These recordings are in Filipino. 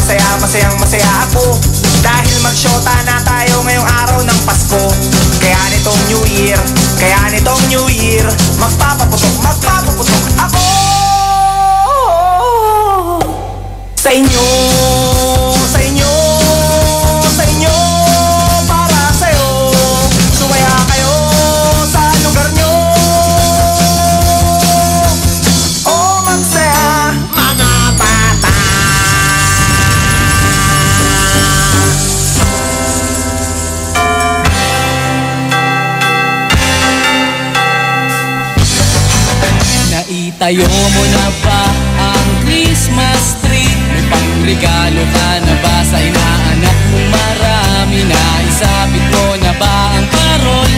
masaya ako dahil magsyota na tayo ngayong araw ng Pasko. Kaya nitong New Year, magpapaputok ako sa inyo, para sa'yo. Sumaya kayo sa lugar nyo, o magsaya mga bata. Naitayo mo na ba ang Christmas tree? May pangregalo ka na ba sa inaanak mong marami? Naisabit mo na ba ang parol?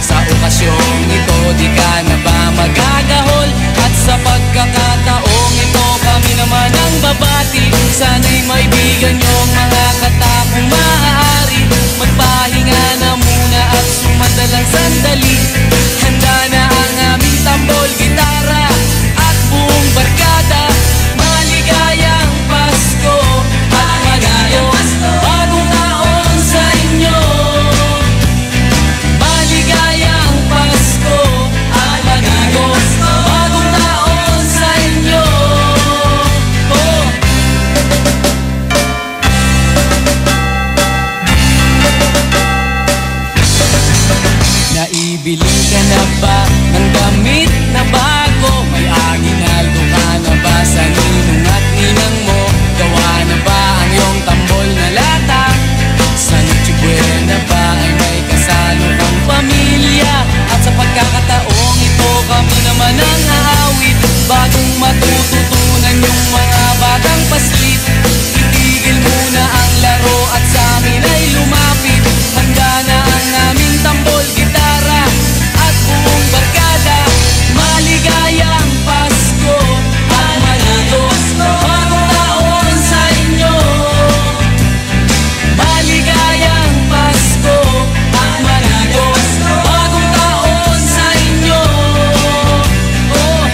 Sa okasyong ito di ka na ba magagahol? At sa pagkakataong ito kami naman ang babati. Sana'y maibigan niyong mga katakong maaari. Magpahinga na muna at sumandalang sandali. Handa na ang aming tambol, gitara at buong barkada. Maligayang Pasko at maligayang bagong taon sa inyo. Maligayang Pasko at maligayang bagong taon sa inyo. Oh. Naibili ka na ba ng damit na bago? May aginaldo ka na ba sa ninong at ninang mo? Gawa na ba ang iyong tambol na lata? Sa Noche Buena ba ay may kasalo kang pamilya? At sa pagkakataong ito kami naman ang aawit. Bagong matututunan yung mga batang paslit. Itigil muna ang laro at sa amin ay lumapit. Handa na ang aming tambol, gitara at buong barkada. Maligayang Pasko at maligayang bagong taon sa inyo. Maligayang Pasko at maligayang bagong taon sa inyo. Oh.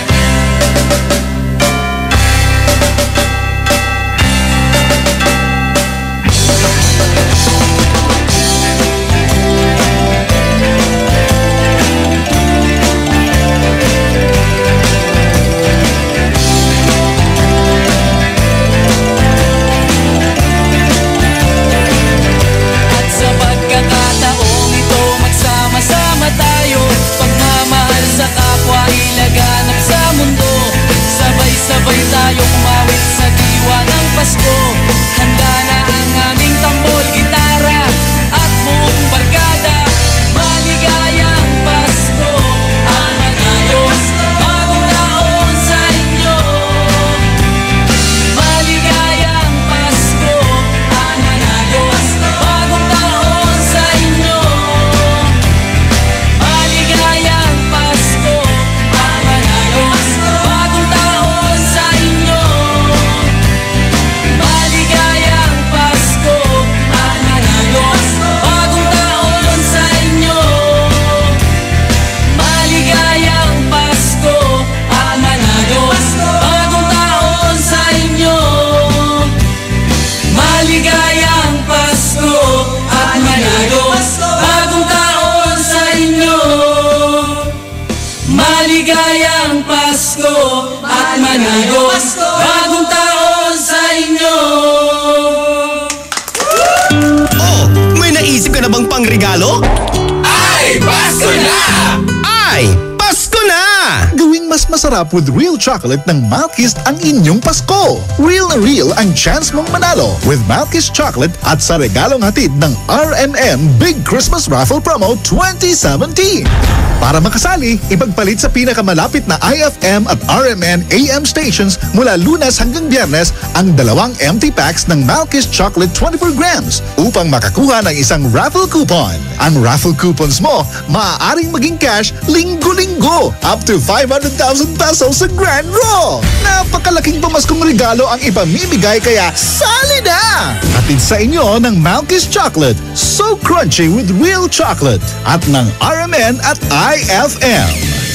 At sa pagkakataong ito, magsama-sama tayo. Pagmamahal sa kapwa, ilaganap sa mundo. Sabay-sabay tayo kumawit sa diwa ng Pasko. Handa na ang aming tambol, gitara at buong barkada. Maligayang Pasko at maligayang bagong taon sa inyo. Maligayang Pasko at maligayang bagong taon sa inyo. Maligayang Pasko at maligayang bagong taon sa inyo. Maligayang Pasko at maligayang bagong taon sa inyo. Maligayang Pasko at maligayang bagong taon sa inyo. Maligayang Pasko at maligayang bagong taon sa inyo. Maligayang Pasko at maligayang bagong taon sa inyo. Oh, may naisip ka na bang pangregalo? Ay, Pasko na! Ay, Pasko na! Gawing mas masarap with real chocolate ng Malkist ang inyong Pasko. Real na real ang chance mong manalo with Malkist chocolate at sa regalong hatid ng RMN Big Christmas Raffle Promo 2017. Para makasali, ipagpalit sa pinakamalapit na IFM at RMN AM stations mula Lunes hanggang Biyernes ang dalawang empty packs ng Malkist Chocolate 24 grams upang makakuha ng isang raffle coupon. Ang raffle coupons mo maaaring maging cash linggo-linggo up to 500,000 pesos sa Grand Draw. Napakalaking pamaskong regalo ang ipamimigay kaya sali na! Hatid sa inyo ng Malkist Chocolate, so crunchy with real chocolate at ng RMN at IFM.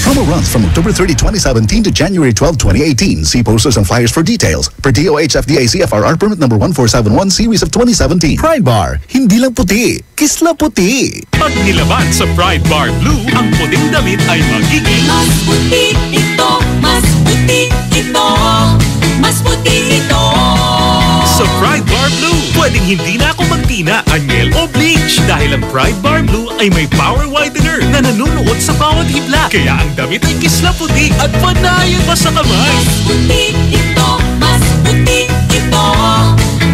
Promo runs from October 30, 2017 to January 12, 2018. See posters and flyers for details. Per DOH FDA CFRR permit number 1471 series of 2017. Pride Bar, hindi lang puti, kisla puti. Pag nilaban sa Pride Bar Blue, ang puting damit ay magiging Mas puti ito, mas puti ito, mas puti ito. sa Pride Bar Blue. Pwedeng hindi na ako magtina, anyel o bleach dahil ang Pride Bar Blue ay may power whitener na nanunuot sa bawat hibla. Kaya ang damit ay kisla puti at panayan pa sa kamay. Mas puti ito, mas puti ito,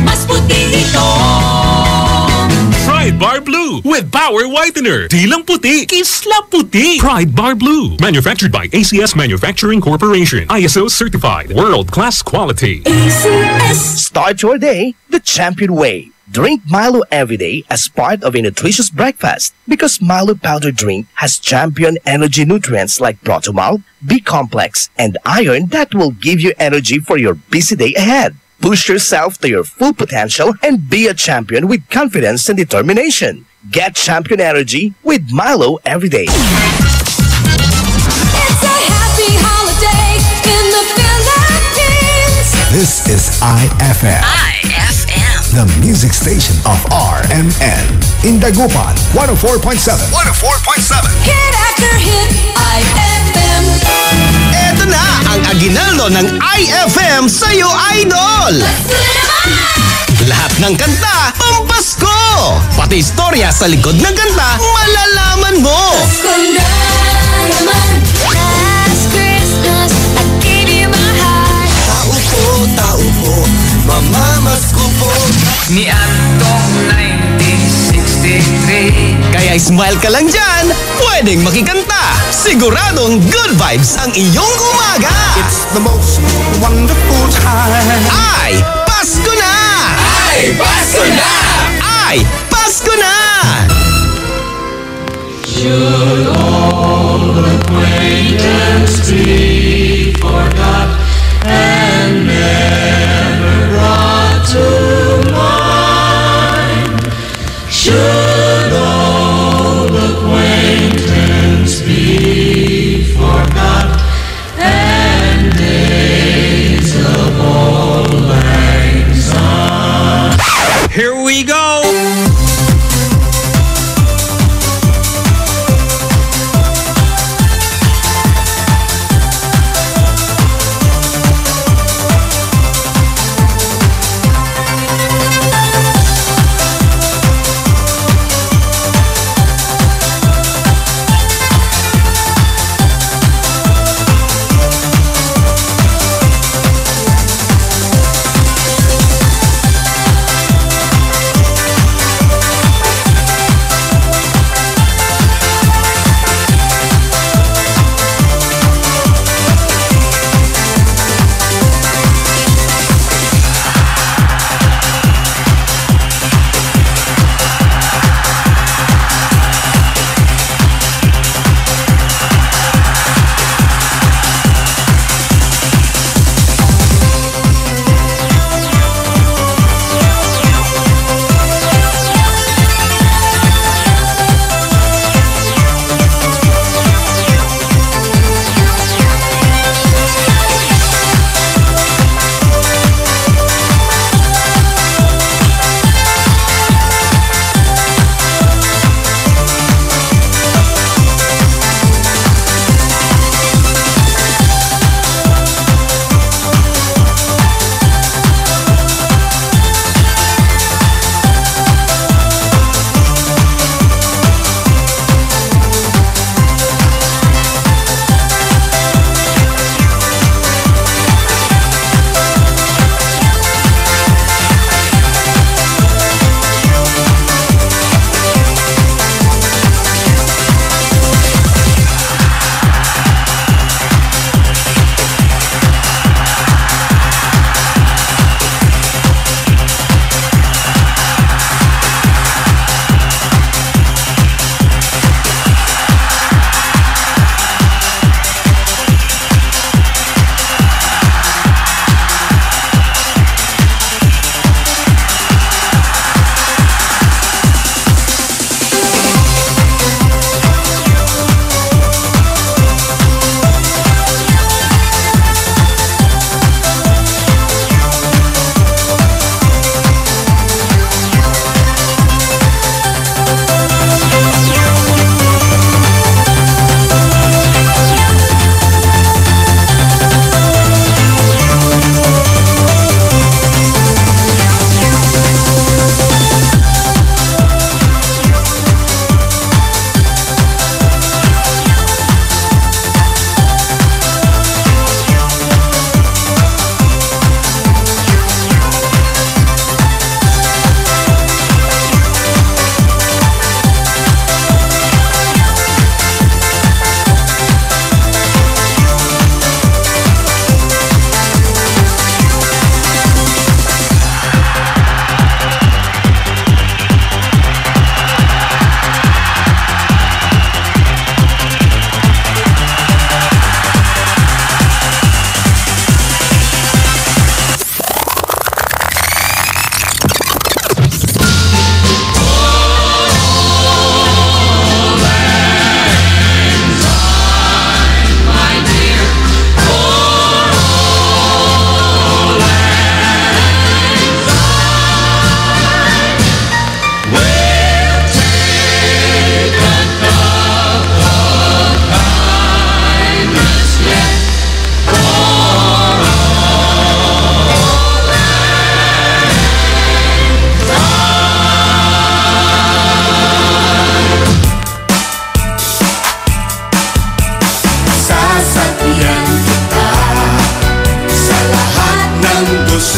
mas puti ito. Pride Bar Blue with power whitener. Di lang puti, kisla puti. Pride Bar Blue. Manufactured by ACS Manufacturing Corporation. ISO certified. World-class quality. Start your day the champion way. Drink Milo every day as part of a nutritious breakfast because Milo powder drink has champion energy nutrients like Protomalt, B-complex, and iron that will give you energy for your busy day ahead. Push yourself to your full potential and be a champion with confidence and determination. Get champion energy with Milo every day. It's a happy holiday in the Philippines. This is IFM, the music station of RMN. In Dagupan, 104.7. 104.7. Hit after hit, IFM. Eto na ang aginaldo ng IFM sa'yo, idol! Let's do it naman! Lahat ng kanta, pampasko! Pati istorya sa likod ng kanta, malalaman mo! Kundi naman, last Christmas, I gave you my heart. Tao po, mamamasko po. Ni Antong 1963. Kaya smile ka lang dyan, pwedeng makikanta. Siguradong good vibes ang iyong umaga. It's the most wonderful time. Ay, Pasko na! Ay, Pasko na! Ay, Pasko na!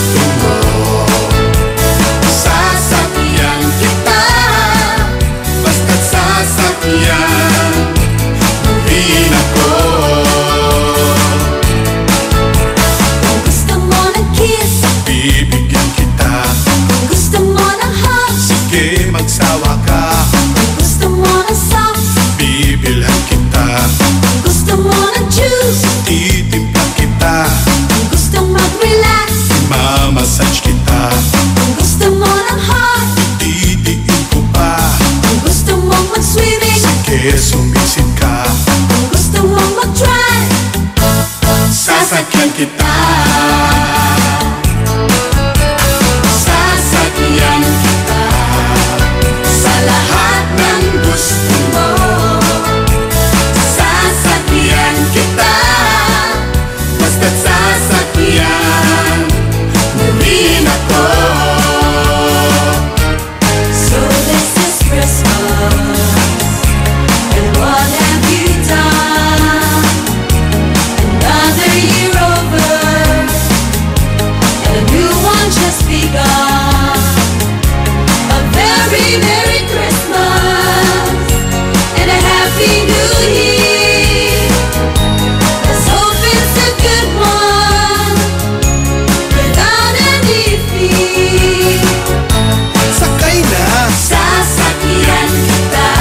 gusto mo. Sasakyan kita, basta't sasakyan mo rin ako. Kung gusto mo ng kiss, Bibigyan kita, kung gusto mo ng hug, sige magsawa ka. kung gusto mo ng socks, Bibilhan kita, kung gusto mo ng juice, titimpla kita, kung gusto mag-relax, mamassage kita, kung gusto mo ng heart, didiin ko pa. kung gusto mo mag-swimming, Sige sumisid ka, kung gusto mo mag-drive, sasakyan kita. Sasakyan kita sa lahat ng gusto mo. Sasakyan kita, basta't sasakyan mo rin ako. so this is Christmas, and what have you done? Another year over, and a new one just begun. A very Merry Christmas and a Happy New Year. Let's hope it's a good one without any fear. Sakay na, Sasakyan kita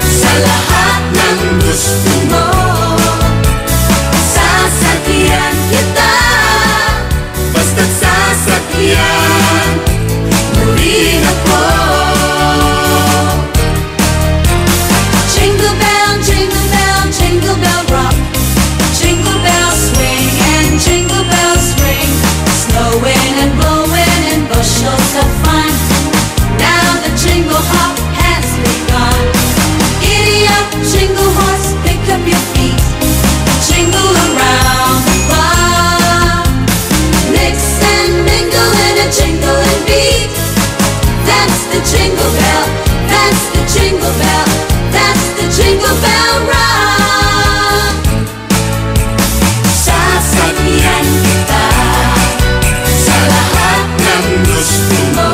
sa lahat ng gusto mo. Sasakyan kita, basta't sasakyan mo rin ako. jingle bell, jingle bell rock. Jingle bells swing and jingle bells ring. Snowing and blowing in bushels of fun. Now the jingle hop has begun. Giddy up, jingle horse, pick up your feet. Jingle around the clock. Mix and mingle in a jingling beat. That's the jingle bell, that's the jingle bell, that's the jingle bell rock. Sasakyan kita sa lahat ng gusto mo.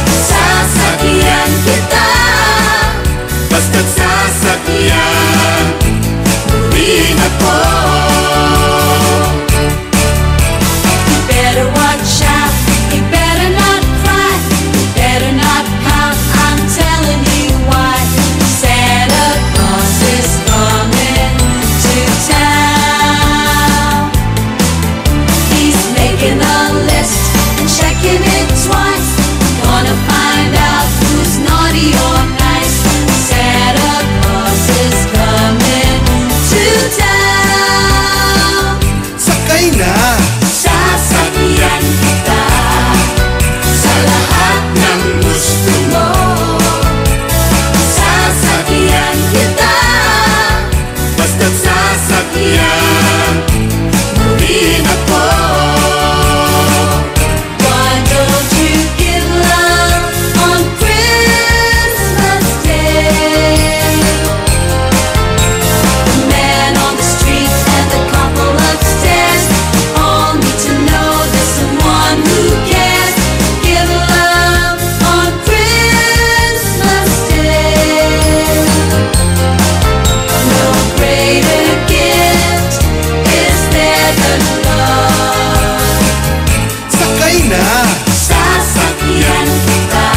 Sasakyan kita, Basta't sasakyan mo rin ako. you better watch out, you better not cry, you better not pout, I'm telling you why. Santa Claus is coming to town. He's making a list and checking it twice. Gonna find out who's naughty or nice. Santa Claus is coming to town. Sakay na, Sasakyan kita sa lahat ng gusto mo. Sasakyan kita, basta't sasakyan mo rin ako. why don't you give love on Christmas Day? The man on the street and the couple upstairs all need to know there's someone who cares. Give love on Christmas Day. No greater gift is there than love. Sakay na, Sasakyan kita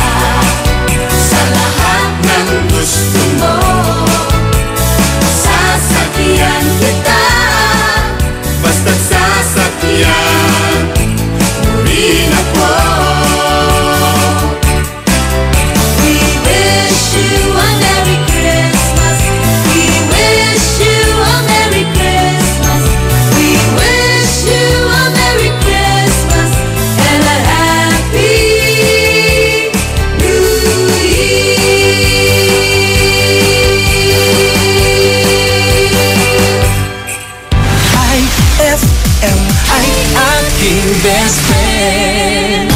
sa lahat ng gusto mo. Sasakyan kita, basta't sasakyan mo rin ako. we wish you a Merry Christmas. We wish you a Merry Christmas. We wish you a Merry Christmas and a Happy New Year. IFM ay aking best friend.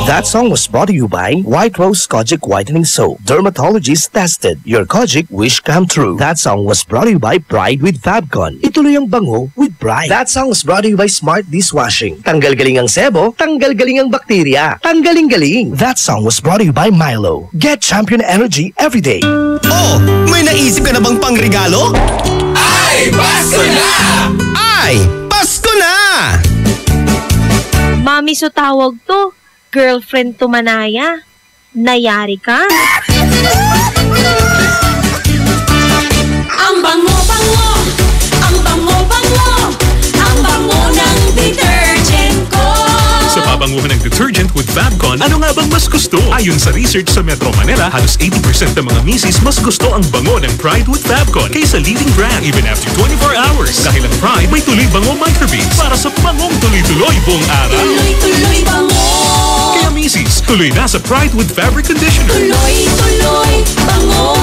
That song was brought to you by White Rose Kojic Whitening Soap. Dermatologist tested. Your Kojic wish come true. That song was brought to you by Pride with Fabcon. Ituloy ang bango with Pride. That song was brought to you by Smart Dishwashing. Tanggal galing ang sebo, tanggal galing ang bakterya. Tanggaling galing. That song was brought to you by Milo. Get champion energy every day. Oh, may naisip ka na bang pangregalo? Ay, Pasko na! Ay, Pasko na! Mami, so tawag to. Girlfriend to Manaya. Nayari ka? Ang bango-bango, ang bango-bango, ang bango ng detergent ko. Sa pabanguhan ng detergent with Fabcon, ano nga bang mas gusto? Ayon sa research sa Metro Manila, halos 80% ng mga misis mas gusto ang bango ng Pride with Fabcon kaysa leading brand even after 24 hours. Dahil ang Pride may tuloy bango microbeads para sa bangong tuloy-tuloy buong araw. Tuloy-tuloy bango. Kaya misis, tuloy na sa Pride with Fabric Conditioner. Tuloy-tuloy bango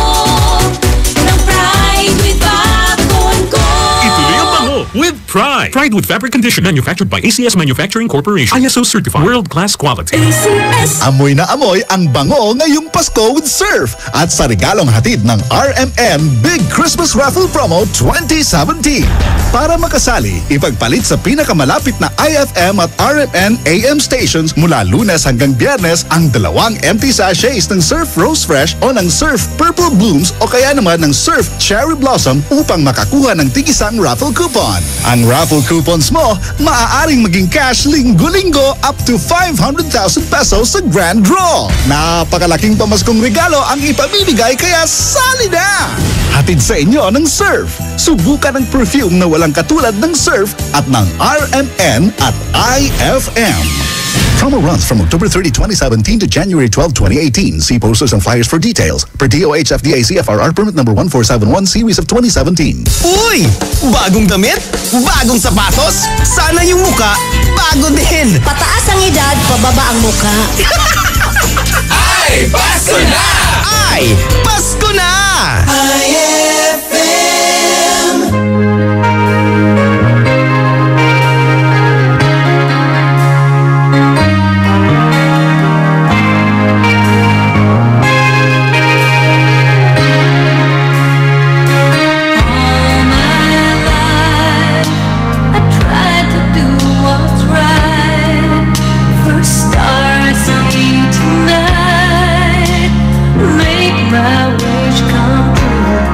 ng Pride with Fabcon ko. Ituloy ang bango with Pride. Pride with Fabric Conditioner manufactured by ACS Manufacturing Corporation. ISO certified. World-class quality. ACS. Amoy na amoy ang bango ngayong Pasko with Surf at sa regalong hatid ng RMN Big Christmas Raffle Promo 2017. Para makasali, ipagpalit sa pinakamalapit na IFM at RMN AM stations mula Lunes hanggang Biyernes ang 2 empty sachets ng Surf Rose Fresh o ng Surf Purple Blooms o kaya naman ng Surf Cherry Blossom upang makakuha ng tig-isang raffle coupon. Ang raffle coupons mo, maaaring maging cash linggo-linggo up to 500,000 pesos sa grand draw. Napakalaking pamaskong regalo ang ipamimigay kaya sali na! Hatid sa inyo ng Surf. Subukan ang perfume na walang katulad ng Surf at ng RMN at IFM. Promo runs from October 30, 2017 to January 12, 2018. See posters and flyers for details. Per DOH FDA CFRR permit number 1471 series of 2017. Uy! Bagong damit? Bagong sapatos? Sana yung muka bago din! Pataas ang edad, pababa ang muka. Ay, Pasko na! Ay! Pasko na! Make my wish come true.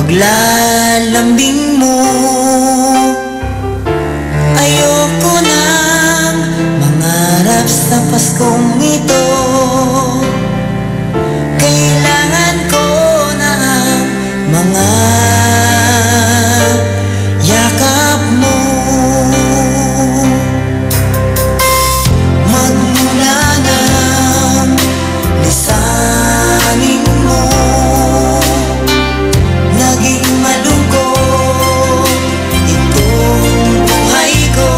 paglalambing mo. Ayoko nang mangarap sa Paskong ito. Kailangan ko ng mga yakap mo. Magmula ng lisanin mo, naging malungkot itong buhay ko.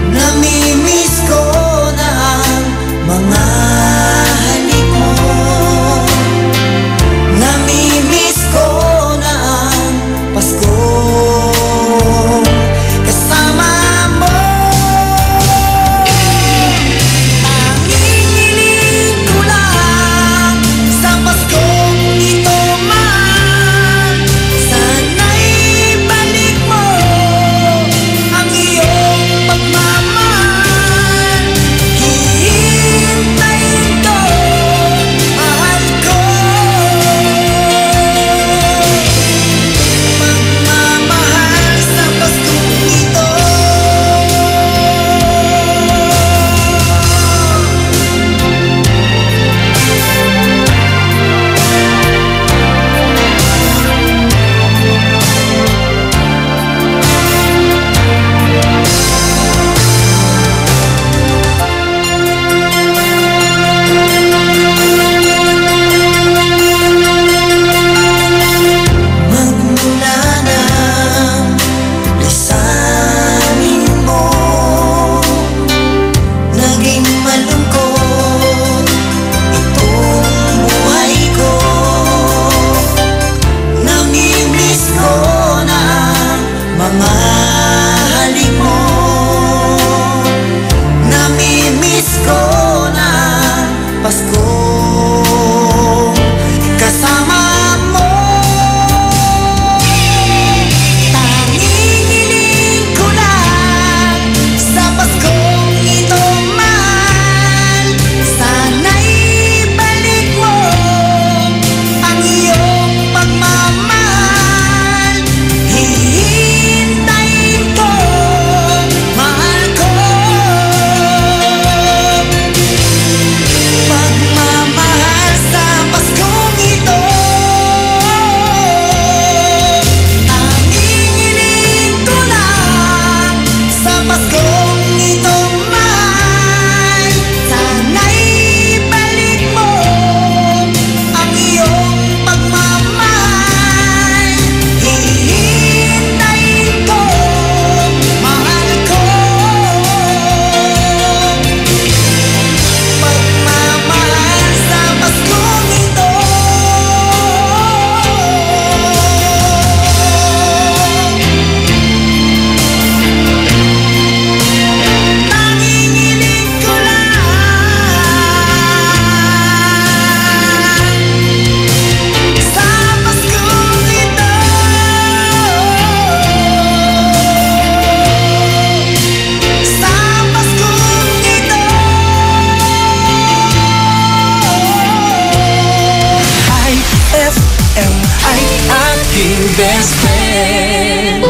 Namimiss ko na ang mga halik mo. Namimiss ko na ang Pasko kasama mo. Nanginginig ko lang sa Paskong ito man. Sana'y balik mo ang iyong pagmamahal. Hihintayin ko, mahal ko. Magmamahal sa Paskong ito. Magmula ng lisanin mo, naging malungkot itong buhay ko. Namimiss ko na ang mga halik mo. Namimiss ko na ang Pasko kasama mo. Nanginginig ko lang sa Paskong ito man. Sana'y balik mo ang iyong pagmamahal. Hihintayin ko, mahal ko. Pagmamahal sa Paskong ito. Nanginginig ko lang sa Paskong ito man. Sana'y balik mo ang iyong pagmamahal. Hihintayin ko, mahal ko. Pagmamahal sa Paskong ito. Nanginginig ko lang sa Paskong ito. Sa Paskong ito. IFM ay aking best friend.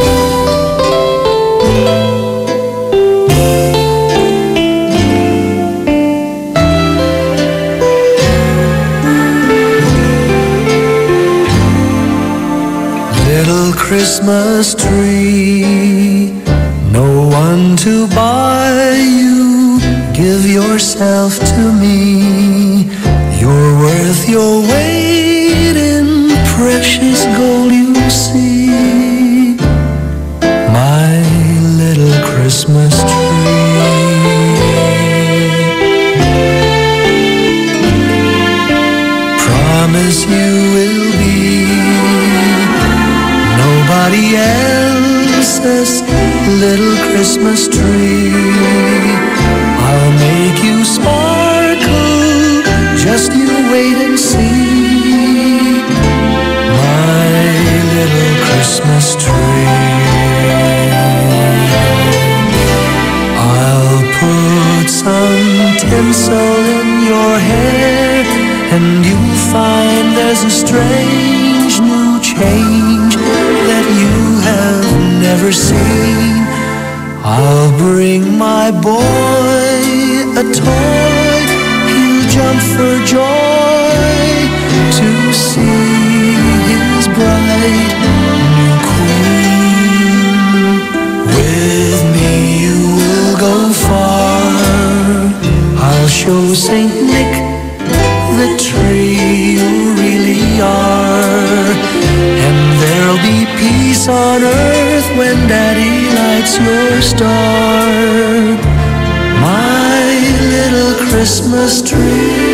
Little Christmas tree, no one to buy you. Give yourself to me. You're worth your weight in precious gold, you see. My little Christmas tree, promise you will be nobody else's little Christmas tree. I'll make you sparkle, just you wait and see. My little Christmas tree. I'll put some tinsel in your hair, and you'll find there's a strange ever seen. I'll bring my boy a toy, he'll jump for joy to see his bright new queen. With me you will go far, I'll show Saint Nick the tree you really are, and there'll be peace on earth when Daddy lights your star. My little Christmas tree.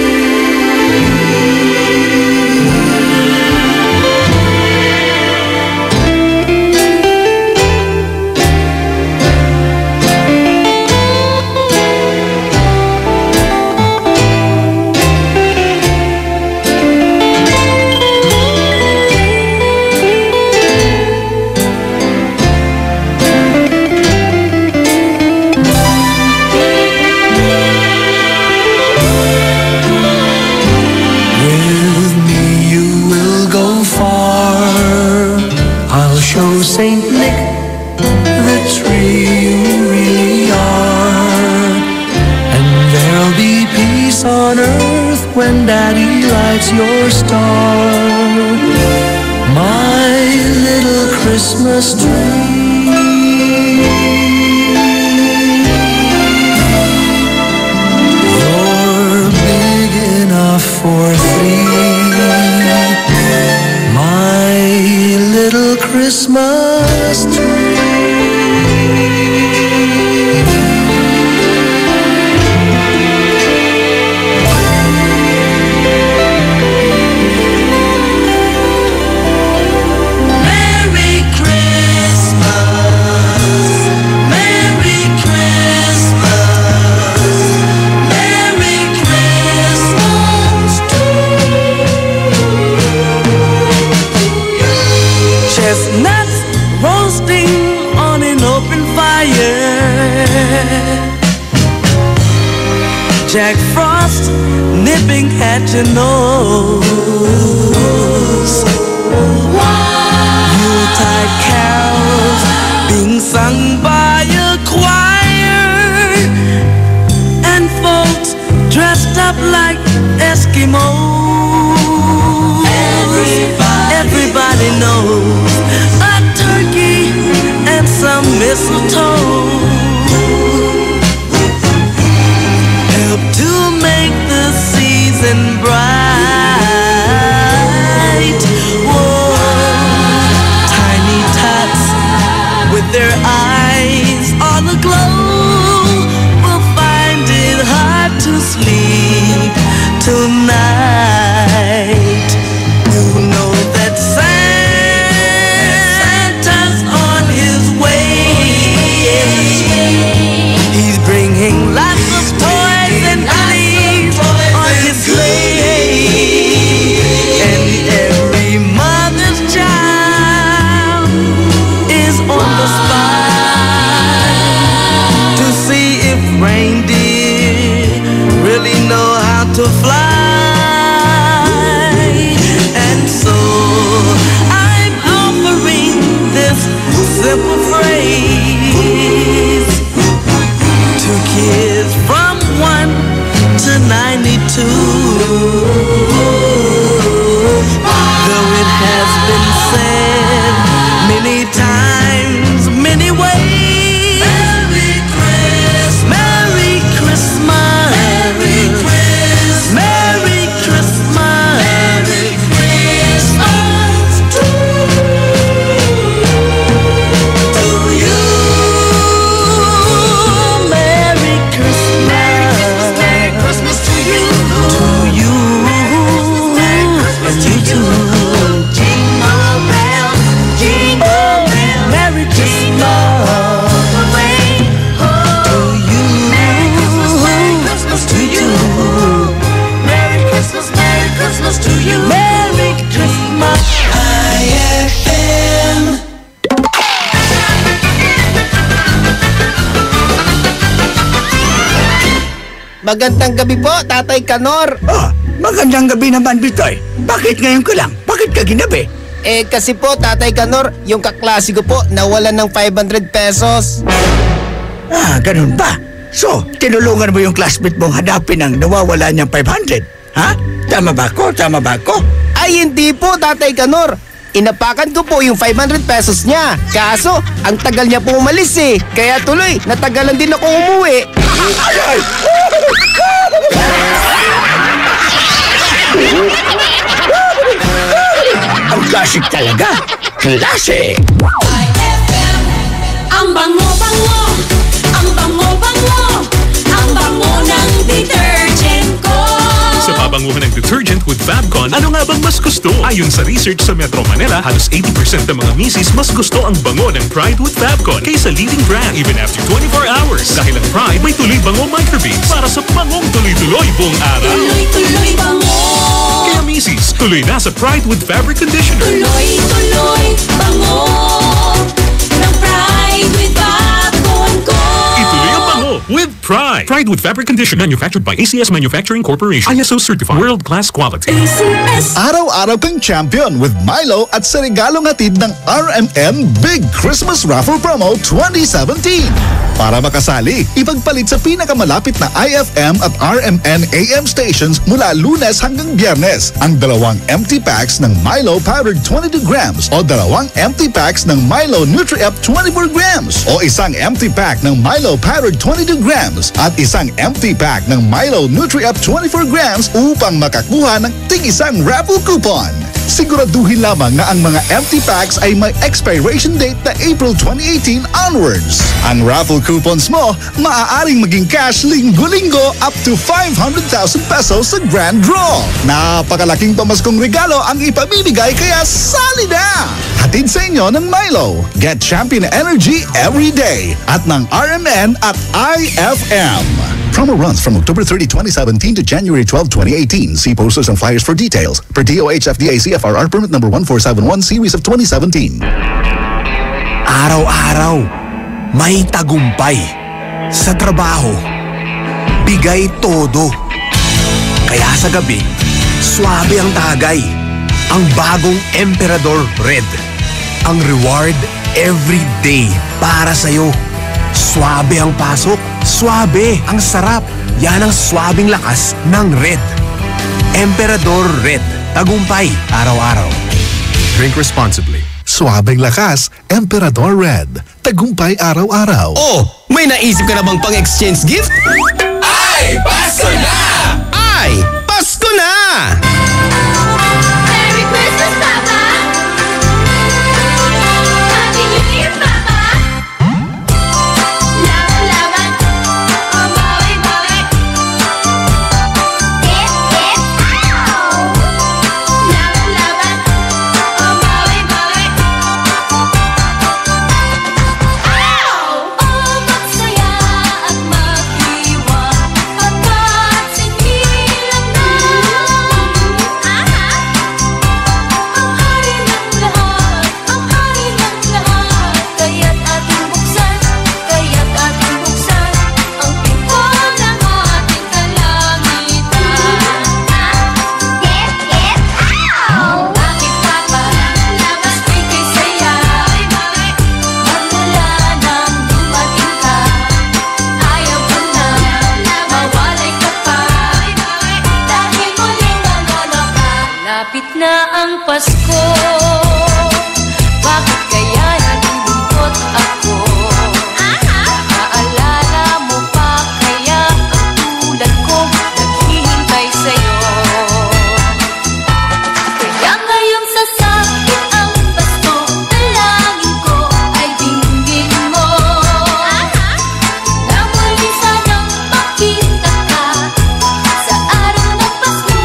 Saint Nick, the tree you really are, and there'll be peace on earth when Daddy lights your star. My little Christmas tree. You're big enough for three. My little Christmas tree. Merry Christmas, Merry Christmas, Merry Christmas to you. Chestnuts roasting on an open fire, Jack Frost nipping at your nose, Yuletide carols being sung by a choir, and folks dressed up like Eskimos. Everybody knows a turkey and some mistletoe help to make the season bright. Whoa, tiny tots with their eyes all aglow will find it hard to sleep tonight. You know that Santa's on his way. He's bringing lots of toys and goodies on his sleigh, and every mother's child is on the spot to see if reindeer really know how to fly. And so I'm offering this simple phrase to kids from 1 to 92. Though it has been said many times, many ways. Merry Christmas, Merry Christmas, Merry Christmas, Merry Christmas, Merry Christmas to you. Merry Christmas, Merry Christmas to you, and you too. Jingle bells, jingle bells, Merry Christmas to you. Merry Christmas to you. Merry Christmas, Merry Christmas to you. Merry Christmas. IFM. Magandang gabi po, Tatay Kanor. Magandang gabi naman, Bitoy. Bakit ngayon ka lang? Bakit ka ginabi? Kasi po, Tatay Kanor, yung kaklase ko po, nawalan ng 500 pesos. Ganun ba? So, tinulungan mo yung classmate mong hanapin ang nawawala niyang 500? Ha? Tama ba ko? Tama ba ko? Ay, hindi po, Tatay Kanor. Inapakan ko po yung 500 pesos niya. Kaso, ang tagal niya po umalis eh. Kaya tuloy, natagalan din ako umuwi. Ay! Ang classic talaga. Classic! Ang bango-bango, ang bango-bango, ang bango ng detergent ko. Sa pabanguhan ng detergent with Fabcon, ano nga bang mas gusto? Ayon sa research sa Metro Manila, halos 80% ng mga misis mas gusto ang bango ng Pride with Fabcon kaysa leading brand even after 24 hours. Dahil ang Pride may tuloy bango microbeads para sa bangong tuloy-tuloy buong araw. Tuloy-tuloy bango. Kaya misis, tuloy na sa Pride with Fabric Conditioner. Tuloy-tuloy bango ng Pride with Fabcon ko. Ituloy ang bango with Pride. Pride with Fabric Conditioner, manufactured by ACS Manufacturing Corporation. ISO certified, world-class quality. Araw-araw kang champion with Milo at sa regalong hatid ng RMN Big Christmas Raffle Promo 2017. Para makasali, ipagpalit sa pinakamalapit na IFM at RMN AM stations mula Lunes hanggang Biyernes ang 2 empty packs ng Milo powdered 22 grams o 2 empty packs ng Milo Nutri-Up 24 grams o isang empty pack ng Milo powdered 22 grams at isang empty pack ng Milo Nutri-Up 24 grams upang makakuha ng tig-isang raffle coupon. Siguraduhin lamang na ang mga empty packs ay may expiration date na April 2018 onwards. Ang raffle coupons mo, maaaring maging cash linggo-linggo up to 500,000 pesos sa grand draw. Napakalaking pamaskong regalo ang ipamimigay kaya sali na! Hatid sa inyo ng Milo. Get champion energy every day at ng RMN at IFM. Promo runs from October 30, 2017 to January 12, 2018. See posters and flyers for details. Per DOH FDA CFRR permit number 1471 series of 2017. Araw-araw, may tagumpay. Sa trabaho, bigay todo. Kaya sa gabi, swabe ang tagay. Ang bagong Emperador Red. Ang reward every day para sa'yo. Swabe ang pasok. Swabe ang sarap. Yan ang swabing lakas ng Red. Emperador Red. Tagumpay araw-araw. Drink responsibly. Swabing lakas, Emperador Red. Tagumpay araw-araw. Oh, may naisip ka na bang pang-exchange gift? Ay, Pasko na! Ay, Pasko na! Merry Christmas, Papa! Happy New Year, Papa! Laban-laban, ang bawi-bawi. Ow! Laban-laban, ang bawi-bawi. Ow! Oh, magsaya at maghiwa, pagkat singilang na. Ang hari ng lahat, ang hari ng lahat. Kaya't ating buksan ang pinto ng ating kalangitan. Ow! Bakit Papa, mas bigay saya. Magmula nang dumating ka, ayaw ko na mawalay ka pa. Dahil muling nanganak ka. Lapit na ang Pasko, bakit kaya nalulungkot ako? Naaalala mo pa kaya ang tulad ko naghihintay sa'yo? Kaya ngayong sasapit ang Pasko, dalangin ko ay dinggin mo. Na muli sanang makita ka sa araw ng Pasko.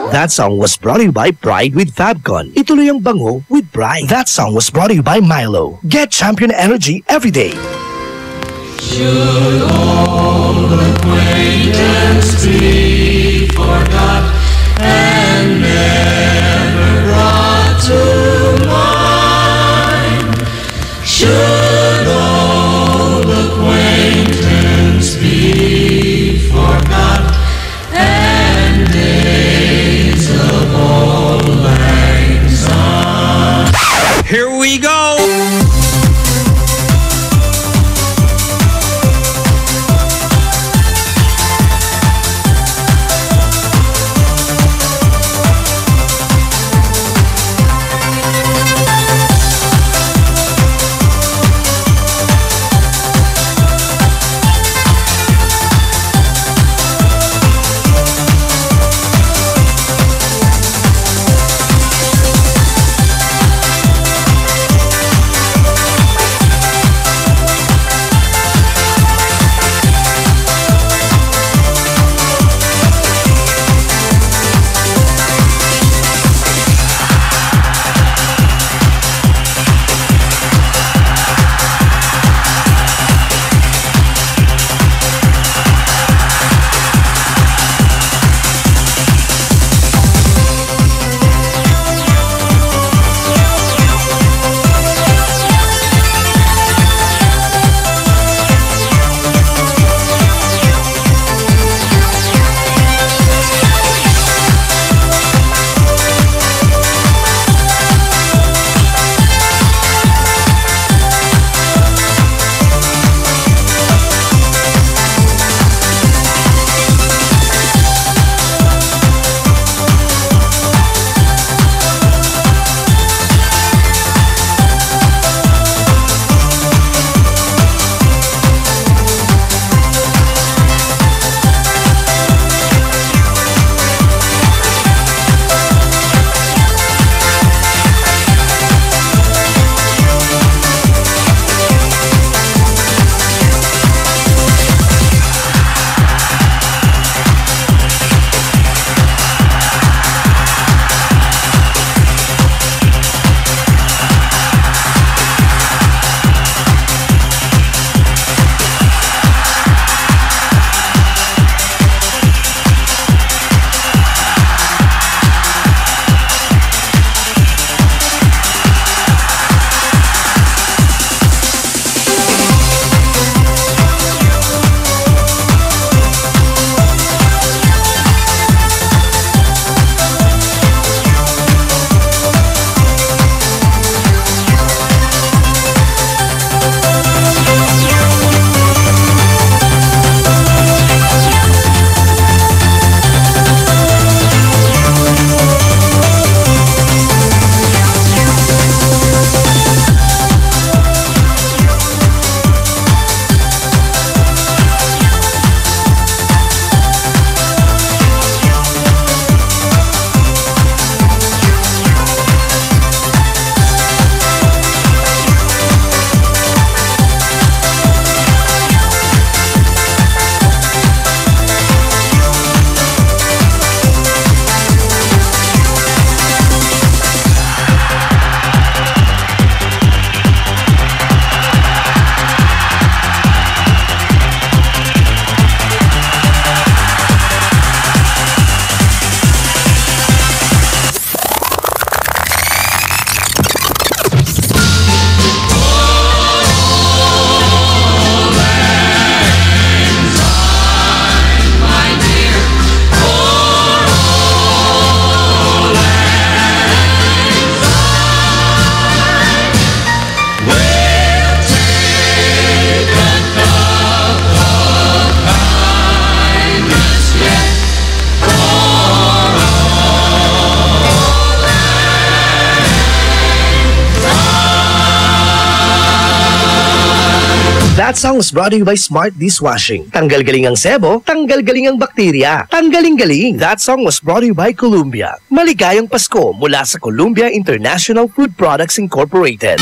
That song was brought to you by Pride with Fabcon. Ituloy ang bango with Pride. That song was brought to you by Milo. Get champion energy every day. Should old acquaintance be forgot and never brought to mind? Should old acquaintance be forgot and days of old lang syne? Here we go! That song was brought to you by Smart Dishwashing. Tanggal-galing ang sebo, tanggal-galing ang bakterya. Tanggaling-galing. That song was brought to you by Columbia. Maligayang Pasko mula sa Columbia International Food Products Incorporated.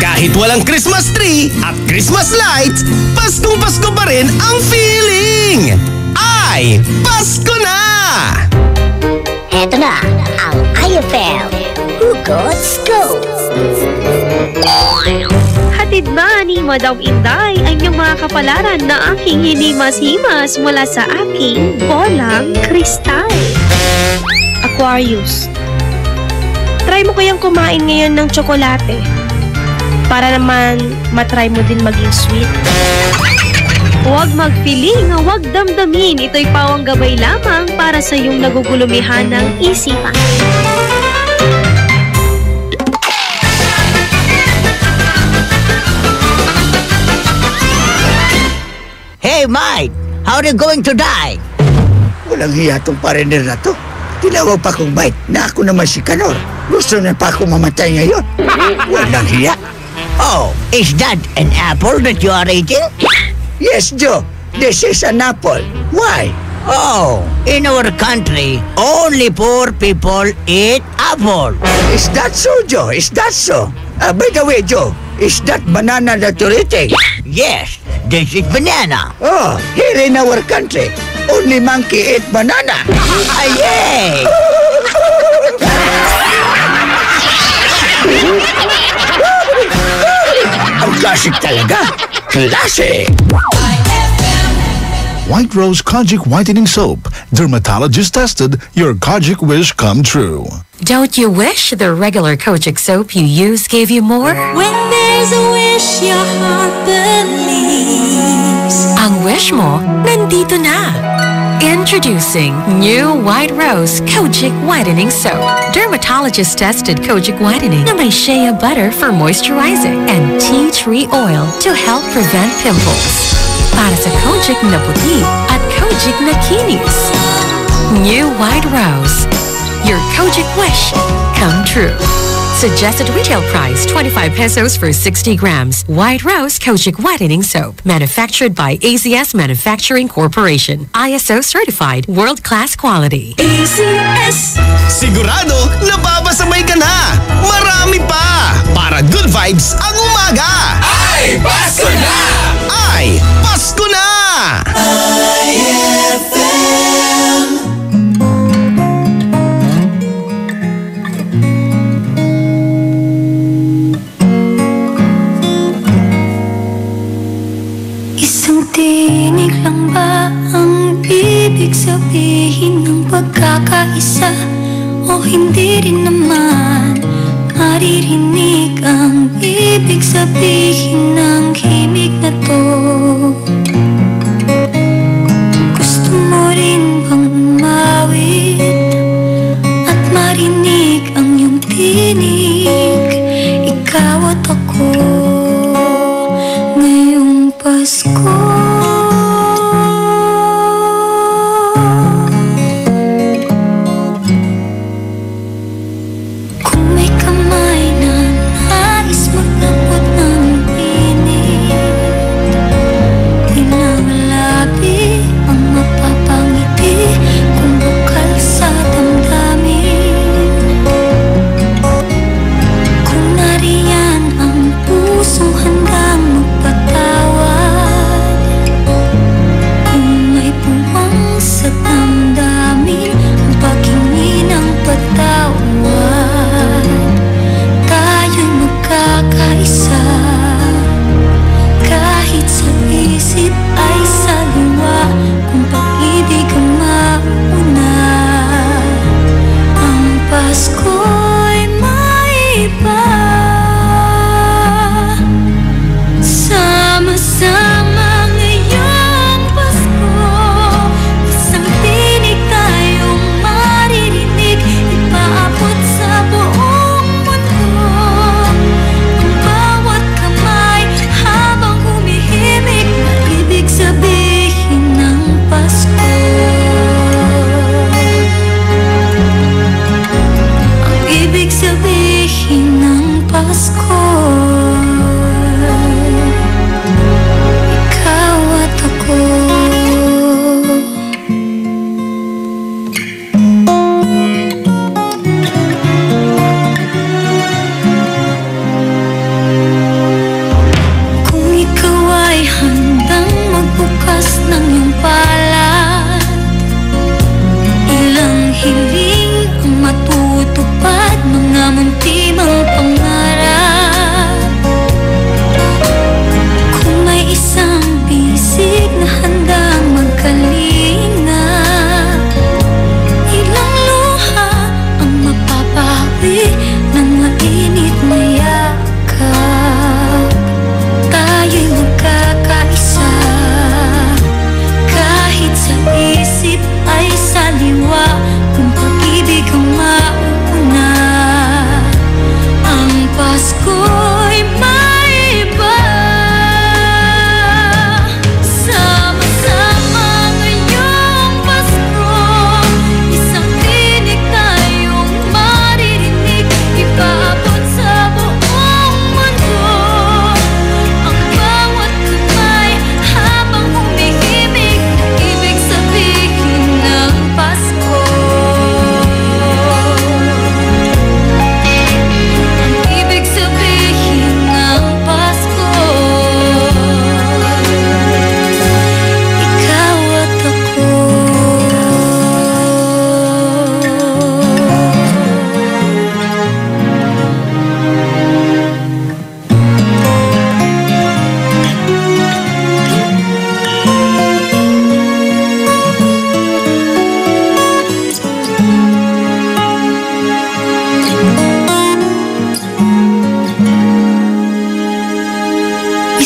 Kahit walang Christmas tree at Christmas lights, Paskong Pasko pa rin ang feeling! Ay, Pasko na! Eto na ang IFL Hugot Scoop. Hatid ba ni Madam Inday ang inyong mga kapalaran na aking hinimas-himas mula sa aking bolang kristal? Aquarius, try mo kayang kumain ngayon ng tsokolate para naman matry mo din maging sweet. Huwag magpiling, huwag damdamin. Ito'y pawang gabay lamang para sa iyong nagugulumihan ng isipan. Hey, Mike! How are you going to die? Walang hiya tong parender na to. Tinawag pa kong Mike na ako naman si Kanor. Gusto na pa akong mamatay ngayon. Walang hiya. Oh, is that an apple that you are eating? Yes, Joe. This is an apple. Why? Oh, in our country, only poor people eat apple. Is that so, Joe? Is that so? By the way, Joe, is that banana that you're eating? Yes, this is banana. Oh, here in our country, only monkey eat banana. Yay! Ang klasik talaga. Klasik! White Rose Kojic Whitening Soap. Dermatologist tested, your Kojic wish come true. Don't you wish the regular Kojic soap you use gave you more? When there's a wish your heart believes. Ang wish mo, nandito na. Introducing new White Rose Kojic Whitening Soap. Dermatologist tested Kojic Whitening na may shea butter for moisturizing and tea tree oil to help prevent pimples. Para sa Kojic na puti at Kojic na kinis. New White Rose. Your Kojic wish come true. Suggested retail price 25 pesos for 60 grams. White Rose Kojic Whitening Soap. Manufactured by AZS Manufacturing Corporation. ISO certified world-class quality. AZS. Sigurado, napapasabay ka na! Marami pa! Para good vibes ang umaga! Ay, Pasko na! Ay, Pasko na! IFM. Isang tinig lang ba ang ibig sabihin ng pagkakaisa? O hindi rin naman maririnig ang ibig sabihin ng himig na to? Gusto mo rin bang umawit at marinig ang iyong tinig? Ikaw at ako ngayong Pasko. Kung may kamay na nais magdapot ng tinig,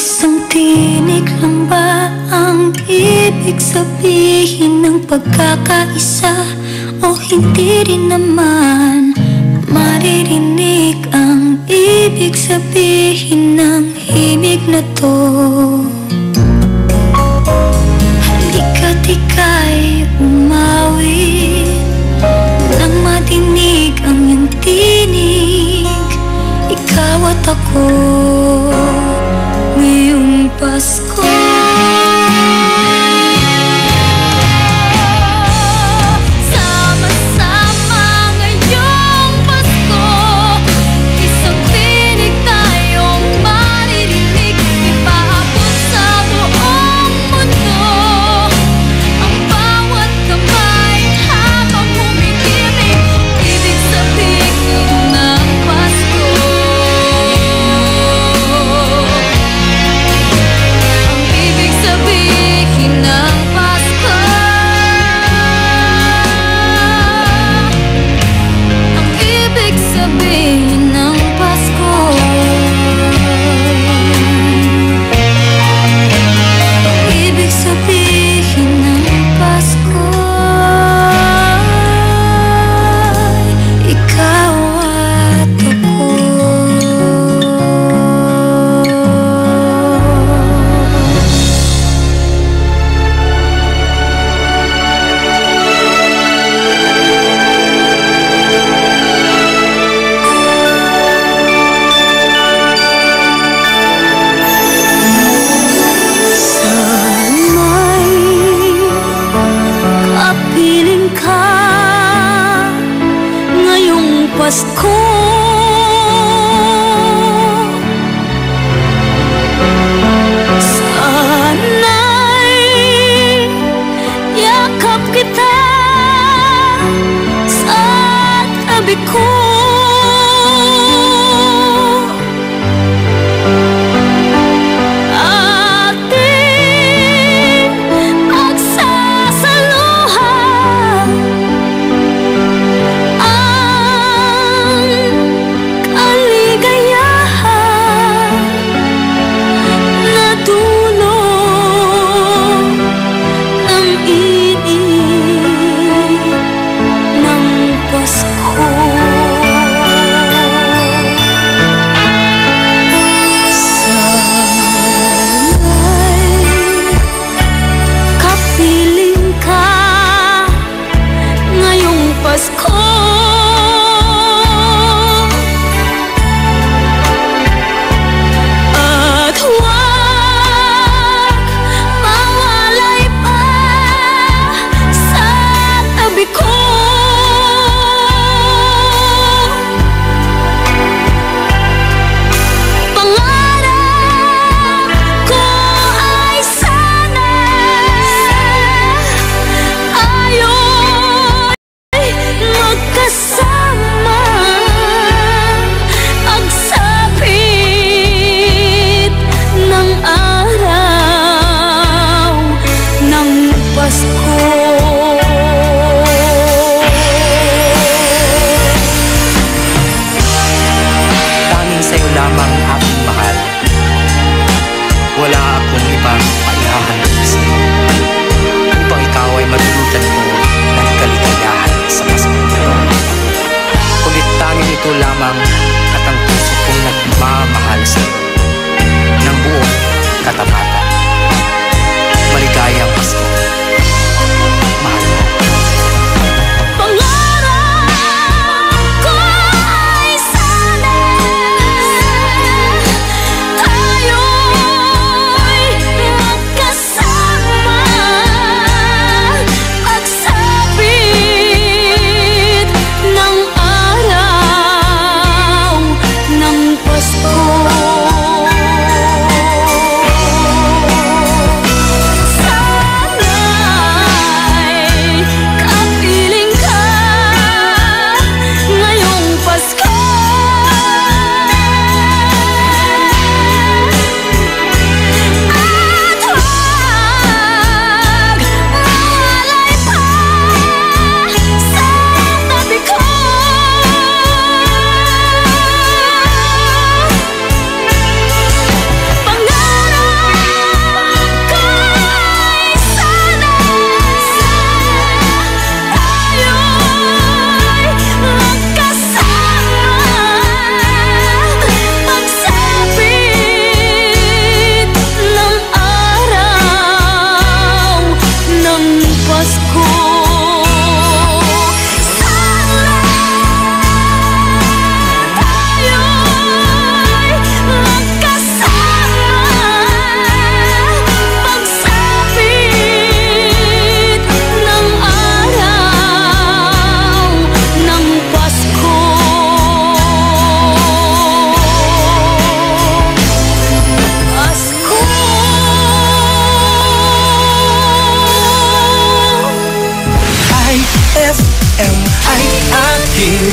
Isang tinig lang ba ang ibig sabihin ng pagkakaisa? O hindi rin naman maririnig ang ibig sabihin ng himig na to? Halika't ika'y umawit nang madinig ang iyong tinig. Ikaw at ako ngayong Pasko.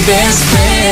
best friend.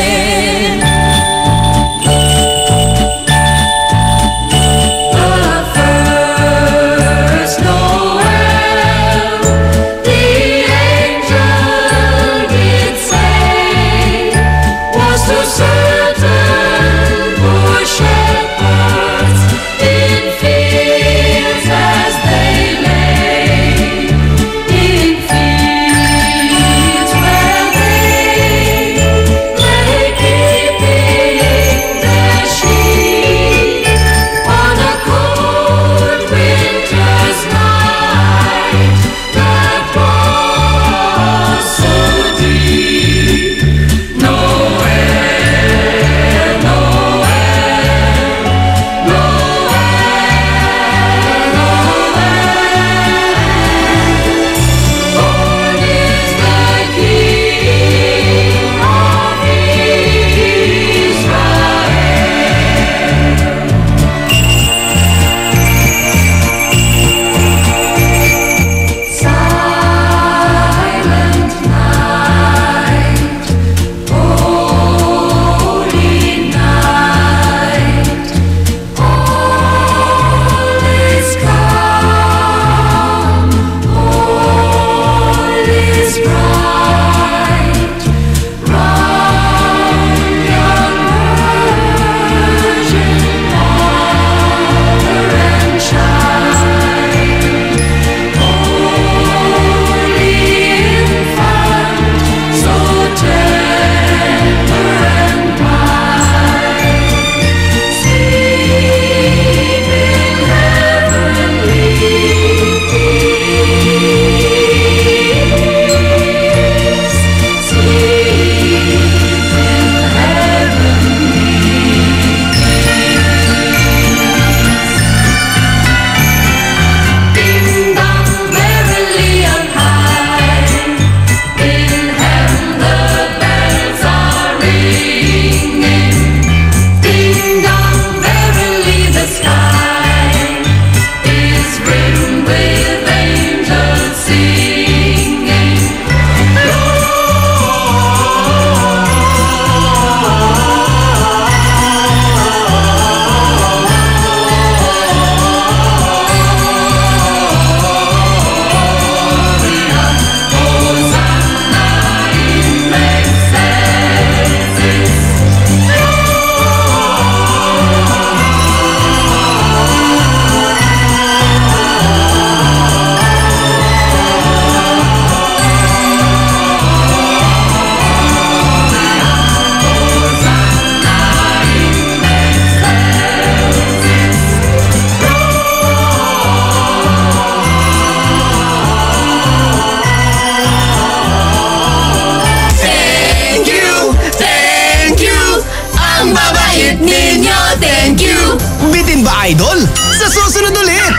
Idol, sa susunod ulit!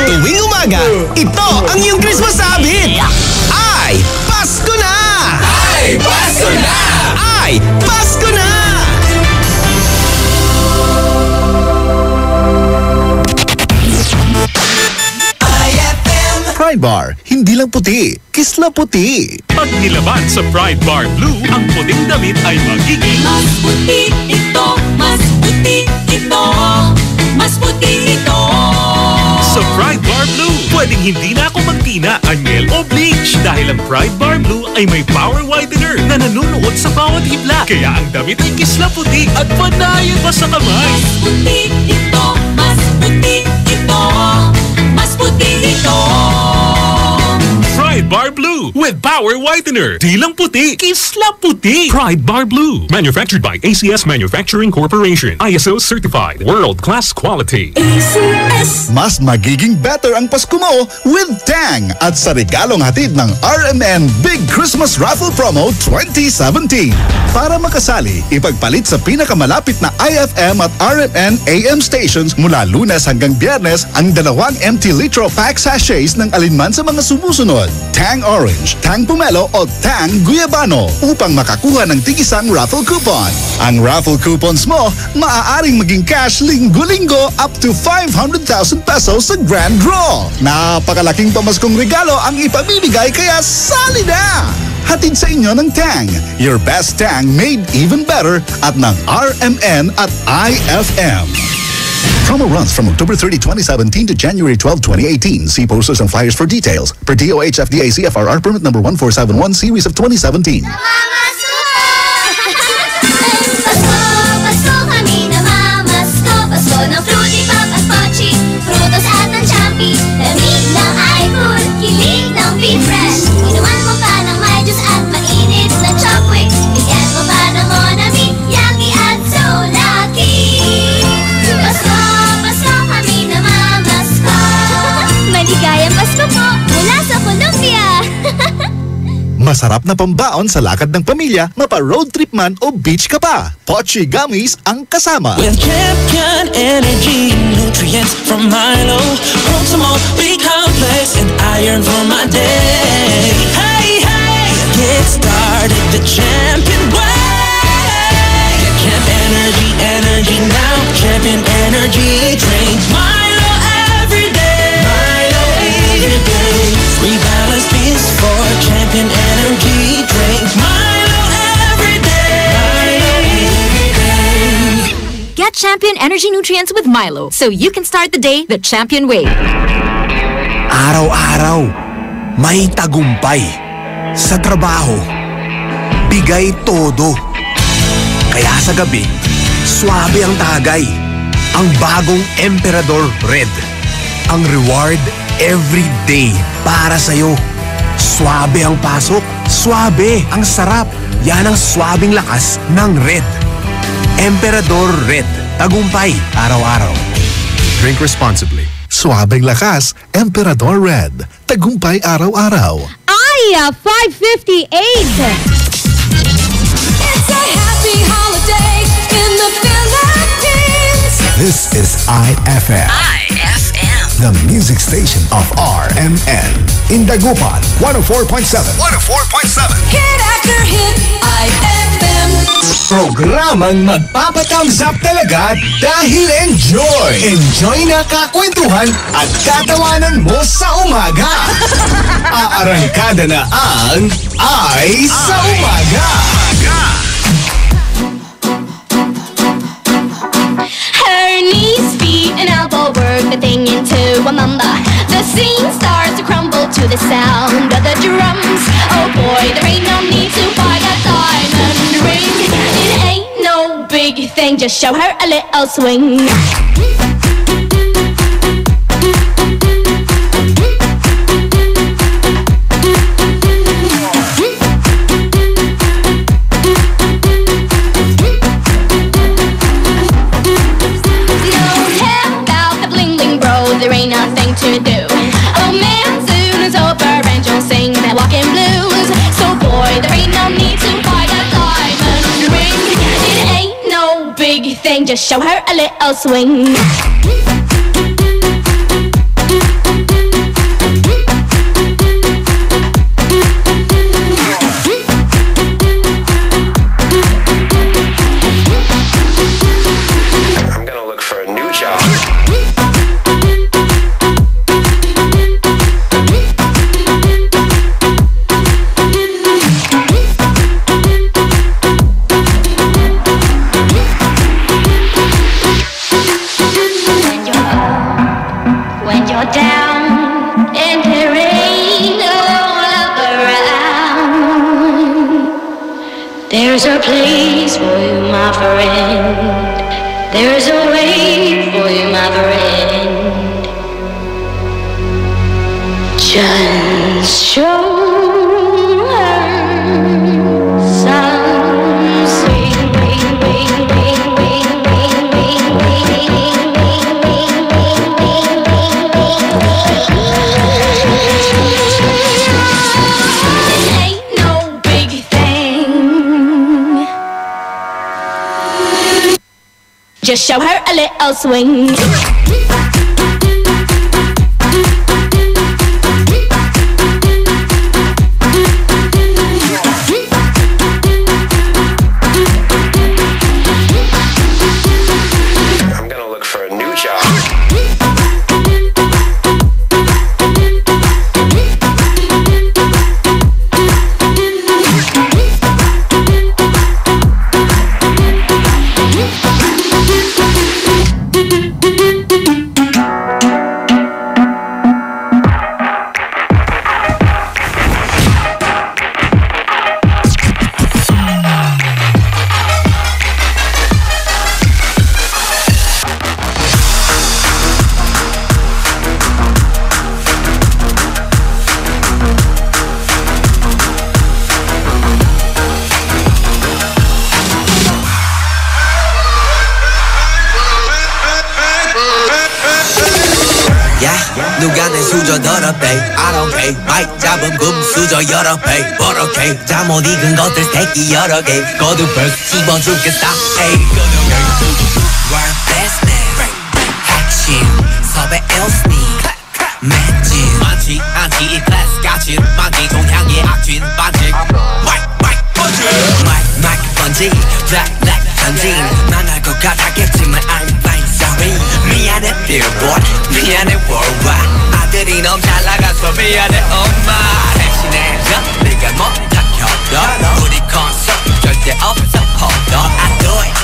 Tuwing umaga, ito ang iyong Christmas habit! Ay, Pasko na! Ay, Pasko na! Ay, Pasko na! Pride Bar, hindi lang puti, kisla puti. Pag nilaban sa Pride Bar Blue, ang puting damit ay magiging mas puti ito, mas puti ito, mas puti ito. Sa Pride Bar Blue, pwedeng hindi na ako magtina, anyel o bleach dahil ang Pride Bar Blue ay may power whitener na nanunuot sa bawat hibla. Kaya ang damit ay kisla puti at panayan pa sa kamay. Mas puti ito, mas puti ito, mas puti ito. Pride Bar Blue with power whitener. Di lang puti, kisla puti. Pride Bar Blue. Manufactured by ACS Manufacturing Corporation. ISO certified. World-class quality. ACS. Mas magiging better ang Pasko mo with Tang at sa regalong hatid ng RMN Big Christmas Raffle Promo 2017. Para makasali, ipagpalit sa pinakamalapit na IFM at RMN AM stations mula Lunes hanggang Biyernes ang 2 empty litro pack sachets ng alinman sa mga sumusunod. Tang Orange, Tang Pomelo o Tang Guyabano upang makakuha ng tig-isang raffle coupon. Ang raffle coupons mo maaaring maging cash linggo-linggo up to 500,000 pesos sa grand draw. Napakalaking pamaskong regalo ang ipamimigay kaya sali na! hatid sa inyo ng Tang. Your best Tang made even better at ng RMN at IFM. Promo runs from October 30, 2017 to January 12, 2018. See posters and flyers for details. Per DOH FDA CFRR permit number 1471 series of 2017. Pasko kami namamasko. Pasko ng Fruity Pop at Pochi, Frutos at ng Champi. Lamig ng iFood, kilig ng Be-Fresh. Inuman mo pa ng may juice at mainit na Chopwick. Bigyan mo pa ng Monami, Yaki at So Lucky. Pasko, Pasko kami namamasko. Maligayang Pasko po mula sa Colombia. Masarap na pambaon sa lakad ng pamilya, mapa-road trip man o beach ka pa. Pochi Gummies ang kasama. With champion energy, nutrients from Milo, Proximo, big complex, and iron for my day. Hey, hey, get started the champion way. Get Champ Energy, energy now. Champion Energy, drink Milo every day. Milo every day. Rebalance this for Champion Energy, drink Milo every day. Milo every day. Get Champion Energy Nutrients with Milo so you can start the day the champion way. Araw-araw, may tagumpay. Sa trabaho, bigay todo. Kaya sa gabi, swabe ang tagay. Ang bagong Emperador Red. Ang reward every day para sa'yo. Swabe ang pasok, swabe ang sarap. Yan ang swabing lakas ng Red. Emperador Red. Tagumpay araw-araw. Drink responsibly. Swabeng lakas, Emperador Red. Tagumpay araw-araw. Ay, 5:58. It's a happy holiday in the Philippines. This is IFM. The music station of RMN. In Dagupan, 104.7. 104.7. Hit after hit, IFM. Programang magpapatangzap talaga dahil enjoy. Enjoy na kakwentuhan at katawanan mo sa umaga. Aarangkada na ang Ay sa Umaga. Her knees, feet, and elbow work the thing into a mamba. The scene starts to crumble to the sound of the drums. Oh boy, there ain't no need to buy a diamond ring. It ain't no big thing, just show her a little swing. There ain't nothing to do. Oh man, soon is over and you'll sing that walking blues. So boy, there ain't no need to buy a diamond ring. It ain't no big thing, just show her a little swing. I'm gonna look for a new job. Down and there ain't no love around. There's a place for you, my friend. There's a way for you, my friend. Just show her some swing, wing, wing, wing, wing, wing, wing, wing, just show her a little swing. I'm gonna look for a new job. Yeah, 누가 내 수저 더럽대 I don't pay 마이크 잡은 붐 수저 여러 배 But okay 잠못 익은 것들 새끼 여러 개 거두벌 씹어주겠다 Hey World business 핵심 섭외 일스니 매진 많지 않지 이 클래스 같이 만기 동향의 악진 반칙 마이크 번지 블랙 전진 망할 것 같았겠지만 I'm fine sorry 미안해 billboard 미안해 worldwide 아들이 너무 잘 나가서 미안해 엄마 핵심해져 네가 못잡혀도 우리 콘서트 절대 없어 hold I do it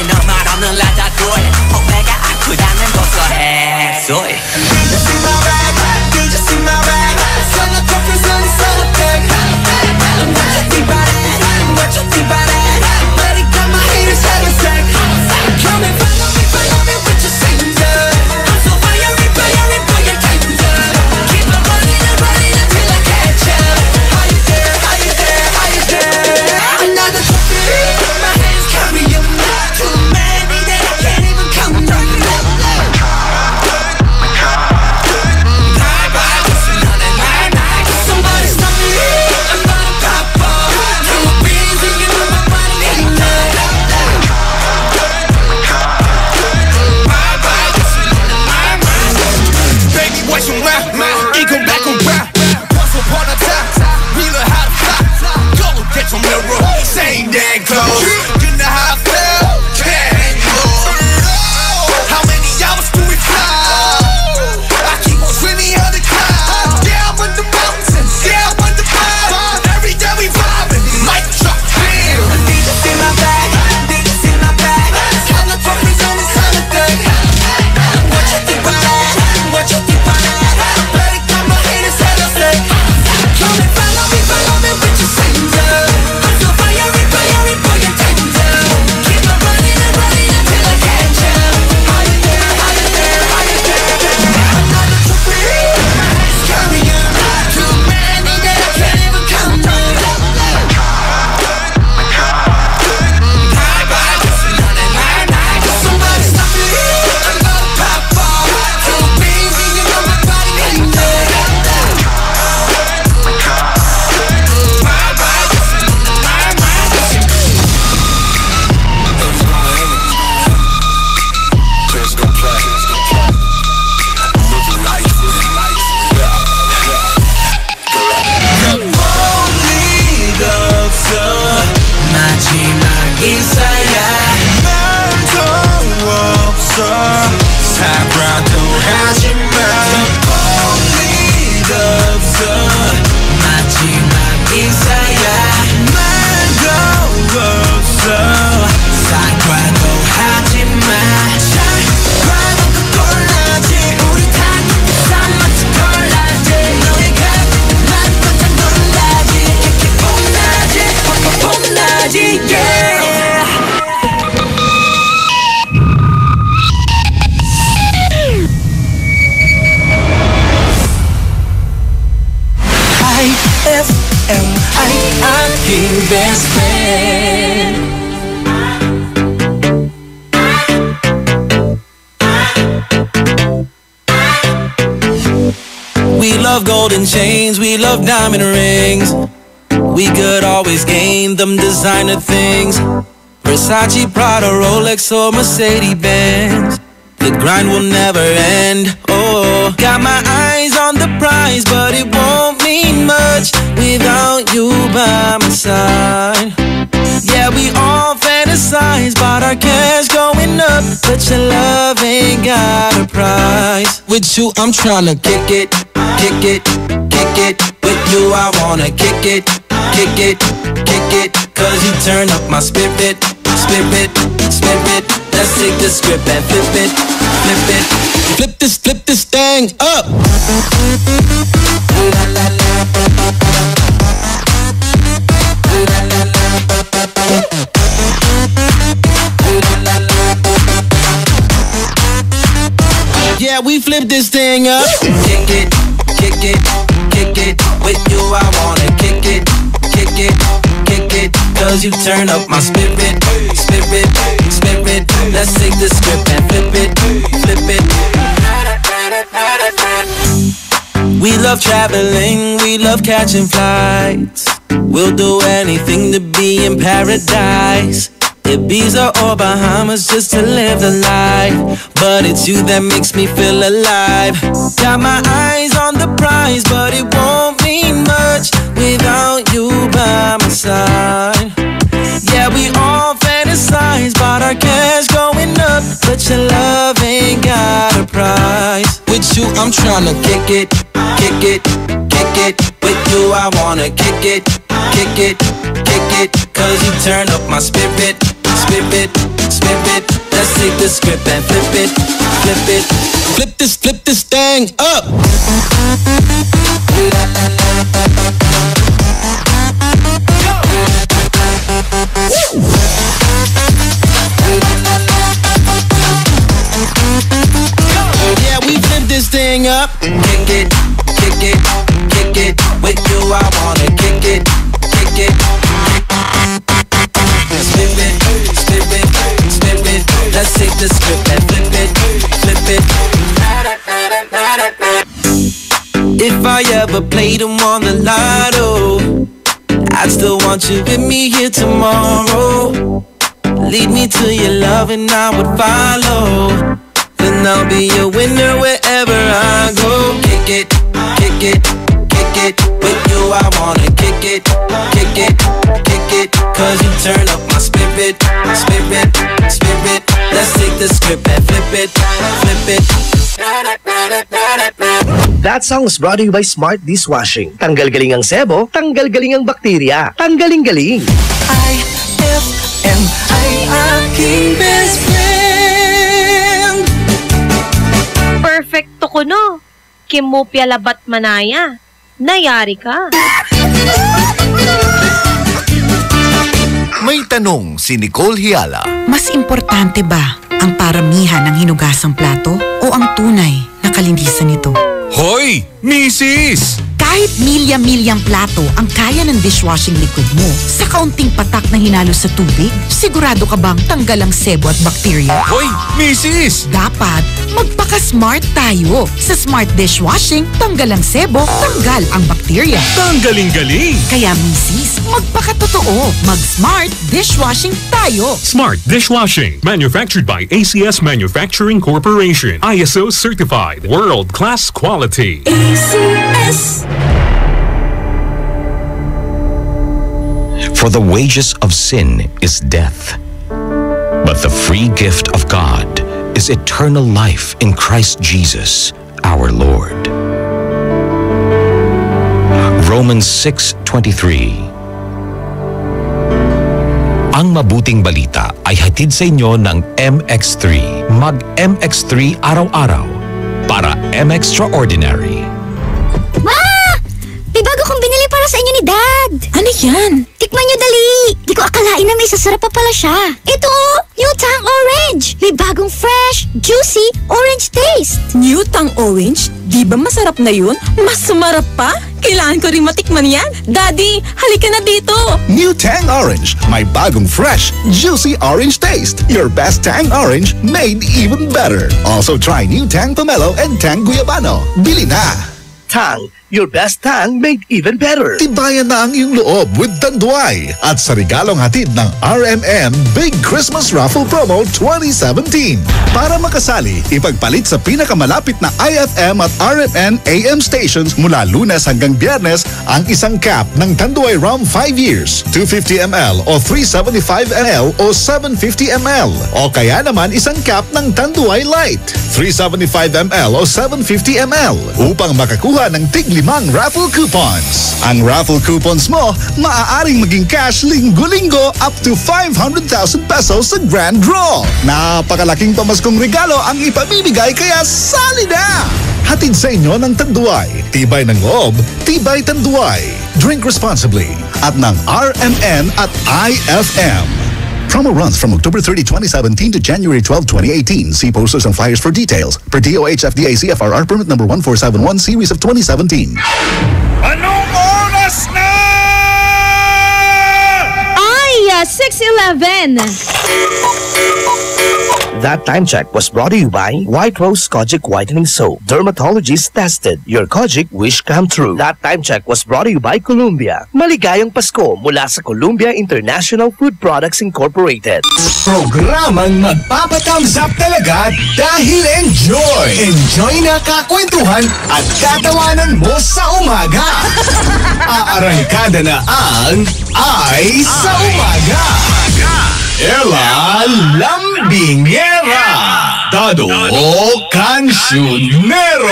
너 말 없는 라자 do it 오해가 아프다면 고소해 so it Did you see my rag? Did you see my rag? Son of trophies on the son of bag What you think about it? What you think about it? Let it come, my haters have a sack Come and follow me with your singer I'm so fiery, boy, you're tender Keep on running until I catch ya How you there, how you there, how you there? Another trophy, my hands carry them Too many that I can't even count them Somebody stop me, I'm gonna pop off Till my beans and you know my body ain't done Baby, watch your mouth, it come back around Once upon a time, we learned how to fly Go get your mirror, same damn clothes You know how I feel, can't go How many hours do we fly? I keep on swimming on the clouds Down on the mountains, down on the clouds Every day we vibing, mic drop, bam Did you see my bag? Did you see my bag? All the trophies on the sun of thing What you think about that? What you think about that? Let it come, my haters have a say Come and follow me with your singer I'm so fiery, boy, you're tender Keep on running until I catch ya How you there, how you there, how you there? Another trophy, my hands carry ya Too many that I can't even count them Somebody stop me, I'm gonna pop off Till my beans and you know my body ain't done Chris gon' play. Living life. Only 없어 마지막 인사야 말도 없어 사과도 하지마 Only 없어 마지막 인사야 말도 없어 사과도 하지마 사과도 꼴라지 우리 다 쌈마치 꼴라지 너희가 맛보다 놀라지 폼나지 yeah IFM ay aking best friend We love golden chains, we love diamond rings We could always gain them designer things Versace, Prada, Rolex or Mercedes-Benz The grind will never end, oh Got my eyes on the prize, but it won't mean much Without you by my side Yeah, we all fantasize about our cash going up But your love ain't got a price With you, I'm tryna kick it, kick it, kick it With you, I wanna kick it, kick it, kick it Cause you turn up my spirit, spirit, spirit Let's take the script and flip it, flip it Flip this thing up Yeah, we flip this thing up Kick it, kick it, kick it With you I wanna kick it, kick it, kick it Cause you turn up my spirit, spirit, spirit Let's take the script and flip it, flip it We love traveling, we love catching flights. We'll do anything to be in paradise. Ibiza or Bahamas just to live the life. But it's you that makes me feel alive. Got my eyes on the prize, but it won't mean much without you by my side. Yeah, we all fantasize about our cash going up, but your love ain't got a price. With you, I'm tryna kick it, kick it, kick it. With you, I wanna kick it, kick it, kick it. Cause you turn up my spirit, spirit, spirit. Let's take the script and flip it, flip it. Flip this thing up. Yeah, we flip this thing up. Kick it, kick it, kick it. With you, I wanna kick it, kick it. Spin it, spin it, spin it. Let's take the script and flip it, flip it. If I ever played and won the lotto, I'd still want you with me here tomorrow. Lead me to your love and I would follow. Then I'll be a winner wherever I go. Kick it, kick it, kick it. With you I wanna kick it, kick it, kick it. Cause you turn up my spirit, spirit, spirit. Let's take the script and flip it, flip it. That song is brought to you by Smart Dishwashing. Tanggal-galing ang sebo, tanggal-galing ang bakterya. Tanggaling-galing. IFM ay aking best friend. Perfecto ko no. Kimupya labat manaya. Nayari ka. May tanong si Nicole Hiala. Mas importante ba ang paramihan ng hinugasang plato o ang tunay na kalinisan nito? Hoy, Mrs! Kahit milya-milyang plato ang kaya ng dishwashing liquid mo, sa kaunting patak na hinalo sa tubig, sigurado ka bang tanggal ang sebo at bakterya? Hoy, Mrs! Dapat magpaka-smart tayo. Sa Smart Dishwashing, tanggal ang sebo, tanggal ang bakterya. Tanggaling-galing! Kaya Mrs., magpaka-totoo. Mag-Smart Dishwashing tayo. Smart Dishwashing, manufactured by ACS Manufacturing Corporation. ISO certified, world-class quality. ACS. For the wages of sin is death, but the free gift of God is eternal life in Christ Jesus, our Lord. Romans 6:23. Ang mabuting balita ay hatid sa inyo ng MX3. Mag-MX3 araw-araw para M-Extraordinary. Ma! May bago kong binili para sa inyo ni Dad. Ano yan? Tikman nyo dali. Di ko akalain na may sasarap pa pala siya. Ito, New Tang Orange. May bagong fresh, juicy, orange taste. New Tang Orange? Di ba masarap na yun? Mas sumarap pa? Kailangan ko rin matikman yan. Daddy, halika na dito. New Tang Orange. May bagong fresh, juicy orange taste. Your best Tang Orange made even better. Also try New Tang Pomelo and Tang Guyabano. Bili na! Tang, your best Tang made even better. Tibayan na ang iyong loob with Tanduay at sa regalong hatid ng RMN Big Christmas Raffle Promo 2017. Para makasali, ipagpalit sa pinakamalapit na IFM at RMN AM stations mula Lunes hanggang Biyernes ang isang cap ng Tanduay Rum 5 years, 250 ml o 375 ml o 750 ml. O kaya naman isang cap ng Tanduay Light, 375 ml o 750 ml upang makakuha ng tig-5 raffle coupons. Ang raffle coupons mo, maaaring maging cash linggo-linggo up to 500,000 pesos sa grand draw. Napakalaking pamaskong regalo ang ipamimigay kaya sali na! Hatid sa inyo ng Tanduay. Tibay ng loob, tibay Tanduay. Drink responsibly at ng RMN at IFM. Promo runs from October 30, 2017 to January 12, 2018. See posters and flyers for details. Per DOH FDA CFRR permit number 1471 series of 2017. Anong oras na? Ay, 6:11. That time check was brought to you by White Rose Kojic Whitening Soap. Dermatologist tested. Your Kojic wish come true. That time check was brought to you by Columbia. Maligayang Pasko mula sa Columbia International Food Products Incorporated. Programang magpapatamsap talaga dahil enjoy! Enjoy na kakwentuhan at tatawanan mo sa umaga! Aarangkada na ang Ay sa Umaga! Ella Lambingera, Dado Cancionero.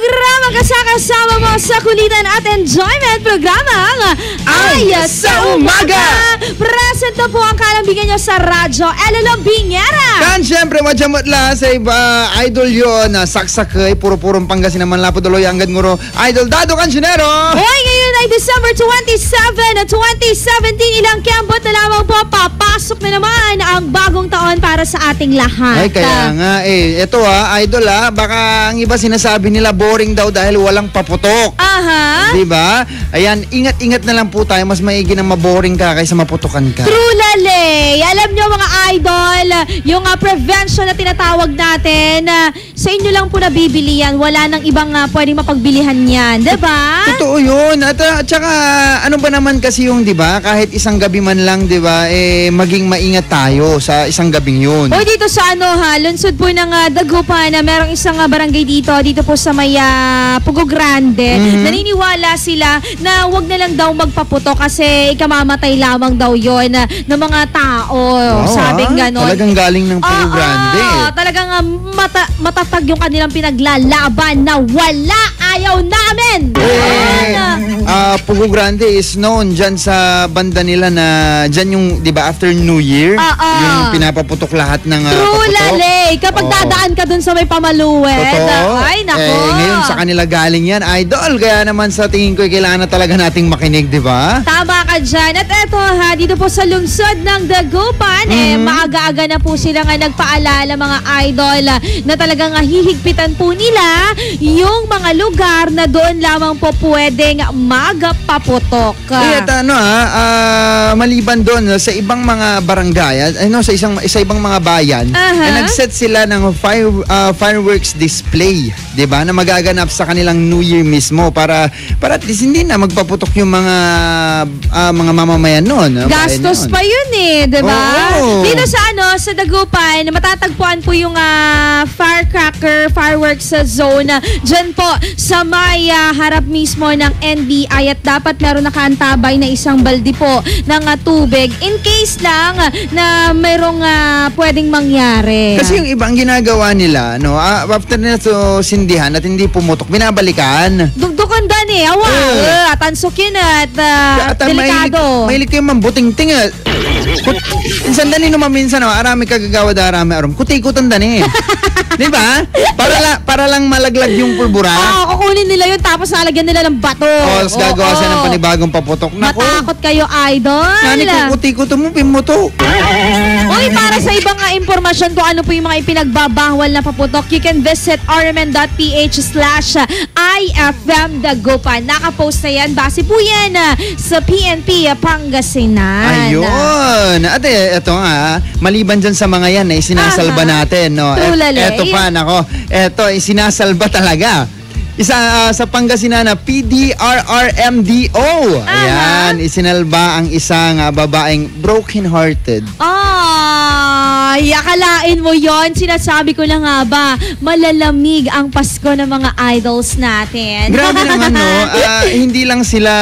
Programa kasama mo sa kulitan at enjoyment programang Ay sa Umaga. Present na po ang kalambingan nyo sa radyo, Ella Lambingera. Kan, syempre, madyamatla sa iba, idol yun, saksakay, puro-purong Pangasinan man lapuduloy, hanggang nguro, idol Dado Cancionero. Hoy, ngayon ay December 27, 2017, ilang kembot na lamang po, papasok na naman ang bagong taon para sa ating lahat. Ay, kaya nga, ito idol baka ang iba sinasabi nila boring daw dahil walang paputok. Aha. Diba? Ayan, ingat-ingat na lang po tayo, mas maigi na maboring ka kaysa maputukan ka. True lale. Alam nyo mga idol, yung prevention na tinatawag natin, sa inyo lang po nabibili yan. Wala nang ibang pwedeng mapagbilihan yan. Diba? Totoo yun. At saka, ano ba naman kasi yung, diba, kahit isang gabi man lang, diba, maging maingat tayo sa isang gabing yun. O dito sa lungsod po ng Dagupan, merong isang barangay dito po sa may Pugo Grande. Naniniwala sila na wag na lang daw magpaputo kasi ikamamatay lamang daw yon ng mga tao. Sabing ganon. Talagang galing ng Pugo Grande. Talagang matatag yung kanilang pinaglalaban na wala, ayaw namin. Pugo Grande is known dyan sa banda nila na dyan yung, di ba, after New Year, yung pinapaputok lahat ng True lale. Kapag dadaan ka dun sa may Pamaluwed. Ay, nako. Ngayon sa kanila galing yan, idol. Kaya naman sa tingin ko, kailangan na talaga nating makinig, di ba? Tama ka dyan. At eto dito po sa lungsod ng Dagupan, maaga-aga na po sila nga nagpaalala mga idol na talagang hihigpitan po nila yung mga lugar na doon lamang po pwedeng magpaputok. Maliban doon sa ibang mga barangay, sa ibang mga bayan, nag-set sila ng fireworks display, 'di ba? Na magaganap sa kanilang New Year mismo para at least hindi na magpaputok yung mga mamamayan noon. Gastos pa yun 'di ba? Dito sa Dagupan, matatagpuan po yung fireworks zone diyan po sa may harap mismo ng NBI at dapat meron nakaantabay na isang balde po ng tubig in case lang na mayroong pwedeng mangyari. Kasi yung ibang ginagawa nila, after nila to sindihan at hindi pumutok, binabalikan. Dugdukan dan tansukin at delikado. Mahilig kayo mambuting-ting. Minsan dani naman minsan, arami kagagawa da arami aram. Kutik-kutan dani. Di ba? Para lang malaglag yung pulbura. Kukunin nila yun tapos nalagyan nila ng bato. Gagawa siya ng panibagong paputok. Matakot kayo, idol. Nani kung kuti-kutan mo, pimuto. Uy, para sa ibang impormasyon kung ano po yung mga ipinagbabawal na paputok, you can visit rmn.ph/IFM Dagupan. Nakapost na yan. Base po yan sa PNP Pangasinan. Ayun. At eto nga, maliban dyan sa mga yan, sinasalba natin. Eto pa, eto, sinasalba talaga. Isa sa Pangasinan na PDRRMDO. Ayan, isinalba ang isang babaeng broken-hearted. Akalain mo yon. Sinasabi ko na nga ba, malalamig ang Pasko ng mga idols natin. Grabe naman, hindi lang sila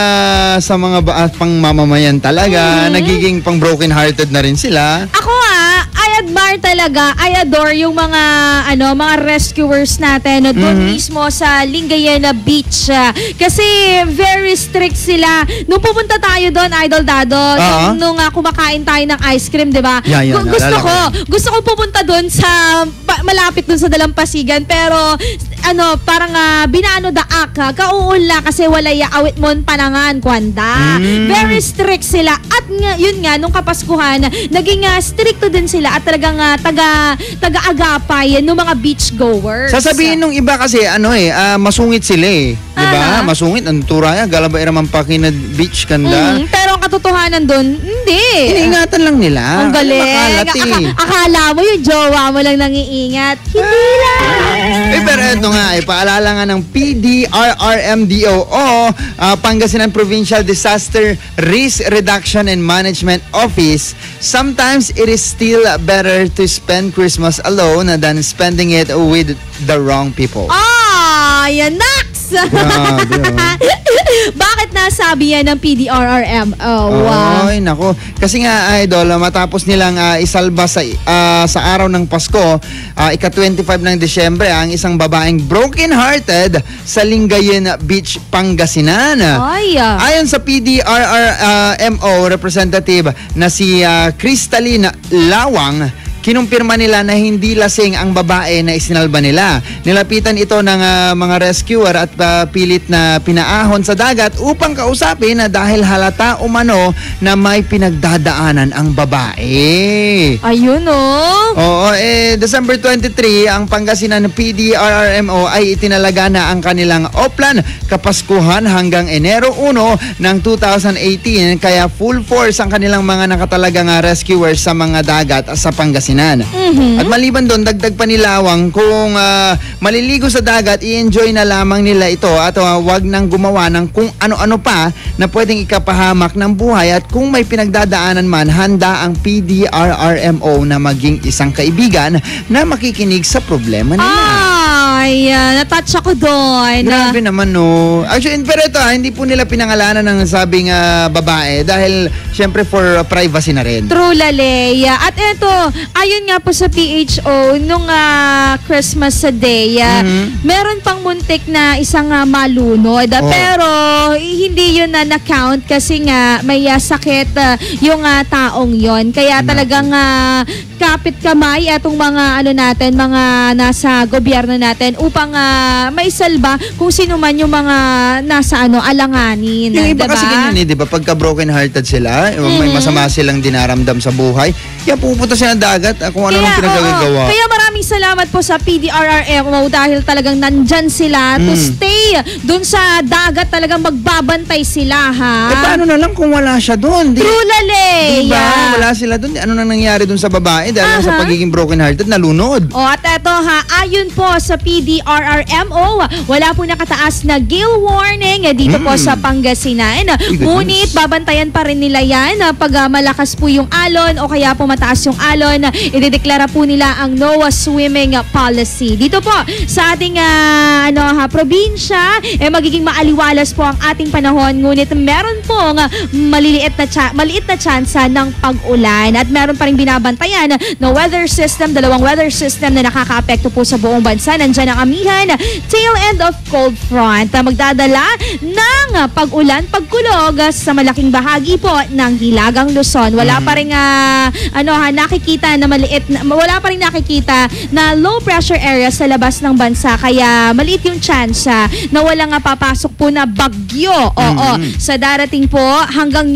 sa mga pang-mamamayan talaga. Nagiging pang broken-hearted na rin sila. Ako I admire talaga, I adore yung mga mga rescuers natin doon mismo sa Lingayen Beach. Kasi very strict sila. Nung pupunta tayo doon, Idol Dado, nung kumakain tayo ng ice cream, 'di ba? Gusto ko pupunta doon sa malapit doon sa Dalampasigan, pero parang binaano daak kauula kasi walay awit mon panangan kwanda. Very strict sila at yun nga nung Kapaskuhan naging stricto din sila at talagang taga-agapay ng mga beach goers. Sasabihin nung iba kasi masungit sila Diba? Masungit ang turaya, galaba iraman pakinad beach kanda. Pero ang katotohanan doon, hindi. Iniingatan lang nila. Ang galing. Makalati. Akala mo yung jowa mo lang nangiingat. Hindi lang. Pero ito nga, paalala nga ng PDRRMDO Pangasinan Provincial Disaster Risk Reduction and Management Office, sometimes it is still better to spend Christmas alone than spending it with the wrong people. Yan, Nax! Bakit nasabi yan ng PDRRM? Ay, nako. Kasi nga, Idol, matapos nilang isalba sa araw ng Pasko, ika-25 ng Desyembre, ang isang babaeng broken-hearted sa Lingayen Beach, Pangasinan. Ayon sa PDRRMO representative na si Crystalline Lawang, kinumpirma nila na hindi lasing ang babae na isinalba nila. Nilapitan ito ng mga rescuer at pilit na pinaahon sa dagat upang kausapin na dahil halata umano na may pinagdadaanan ang babae. Ayun Oo, December 23, ang Pangasinan PDRRMO ay itinalaga na ang kanilang Oplan Kapaskuhan hanggang Enero 1 ng 2018, kaya full force ang kanilang mga nakatalagang rescuers sa mga dagat sa Pangasinan. At maliban doon, dagdag pa nilawang kung maliligo sa dagat, i-enjoy na lamang nila ito at wag nang gumawa ng kung ano-ano pa na pwedeng ikapahamak ng buhay, at kung may pinagdadaanan man, handa ang PDRRMO na maging isang kaibigan na makikinig sa problema nila. Ay, natouch ako doon. Grabe naman, no. Actually, pero ito, hindi po nila pinangalanan ng sabing babae dahil syempre for privacy na rin. True, Lale. At ito, ayon nga po sa PHO, nung Christmas day, meron pang muntik na isang malunod. Pero hindi yun na-count kasi nga may sakit yung taong yon. Kaya talagang kapit kamay atong mga natin, mga nasa gobyerno natin upang maisalba kung sino man yung mga nasa alanganin. Yung iba kasi ganyan di ba? Pagka broken-hearted sila, may masama silang dinaramdam sa buhay, kaya pupunta sila ng dagat kung ano nang pinagagawa. Kaya maraming salamat po sa PDRRMO dahil talagang nandyan sila to stay dun sa dagat, talagang magbabantay sila, ha? Paano na lang kung wala siya dun? True, Lale! Diba? Wala sila dun. Ano nang nangyari dun sa babae dahil sa pagiging broken-hearted, nalunod. At eto ayon po sa PDRRMO, wala po nakataas na gale warning dito po sa Pangasinan. Ngunit babantayan pa rin nila yan pag malakas po yung alon o kaya po mataas yung alon, idedeklara po nila ang no swimming policy. Dito po sa ating probinsya, magiging maaliwalas po ang ating panahon, ngunit meron pong maliit na tsansa ng pag-ulan at meron pa rin binabantayan na weather system, dalawang weather system na nakaka-apekto po sa buong bansa. Nandyan ang amihan, tail end of cold front, magdadala ng pag-ulan, pagkulog sa malaking bahagi po ng Hilagang Luzon. Wala pa rin nakikita na wala pa rin nakikita na low pressure area sa labas ng bansa, kaya maliit yung chance na walang papasok po na bagyo. Sa darating po hanggang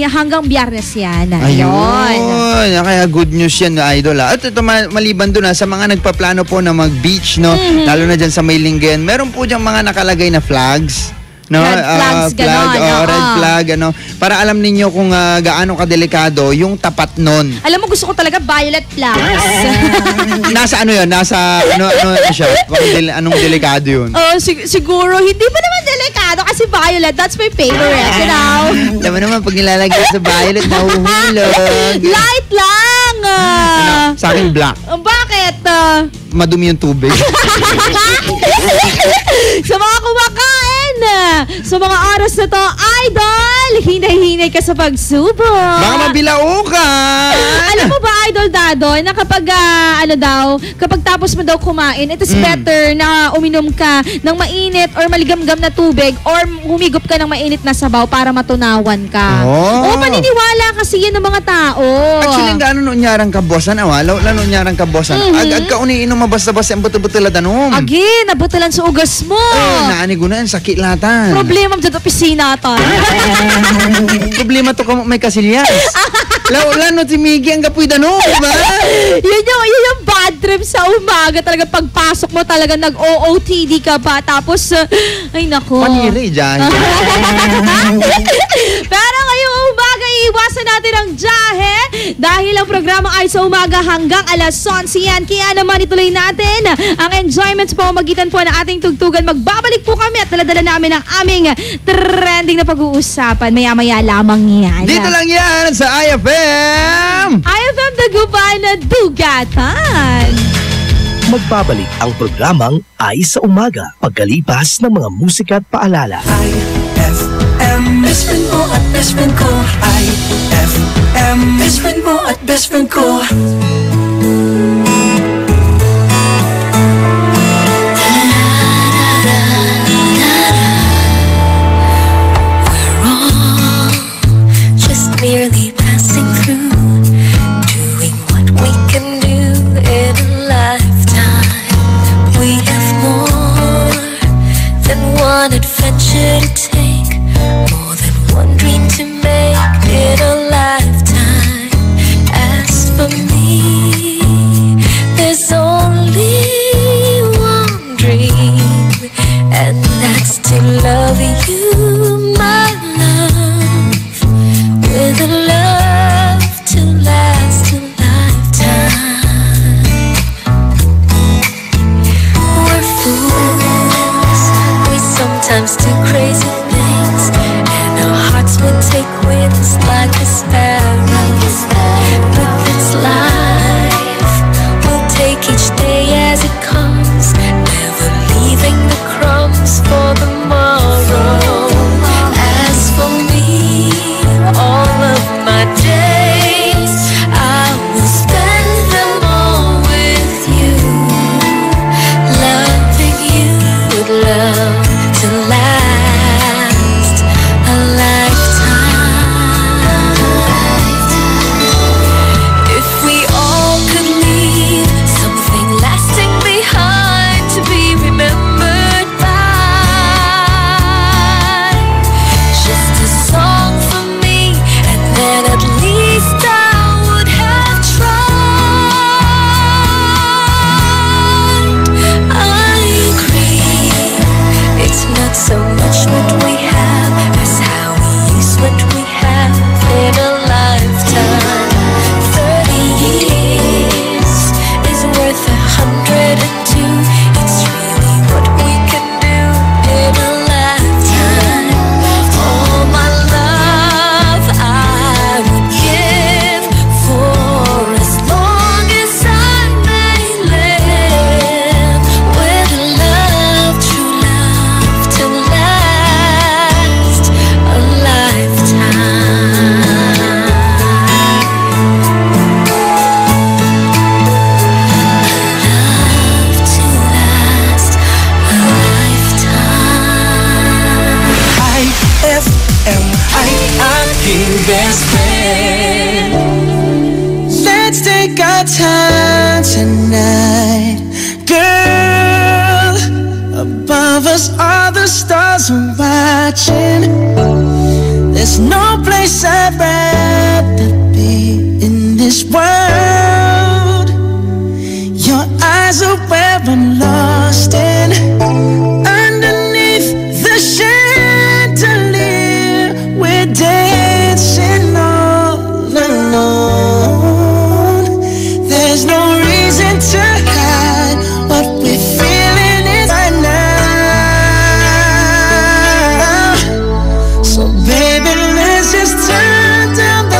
Biyernes yan. Ayun. Kaya good news yan, Idol. At ito, maliban doon sa mga nagpaplano po na mag-beach, no, lalo na dyan sa may Lingayen, meron po dyan mga nakalagay na flags. No? Red flags, ganon. Red flag, para alam ninyo kung gaano kadelikado yung tapat nun. Alam mo, gusto ko talaga violet flags. Nasa yun? Nasa, siya? Anong delikado yun? Siguro, hindi pa naman delikado kasi violet, that's my favorite, you know? Alam mo naman, pag nilalagay sa violet, nahuhulog. Light lang! Sa akin, black. Bakit? Madumi yung tubig. Sa mga kumakain, sa mga oras na to, Idol, hinay-hinay ka sa pagsubok. Baka mabilao ka. Alam mo ba, Idol Dadoy, na kapag kapag tapos mo daw kumain, it is better na uminom ka ng mainit or maligamgam na tubig or humigop ka ng mainit na sabaw para matunawan ka. Paniniwala kasi yan ng mga tao. Actually, gano'n unyarang kabosan, lalo unyarang kabosan. Ag ka uniinom mabasta-basta ang buto-buto danom. Again, nabutulan sa ugas mo. Naani ko na yan, sakit latan. Problema dyan opisina ata. Problema to ka may kasilyas. Lalo si Miggy ang kapoy danom, diba? Yun yung bad bad trip sa umaga. Talaga pagpasok mo talaga nag-OOTD ka pa. Tapos, ay nako. Paniri dyan. Pero ngayong umaga, iiwasan natin ang jahe dahil ang programa ay sa umaga hanggang alas 11 yan. Kaya naman ituloy natin ang enjoyment sa pamamagitan po ng ating tugtugan. Magbabalik po kami at daladala namin ang aming trending na pag-uusapan. Maya-maya lamang yan. Dito lang yan sa IFM! IFM Dagupan na Dugatan! Magbabalik ang programang Ay sa Umaga pagkalipas ng mga musika at paalala. IFM, best friend mo at best friend ko. IFM, best friend mo at best friend ko. Merely passing through, doing what we can do in a lifetime. We have more than one adventure to take, more than one dream to make in a lifetime. As for me, there's only one dream, and that's to love you, my love, with a love to last a lifetime. We're fools, we sometimes do crazy things, and our hearts would take wings like a sparrow. But it's life, we'll take each day as it comes, never leaving the crumbs for tomorrow. As for me, all of my days, I will spend them all with you, loving you with love to last a lifetime. If we all could leave something lasting behind to be remembered by, just a song for me, then at least I would have tried. I agree, it's not so much what we have as how we use what we have in a lifetime. 30 years is worth 102. It's really what we can do in a lifetime. All my love I would give for as long as I may live, with a love, true love to last a lifetime. Love to last a lifetime. IFM, aking best friend. Let's take our time tonight, girl. Above us all the stars are watching. There's no place I'd rather be in this world. Your eyes are where I'm lost in. Underneath the chandelier, we're dancing all alone. There's no reason to hide what we're feeling right now. So baby, let's just turn down the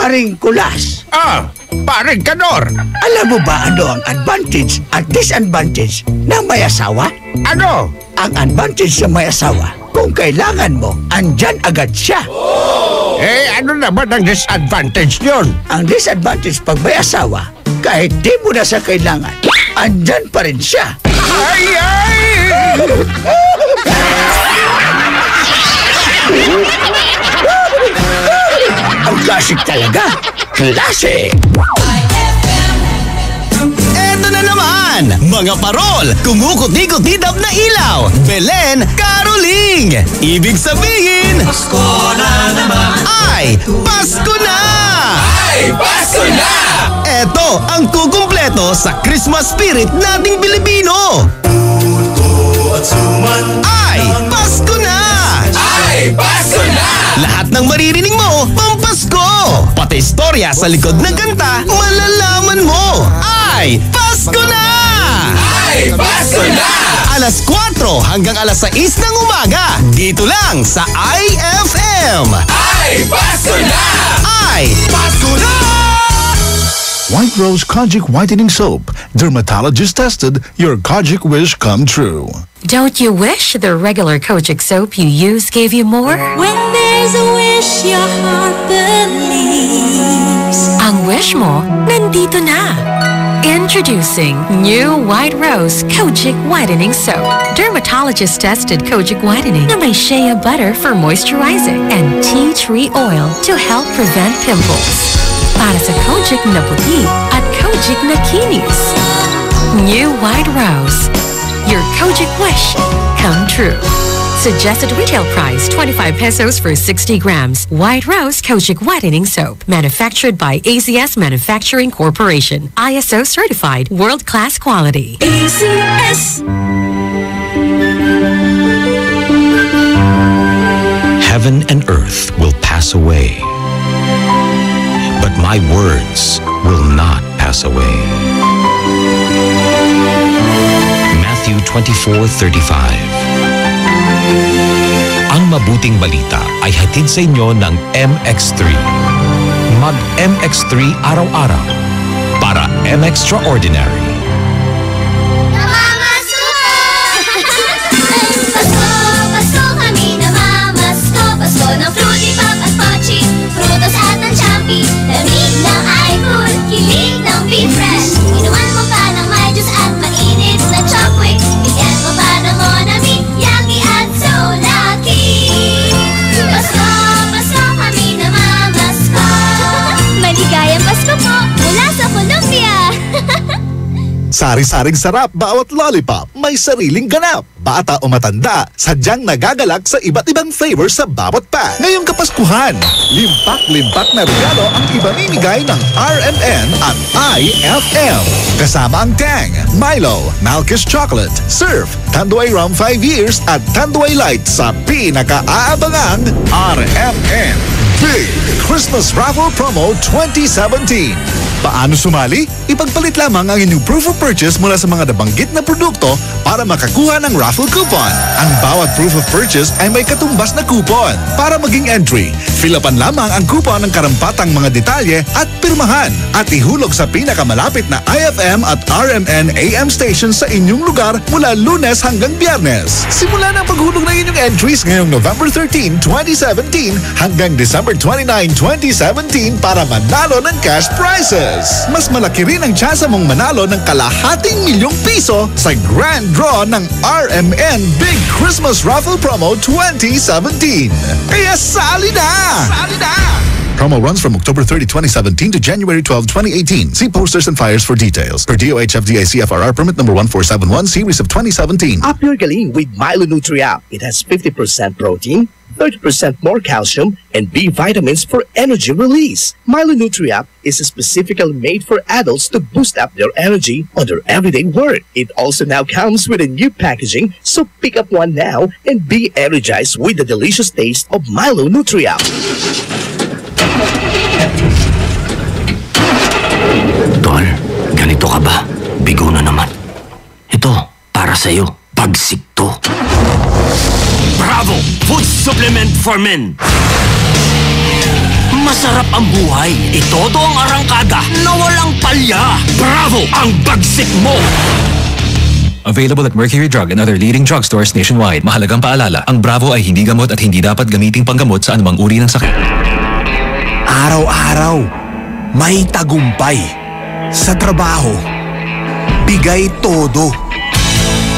Paring Kulas. Paring Kanor. Alam mo ba ano ang advantage at disadvantage ng may asawa? Ano? Ang advantage ng may asawa, kung kailangan mo, andyan agad siya. Ano naman ang disadvantage yun? Ang disadvantage pag may asawa, kahit di mo na sa kailangan, andyan pa rin siya. Ang classic talaga. Classic! Eto na naman, mga parol, kumukuti-kutidap na ilaw, Belen, Caroling. Ibig sabihin, Pasko na naman. Ay, Pasko na! Ay, Pasko na! Eto ang kukumpleto sa Christmas spirit nating Pilipino. Ay, Pasko na! Ay, Pasko na! Lahat ng maririnig mo, pampasko! Pati istorya sa likod ng kanta, malalaman mo! Ay, Pasko na! Ay, Pasko na! Alas 4 hanggang alas 6 ng umaga, dito lang sa IFM! Ay, Pasko na! Ay, Pasko na! White Rose Kojic Whitening Soap. Dermatologist tested, your Kojic wish come true. Don't you wish the regular Kojic soap you use gave you more? When there's a wish your heart believes. Ang wish mo, nandito na. Introducing new White Rose Kojic Whitening Soap. Dermatologist tested Kojic Whitening na may shea butter for moisturizing and tea tree oil to help prevent pimples. Para sa Kojic na puti at Kojic na kinis. New White Rose. Your Kojic wish come true. Suggested retail price 25 pesos for 60 grams. White Rose Kojic Whitening Soap. Manufactured by AZS Manufacturing Corporation. ISO certified world-class quality. AZS. Heaven and earth will pass away, but my words will not pass away. Matthew 24:35. Ang mabuting balita ay hatid sa inyo ng MX3. Mag MX3 araw-araw para M-Extraordinary. Pasko kami namamasko. Pasko ng Fruity Pop at Pochi, Frutos at ng Champi, lamig ng iFood, kilig ng Be Fresh. Inuman mo pa ng may juice at mainit na Chopwick. Bigyan mo pa ng Monami, Yaki at so lucky. Pasko, Pasko kami namamasko. Maligayang Pasko po mula sa Colombia. Sari-saring sarap bawat lollipop, may sariling ganap. Bata o matanda, sadyang nagagalak sa iba't ibang flavor sa bawat pack. Ngayong Kapaskuhan, limpak-limpak na regalo ang ibamimigay ng RMN at IFM. Kasama ang Tang, Milo, Malkish Chocolate, Surf, Tanduay Rum 5 years at Tanduay Light sa pinaka-aabangang RMN Big Christmas Raffle Promo 2017. Paano sumali? Ipagpalit lamang ang inyong proof of purchase mula sa mga nabanggit na produkto para makakuha ng raffle coupon. Ang bawat proof of purchase ay may katumbas na coupon. Para maging entry, fill-upan lamang ang coupon ng karampatang mga detalye at pirmahan at ihulog sa pinakamalapit na IFM at RMN AM station sa inyong lugar mula Lunes hanggang Biyernes. Simula ng paghulog ng inyong entries ngayong November 13, 2017 hanggang December 29, 2017 para manalo ng cash prizes. Mas malaki rin ang tsansa mong manalo ng ₱250,000 sa grand draw ng RMN Big Christmas Raffle Promo 2017. Kaya sali na! Sali na! Promo runs from October 30, 2017 to January 12, 2018. See posters and flyers for details. Per DOH FDA CFRR permit number 1471 series of 2017. Up your galing with Milo Nutri-Up. It has 50% protein, 30% more calcium, and B vitamins for energy release. Milo Nutri-Up is specifically made for adults to boost up their energy on their everyday work. It also now comes with a new packaging, so pick up one now and be energized with the delicious taste of Milo Nutri-Up. Tol, ganito ka ba? Bigo na naman. Ito, para sa'yo, pagsikto. Bravo! Food supplement for men! masarap ang buhay. Itodo ang arangkada na walang palya. Bravo ang bagsik mo! Available at Mercury Drug and other leading drugstores nationwide. Mahalagang paalala, ang Bravo ay hindi gamot at hindi dapat gamiting panggamot sa anumang uri ng sakit. Araw-araw, may tagumpay. Sa trabaho, bigay todo.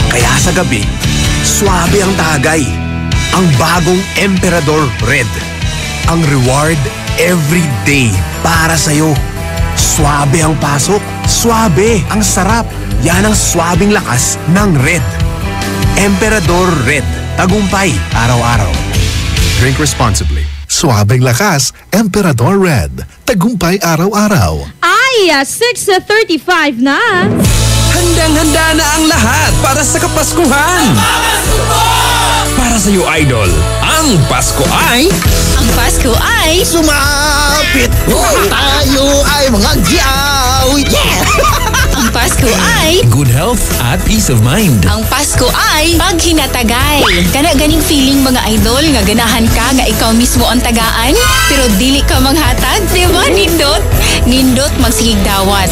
Kaya sa gabi, swabe ang tagay. Ang bagong Emperador Red. Ang reward every day para sa'yo. Swabe ang pasok. Swabe ang sarap. Yan ang swabing lakas ng Red. Emperador Red. Tagumpay araw-araw. Drink responsibly. Swabing lakas, Emperador Red. Tagumpay araw-araw. Ay, 6:35 na. Handang-handa na ang lahat para sa Kapaskuhan. Para sa iyo, Idol, ang Pasko ay... Ang Pasko ay... Sumapit! Tayo ay mga giyaw! Yeah! Ang Pasko ay... Good health at peace of mind. Ang Pasko ay... Paghinatagay. Kana ganing feeling mga idol nga ganahan ka nga ikaw mismo ang tagaan pero dili ka manghatag, di ba? Nindot magsigig dawat.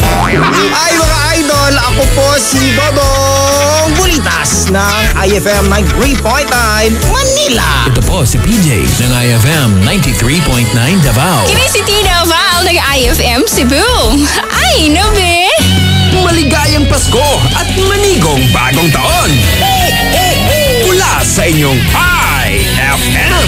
Ay mga idol, ako po si Bobong Bulitas ng IFM 93.9 Manila. Ito po si PJ ng IFM 93.9 Davao. Kini si Tina Val ng IFM Cebu. Ay, nabe! Maligayang Pasko at manigong bagong taon. Mula sa inyong IFM.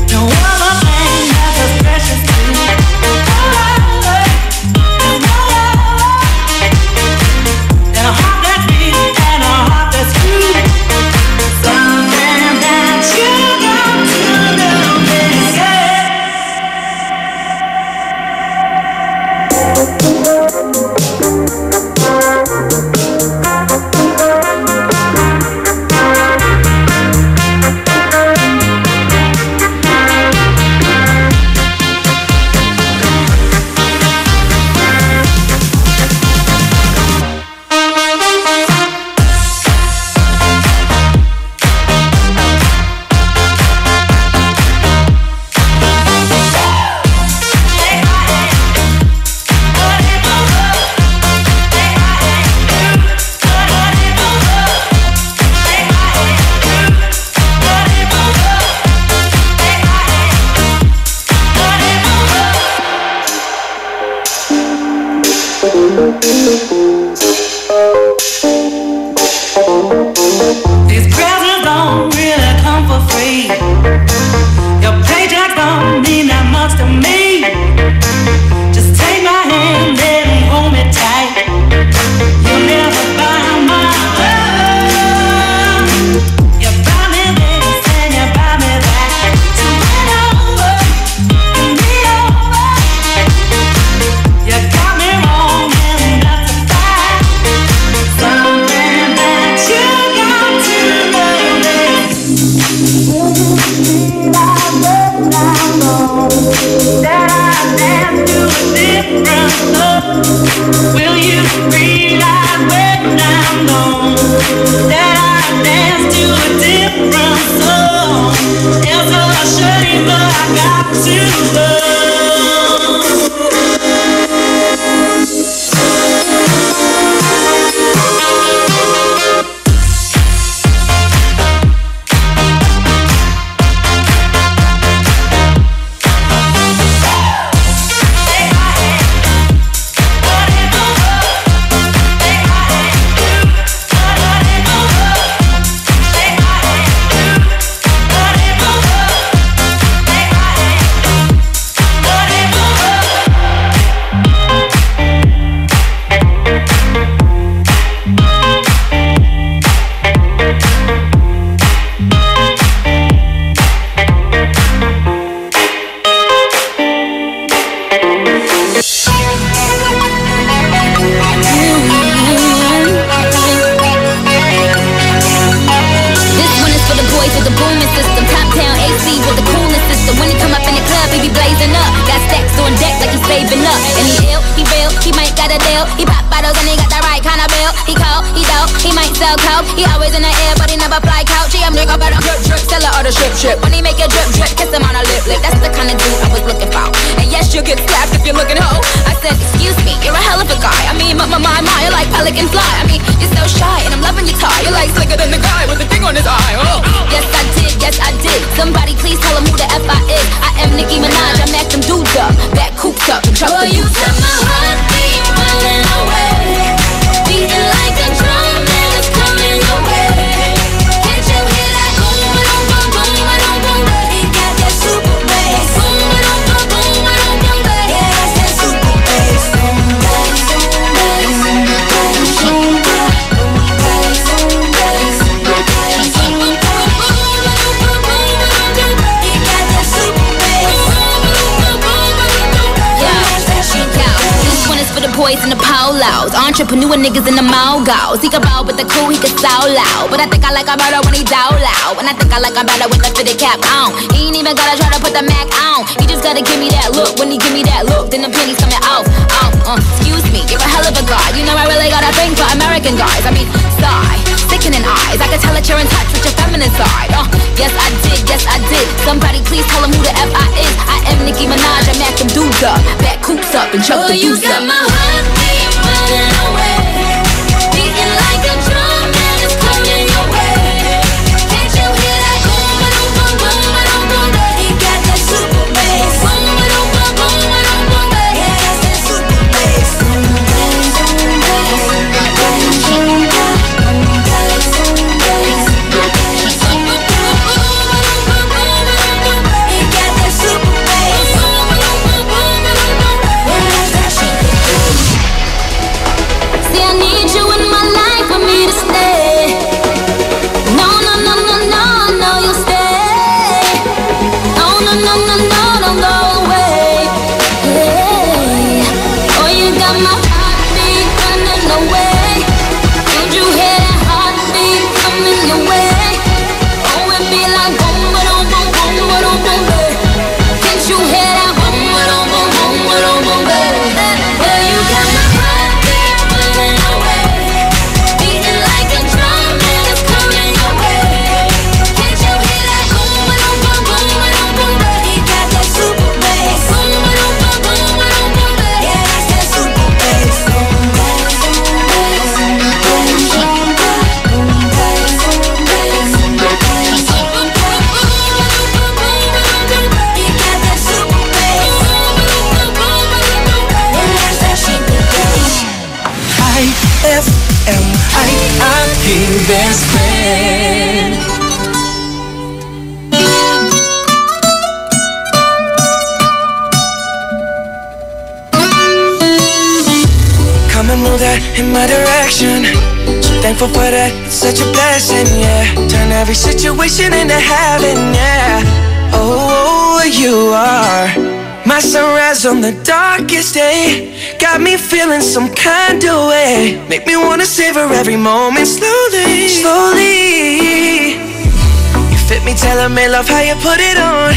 No other thing that's as precious to me. system. Top down AC with the coolest system. When he come up in the club, he be blazing up. Got stacks on deck like he's saving up. And he ill, he real, he might got a deal. He pop bottles and he got the right kind of bill. He cold, he dope, he might sell coke. He always in the air, but he never fly couch. He a nigga better drip drip, sell her or the strip. When he make a drip drip, kiss him on a lip. That's the kind of dude I was looking for. And yes, you'll get slapped if you're looking hoe. I said, excuse me, you're a hell of a guy. I mean, my, you're like pelican fly. I mean, you're so shy, and I'm loving your tie. You're like slicker than the guy with the thing on his eye. Oh. Yes, I did. Somebody please tell him who the F I is. I am Nicki Minaj, I macked them dudes up. Back cooped up and truck the you dudes set up. my heart beat running away, beating like a drum and it's coming your way. Can't you hear that boom, boom, boom, boom, boom, boom, boom? He got that super bass. Boom, boom, boom, boom, boom, boom, boom. Yeah, that's that super bass. Boom, bass, boom, bass, boom, bass, boom, bass, boom, bass, boom, bass, boom, bass. For the boys in the polos, entrepreneur niggas in the mogos. He can ball with the cool, he can sound loud. But I think I like him better when he down loud. And I think I like him better with the fitted cap on. He ain't even gotta try to put the Mac on. He just gotta give me that look. When he give me that look, then the pennies coming off. Excuse me, you're a hell of a guy. You know I really got a thing for American guys. I mean, sigh, sickening eyes. I can tell that you're in touch with your feminine side. Yes I did. Somebody please tell him who the F I is. I am Nicki Minaj, I mack them dudes up. Back coops up and chuck the dudes up. My heart beat running away, beating like a drum and it's coming your way. Can't you hear that boom, boom, boom, boom, boom, boom, boom? He got that super bass. Boom, boom, boom, boom, boom, boom, boom. Yeah, that's that super bass. Boom, bass, boom, bass, boom, bass, boom, bass, boom, bass, boom, bass, boom, bass. He got that super bass. Boom, boom, boom, boom, boom, boom. Yeah, that's that super bass. See, I need you in my life for me to stay. No, you'll stay. No, don't go away. Hey. Oh, you got my heartbeat running away. Can't you hear that heartbeat coming your way? Oh, it be like boom, boom, boom, boom, boom, boom, boom. Can't you hear that boom, boom, boom, boom, boom, boom, boom? Well, you got my heartbeat running away, beating like a drum and it's coming your way. Can't you hear that boom, boom, boom, boom, boom, boom, boom? He got that super bass. Boom, boom, boom, boom, boom, boom, boom. Yeah, that's that super bass. Boom, bass, boom, bass, boom, bass, boom, bass, boom, bass, boom, bass, boom, bass, boom, bass. He got that super bass. Boom, boom, boom, boom, boom, boom. Yeah, that's that super bass. IFMIIP best friend. Come and move that in my direction. So thankful for that, it's such a blessing, yeah. Turn every situation into heaven, yeah. Oh, you are my sunrise on the darkest day. Got me feeling some kind of way. Make me wanna savor every moment slowly, slowly. You fit me, tailor-made, love how you put it on.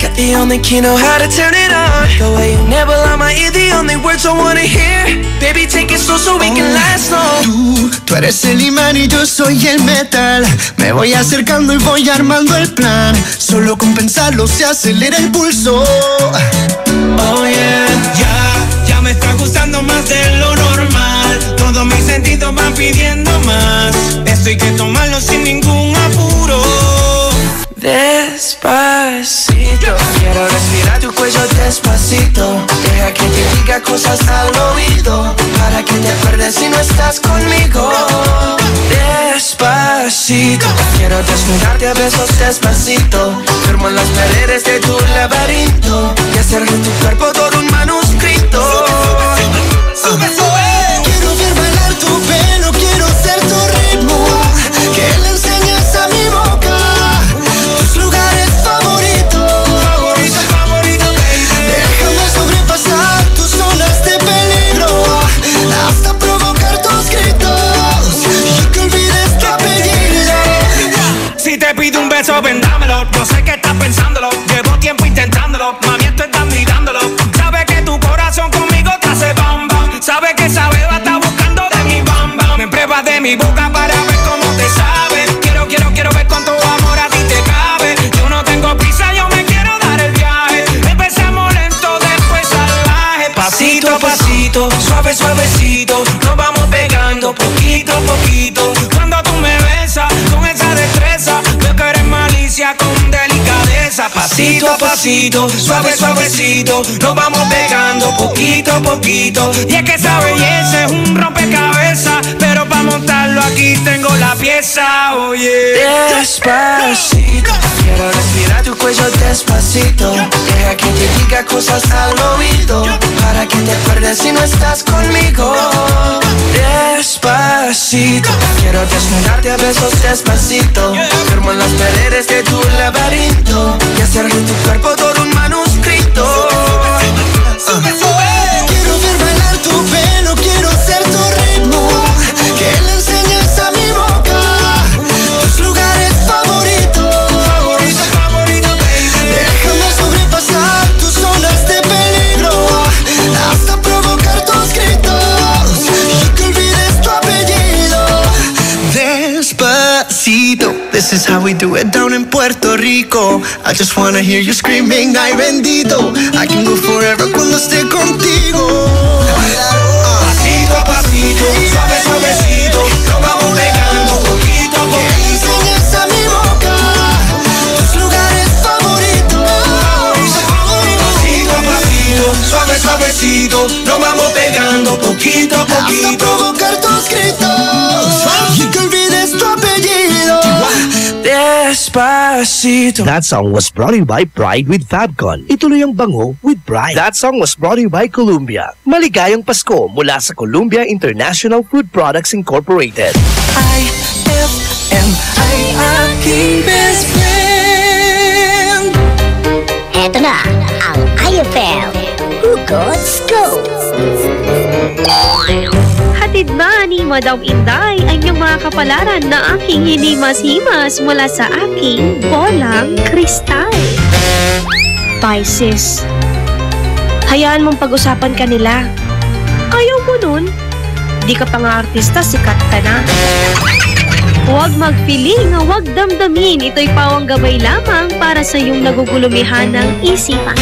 Got the only key, know how to turn it on. The way you never lie my ear, the only words I wanna hear. Baby, take it slow so we can last long. Tú eres el imán y yo soy el metal. Me voy acercando y voy armando el plan. Solo con pensarlo se acelera el pulso. Oh yeah, ya me está gustando más de lo normal. Todos mis sentidos van pidiendo más. Esto hay que tomarlo sin ningún apuro. Despacito, quiero respirar tu cuello despacito. Deja que te diga cosas al oído, para que te acuerdes si no estás conmigo. Despacito, quiero desnudarte a besos despacito. Firmo en las paredes de tu laberinto y hacer de tu cuerpo todo un manuscrito. Sube, sube. Quiero ver bailar tu pelo, quiero ser tu ritmo. Que le enseñes a mi boca tus lugares favoritos. Favorito, baby. Déjame sobrepasar tus zonas de peligro, hasta provocar tus gritos y que olvides tu apellido. Si te pido pide un beso, vendámelo. Yo sé que estás pensándolo, llevo tiempo intentándolo. Mami, esto estás mirándolo. Sabe que tu corazón conmigo te hace bam bam. Sabe que esa beba está buscando de mi bam bam. Me pruebas de mi boca para ver cómo te sabe. Quiero ver cuánto amor a ti te cabe. Yo no tengo prisa, yo me quiero dar el viaje. Empezamos lento, después salvaje. Pasito a pasito, suave, suavecito. Nos vamos pegando poquito a poquito. Cuando tú me besas con esa destreza, veo que eres malicia con delicadeza. Pasito a pasito, suave, suavecito. Nos vamos pegando poquito a poquito. Y es que esa belleza es un rompecabezas, pero para montarlo aquí tengo la pieza, oye. Despacito, quiero respirar tu cuello despacito. Deja que te diga cosas al oído, para que te acuerdes si no estás conmigo. Despacito, quiero desnudarte a besos despacito. Firmo en las paredes de tu laberinto y hacer de tu cuerpo todo un manuscrito. Quiero ver bailar tu pelo, quiero ser tu ritmo. Que le enseñes a mi boca tus lugares favoritos. Déjame sobrepasar tus zonas de peligro, hasta provocar tus gritos y que olvides tu apellido. Despacito, this is how we do it down in Puerto Rico. I just wanna hear you screaming, ay bendito. I can go forever cuando esté contigo. Pasito a pasito, suave, suavecito. Nos vamos pegando poquito a poquito. Que enseñes a mi boca tus lugares favoritos. Pasito a pasito, suave, suavecito. Nos vamos pegando poquito a poquito. Hasta provocar tus gritos y que olvides tu apellido. Despacito. That song was brought to you by Pride with Fabcon. Ituloy ang bango with Pride. That song was brought to you by Columbia. Maligayang Pasko mula sa Columbia International Food Products Incorporated. IFM ay aking best friend. Eto na ang IFM Hugot Scoop. Hatid na ni Madam Inday ang iyong mga kapalaran na aking hinimas-himas mula sa aking bolang kristal. Pisces, hayaan mong pag-usapan ka nila. Ayaw mo nun? Di ka pa nga artista, sikat ka na. Huwag magpiling, huwag damdamin. Ito'y pawang gabay lamang para sa iyong nagugulumihan ng isipan.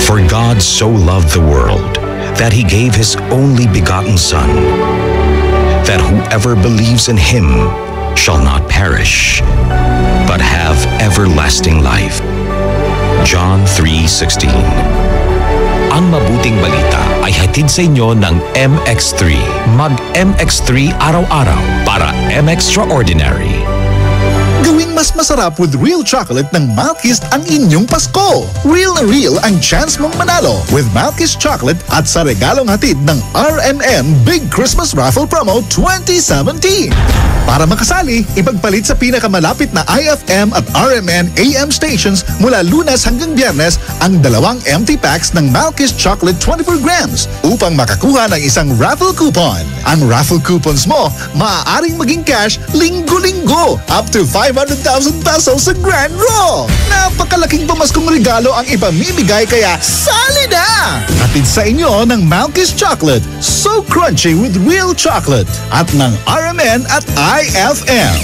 For God so loved the world that he gave his only begotten Son, that whoever believes in him shall not perish, but have everlasting life. John 3:16. Ang mabuting balita ay hatid sa inyo ng MX3. Mag-MX3 araw-araw para M-Extraordinary. Gawing mas masarap with real chocolate ng Malkist ang inyong Pasko. Real na real ang chance mong manalo with Malkist chocolate at sa regalong hatid ng RMN Big Christmas Raffle Promo 2017. Para makasali, ipagpalit sa pinakamalapit na IFM at RMN AM stations mula Lunes hanggang Biyernes ang 2 empty packs ng Malkist chocolate 24 grams upang makakuha ng isang raffle coupon. Ang raffle coupons mo maaaring maging cash linggo-linggo up to 500,000 pesos sa Grand Draw. Napakalaking pamaskong regalo ang ipamimigay kaya sali na! Hatid sa inyo ng Malkist chocolate, so crunchy with real chocolate at ng RMN at IFM.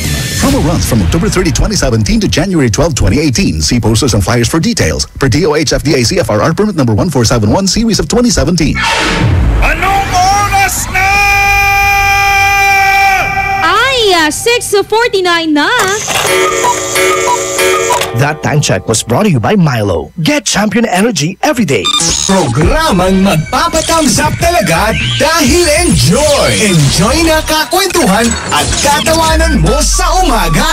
Promo runs from October 30, 2017 to January 12, 2018. See posters and flyers for details. Per DOH FDA CFRR permit number 1471 series of 2017. Anong oras na? Ay, 6:49 na. That time check was brought to you by Milo. Get champion energy every day. Programang magpapatamsap talaga dahil enjoy! Enjoy na kakwentuhan at katawanan mo sa umaga.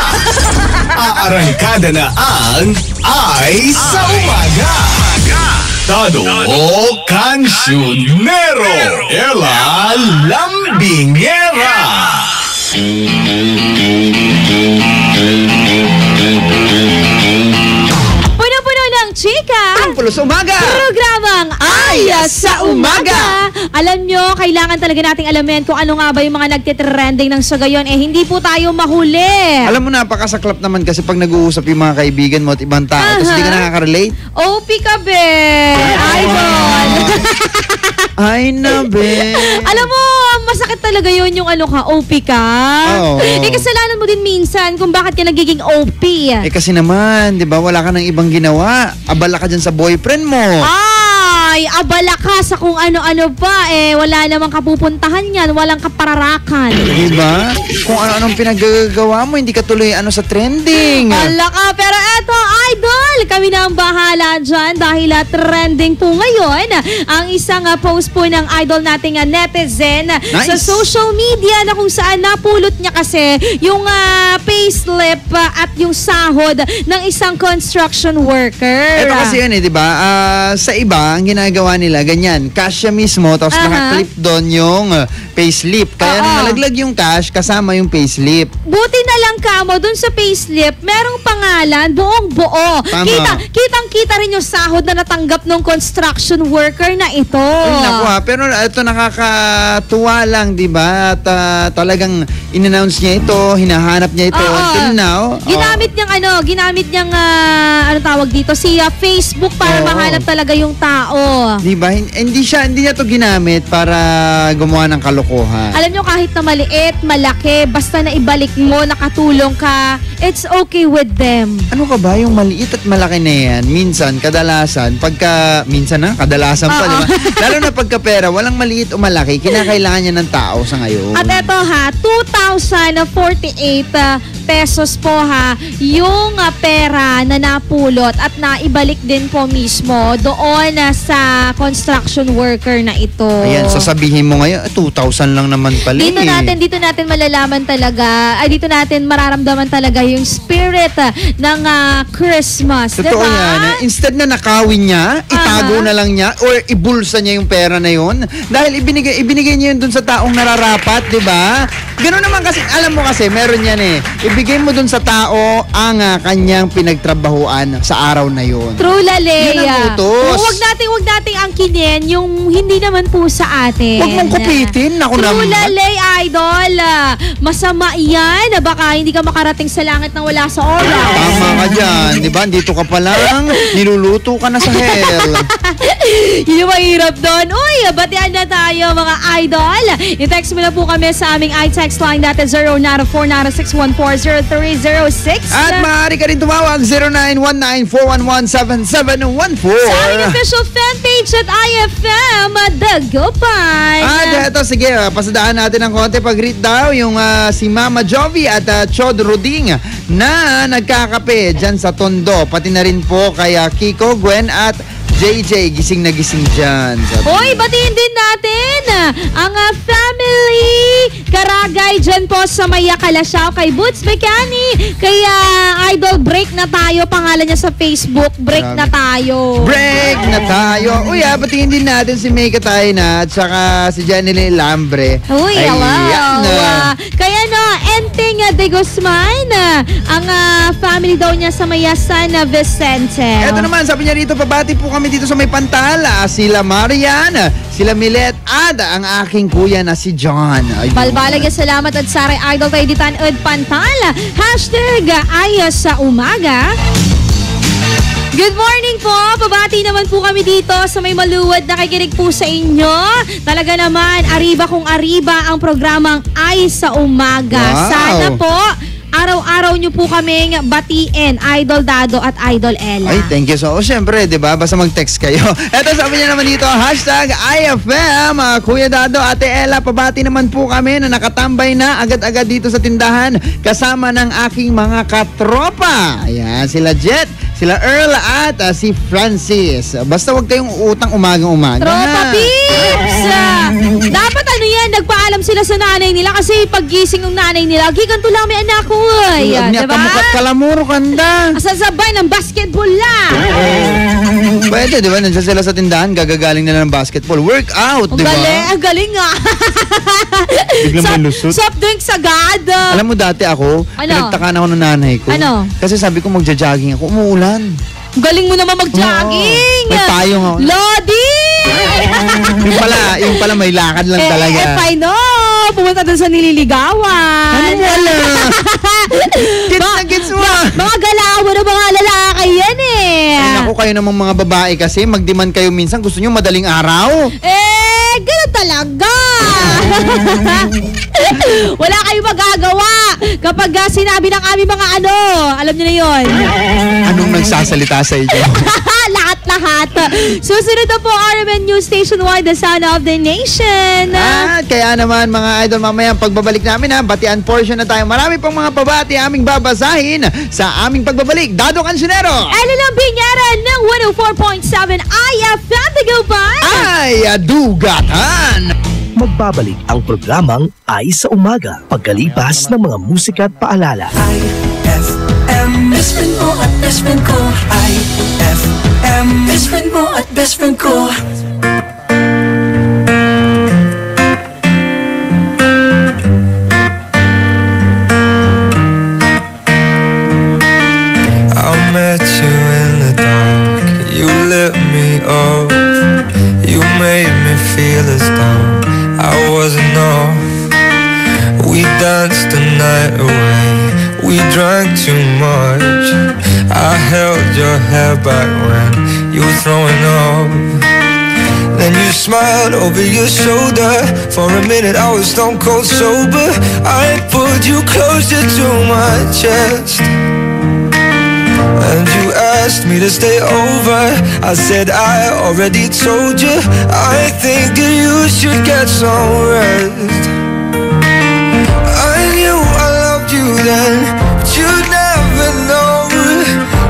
Aarangkada na ang Ay sa Umaga. Tado o Kansyonero Ella Lambingera. Puno-puno ng chika. Ang pulo sa umaga. Programang Ay sa Umaga. Alam nyo, kailangan talaga nating alamin kung ano nga ba yung mga nagtitrending ng sa gayon. Hindi po tayo mahuli. Alam mo, napakasaklap naman kasi pag nag-uusap yung mga kaibigan mo at ibang tao, tapos hindi ka nakaka-relate. OP ka, be. Idol. Ay na, be. Alam mo, masakit talaga yun yung OP ka. Kasalanan mo din minsan kung bakit ka nagiging OP. Kasi naman, di ba, wala ka ng ibang ginawa. Abala ka dyan sa boyfriend mo. Ay, abala ka sa kung ano-ano pa. Wala namang kapupuntahan yan. Walang kapararakan. Di ba? Kung ano-anong pinagagawa mo, hindi ka tuloy sa trending. Wala ka. Pero eto, idol, kami na ang bahala dyan dahil trending po ngayon ang isang post po ng idol nating netizen sa social media na kung saan napulot niya kasi yung payslip at yung sahod ng isang construction worker. Ito kasi yun di ba? Sa iba, ang ginagawa nila, ganyan, cash siya mismo, tapos nakaklip doon yung payslip. Kaya nalaglag yung cash kasama yung payslip. Buti na lang kamo, doon sa payslip, merong pangalan, buong buo. Kitang-kita rin yung sahod na natanggap ng construction worker na ito. Ay, naku pero ito nakakatuwa lang, di ba? At talagang in-announce niya ito, hinahanap niya ito until now. Ginamit niyang ano tawag dito, si Facebook para mahanap talaga yung tao. Di ba? Hindi niya to ginamit para gumawa ng kalokohan. Alam nyo, kahit na maliit, malaki, basta na ibalik mo, nakatulong ka, it's okay with them. Ano ka ba? Yung maliit at malaki na yan, minsan, kadalasan, kadalasan pa, di ba? Lalo na pagka pera, walang maliit o malaki, kinakailangan niya ng tao sa ngayon. At eto 2,048 pesos po yung pera na napulot at naibalik din po mismo doon sa construction worker na ito. Ayan, sasabihin mo ngayon, 2,000 lang naman pala. Dito natin malalaman talaga, dito natin mararamdaman talaga yung spirit ng Christmas. Totoo yan. Instead na nakawin niya, itago na lang niya or ibulsa niya yung pera na yun dahil ibinigay niya yun dun sa taong nararapat, di ba? Ganoon naman kasi, alam mo kasi, meron yan ibigay mo dun sa tao ang kanyang pinagtrabahuan sa araw na yun. True, Lale. Yun ang utos. Huwag nating angkinin yung hindi naman po sa atin. Huwag mong kupitin. Naku naman. True, Lale, idol. Masama yan. Baka hindi ka makarating sa langit nang wala sa oras. Tama ka dyan. Di ba? Dito ka pa lang. Niluluto ka na sa hell. Yung mahirap doon. Uy, batian na tayo mga idol. I-text mo na po kami sa aming i-text line natin 0949-614-0306. At maaari ka rin tumawag 0919-411-7714. Sa aming official fan page at IFM Dagupan. At eto, sige, pasadaan natin ng konti pag-greet daw yung si Mama Jovi at Chod Ruding na nagkakape dyan sa Tondo. Pati na rin po kay Kiko, Gwen at JJ, gising na gising dyan. Hoy, batiin din natin ang family Karagay dyan po sa Maya Kalasyaw kay Boots Mechani. Kaya idol, break na tayo. Pangalan niya sa Facebook, break na tayo. Break na tayo. Uy, batiin din natin si May Katayna at saka si Jenny Lambre. Uy, hello. Kaya Enting de Guzman, ang family daw niya sa Maya San Vicente. Eto naman, sabi niya rito, pabati po kami dito sa May Pantal, sila Marian, sila Milet, at ang aking kuya na si John. Balbalag salamat at Saray Idol kay Ditan Ed Pantal. Hashtag ayos sa umaga. Good morning po! Pabati naman po kami dito sa May Maluwad. Nakikinig po sa inyo. Talaga naman, ariba kung ariba ang programang Ay sa Umaga. Wow. Sana po, araw-araw nyo po kaming batiin, Idol Dado at Idol Ella. Ay, thank you so much. Siyempre, di ba? Basta mag-text kayo. Eto, sabi niya naman dito, hashtag IFM, Kuya Dado, Ate Ella, pabati naman po kami na nakatambay na agad-agad dito sa tindahan kasama ng aking mga katropa. Ayan, sila Jet, sila Earl at si Francis. Basta wag kayong utang umagang-umaga. Tropa Pips! Dapat nagpaalam sila sa nanay nila kasi paggising ng nanay nila, giganto lang may anak ko. Niya kamukat kalamuro kanda. Sasabay ng basketball lang. Pwede, di ba? Nandiyan sila sa tindahan, gagagaling nila ng basketball. Workout, di ba? Ang galing nga. Biglang may lusot. Soft drinks agad. Alam mo dati ako, pinagtaka na ako ng nanay ko. Ano? Kasi sabi ko magja-jogging ako, umuulan. Galing mo naman mag-jogging. May payong ako. Lodi! yung pala may lakad lang talaga. I know! Pumunta dun sa nililigawan. Ano wala? Gets na gets mo. Mga galaw na mga lalaki yan eh. Ay, naku, kayo namang mga babae kasi, mag-demand kayo minsan. Gusto nyo madaling araw? Ganun talaga. Wala kayong magagawa kapag sinabi ng aming mga ano. Alam nyo na yun. Anong nagsasalita sa inyo? Lahat. Susunod na po RMN News Station 1, the sound of the nation. At kaya naman mga idol, mamaya pagbabalik namin batian portion na tayo. Marami pang mga pabati aming babasahin sa aming pagbabalik. Dado Cancionero. Lang Binyara ng 104.7 IFM Tagumpay. Ay, dugatan. Magbabalik ang programang Ay sa Umaga pagkalipas ng mga musika at paalala. IFM, best friend mo at best friend ko. IFM, best friend mo at best friend ko. I met you in the dark, you lit me up, you made me feel as though I wasn't enough. We danced the night away, we drank too much. I held your hair back when you were throwing up. Then you smiled over your shoulder. For a minute I was stone cold sober. I pulled you closer to my chest, and you asked me to stay over. I said I already told you, I think that you should get some rest. I knew I loved you then, but you'd never know.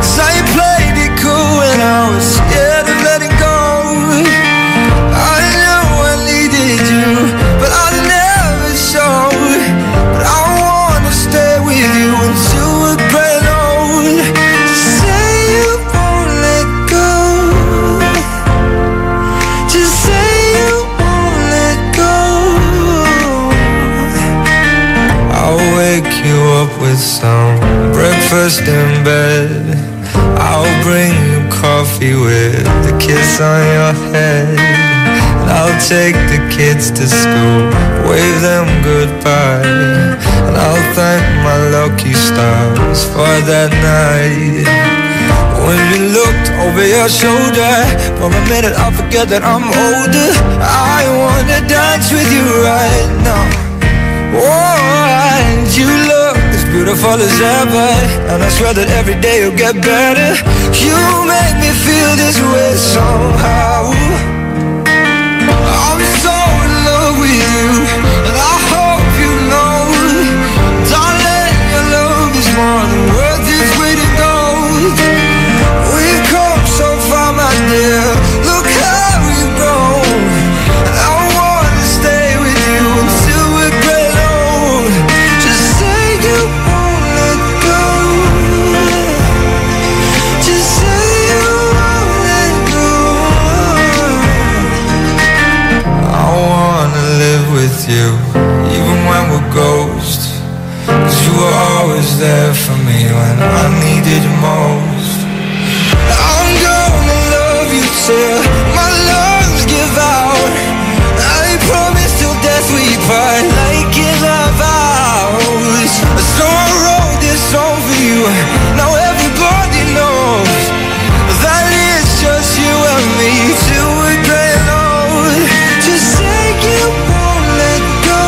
'Cause I played it cool when I was scared of letting go. I know I needed you, but I never showed. But I wanna stay with you until we're grown old. Just say you won't let go. Just say you won't let go. I'll wake you up with some breakfast in bed. I'll bring you coffee with a kiss on your head. And I'll take the kids to school, wave them goodbye. And I'll thank my lucky stars for that night. When you looked over your shoulder, for a minute I forget that I'm older. I wanna dance with you right now. Oh, and you look as beautiful as ever, and I swear that every day you'll get better. You make me feel this way somehow. I'm so in love with you, and I hope you know, darling, your love is more than worth its weight in gold. We've come so far, my dear, look how we've grown. And I wanna stay with you until we're grown old. Just say you won't let go. Just say you won't let go. I wanna live with you, even when we're ghosts. 'Cause you were always there for me when I needed you most. I'm gonna love you till my lungs give out. I promise till death we part, like in our vows. So I wrote this song for you, now everybody knows that it's just you and me till we're grown old. Just say you won't let go.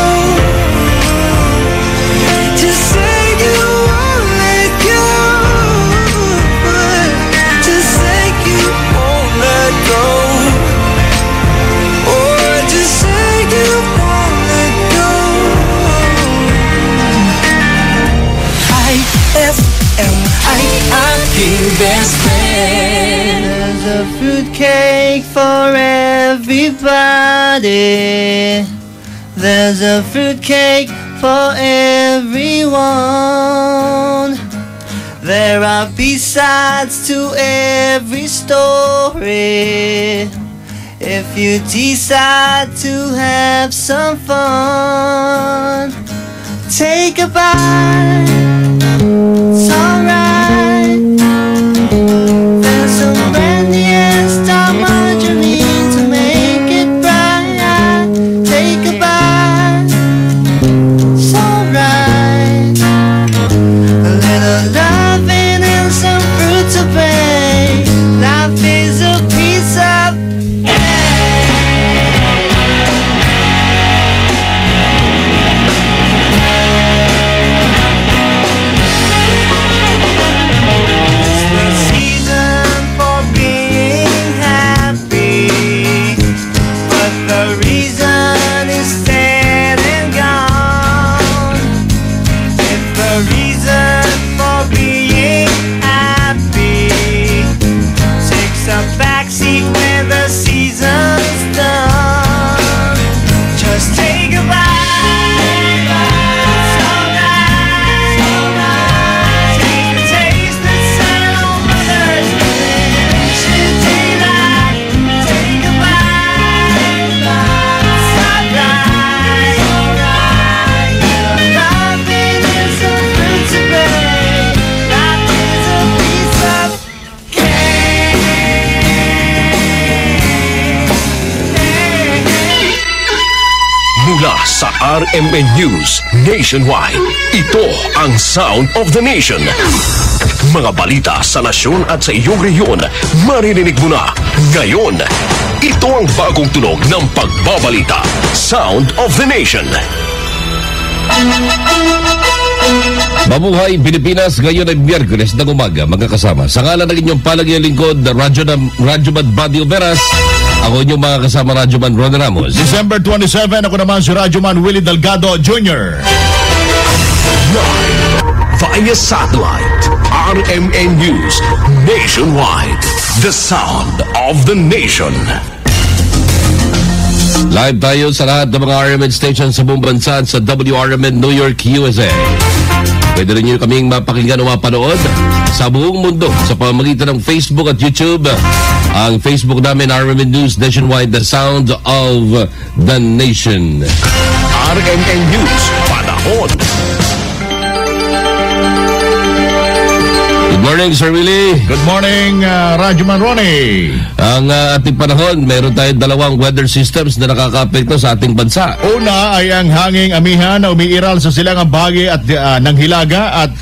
Just say you won't let go. Just say you won't let go. Oh, just say you won't let go. IFM, IIP, best friend. There's a fruitcake for everybody. There's a fruitcake for everyone. There are B-sides to every story. If you decide to have some fun, take a bite. It's alright. There's some brandy and star margarine to make it Mula sa RMN News Nationwide, ito ang Sound of the Nation. Mga balita sa nasyon at sa iyong rehiyon, maririnig mo na ngayon. Ito ang bagong tunog ng pagbabalita. Sound of the Nation. Mabuhay Pilipinas, ngayon ay Miyerkules ng umaga, mga kasama. Sa ngalan ng inyong palagyang lingkod, Radyoman Buddy Oberas, ako inyong mga kasama, Radyoman Ron Ramos. December 27, ako naman si Radyoman Willie Delgado Jr. Live via satellite, RMN News Nationwide, the sound of the nation. Live tayo sa lahat ng mga RMN stations sa buong bansa sa WRMN New York, USA. Pwede rin nyo kaming mapakinggan o mapanood sa buong mundo sa pamamagitan ng Facebook at YouTube. Ang Facebook namin, RMN News Nationwide, the sound of the nation. RMN News, panahon. Good morning, Sir Willie. Good morning, Radyoman Ronnie. Ang ating panahon, meron tayong dalawang weather systems na nakaka-apekto sa ating bansa. Una ay ang hanging amihan na umiiral sa silangang bahagi at ng Hilaga at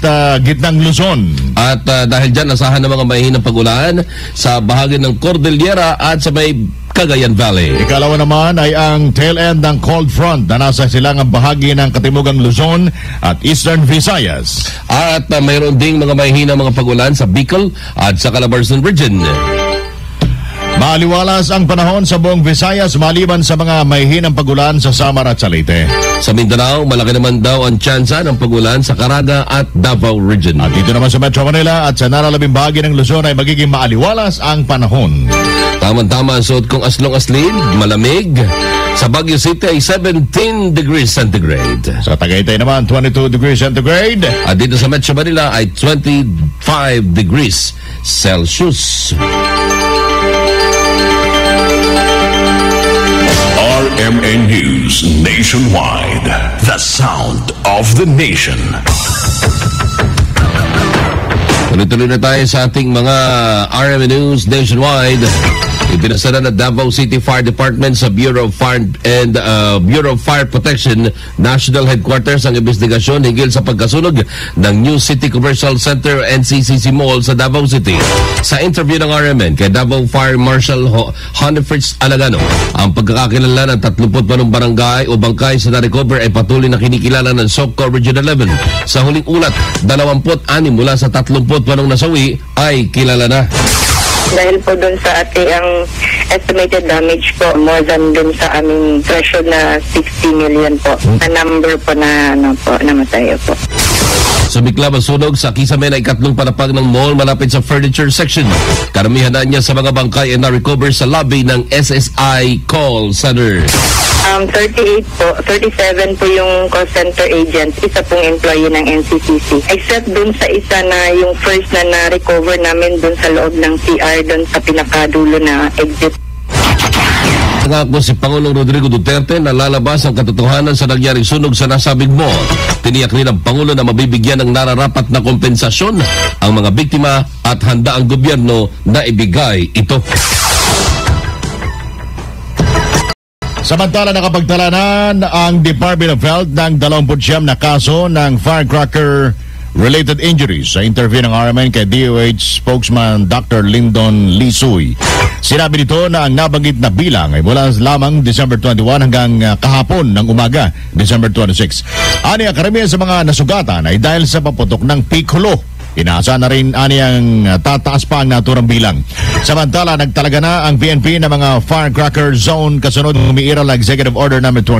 gitnang Luzon. At dahil dyan, asahan ng mga mahihinang pag-ulan sa bahagi ng Cordillera at sa may Cagayan Valley. Ikalawa naman ay ang tail end ng cold front na nasa silangang bahagi ng katimugang Luzon at Eastern Visayas. At mayroon ding mga mahihinang mga pag-ulan sa Bicol at sa Calabarzon Region. Maaliwalas ang panahon sa buong Visayas maliban sa mga mahihinang pag-ulan sa Samar at sa Leyte. Sa Mindanao, malaki naman daw ang tsansa ng pag-ulan sa Caraga at Davao Region. At dito naman sa Metro Manila at sa naralabing bahagi ng Luzon ay magiging maaliwalas ang panahon. Tama-tama ang suot kong aslong-aslin, malamig. Sa Baguio City ay 17 degrees centigrade. Sa Tagaytay naman, 22 degrees centigrade. At dito sa Metro Manila ay 25 degrees Celsius. RMN News Nationwide, the sound of the nation. Tuloy-tuloy na tayo sa ating mga RMN News Nationwide. Ipinasara na Davao City Fire Department sa Bureau of Fire Protection National Headquarters ang investigasyon hinggil sa pagkasunog ng New City Commercial Center NCCC Mall sa Davao City. Sa interview ng RMN kay Davao Fire Marshal Honifritz Alagano, ang pagkakakilala ng 38 barangay o bangkay sa na-recover ay patuloy na kinikilala ng SOCO Region 11. Sa huling ulat, 26 mula sa 38 nasawi ay kilala na. Dahil po dun sa ating ang estimated damage po, more than dun sa aming threshold na 60 million po. Na number po na namatay po. Sumikla ang sunog sa Kisamen ay ikatlong palapag ng mall malapit sa furniture section. Karamihan na niya sa mga bangkay ay na-recover sa lobby ng SSI Call Center. 37 po yung call center agents, isa pong employee ng NCCC. Except dun sa isa na yung first na na-recover namin dun sa loob ng CR, dun sa pinakadulo na exit. Nangako si Pangulong Rodrigo Duterte na lalabas ang katotohanan sa nangyaring sunog sa nasabing mall. Tiniyak rin ang Pangulo na mabibigyan ng nararapat na kompensasyon ang mga biktima at handa ang gobyerno na ibigay ito. Samantala, nakapagtalanan ang Department of Health ng 29 na kaso ng firecracker-related injuries sa interview ng RMN kay DOH spokesman Dr. Lyndon Lisuy. Sinabi nito na ang nabanggit na bilang ay mula lamang December 21 hanggang kahapon ng umaga, December 26. Aniya, karamihan sa mga nasugatan ay dahil sa paputok ng piccolo. Inaasa na rin aniyang tataas pa ang naturang bilang. Samantala, nagtalaga na ang PNP ng mga firecracker zone kasunod ng umiiral na Executive Order No. 28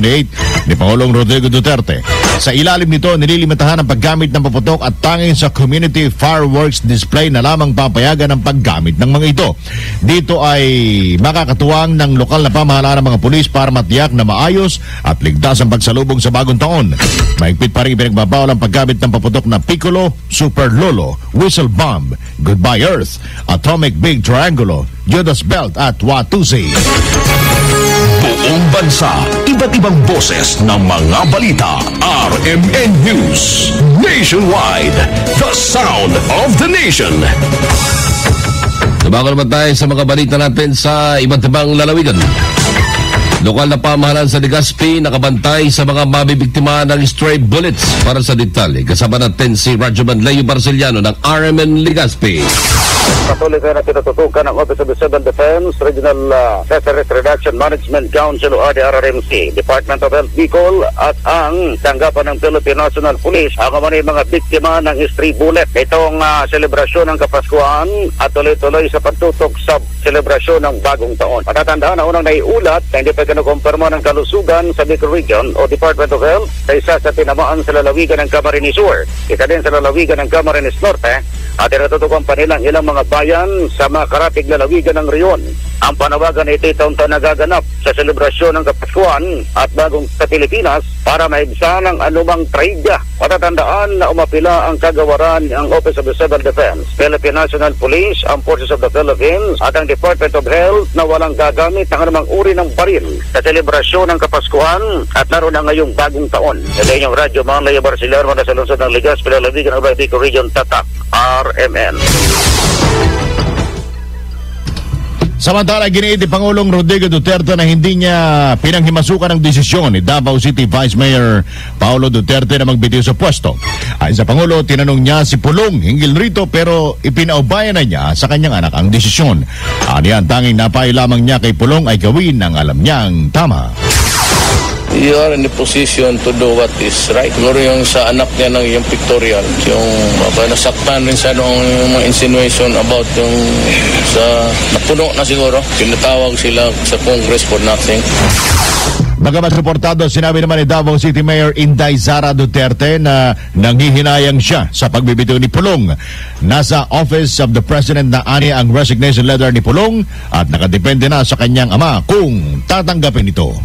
ni Pangulong Rodrigo Duterte. Sa ilalim nito, nililimitahan ang paggamit ng paputok at tanging sa community fireworks display na lamang papayagan ang paggamit ng mga ito. Dito ay makakatuwang ng lokal na pamahalaan ng mga pulis para matiyak na maayos at ligtas ang pagsalubong sa bagong taon. Mahigpit pa rin pinagbabawal ang paggamit ng paputok na Piccolo, Super Lolo, Whistle Bomb, Goodbye Earth, Atomic Big Triangulo, Judas Belt at Watusi. Buong bansa, iba't ibang boses ng mga balita. RMN News Nationwide, the sound of the nation. Tumagal naman tayo sa mga balita natin sa iba't ibang lalawigan. Lokal na pamahalaan sa Legazpi nakabantay sa mga mabibiktima ng stray bullets. Para sa detalye, kasama natin si Radyoman Leo Barceliano ng RMN Legazpi. Patuloy kayo na tinututukan ng Office of the Civil Defense, Regional Terrorist Reduction Management Council o RDRRMC, Department of Health Bicol at ang tanggapan ng Philippine National Police ang mga biktima ng stray bullet. Itong selebrasyon ng Kapaskuhan at tuloy-tuloy sa pagtutok sa selebrasyon ng bagong taon. Patatandaan na unang naiulat na hindi pa kinukumpirma ng kalusugan sa Bicol Region o Department of Health sa isa sa tinamaan sa lalawigan ng Camarines Sur, isa din sa lalawigan ng Camarines Norte at tinututukan pa nilang ilang mga bayan sa mga karatig lalawigan ng reyon. Ang panawagan ay taon-taon nagaganap sa selebrasyon ng Kapaskuhan at bagong sa Pilipinas para maibsan ang anumang traidya. Patatandaan na umapila ang kagawaran ng Office of the Civil Defense, Philippine National Police, ang Forces of the Philippines at ang Department of Health na walang gagamit ng anumang uri ng baril sa selebrasyon ng Kapaskuhan at laro na ngayong bagong taon. Sa inyong radyo, mga Leo Barceliano na sa lungsod ng Legazpi, lalawigan ng Bicol Region, Tatak, RMN. Samantala, giniit ni Pangulong Rodrigo Duterte na hindi niya pinanghimasukan ang desisyon ni Davao City Vice Mayor Paulo Duterte na magbitiw sa pwesto. Ayon sa Pangulo, tinanong niya si Pulong hinggil rito pero ipinaubayan na niya sa kanyang anak ang desisyon. Aniyan, tanging napayo lamang niya kay Pulong ay gawin ang alam niyang tama. You are in the position to do what is right. Siguro yung sa anak niya ng yung pictorial, yung nasaktan rin sa yung mga insinuation about yung sa napuno na siguro. Tinatawag sila sa Congress for nothing. Bagamat reportado, sinabi naman ni Davao City Mayor Inday Sara Duterte na nanghihinayang siya sa pagbibitiw ni Pulong. Nasa Office of the President na ani ang resignation letter ni Pulong at nakadepende na sa kanyang ama kung tatanggapin ito.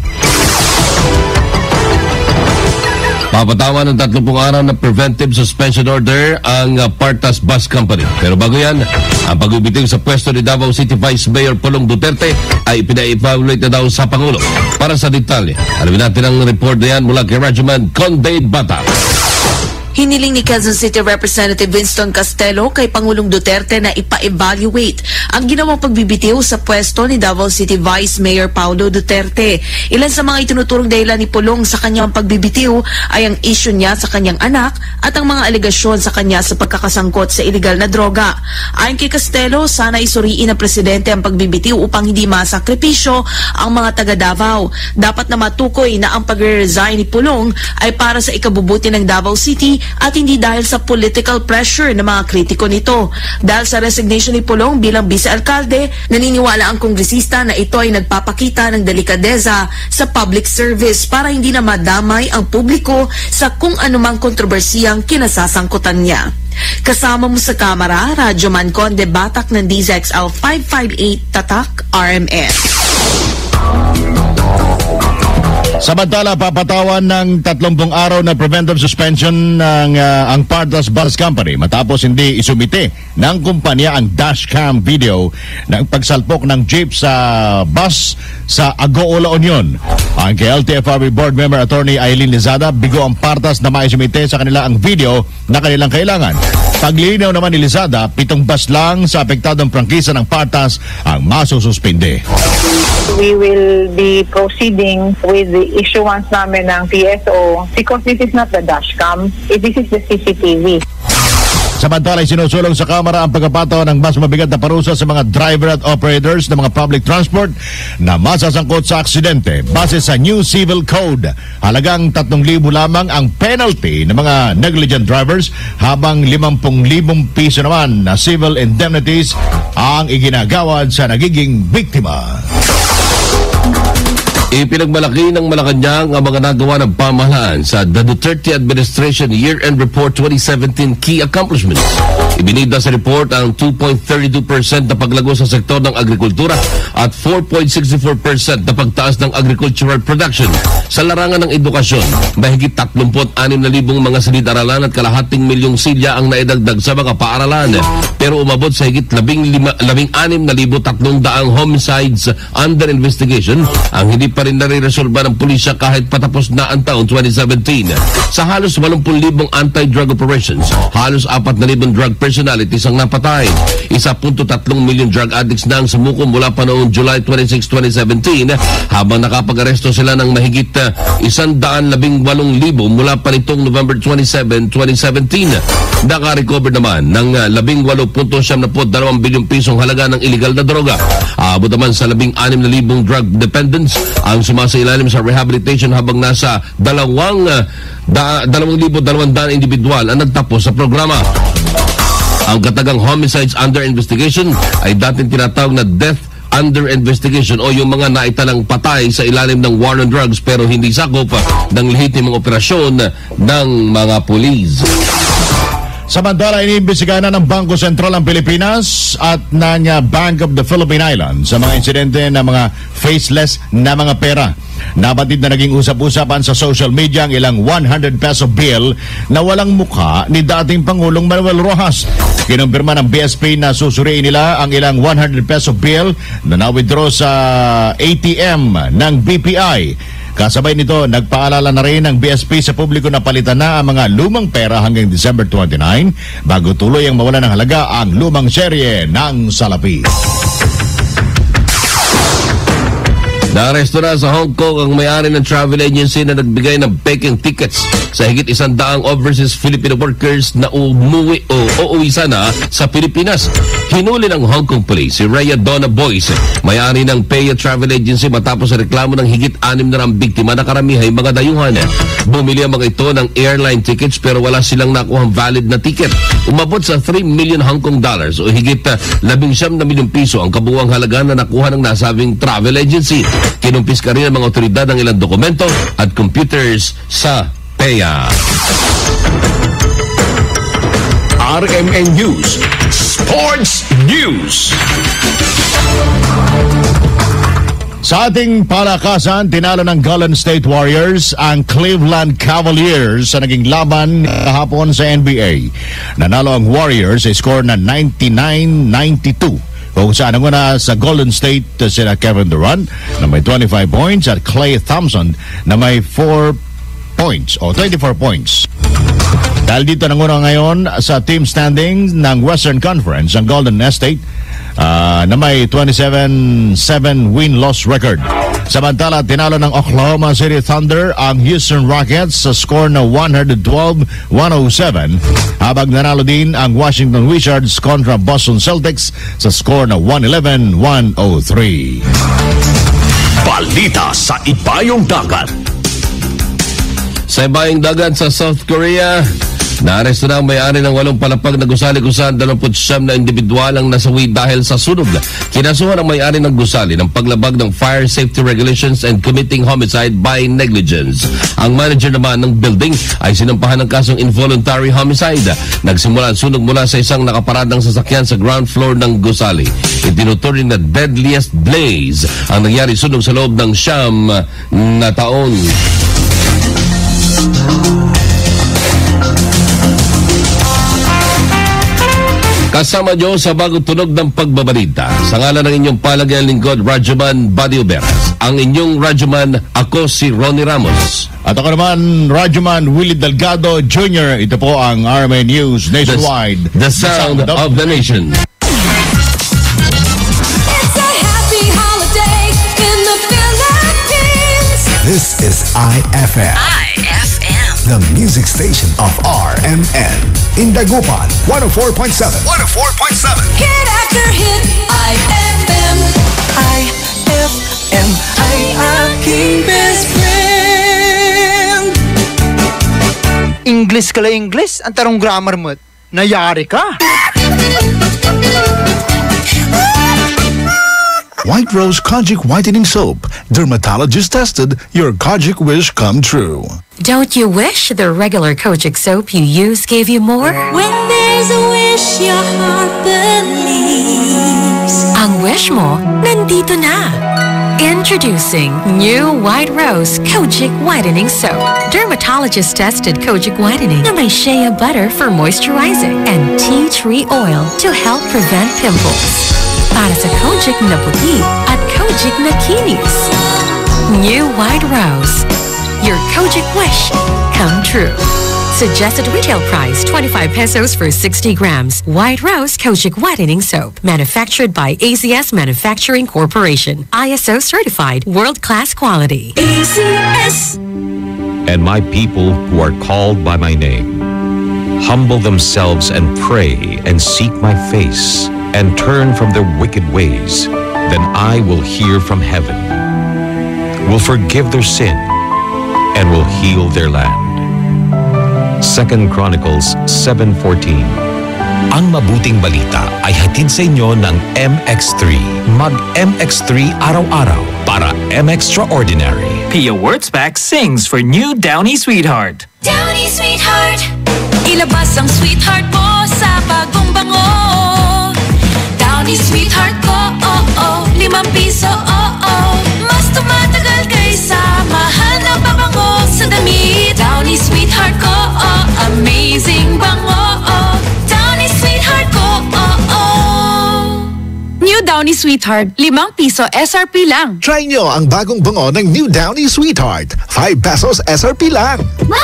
Papatawan ng 30 araw na preventive suspension order ang Partas Bus Company. Pero bago yan, ang pagbibitiw sa pwesto ni Davao City Vice Mayor Pulong Duterte ay pina-evaluate na daw sa Pangulo. Para sa detalye, alamin natin ang report na yan mula kay Radyoman Conde Bata. Hiniling ni Quezon City Representative Winston Castelo kay Pangulong Duterte na ipa-evaluate ang ginawang pagbibitiw sa pwesto ni Davao City Vice Mayor Paulo Duterte. Ilan sa mga itinuturong dahilan ni Pulong sa kanyang pagbibitiw ay ang issue niya sa kanyang anak at ang mga alegasyon sa kanya sa pagkakasangkot sa iligal na droga. Ayon kay Castelo, sana isuriin ng presidente ang pagbibitiw upang hindi masakripisyo ang mga taga Davao. Dapat na matukoy na ang pagre-resign ni Pulong ay para sa ikabubuti ng Davao City at hindi dahil sa political pressure ng mga kritiko nito. Dahil sa resignation ni Pulong bilang vice-alkalde, naniniwala ang kongresista na ito ay nagpapakita ng delikadeza sa public service para hindi na madamay ang publiko sa kung anumang kontrobersiyang kinasasangkutan niya. Kasama mo sa kamera, Radyoman Conde Batak ng DZXL 558 Tatak, RMN. Samantala, papatawan ng 30 araw na preventive suspension ng ang Partas Bus Company matapos hindi isumite ng kumpanya ang dashcam video ng pagsalpok ng jeep sa bus sa Agoo, La Union. Ang KLTFRB Board Member Attorney Aileen Lizada, bigo ang Partas na maisumite sa kanila ang video na kanilang kailangan. Paglinaw naman ni Lizada, 7 bus lang sa apektadong prangkisa ng Partas ang masususpinde. We will be proceeding with the issuance namin ng PSO because this is not the dashcam, this is the CCTV. Samantala, sinusulong sa Kamara ang pagkapataw ng mas mabigat na parusa sa mga driver at operators ng mga public transport na masasangkot sa aksidente. Base sa New Civil Code, halagang 3,000 lamang ang penalty ng mga negligent drivers habang 50,000 piso naman na civil indemnities ang iginagawad sa nagiging biktima. Ipinagmalaki ng Malacanang ang mga nagawa ng pamahalaan sa The Duterte Administration Year-End Report 2017 Key Accomplishments. Ibinida sa report ang 2.32% na paglago sa sektor ng agrikultura at 4.64% na pagtaas ng agricultural production. Sa larangan ng edukasyon, mahigit 36,000 mga silid-aralan at kalahating milyong silya ang naidagdag sa mga paaralan. Pero umabot sa higit 16,300 homicides under investigation ang hindi pa rin nare-resolba ng pulisya kahit patapos na ang taon 2017. Sa halos 80,000 anti-drug operations, halos 4,000 drug personalities ang napatay. 1.3 million drug addicts na ang sumuko mula pa noong July 26, 2017 habang nakapag-aresto sila ng mahigit 118,000 mula pa nitong November 27, 2017. Naka-recover naman ng 18.72 bilyong pisong halaga ng illegal na droga. Aabot naman sa 16,000 drug dependents ang sumasailalim sa rehabilitation habang nasa 2,200 individual ang nagtapos sa programa. Ang katagang homicides under investigation ay dating tinatawag na death under investigation o yung mga naitalang patay sa ilalim ng war on drugs pero hindi sakop ng lehitimong operasyon ng mga pulis. Samantala, iniimbestigahan na ng Bangko Sentral ng Pilipinas at ng Bank of the Philippine Islands sa mga insidente ng mga faceless na mga pera. Nabatid na naging usap-usapan sa social media ang ilang 100 peso bill na walang mukha ni dating Pangulong Manuel Rojas. Kinumpirma ng BSP na susuriin nila ang ilang 100 peso bill na na-withdraw sa ATM ng BPI. Kasabay nito, nagpaalala na rin ng BSP sa publiko na palitan na ang mga lumang pera hanggang December 29 bago tuloy ang mawala ng halaga ang lumang serye ng salapi. Naaresto na sa Hong Kong ang may-ari ng travel agency na nagbigay ng peking tickets sa higit 100 overseas Filipino workers na uuwi sana sa Pilipinas. Hinuli ng Hong Kong Police si Rhea Donna Boyce, may-ari ng Peya Travel Agency matapos sa reklamo ng higit 6 na biktima na karamihay mga dayuhan. Bumili ang mga ito ng airline tickets pero wala silang nakuhang valid na ticket. Umabot sa 3 million Hong Kong dollars o higit 19 na milyong piso ang kabuuang halaga na nakuha ng nasabing travel agency. Kinumpis ka rin ang mga otoridad ng ilang dokumento at computers sa Peya. RMN News Sports News. Sa ating palakasan, tinalo ng Golden State Warriors ang Cleveland Cavaliers sa naging laban kahapon sa NBA. Nanalo ang Warriors sa score na 99-92. Kung saan ang una sa Golden State sila Kevin Durant na may 25 points at Klay Thompson na may 4 points o 24 points. Dahil dito nanguna ngayon sa team standings ng Western Conference ang Golden State na may 27-7 win-loss record. Samantala, tinalo ng Oklahoma City Thunder ang Houston Rockets sa score na 112-107 habang nanalo din ang Washington Wizards kontra Boston Celtics sa score na 111-103. Balita sa Ibayong Dagat. Sa Ibayong Dagat sa South Korea, naaresto na ang may-ari ng 8 palapag na gusali kung saan 29 na individual ang nasawi dahil sa sunog. Kinasuhan ang may-ari ng gusali ng paglabag ng fire safety regulations and committing homicide by negligence. Ang manager naman ng building ay sinampahan ng kasong involuntary homicide. Nagsimula ang sunog mula sa isang nakaparadang sasakyan sa ground floor ng gusali. Itinuturing na deadliest blaze ang nangyari sunog sa loob ng 9 na taon. Kasama nyo sa bagong tunog ng pagbabalita. Sa ngalan ng inyong palagay lingkod, Radyoman Badio Beras. Ang inyong Radyoman, ako si Ronnie Ramos. At ako naman, Radyoman Willie Delgado Jr. Ito po ang RMN News Nationwide. The sound of the nation. This is IFM. The music station of RMN. In Dagupan, 104.7. 104.7. Hit after hit, IFM. IFM ay aking best friend. English kala English? Ang tarong grammar mo. Nayari ka. White Rose Kojic Whitening Soap. Dermatologist tested, your Kojic wish come true. Don't you wish the regular Kojic soap you use gave you more? When there's a wish, your heart believes. Ang wish mo, nandito na. Introducing new White Rose Kojic Whitening Soap. Dermatologist-tested Kojic Whitening na may shea butter for moisturizing and tea tree oil to help prevent pimples. Para sa Kojic na puti at Kojic na kinis. New White Rose. Your Kojic wish come true. Suggested retail price 25 pesos for 60 grams. White Rose Kojic Whitening Soap. Manufactured by ACS Manufacturing Corporation. ISO certified world-class quality. ACS. And my people who are called by my name humble themselves and pray and seek my face and turn from their wicked ways, then I will hear from heaven, will forgive their sin, and will heal their land. 2 Chronicles 7:14. Ang mabuting balita ay hatid sa inyo ng MX3. Mag-MX3 araw-araw para M-Extraordinary. Pia Wurtzbach sings for new Downy Sweetheart. Downy Sweetheart, ilabas ang sweetheart mo sa bagong bango. Downy Sweetheart ko, oh oh, 5 piso, oh oh. Mas tumatagal kaysa mahal na pabango sa damit. Downy Sweetheart ko, oh, amazing bango, oh. Downy Sweetheart ko, oh oh. New Downy Sweetheart, 5 piso SRP lang. Try nyo ang bagong bango ng New Downy Sweetheart. 5 pesos SRP lang. Ma!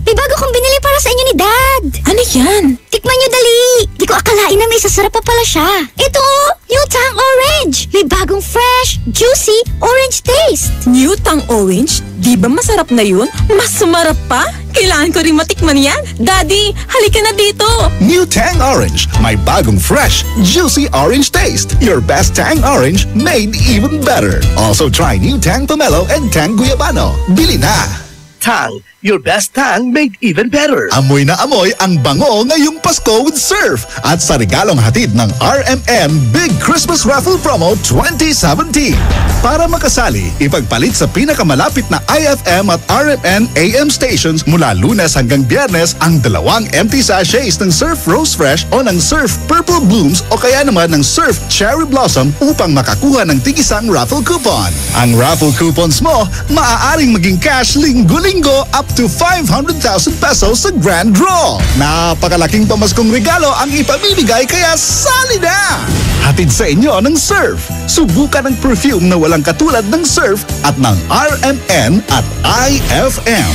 May bago kong binili para sa inyo ni Dad. Ano yan? Tikman nyo dali. Di ko akalain na may sasarap pa pala siya. Ito, New Tang Orange. May bagong fresh, juicy, orange taste. New Tang Orange? Di ba masarap na yun? Mas sumarap pa? Kailangan ko rin matikman yan. Daddy, halika na dito. New Tang Orange. May bagong fresh, juicy orange taste. Your best Tang Orange made even better. Also try New Tang Pomelo and Tang Guyabano. Bili na! Tang, your best tang made even better. Amoy na amoy ang bango ngayong Pasko with Surf at sa regalong hatid ng RMN Big Christmas Raffle Promo 2017. Para makasali, ipagpalit sa pinakamalapit na IFM at RMN AM stations mula Lunes hanggang Biyernes ang 2 empty sachets ng Surf Rose Fresh o ng Surf Purple Blooms o kaya naman ng Surf Cherry Blossom upang makakuha ng tig-isang raffle coupon. Ang raffle coupons mo, maaaring maging cash linggo-linggo up to 500,000 pesos sa grand draw. Napakalaking pamaskong regalo ang ipamimigay kaya sali na! Hatid sa inyo ng Surf. Subukan ang perfume na walang katulad ng Surf at ng RMN at IFM.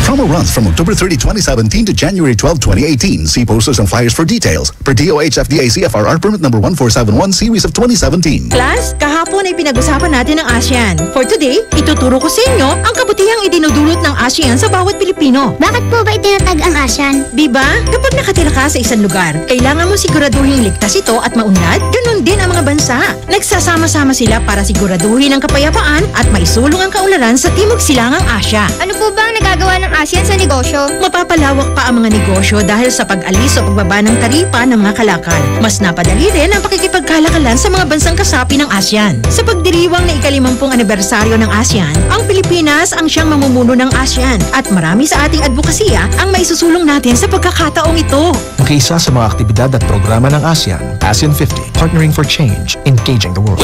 Promo runs from October 30, 2017 to January 12, 2018. See posters and flyers for details. Per DOH FDA CFRR permit number 1471 series of 2017. Class, kahapon ay pinag-usapan natin ang ASEAN. For today, ituturo ko sa inyo ang kabutihang idinudulot ng ASEAN sa bawat Pilipino. Bakit po ba itinatag ang ASEAN? Diba? Kapag nakatira ka sa isang lugar, kailangan mo siguraduhin ligtas ito at maunlad. Ganun din ang mga bansa. Nagsasama-sama sila para siguraduhin ang kapayapaan at maisulong ang kaunlaran sa Timog Silangang Asya. Ano po ba ang nagagawa ng ASEAN sa negosyo? Mapapalawak pa ang mga negosyo dahil sa pag-alis o pagbaba ng taripa ng mga kalakal. Mas napadali rin ang pakikipagkalakalan sa mga bansang kasapi ng ASEAN. Sa pagdiriwang na ika-50 anibersaryo ng ASEAN, ang Pilipinas ang siyang mamumuno ng ASEAN at marami sa ating advokasya ang maisusulong natin sa pagkakataong ito. Makiisa sa mga aktibidad at programa ng ASEAN, ASEAN 50, Partnering for Change, Engaging the World.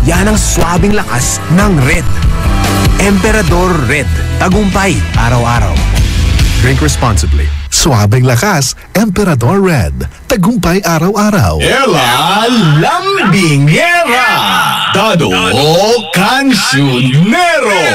Yan ang swabing lakas ng Red. Emperador Red. Tagumpay araw-araw. Drink responsibly. Suabing lakas, Emperador Red. Tagumpay araw-araw. Ela Lambingera. Dado Cancionero.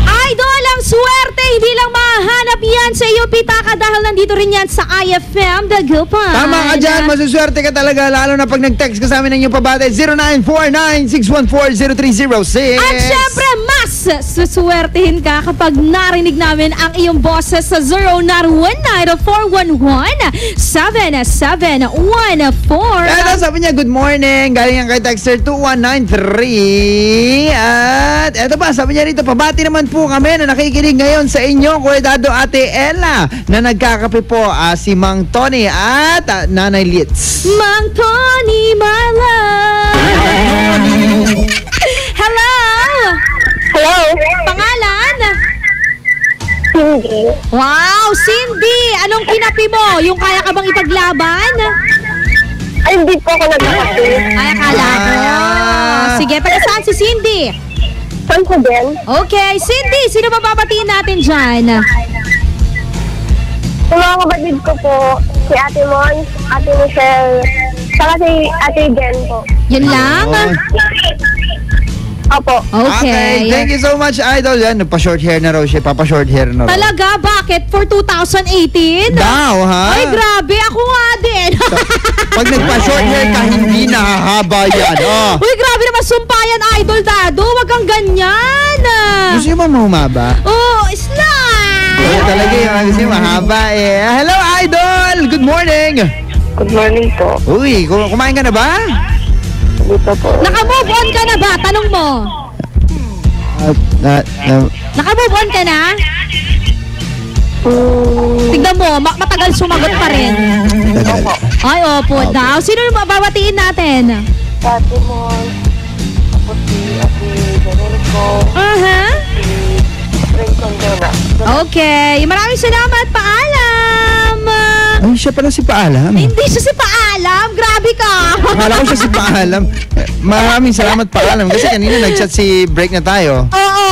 Idol, ang swerte, hindi lang mahanap yan sa iyo, Pitaka, dahil nandito rin yan sa IFM Dagupan. Tama ka dyan, masuswerte ka talaga, lalo na pag nag-text ka sa amin ng iyong pabate, 0949-614-0306. At syempre, mas suswertehin ka kapag narinig namin ang iyong boses sa 0919-411-7714. Eto, sabi niya, good morning. Galing yan kay texter 2193. At eto pa, sabi niya rito, pabati naman po kami na nakikinig ngayon sa inyo, Kuya Dado, Ate Ella, na nagkakape po si Mang Tony at Nanay Litz. Mang Tony, my love. Hello. Hello. Pangalan? Cindy. Wow, Cindy. Anong kinapi mo? Yung kaya ka bang ipaglaban? Ay, hindi po ako nagkakape. Ay, akala ko. Sige, taga saan si Cindy? Saan ko din? Okay, Cindy, sino ba babatiin natin dyan? Yung mga kapatid ko po, si Ate Mon, Ate Michelle, saka si Ate Jen po. Yun lang? Opo. Okay. Thank you so much, Idol. Yan, nagpa-short hair na raw siya. Papa-short hair na raw. Talaga? Bakit? For 2018? Daw, ha? Ay, grabe. Ako nga din. Pag nagpa-short hair ka, hindi nahahaba yan. Oh. Uy, grabe naman sumpayan, Idol Dado. Wag kang ganyan. Gusto mo mahumaba? Oh, slime! Talaga yung gusto mo mahaba eh. Hello, Idol! Good morning! Good morning po. Uy, kumain ka na ba? Dito po. Naka-move on ka na ba? Tanong mo. Naka-move on ka na? Tignan mo, matagal sumagot pa rin. Ay, opo daw. Sino yung mababatiin natin? Ate Mon, tapos si Ate Janerico, si Renson Dona. Okay, maraming salamat. Paalam! Ay, siya pala si Paalam. Hindi siya si Paalam. Grabe ka. Akala ko siya si Paalam. Maraming salamat, Paalam. Kasi kanina nag-chat si Break na tayo. Oo.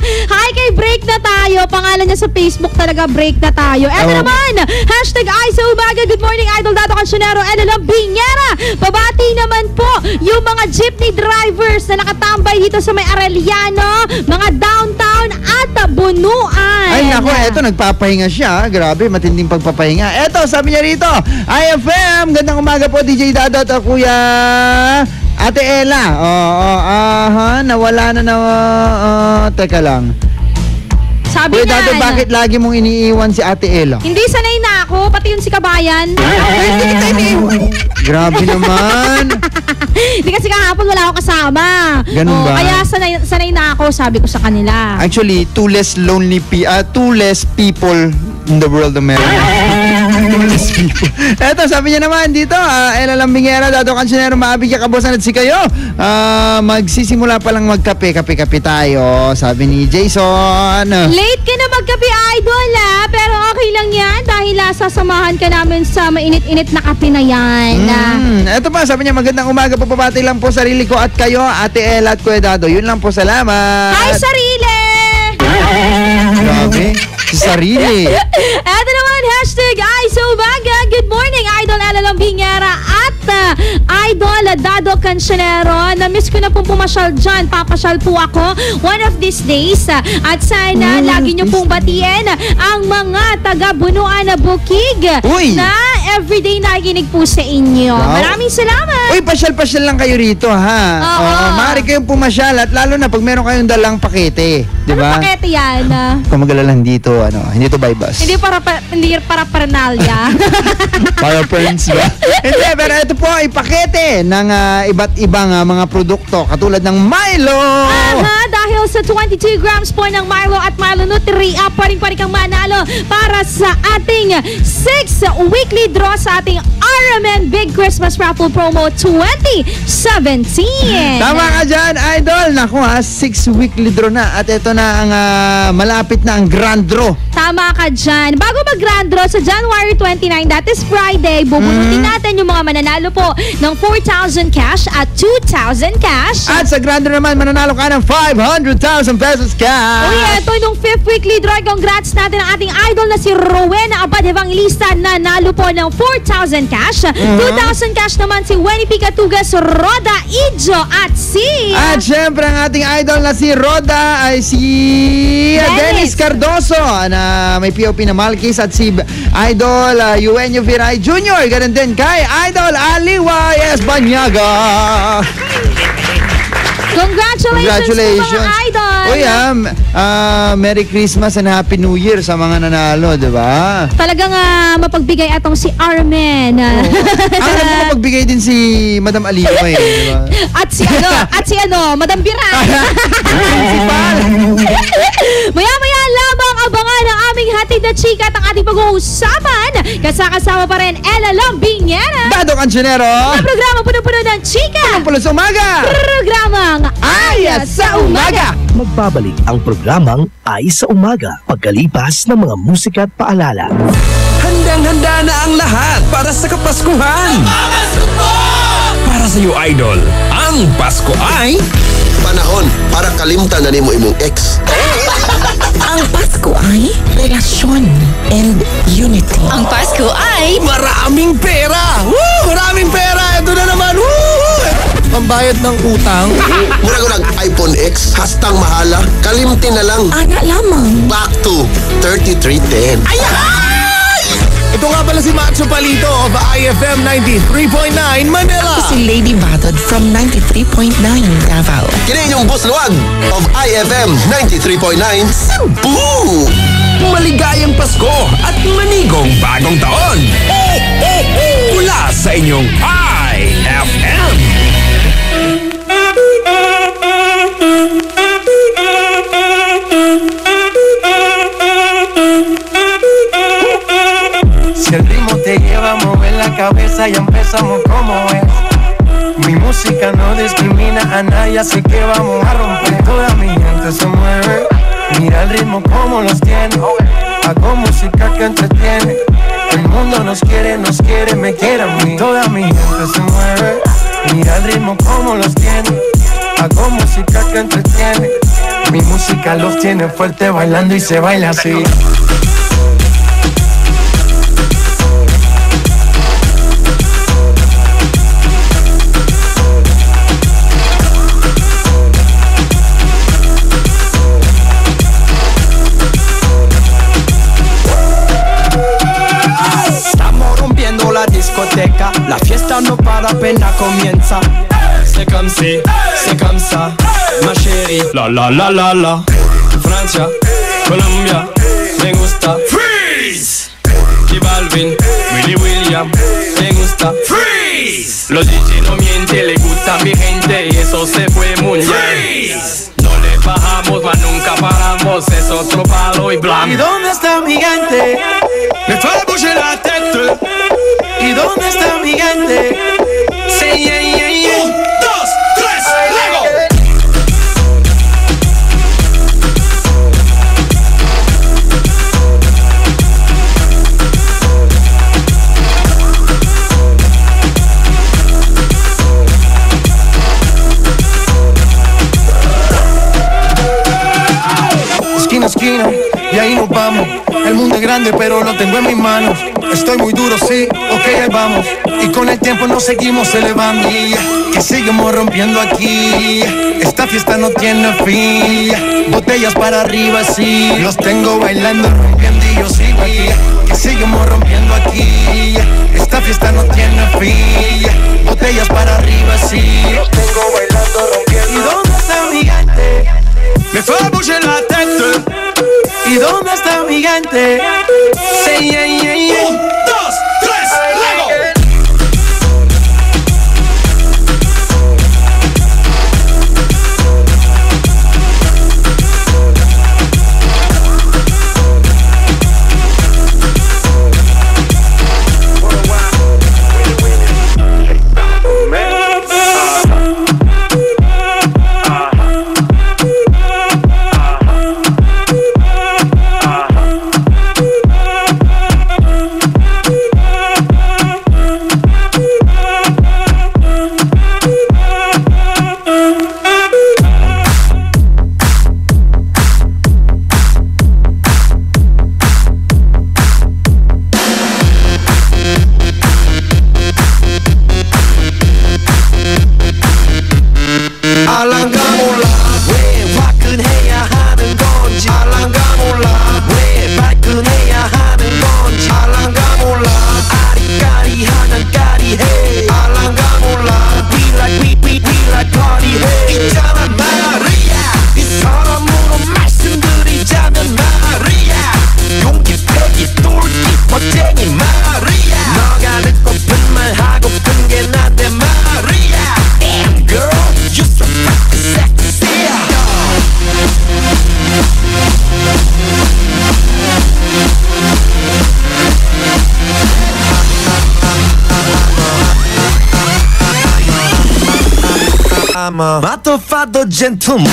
Hi kay Break na tayo. Pangalan niya sa Facebook talaga, Break na tayo. Eto naman, hashtag Ay sa Umaga. Good morning, Idol Dato Cancionero. Ella Lambingera. Pabati naman po yung mga jeepney drivers na nakatambay dito sa may Arellano, mga downtown at Bunuan. Ay, nako, eto, nagpapahinga siya. Grabe, matinding pagpapahinga. Eto, sabi niya rito, IFM, gandang umaga po, DJ Dado at Kuya Ate Ella. Nawala na teka lang. Sabi Kuya Dado, bakit lagi mong iniiwan si Ate Ella? Hindi, sanay na ako. Pati yung si Kabayan. Hindi kita iniiwan. Grabe naman. Hindi kasi kahapon wala ako kasama. Ganun ba? Kaya sanay na ako, sabi ko sa kanila. Actually, two less people in the world na meron. Two less people. Eto, sabi niya naman dito, Ella Lambingera, Dado Cancionero, maabigyan kabosan at si kayo. Magsisimula pa lang magkape-kape tayo, sabi ni Jason. Late ka na magkape, Idol, pero okay lang yan dahil sasamahan ka namin sa mainit-init na kape na yan. Eto pa, sabi niya, magandang umaga po, papati lang po sarili ko at kayo, Ate Ella at Kuya Dado. Yun lang po, salamat. Hi, sarili! Grabe, si sarili. Eto naman, hashtag Ay sa Umaga. Good morning, Idol Ella Lambingera at Idol Dado Cancionero. Na-miss ko na pong pumasyal dyan. Papasyal po ako one of these days. At sana lagi nyo pong batiin ang mga taga-Bunuan na Bukig na everyday nakikinig po sa inyo. Wow. Maraming salamat. Uy, pasyal-pasyal lang kayo rito, ha? Oo. Maaari kayong pumasyal at lalo na pag meron kayong dalang pakete. Diba? Ano pakete yan? Kung magalalang dito, hindi to by bus. Hindi para parnalya. Para friends ba? Hindi, pero ito po ay pakete ng iba't ibang mga produkto katulad ng Milo. Dahil sa 22 grams po ng Milo at Milo Nutri, pa rin kang manalo para sa ating 6 weekly draw mag-draw sa ating RMN Big Christmas Raffle Promo 2017. Tama ka dyan, Idol. Naku ha, 6 weekly draw na. At ito na ang malapit na ang grand draw. Tama ka dyan. Bago mag-grand draw sa January 29, that is Friday, bubunutin natin yung mga mananalo po ng 4,000 cash at 2,000 cash. At sa grand draw naman, mananalo ka ng 500,000 pesos cash. Uy, ito yung 5th weekly draw. Congrats natin ang ating idol na si Rowena Abad Evangelista na nalo po ng 4,000 cash. 2,000 cash naman si Wenny Picatugas, Roda Ijo at si... At syempre ang ating idol na si Roda ay si Dennis Cardoso na may POP na Malkis at si idol Eugenio Viray Jr. Ganun din kay idol Aliwa Banyaga. Congratulations mga idol! Uy, Merry Christmas and Happy New Year sa mga nanalo, di ba? Talagang mapagbigay atong si Armen. Alam mo, mapagbigay din si Madam Aliwa eh, di ba? At si Madam Bira. Maya-maya lamang abangan ang aming hatid na chika at ang ating pag-uusapan. Kasama pa rin Ella Lambingera. Dado Cancionero. Ang programa puno-puno ng chika. Puno sa umaga. Programang Ay sa Umaga. Magbabalik ang programang Ay sa Umaga pagkalipas ng mga musika at paalala. Handang-handa na ang lahat para sa Kapaskuhan. Para sa iyo, Idol, ang Pasko ay... Panahon para kalimtan na nimo imong ex. Ang Pasko ay relasyon and unity. Ang Pasko ay... Maraming pera! Woo! Maraming pera! Ito na naman! Woo! Pambayad ng utang. Mura iPhone X, hastang mahala, kalimtin na lang. Ana lamang. Back to 3310. Ito nga pala si Macho Palito of IFM 93.9 Manila. Ako si Lady Batod from 93.9 Davao. Kini yung Boss Luwag of IFM 93.9 Cebu. Maligayang Pasko at manigong bagong taon. Mula sa inyong IFM. Si el ritmo te lleva a mover la cabeza y empezamos como es. Mi música no discrimina a nadie, así que vamos a romper. Toda mi gente se mueve. Mira el ritmo como los tiene. Hago música que entretiene. El mundo nos quiere, me quiere a mí. Toda mi gente se mueve. Mira el ritmo como los tiene. Hago música que entretiene. Mi música los tiene fuerte bailando y se baila así. La fiesta no para, apenas comienza. C'est comme si, c'est comme ça, ma chérie. La la la la la. Francia, Colombia, me gusta. Freeze. J Balvin, Willy William, me gusta. Freeze. Los DJ no mienten, le gusta a mi gente y eso se fue muy bien. No le bajamos, mas nunca paramos, es otro palo y blanco. ¿Y dónde está mi gente? Me fue a bouger la tête. ¿Y dónde está mi gente? Sí, yeah, yeah, yeah. 1, 2, 3, ¡Lego! Esquina a esquina, y ahí nos vamos. El mundo es grande, pero lo tengo en mis manos. Estoy muy duro, sí, ok, ahí vamos. Y con el tiempo nos seguimos elevando. Que seguimos rompiendo aquí. Esta fiesta no tiene fin. Botellas para arriba, sí. Los tengo bailando, rompiendo y yo sigo aquí. Que seguimos rompiendo aquí. Esta fiesta no tiene fin. Botellas para arriba, sí. Los tengo bailando, rompiendo. ¿Y dónde está mi gente? Me fue a bouger la tête. ¿Y dónde está mi gente? Sí, yeah, yeah, yeah. 1, 2, 3, ¡Lego! I'm a matuffado gentleman.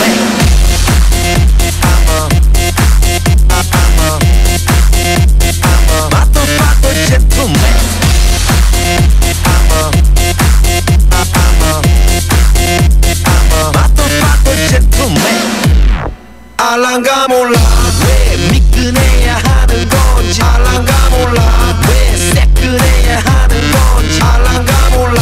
Matuffado gentleman. Matuffado gentleman. 알랑가 몰라 왜 미끈해야 하는 건지 알랑가 몰라 왜 새끈해야 하는 건지 알랑가 몰라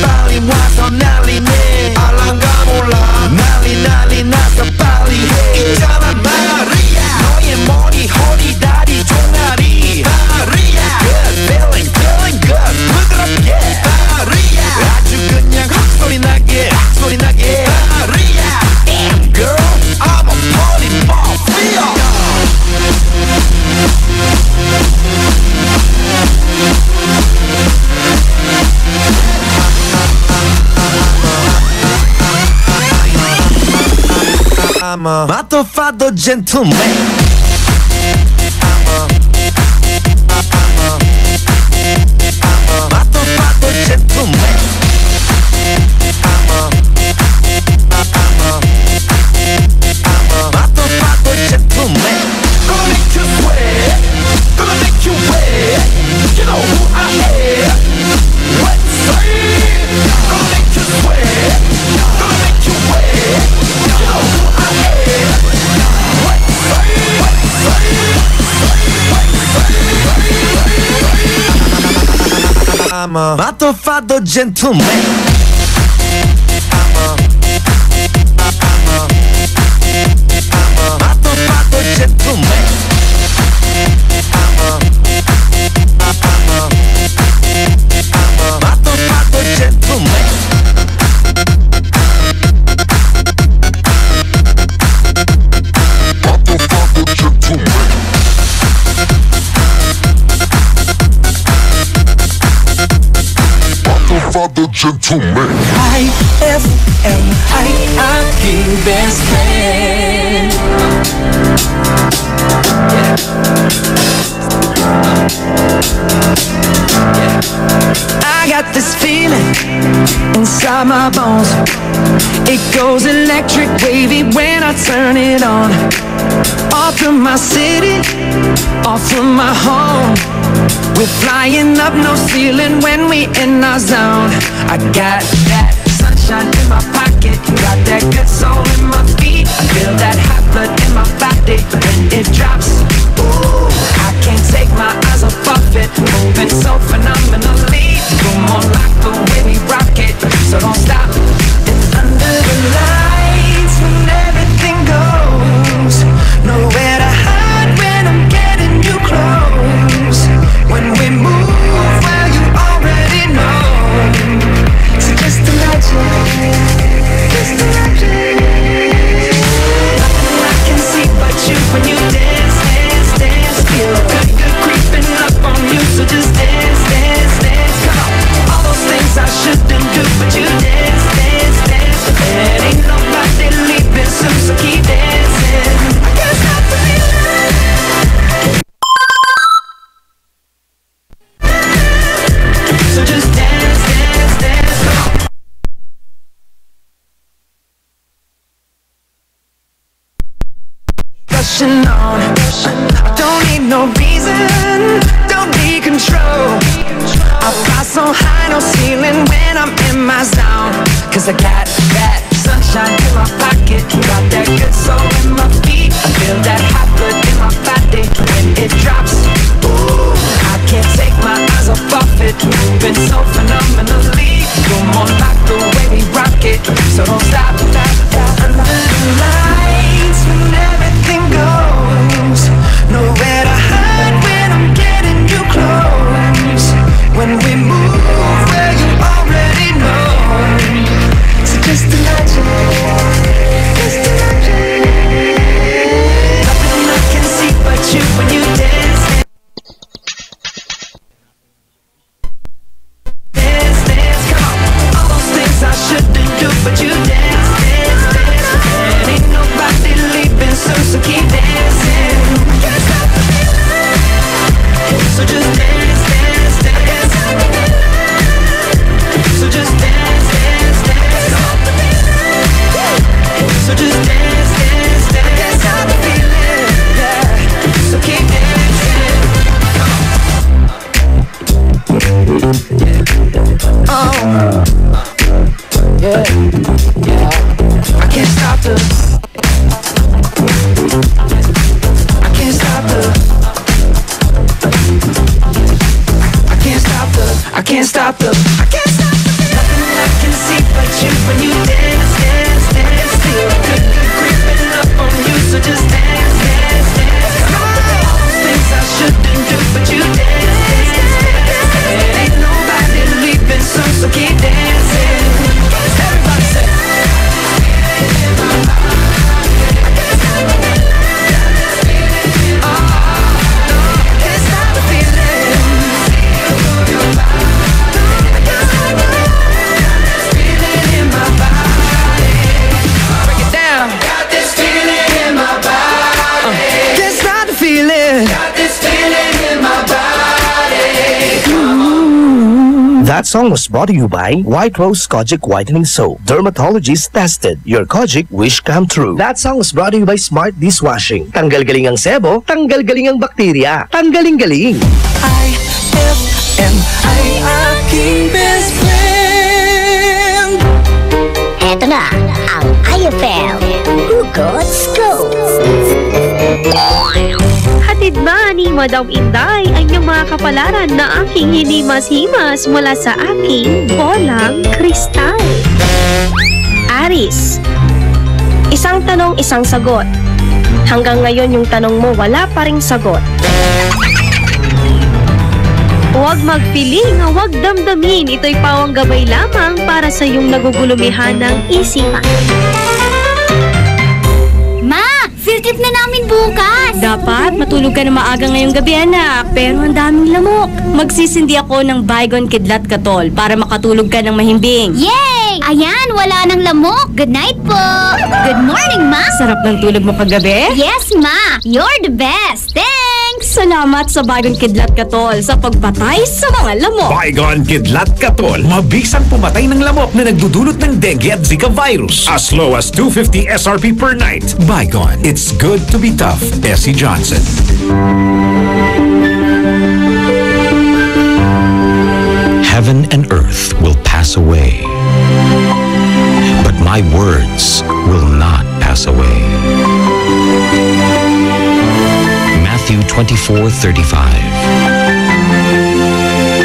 빨리 와서 난리네 알랑가 몰라 난리 나서 빨리 해 있잖아 마리아 너의 머리 허리 다리 종아리 마리아 Good feeling good 부드럽게 마리아 아주 그냥 헛소리 나게 마리아 Damn girl I'm a party mafia I'm a matuffado gentleman. Matuffado gentleman. Matuffado gentleman. Gonna make you sweat, gonna make you wet. You know who I am. Let's say, gonna make you sweat, gonna make you wet. You know who I am. Let's say. I'm a matuffado gentleman. Matuffado gentleman. Matuffado gentleman. Matuffado gentleman. Matuffado gentleman. IFM, aking best friend. I got this feeling inside my bones. It goes electric wavy when I turn it on. Off from my city, off from my home. We're flying up, no ceiling when we in our zone. I got that sunshine in my pocket, got that good soul in my feet. I feel that hot blood in my body when it drops. Ooh, I can't take my eyes off of it, moving so phenomenally. Come on, like the way we rock it, so don't stop. It's under the lights when everything goes. Nowhere to hide when I'm getting you close. When we move, well you already know. So just imagine, just imagine. Nothing I can see but you when you dance, dance, dance. Feel good, good creeping up on you. So just dance, dance, dance. Come on, all those things I shouldn't do, but you dance, dance, dance. There ain't nobody leaving soon, so keep dancing. I can't stop feeling. So just dance, dance, dance. Come on. Rushing on, don't need no reason, don't need control. I fly so high, no ceiling when I'm in my zone. Cause I got that sunshine in my pocket, got that good soul in my feet. I feel that hot blood in my body when it drops. Ooh, I can't take my eyes off of it, moving so phenomenally. Come on, like the way we rock it, so don't stop. Under the lights when everything goes, nowhere to hide when I'm getting you close. When we move, well you already know. So just imagine, just imagine. Nothing I can see but you when you dance. Dance, dance, come on. All those things I shouldn't do, but you dance. I can't stop the I can't stop the I can't stop the I can't stop the I can't stop the nothing I can see but you when you dance, dance, dance. Feel good creeping up on you, so just dance, dance, dance. All those things I shouldn't do, but you dance, dance, dance. Ain't nobody leaving soon, so keep dancing. Everybody say That song was brought to you by White Rose Kojic Whitening Soap. Dermatologist tested. Your Kojic wish come true. That song was brought to you by Smart Dishwashing. Tanggal galing ang sebo, tanggal galing ang bakterya. Tanggaling galing. IFM ay aking best friend. Eto na ang IFM Hugot Scoop. Hatid ba ni Madam Inday ang iyong mga kapalaran na aking hinimas-himas mula sa aking bolang kristal? Aris, isang tanong, isang sagot. Hanggang ngayon yung tanong mo wala pa ring sagot. Huwag magpiling, huwag damdamin. Ito'y pawang gabay lamang para sa iyong nagugulumihan ng isipan. Field trip na namin bukas. Dapat matulog ka na maaga ngayong gabi, anak. Pero ang daming lamok. Magsisindi ako ng Baygon Kidlat Katol para makatulog ka ng mahimbing. Yay! Ayan, wala nang lamok. Good night po. Good morning, Ma. Sarap ng tulog mo kagabi? Yes, Ma. You're the best. Thanks. Salamat sa Baygon Kidlat Katol sa pagpatay sa mga lamok. Baygon Kidlat Katol. Mabisang pumatay ng lamok na nagdudulot ng dengue at Zika virus. As low as 250 SRP per night. Baygon. It's good to be tough. Essie Johnson. Heaven and earth will pass away, but my words will not pass away. Matthew 24:35.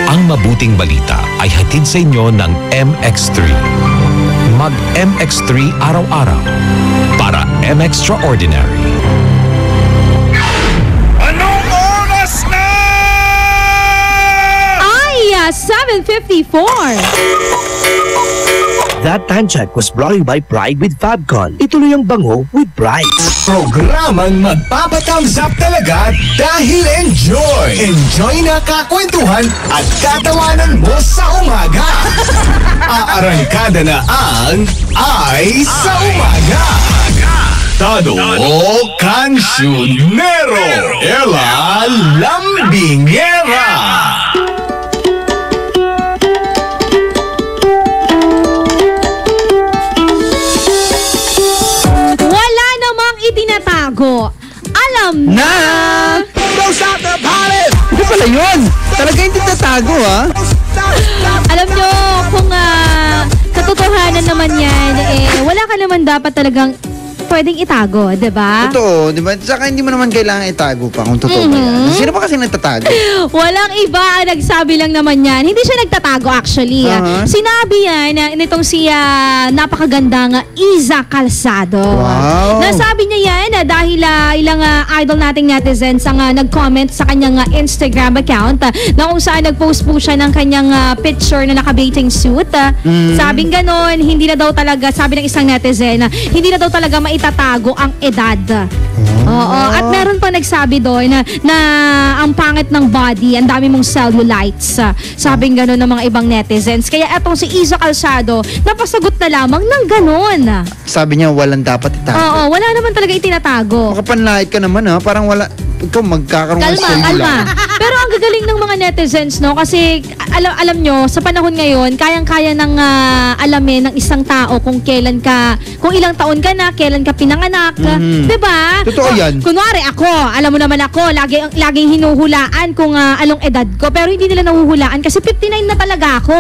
Ang mabuting balita ay hatid sa inyo ng MX3. Mag MX3 araw-araw para M-Extraordinary. Anong oras na? Ay, 7:54. That time check was brought to you by Pride with Fabcon. Ituloy ang bango with Pride. Programang magpapatamsap talaga dahil enjoy! Enjoy na kakwentuhan at katawanan mo sa umaga! Aarangkada na ang Ay sa Umaga! Tado o Kansyonero! Ella Lambingera! Itinatago. Alam na! Don't stop the party! Ito pala yun! Talaga yung tinatago, ha? Alam nyo, kung katotohanan naman yan, wala ka naman dapat talagang pwedeng itago, diba? Totoo, diba? Saka hindi mo naman kailangan itago pa kung totoo ba yan. Sino pa kasi nagtatago? Walang iba, nagsabi lang naman yan. Hindi siya nagtatago actually. Sinabi yan nitong si napakagandang Iza Calzado. Wow! Nasabi niya yan dahil ilang idol nating netizens ang nag-comment sa kanyang Instagram account na kung saan nag-post po siya ng kanyang picture na naka-bathing suit. Sabing ganon, hindi na daw talaga, sabi ng isang netizen, hindi na daw talaga maitatago ang edad. Oo. At meron pa nagsabi doon na ang pangit ng body, ang dami mong cellulites. Sabing gano'n ng mga ibang netizens. Kaya etong si Iza Calzado, napasagot na lamang ng gano'n. Sabi niya walang dapat itago. Oo, wala naman talaga itinatago. Makapanlait ka naman, ha? Parang wala ikaw magkakaroon ng kalma. Pero ang gagaling ng mga netizens, no? Kasi alam nyo, sa panahon ngayon, kayang-kaya ng alamin ng isang tao kung ilang taon ka na, kailan ka pinanganak. Diba? Totoo yan. Kunwari ako, alam mo naman ako, laging hinuhulaan kung anong edad ko. Pero hindi nila nahuhulaan kasi 59 na talaga ako.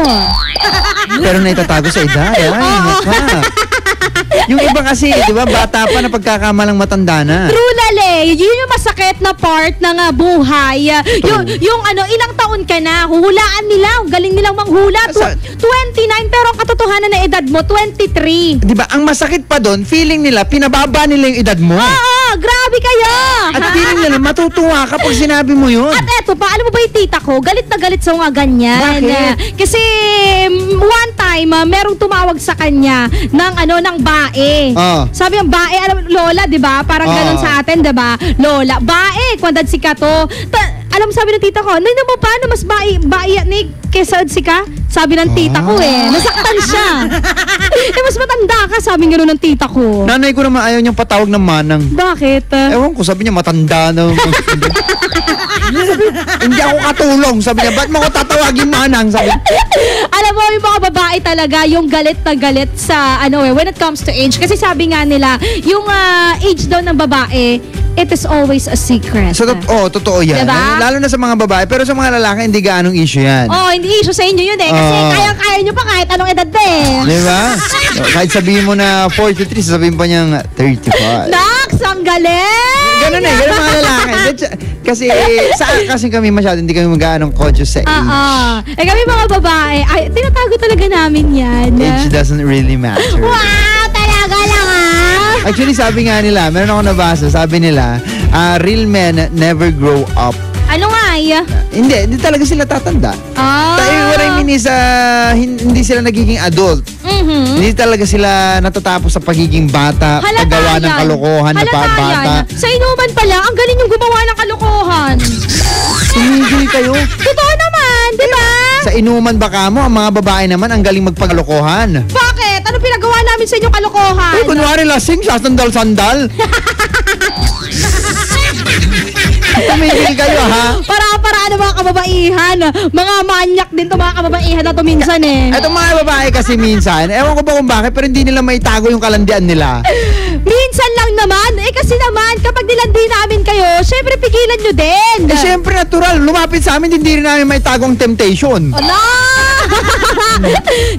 Pero naitatago sa edad. Yung iba kasi, di ba, bata pa na pagkakamalang matanda na. True, Lale. Yun yung masakit na part ng buhay. Yung ilang taon ka na, huhulaan nila. Galing nilang manghula. 29, pero ang katotohanan na edad mo, 23. Di ba, ang masakit pa doon, feeling nila, pinababa nila yung edad mo. Oo, grabe kayo. At feeling nila, matutuwa ka pag sinabi mo yun. At eto pa, alam mo ba yung tita ko, galit na galit sa mga ganyan. Bakit? Kasi one time, merong tumawag sa kanya ng bae. Sabi ng bae, lola, di ba? Parang ganun sa atin, di ba? Lola, bae, kwandad si ka to. Alam mo, sabi ng tita ko, nay naman paano mas bae ni kesa si ka? Sabi ng tita ko nasaktan siya. Mas matanda ka, sabi gano'n ng tita ko. Nanay ko naman ayaw niyang patawag ng manang. Bakit? Ewan ko, sabi niya matanda na. Hindi ako katulong. Sabi niya, ba't mo ko tatawagin manang? Sabi. Alam mo, yung mga babae talaga, yung galit na galit sa, when it comes to age. Kasi sabi nga nila, yung age daw ng babae, it is always a secret. So, totoo yan. Diba? Lalo na sa mga babae. Pero sa mga lalaki, hindi gaanong issue yan. Hindi issue sa inyo yun Kasi kaya nyo pa kahit anong edad pa Diba? Kahit sabihin mo na 43, sabihin pa niyang 35. Nax, ang galing! Ganun ganun mga lalaki. Kasi kami masyado, hindi kami mag-aanong conscious sa age. Kami mga babae, tinatago talaga namin yan. Age doesn't really matter. Wow, talaga lang Actually, sabi nga nila, meron ako nabasa, sabi nila, real men never grow up. Ano nga Hindi talaga sila tatanda. What I mean is, hindi sila nagiging adult. Hindi talaga sila natatapos sa pagiging bata, paggawa ng kalokohan na bata. Sa inuman pala, ang galing yung gumawa ng kalokohan. Tumigil kayo. Totoo naman, di ba? Sa inuman baka mo, ang mga babae naman ang galing magpagalokohan. Bakit? Ano pinagawa namin sa inyong kalokohan? Kunwari lasing, sasandal-sandal. Tumigil kayo, ha? Para mga kababaihan. Mga manyak din to mga kababaihan na to minsan Etong mga babae kasi minsan, ewan ko ba kung bakit, pero hindi nila maitago yung kalandian nila. Minsan lang naman. Kasi naman, kapag nilandi namin kayo, syempre pigilan nyo din. Syempre natural. Lumapit sa amin, hindi rin namin maitago ang temptation.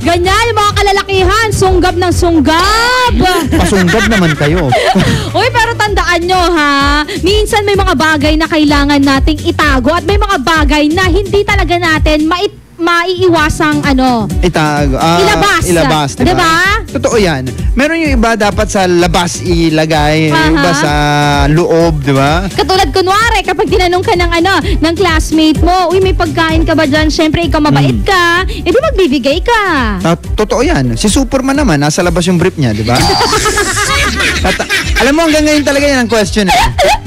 Ganyan, yung mga kalalakihan, sunggab ng sunggab. Pasunggab naman kayo. Uy, pero tandaan nyo minsan may mga bagay na kailangan nating itago at may mga bagay na hindi talaga natin maiiwasang ilabas, diba? Totoo yan. Meron yung iba dapat sa labas ilagay, yung iba sa loob, diba? Katulad kunwari, kapag tinanong ka ng classmate mo, uy, may pagkain ka ba dyan? Siyempre, ikaw mabait ka, edi magbibigay ka. Totoo yan. Si Superman naman, nasa labas yung brief niya, diba? Alam mo, hanggang ngayon talaga yan ang question.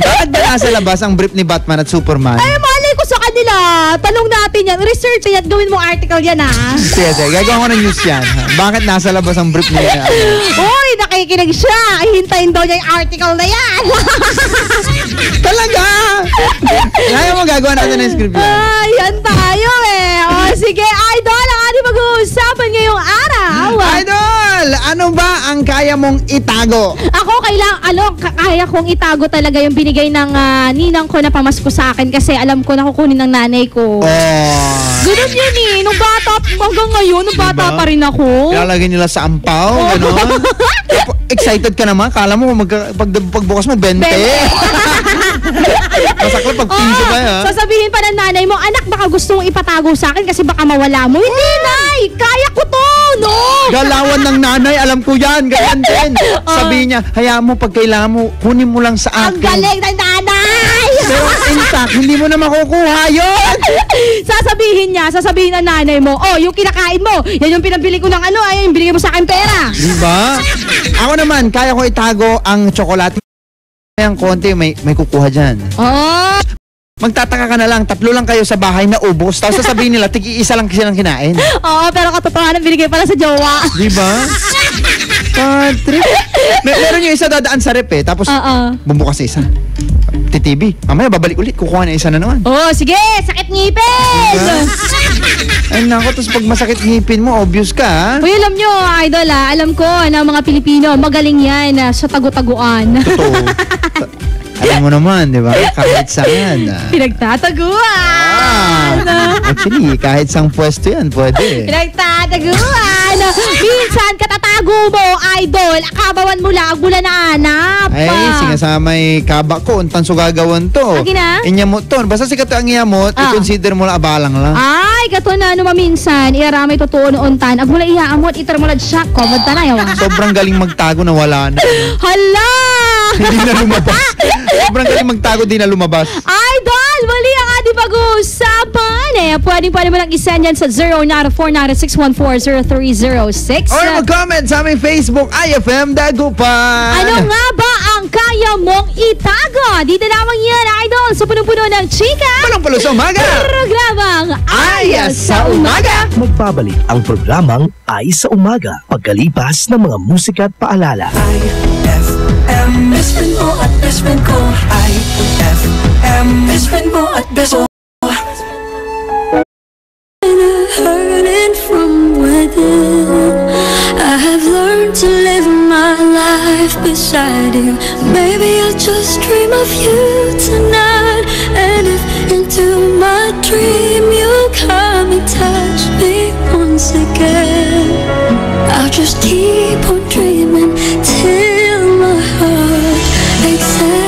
Bakit ba nasa labas ang brief ni Batman at Superman? Ay, malay ko sa kanila. Tanong natin yan. Research yan. Gawin mo article yan, Sige, gagawa ko ng news yan. Bakit nasa labas ang brief niya? Uy, nakikinig siya. Hintayin daw niya yung article na yan. Talaga? Kaya mo gagawa natin ng script yan. Yan tayo sige, Idol, ang ating mag-uusapan ngayong araw. Idol, ano ba ang kaya mong itago? Ako, kaya kong itago talaga yung binigay ng ninang ko na pamasko sa akin kasi alam ko na kukunin ng nanay ko. Ganun yun Nung bata, hanggang ngayon, nung bata pa rin ako. Ilalagay nila sa ampaw, gano'n. Excited ka naman, kala mo pagbukas mo 20. Masakla pag piso ba yan? Sasabihin pa ng nanay mo, anak, baka gusto mong ipatago sa akin kasi baka mawala mo. Hindi, nay! Kaya ko to, no? Galawan ng nanay, alam ko yan, ganyan din. Sabihin niya, hayaan mo, pag kailangan mo, kunin mo lang sa akin. Ang galing ng nanay! Pero in fact, hindi mo na makukuha yun. Sasabihin ng nanay mo, yung kinakain mo, yan yung pinabili ko ng ay yung binigay mo sa akin pera. Diba? Ako naman, kaya ko itago ang tsokolate. Ang konti, may kukuha dyan. Magtataka ka na lang, 3 lang kayo sa bahay na ubos, tapos sasabihin nila, tig-iisa lang silang kinain. Pero katotohanan, binigay pala sa jowa. Diba? Bad trip. Meron yung isa dadaan sa rep eh. Tapos, bumukas sa isa. TTV. Mamaya babalik ulit. Kukuha na isa na naman. Oh, sige. Sakit ngipin. Ay nako, tapos pag masakit ngipin mo, obvious ka, ha? Uy, alam nyo, idol, alam ko na mga Pilipino, magaling yan sa tagu-taguan. Totoo. Alam mo naman, di ba? Kahit saan. Pinagtataguan. Actually, kahit sang pwesto yan, pwede. Pinagtataguan. Minsan, katatago mo, idol. Akabawan mo lang, mula na anap. Ay, sinasamay kaba ko, untan so gagawan to. Agi na? Inyamot to. Basta si kato ang iyamot, i-consider mo lang abalang lang. Ay, kato na maminsan, iaramay totoo noon tan. Agmula iyaamot, itar mo lang siya. Komod ta na, yawa. Sobrang galing magtago na wala na. Hala! Hindi na lumabas. Sobrang galing magtago, di na lumabas. Idol, mali ang ating pag-uusapan. Pwede mo lang isend yan sa 0949-614-0306. Or mag-comment sa aming Facebook, IFM Dagupan. Ano nga ba ang kaya mong itago? Dito lamang yan, idol, sa punong-puno ng chika. Punong-puno sa umaga. Programang Ayas sa Umaga. Magbabalik ang programang Ayas sa Umaga pagkalipas ng mga musika at paalala. IFM, best friend mo at best friend ko. IFM, best friend mo at best friend ko. Hurting from within, I have learned to live my life beside you. Maybe I'll just dream of you tonight, and if into my dream you come and touch me once again, I'll just keep on dreaming till my heart exhales.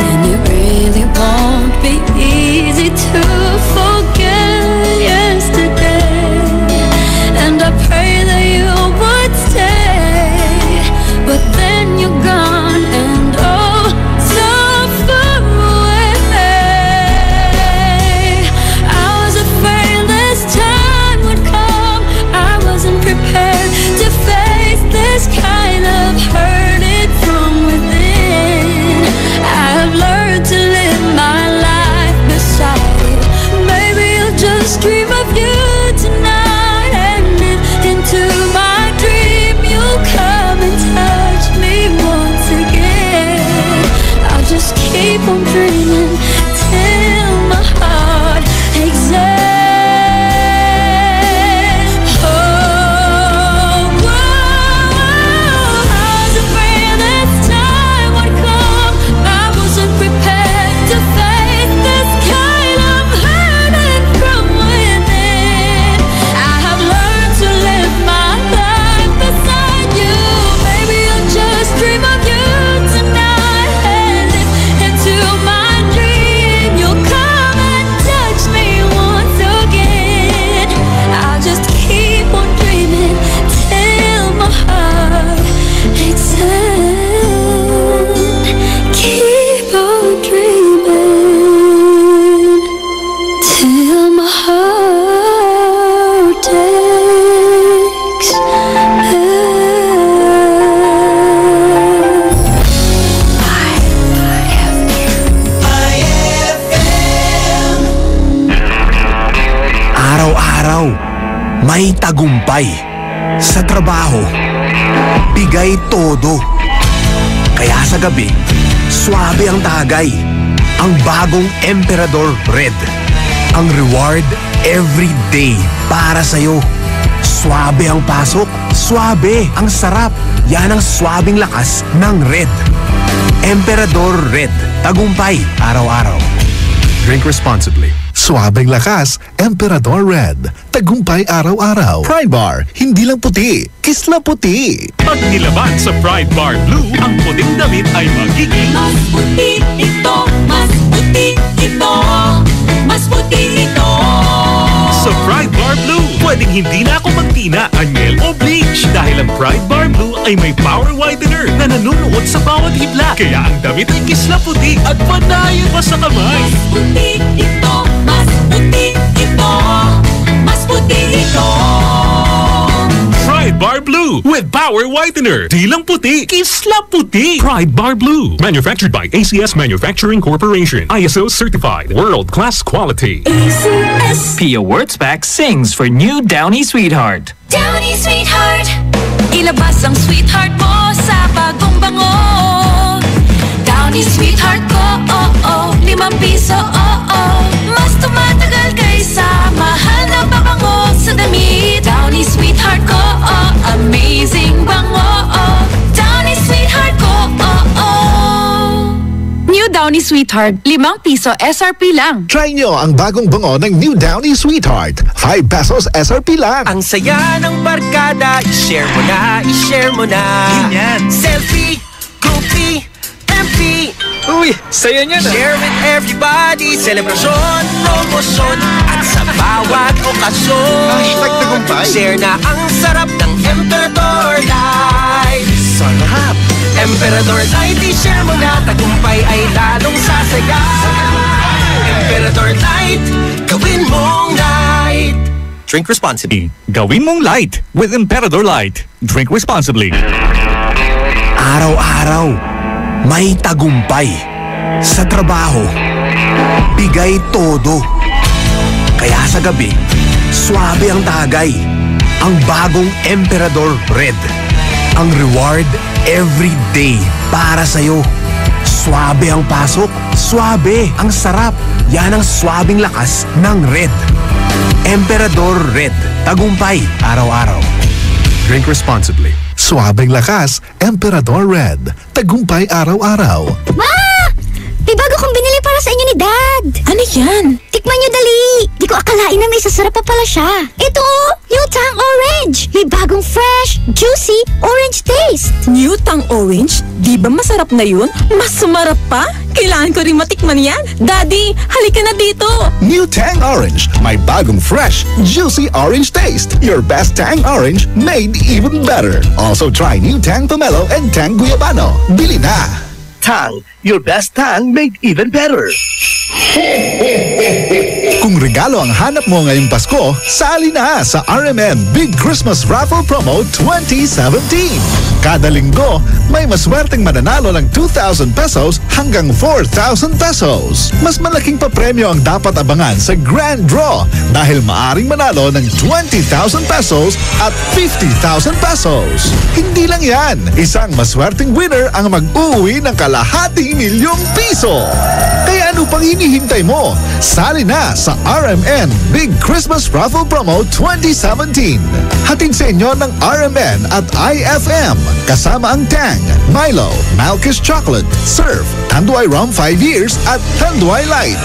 And it really won't be easy to forget yesterday. And I pray that you would stay, but then you're gone and oh, so far away. I was afraid this time would come. I wasn't prepared to face this kind of hurting from within. I've learned to live my life beside you. Maybe I'll just dream of you tonight, and if into my dream you'll come and touch me once again, I'll just keep on dreaming till my heart exhales. May tagumpay sa trabaho, bigay todo. Kaya sa gabi, swabe ang tagay. Ang bagong Emperador Red. Ang reward every day para sa'yo. Swabe ang pasok, swabe ang sarap. Yan ang swabing lakas ng Red. Emperador Red. Tagumpay araw-araw. Drink responsibly. Suabing lakas, Emperador Red. Tagumpay araw-araw. Pride Bar, hindi lang puti, kisla puti. Pag nilaban sa Pride Bar Blue, ang puting damit ay magiging mas puti ito, mas puti ito, mas puti ito. Sa Pride Bar Blue, pwedeng hindi na ako magtina, anyel o bleach dahil ang Pride Bar Blue ay may power whitener na nanunuot sa bawat hibla. Kaya ang damit ay kisla puti at panayan pa sa kamay. Mas puti ito, mas puti ito, mas puti ito. Pride Bar Blue, Blue with Power Whitener. Di lang puti, kisla puti. Pride Bar Blue. Manufactured by ACS Manufacturing Corporation. ISO certified. World-class quality. Pia Wurtzbach sings for new Downy Sweetheart. Downy Sweetheart, ilabas ang sweetheart mo sa bagong bango. Downy Sweetheart ko, ₱5, Mas tumatagal kaysa mahal na pabango sa damit. Downy Sweetheart ko, amazing bango. Downy Sweetheart ko, New Downy Sweetheart, ₱5 SRP lang. Try nyo ang bagong bango ng New Downy Sweetheart. ₱5 SRP lang. Ang saya ng barkada, i-share mo na, i-share mo na. Ganyan. Selfie, groupie, MP. Uy, saya niya na. Share with everybody, selebrasyon, promosyon, at sa bawat okasyon. #tagumpay. Share na ang sarap ng Emperador Light. Sarap. Emperador Light, i-share mo na, tagumpay ay lalong sasaya. Emperador Light, gawin mong light. Drink responsibly. Gawin mong light with Emperador Light. Drink responsibly. Araw-araw, may tagumpay. Sa trabaho, bigay todo. Kaya sa gabi, swabe ang tagay. Ang bagong Emperador Red. Ang reward every day para sa'yo. Swabe ang pasok, swabe ang sarap. Yan ang swabing lakas ng Red. Emperador Red. Tagumpay araw-araw. Drink responsibly. Swabing lakas, Emperador Red. Tagumpay araw-araw. Ma! May bago kong binili para sa inyo ni Dad. Ano yan? Tikman nyo dali. Di ko akalain na may sasarap pa pala siya. Ito, New Tang Orange. May bagong fresh, juicy, orange taste. New Tang Orange? Di ba masarap na yun? Mas sumarap pa? Kailangan ko rin matikman yan. Daddy, halika na dito. New Tang Orange. May bagong fresh, juicy orange taste. Your best Tang Orange made even better. Also try New Tang Pomelo and Tang Guyabano. Bili na! Tang, your best Tang made even better. Kung regalo ang hanap mo ngayong Pasko, sali na sa RMN Big Christmas Raffle Promo 2017. Kada linggo, may maswerteng mananalo ng 2,000 pesos hanggang 4,000 pesos. Mas malaking papremyo ang dapat abangan sa Grand Draw dahil maaring manalo ng 20,000 pesos at 50,000 pesos. Hindi lang yan, isang maswerteng winner ang mag-uwi ng kalahating milyong piso. Kaya ano pang hinihintay mo? Sali na sa RMN Big Christmas Raffle Promo 2017. Hatid sa inyo ng RMN at IFM. Kasama ang Tang, Milo, Malkish Chocolate, Surf, Tanduay Rum 5 years at Tanduay Light.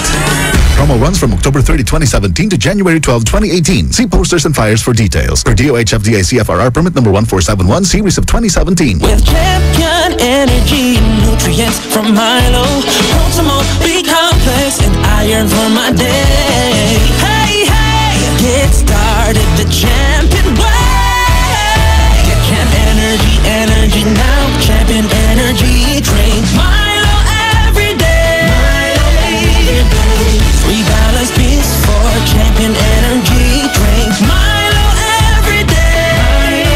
Promo runs from October 30, 2017 to January 12, 2018. See posters and flyers for details. Per DOH FDA CFRR permit number 1471 series of 2017. With champion energy, nutrients from Milo, Proximo, B-complex, and iron for my day. Hey, hey, get started the champion way. Get champ energy now. Champion energy, drink Milo every day. Milo, 3 balanced beats for champion energy, drink Milo every day.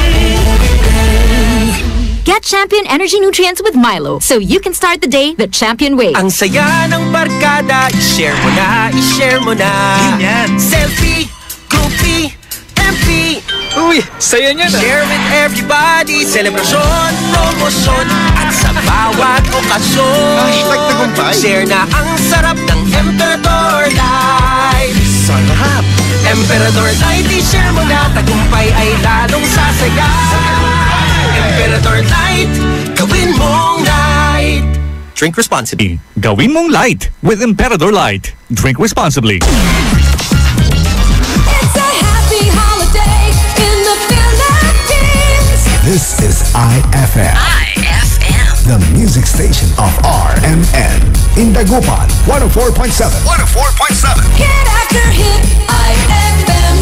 Get Champion Energy Nutrients with Milo so you can start the day the champion way. Ang saya ng barkada, i-share mo na, i-share mo na. Ganyan. Selfie, groupie, MP. Uy, saya niya na. Share with everybody, selebrasyon, promosyon, at sa bawat okasyon. #tagumpay. Share na ang sarap ng Emperador Light. Sarap. Emperador Light, i-share mo na, tagumpay ay lalong sasaya. Emperador Light, gawin mong light. Drink responsibly. Gawin mong light with Emperador Light. Drink responsibly. It's a happy holiday in the Philippines. This is IFM. The music station of RMN. In Dagupan, 104.7. 104.7. Hit after hit, IFM.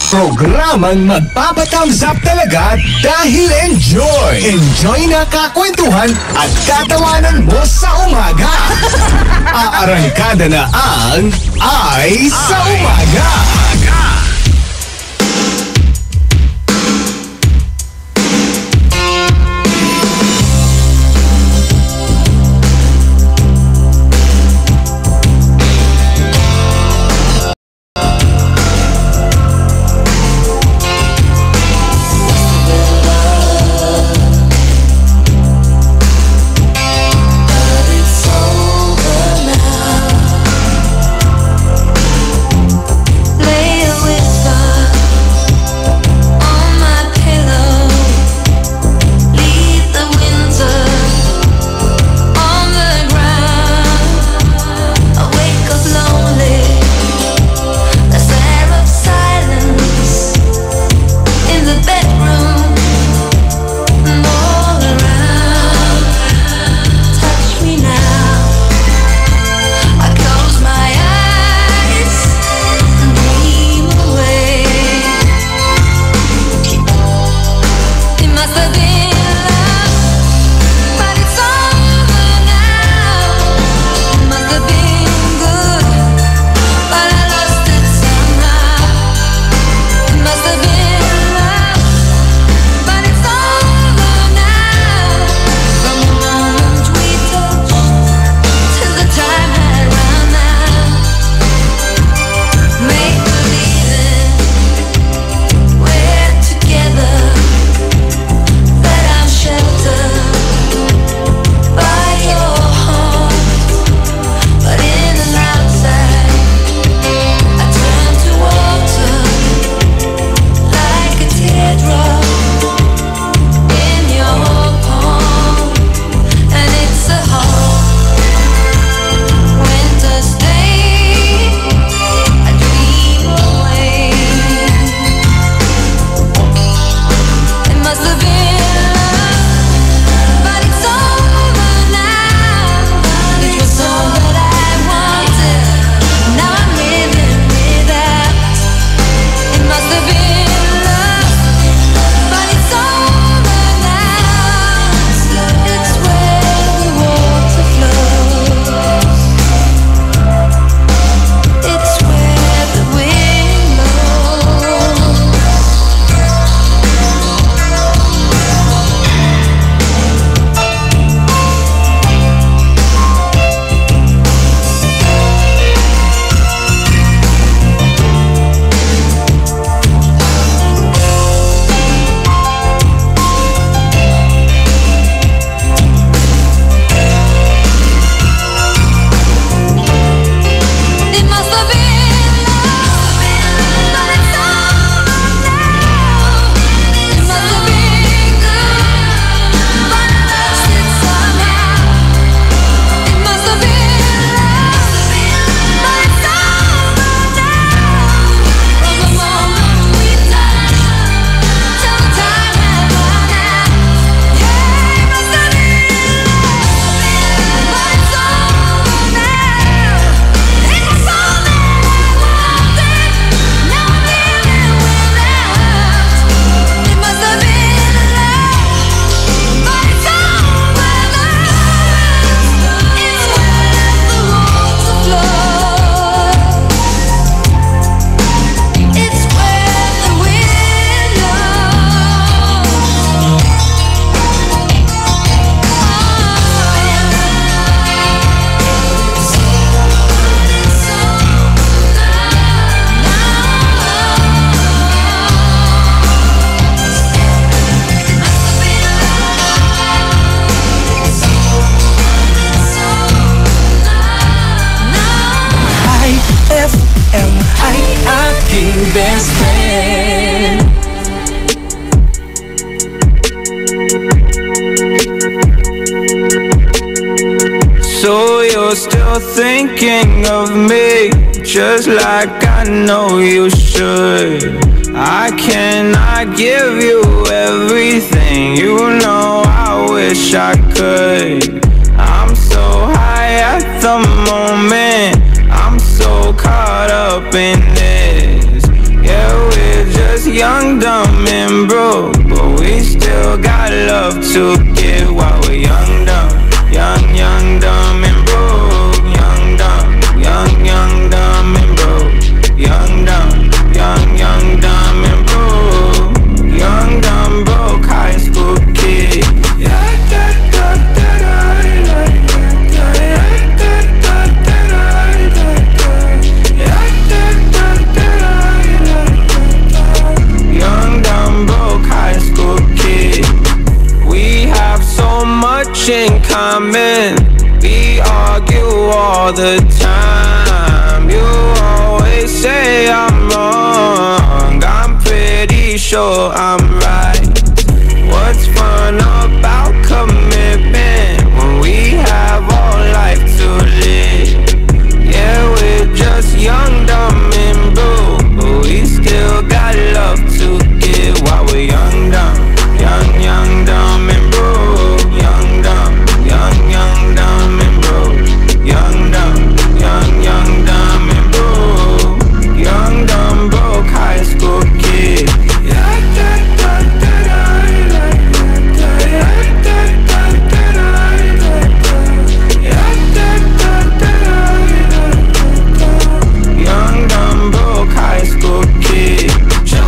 Programang magpapatangzap talaga dahil enjoy. Enjoy na kakwentuhan at katawanan mo sa umaga. Aarangkada na ang Ay sa Umaga. best friend. So you're still thinking of me, just like I know you should. I cannot give you everything, you know I wish I could. I'm so high at the moment, I'm so caught up in this. Yeah, we're just young, dumb, and broke, but we still got love to give while we're young, dumb. Young, young, dumb, and broke. Young, dumb, young, dumb, and broke. Young, dumb, young, dumb, and broke. Young, dumb, broke high school kid. Young, dumb, broke high school kid. We have so much in common. We argue all the time. You always say I'm wrong. I'm pretty sure I'm right. What's fun about commitment when we have all life to live? Yeah, we're just young, dumb, and blue, but we still got love to give while we're young, dumb. Young, dumb, and broke. Young, dumb, young, dumb, and broke. Young, dumb, young, dumb, and broke. Young, dumb, broke high school kid. Young, dumb, broke high school kid. Show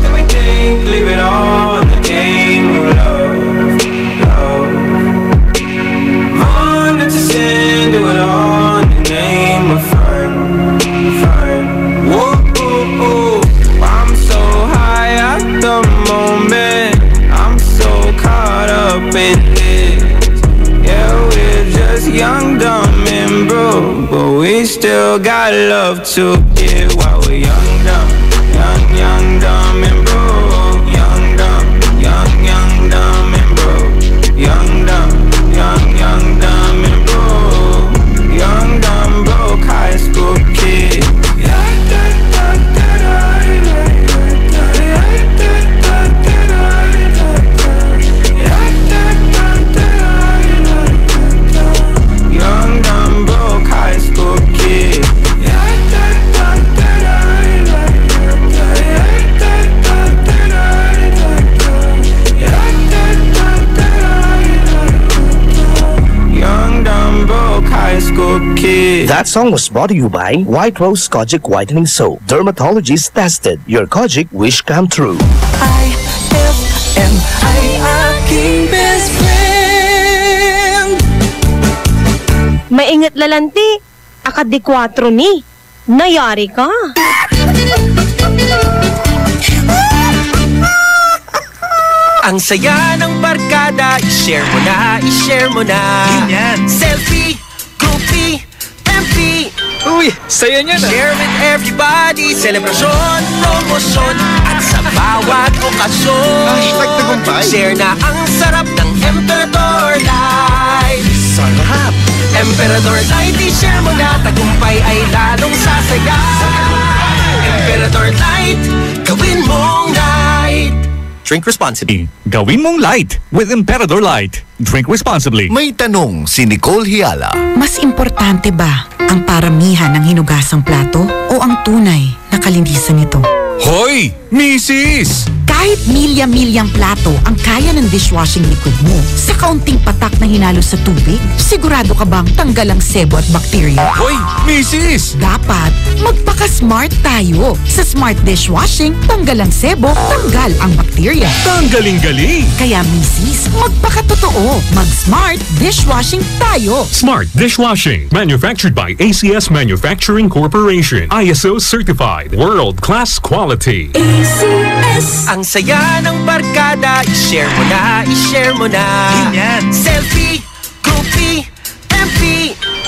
everything, leave it all in the game of love, love. Run into sin, do it all in the name of fun, fun. Whoa, oh, oh. I'm so high at the moment, I'm so caught up in this. Yeah, we're just young, dumb, and broke, but we still got love to give while we're young, dumb, young, dumb, and broke. Young, dumb, young, dumb, and broke. Young, dumb, young, dumb, and broke. Young, dumb, broke high school kid. Young, dumb, broke high school kid. Young, dumb, broke high school kid. That song was brought to you by White Rose Kojic Whitening Soap. Dermatologist tested. Your Kojic wish come true. IFM ay aking best friend. Maingat lalanti, akadi 4 ni. Nayari ka. Ang saya ng barkada, i-share mo na, i-share mo na. Ganyan. Selfie, groupie, MP. Uy, saya niya na. Share with everybody, selebrasyon, promosyon, at sa bawat okasyon. #tagumpay. Share na ang sarap ng Emperador Light. Sarap! Emperador Light, i-share mo na, tagumpay ay lalong sasaya. Emperador Light, gawin mong light. Drink responsibly. Gawin mong light with Emperador Light. Drink responsibly. May tanong si Nicole Hiala. Mas importante ba ang paramihan ng hinugasang plato o ang tunay na kalinisan nito? Hoy, Mrs. Kahit milya-milyang plato ang kaya ng dishwashing liquid mo, sa kaunting patak na hinalo sa tubig, sigurado ka bang tanggal ang sebo at bakterya? Hoy, Mrs. Dapat magpaka-smart tayo. Sa Smart Dishwashing, tanggal ang sebo, tanggal ang bakterya. Tanggaling-galing. Kaya Mrs., magpakatotoo. Mag-Smart Dishwashing tayo. Smart Dishwashing. Manufactured by ACS Manufacturing Corporation. ISO certified. World-class quality. ACS. Ang saya ng barkada, i-share mo na, i-share mo na. Ganyan. Selfie, groupie,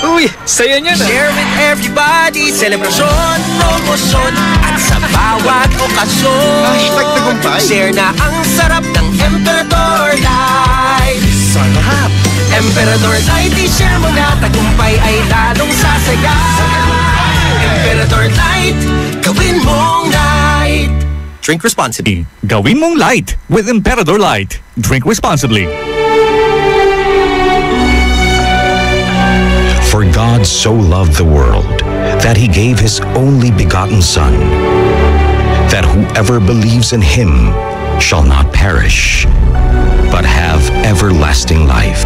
Uy, saya niya na. Share with everybody, selebrasyon, promosyon, at sa bawat okasyon. #tagumpay. Share na ang sarap ng Emperador Light. Sarap! Emperador Light, i-share mo na. Tagumpay ay lalong sasagay. Emperador Light, gawin mong light. Drink responsibly. Gawin mong light with Emperador Light. Drink responsibly. For God so loved the world that he gave his only begotten Son, that whoever believes in him shall not perish, but have everlasting life.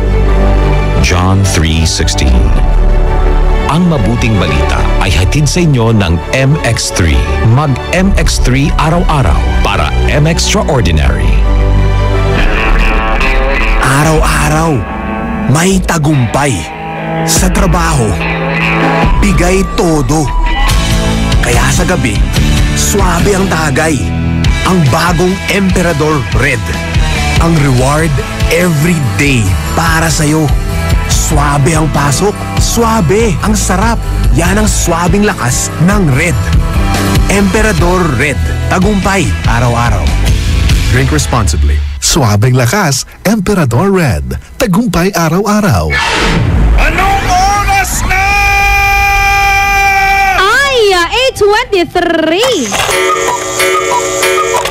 John 3:16. Ang mabuting balita ay hatid sa inyo ng MX3. Mag-MX3 araw-araw para M-Extraordinary. Araw-araw, may tagumpay. Sa trabaho, bigay todo. Kaya sa gabi, swabe ang tagay. Ang bagong Emperador Red. Ang reward every day para sa'yo. Swabe ang pasok, swabe ang sarap. Yan ang swabing lakas ng Red. Emperador Red. Tagumpay araw-araw. Drink responsibly. Swabing lakas, Emperador Red. Tagumpay araw-araw. Anong oras na? Ay, 8:23.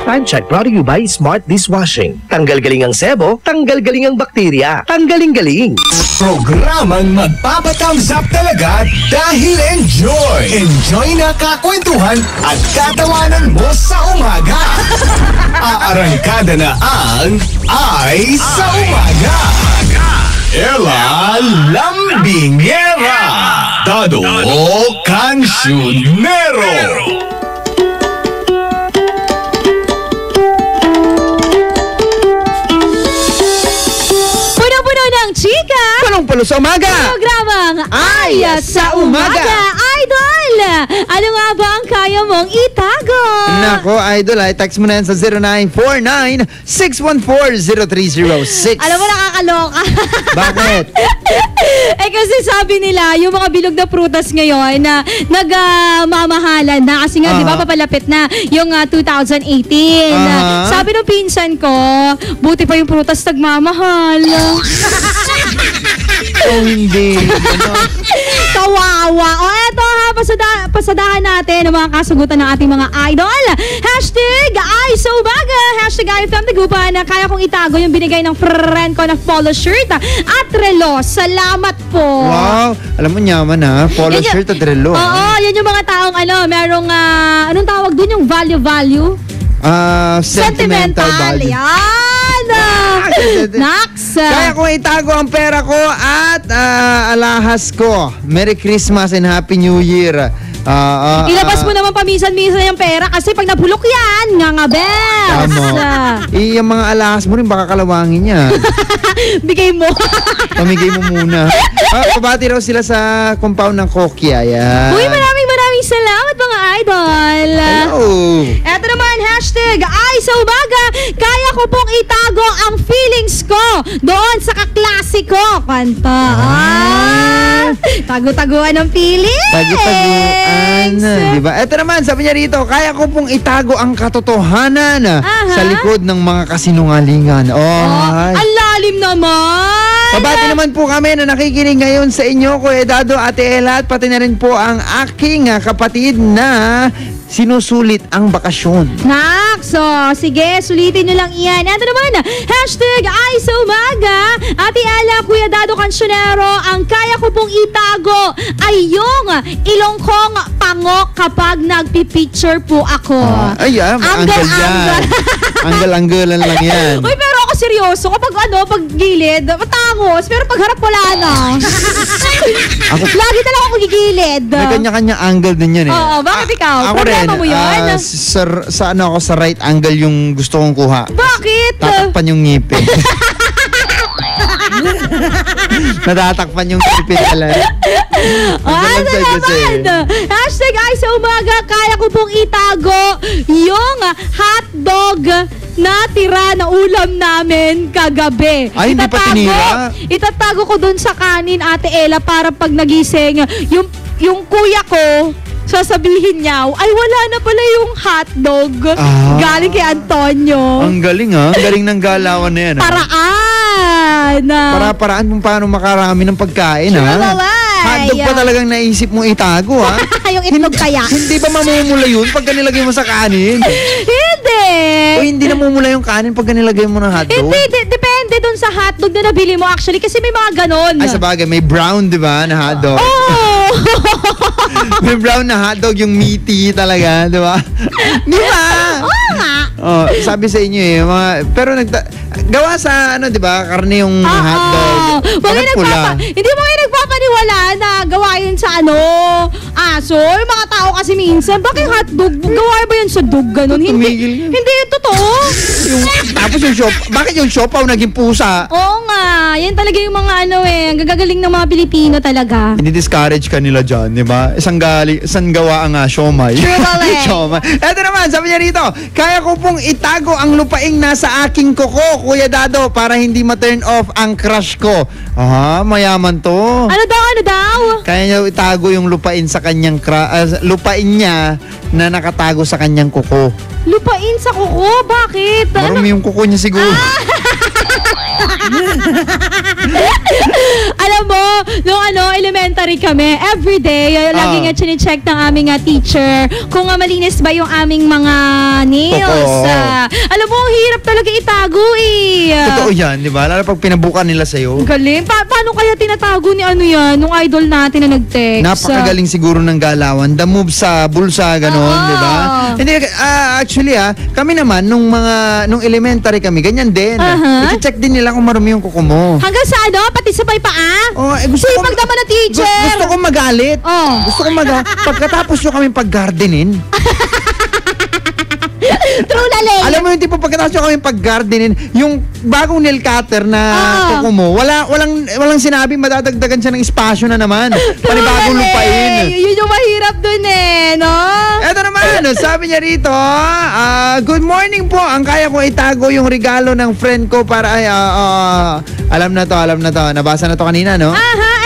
Time check brought to you by Smart Dishwashing. Tanggal-galing ang sebo, tanggal-galing ang bakterya. Tanggaling-galing. Programang magpapathumbs up talaga dahil enjoy! Enjoy na kakwentuhan at katawanan mo sa umaga! Aarangkada na ang Ay sa Umaga! Ella Lambingera! Dado Cancionero! Chika! Punong-puno sa umaga! Programang Ay sa Umaga! Idol! Ano nga ba ang kaya mong itago? Nako, Idol, ay text mo na yan sa 0949-614-0306. Alam mo, nakakaloka. Bakit? Kasi sabi nila, yung mga bilog na prutas ngayon na nagmamahalan na kasi nga, di ba, papalapit na yung 2018. Sabi ng pinsan ko, buti pa yung prutas nagmamahal. Oh, hindi. Kawawa. O eto ha, pasadahan natin ang mga kasagutan ng ating mga idol. Hashtag Ay sa Umaga. Hashtag IFM Tagupan na kaya kong itago yung binigay ng friend ko na polo shirt at relo. Salamat po. Wow. Alam mo nyaman ha. Polo shirt at relo. Oo, yan yung mga taong merong, anong tawag dun yung value? Sentimental value. Yan. Nax. Kaya kung itago ang pera ko at alahas ko. Merry Christmas and Happy New Year. Ilabas mo naman paminsan-minsan yung pera kasi pag nabulok yan, ngangabes. Tama. Yung mga alahas mo rin baka kalawangin niya. Bigay mo. Pamigay mo muna. Pabati raw sila sa compound ng Kokya. Yan. Uy, maraming salamat mga idol. Hello. Eto naman, hashtag Ay sa Umaga. Kaya ko pong itago ang feelings ko doon sa kaklasiko. Kanta. Tago-taguan ng feelings. Tago-taguan. Diba? Eto naman, sabi niya rito, kaya ko pong itago ang katotohanan sa likod ng mga kasinungalingan. Ang lalim naman. Pabati naman po kami na nakikinig ngayon sa inyo, Kuya Dado, Ate Ella, at pati na rin po ang aking kapatid na sinusulit ang bakasyon. So, sige, sulitin nyo lang iyan. Ito naman, hashtag Ay sa Umaga. Ate Ella, Kuya Dado Cancionero, ang kaya ko pong itago ay yung ilong kong pango kapag nagpipicture po ako. Angle yan. Angle-anggelan lang yan. Uy, pero ako seryoso. Kapag pag gilid, matangos. Pero pag harap wala na. Lagi talaga ako gigilid. May kanya-kanya angle din yan eh. Oo, bakit ikaw? Ako rin, mo yun? sa right angle yung gusto kong kuha. Bakit? Tatakpan yung ngipin. Natatakpan yung ngipin talaga. Ano naman? Hashtag Ay sa Umaga, kaya ko pong itago yung hotdog na tira na ulam namin kagabi. Ay, hindi pa tinira? Itatago ko dun sa kanin, Ate Ella, para pag nagising, yung kuya ko, sasabihin niya, ay wala na pala yung hotdog. Galing kay Antonio. Ang galing Ang galing ng galawan na yan. Paraan. Paraan kung paano makarami ng pagkain Hotdog pa talagang naisip mo itago Yung itlog kaya. Hindi ba mamumula yun pagka nilagay mo sa kanin? Hindi. O hindi namumula yung kanin pagka nilagay mo ng hotdog? Hindi, depende dun sa hotdog na nabili mo actually kasi may mga ganon. Ay sabagay, may brown di ba na hotdog? May brown na hotdog, yung meaty talaga, di ba? Di ba? Oo nga. Sabi sa inyo pero gawa sa di ba, karne yung hotdog. Hindi mo kayo nagpapaniwala na gawa yun sa aso. Yung mga tao kasi minsan, bakit hotdog? Gawa ba yun sa dog? Ganun? Hindi yun totoo. Tapos bakit yung siopaw naging pusa? Oo nga. Yan talaga yung mga ang gagagaling ng mga Pilipino talaga. Hindi-discourage ka nila dyan, di ba? Isang gawa ang siomay. Siomay. Eto naman, sabi niya rito, kaya ko pong itago ang lupaing nasa aking kuko, Kuya Dado, para hindi ma-turn off ang crush ko. Mayaman to. Ano daw? Kaya niya itago yung lupain sa kanyang lupain niya na nakatago sa kanyang kuko. Lupain sa kuko? Bakit? Marumi yung kuko niya siguro. Alam mo, nung elementary kami, everyday, lagi nga chine-check ng aming teacher kung malinis ba yung aming mga nails. Alam mo, hirap talaga itago Totoo yan, di ba? Lalo pag pinabukan nila sa'yo. Galing. Paano kaya tinatago ni nung idol natin na nag-text? Napakagaling siguro ng galawan. The move sa bulsa, gano'n, di ba? Hindi, actually kami naman, nung elementary kami, ganyan din. I-check din nila kung marumi yung kuko mo. Hanggang sa pati sa paa? Gusto ko naman na teacher. Gusto ko magalit. Gusto ko pagkatapos nyo kami pag-gardenin. True lali. Alam mo yung tipo pagkatapos nyo kami pag-gardenin, yung bagong nail cutter na kuko mo, walang sinabi, madadagdagan siya ng espasyo na naman. Panibagong lupain. Yun yung mahirap dun no? Eto naman, sabi niya rito, good morning po. Ang kaya ko itago yung regalo ng friend ko para alam na to. Nabasa na to kanina, no?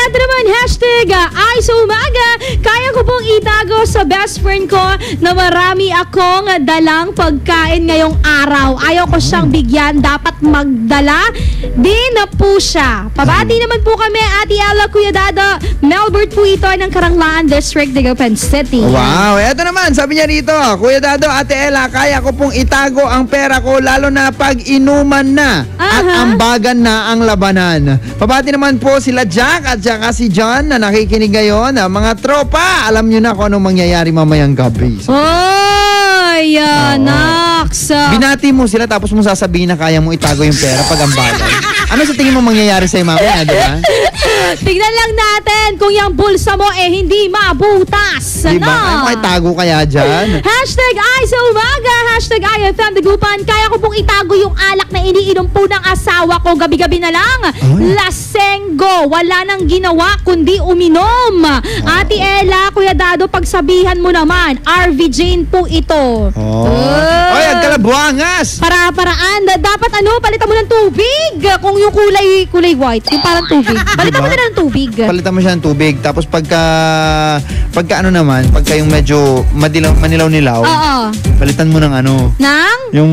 Eto naman, hashtag ay sa umaga. Kaya ko pong itago sa best friend ko na marami akong dalang pagkain ngayong araw. Ayaw ko siyang bigyan. Dapat magdala. Di na po siya. Pabati naman po kami, Ate Ella, Kuya Dado. Melbert po ito ng Karanglaan District, Dagupan City. Wow, eto naman, sabi niya rito, Kuya Dado, Ate Ella, kaya ko pong itago ang pera ko lalo na pag inuman na at ambagan na ang labanan. Pabati naman po sila Jack at saka si John na nakikinig ngayon. Mga tropa, alam nyo na kung anong mangyayari mamayang gabi. Naks. Binati mo sila tapos mo sasabihin na kaya mo itago yung pera pag ambagan. Ano sa tingin mo mangyayari sa'yo mamaya, di ba? Tignan lang natin kung yung bulsa mo hindi mabutas. Di ba? Kaya mo itago kaya dyan? Hashtag ay sa umaga. Hashtag IFM Dagupan. Kaya ko pong itago yung alak na iniinom po ng asawa ko gabi-gabi na lang. Lasenggo. Wala nang ginawa kundi uminom. Ate Ella, Kuya Dado, pagsabihan mo naman. RV Jane po ito. Oy, ang kalabuangas. Para-paraan. Dapat palitan mo ng tubig. Kung yung kulay white, yung parang tubig. Palitan mo na ng tubig. Palitan mo siya ng tubig. Tapos pagka yung medyo manilaw-nilaw, palitan mo ng Nang? Yung,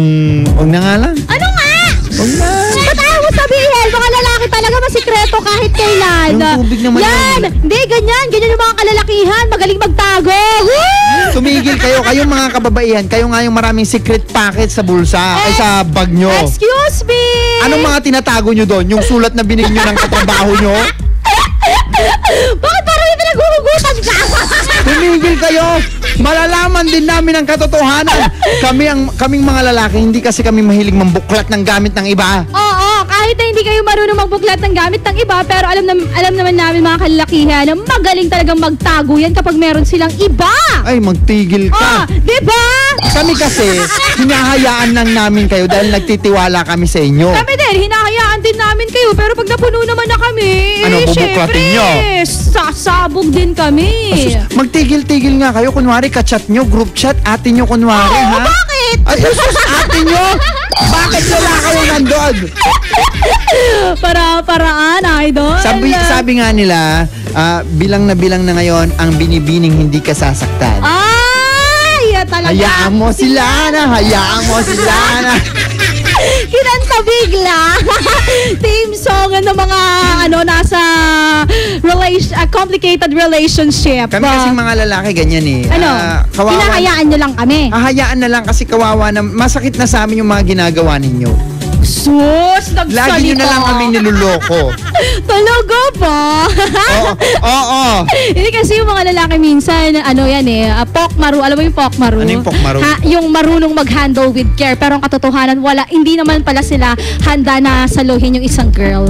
wag na nga lang. Ano nga? Wag na. Ba't ayaw mo sabihin? Mga lalaki talaga masikreto kahit kailan. Yung tubig naman yan. Hindi, ganyan yung mga kalalakihan. Magaling magtago. Tumigil kayo. Kayong mga kababaihan, kayo nga yung maraming secret packet sa bulsa, ay sa bag nyo. Excuse me. Anong mga tinatago nyo doon? Yung sulat na binigyan nyo ng katrabaho nyo? Bakit parang may pinaghuhugutan ka? Tumigil kayo. Malalaman din namin ang katotohanan. Kaming mga lalaki, hindi kasi kami mahilig mambuklat ng gamit ng iba. Oo, kahit na hindi kayo marunong magbuklat ng gamit ng iba, pero alam naman namin mga kalalakihan na magaling talagang magtago yan kapag meron silang iba. Ay, magtigil ka. Diba? Kami kasi, hinahayaan lang namin kayo dahil nagtitiwala kami sa inyo. Kami din, hinahayaan din namin kayo, pero pag napuno naman na kami, bubuklatin nyo? Sasabog din kami. Magtigil-tigil nga kayo. Kunwari, ka-chat nyo, group chat, ate nyo kunwari, ha? Bakit? Ay, ate nyo? Bakit lalaki yung nandun? Paraan, idol. Sabi nga nila, bilang na ngayon, ang binibining hindi ka sasaktan. Ay, talaga. Hayaan mo sila na. Kinanta bigla. Theme song ng mga nasa complicated relationship. Kami kasing mga lalaki ganyan eh. Hinahayaan nyo lang kami. Hahayaan na lang kasi kawawa na, masakit na sa amin yung mga ginagawa ninyo. Sus, nagsalita. Lagi nyo na lang kami niluloko. Talaga ba? Oo. Hindi kasi yung mga lalaki minsan, pokmaru. Alam mo yung pokmaru? Ano yung pokmaru? Yung marunong mag-handle with care. Pero ang katotohanan, hindi naman pala sila handa na saluhin yung isang girl.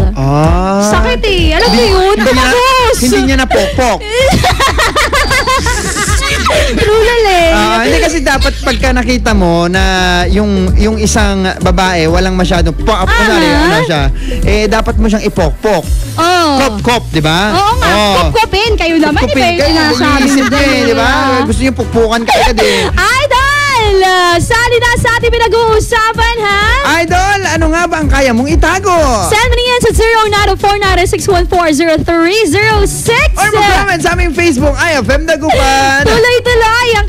Sakit eh. Alam mo yun? Hindi niya na pokpok. True lali. Hindi kasi dapat pagka nakita mo na yung isang babae walang masyadong dapat mo siyang ipokpok. Kop, di ba? Oo nga, kop-kopin. Kayo naman, di ba yung sinasabi nyo? Di ba? Gusto niyo pukpukan ka agad eh. Idol! Sali na sa ating pinag-uusapan, ha? Idol, ano nga ba ang kaya mong itago? Send mo yan sa 0949-614-0306. Or mag-comment sa aming Facebook, IFM Dagupan. Tuloy-tuloy ang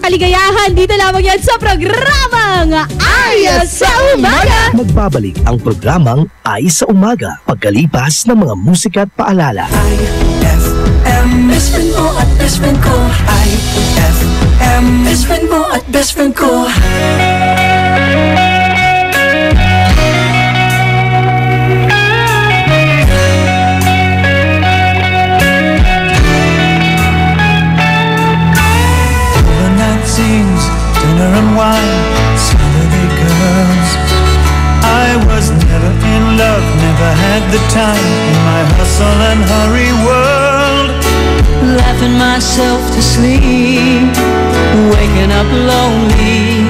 kaligayahan dito lamang yan sa programang Ayos sa Umaga. Magbabalik ang programang Ayos sa Umaga pagkalipas ng mga musika at paalala. IFM, best friend mo at best friend ko. IFM, best friend mo at best friend ko. Sings, dinner and wine, Saturday girls. I was never in love, never had the time in my hustle and hurry world. Laughing myself to sleep, waking up lonely.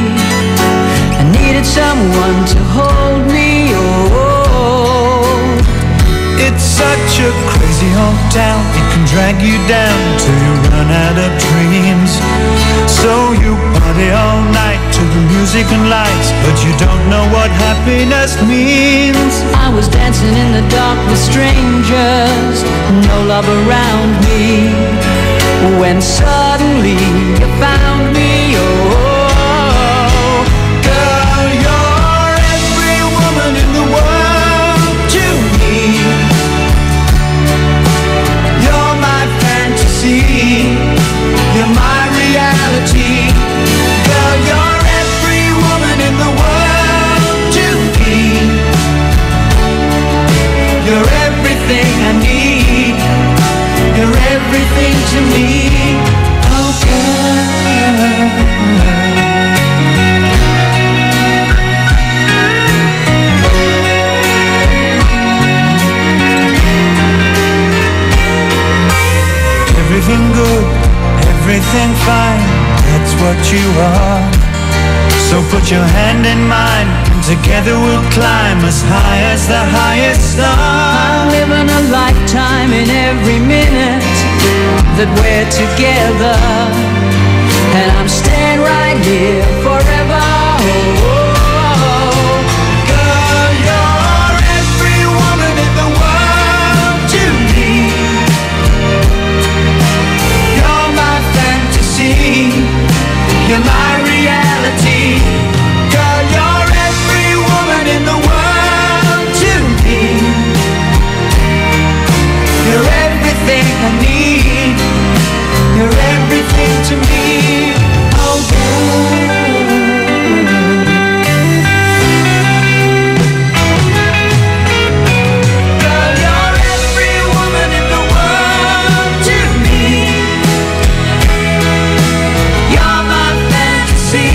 I needed someone to hold me. Oh, it's such a crazy old town, it can drag you down till you run out of dreams. So you party all night to the music and lights, but you don't know what happiness means. I was dancing in the dark with strangers, no love around me, when suddenly you found me. Oh, girl, you're every woman in the world to me. You're my fantasy, you're my reality. Girl, you're every woman in the world to me. You're everything I need. You're everything to me. Oh, girl. Everything good, everything fine, that's what you are. So put your hand in mine, and together we'll climb as high as the highest star. I'm living a lifetime in every minute that we're together, and I'm staying right here forever. Oh, girl, you're every woman in the world to me. You're my fantasy, you're my reality. Girl, you're every woman in the world to me. You're everything I need. You're everything to me. Oh, girl. Girl, you're every woman in the world to me. You're my fantasy,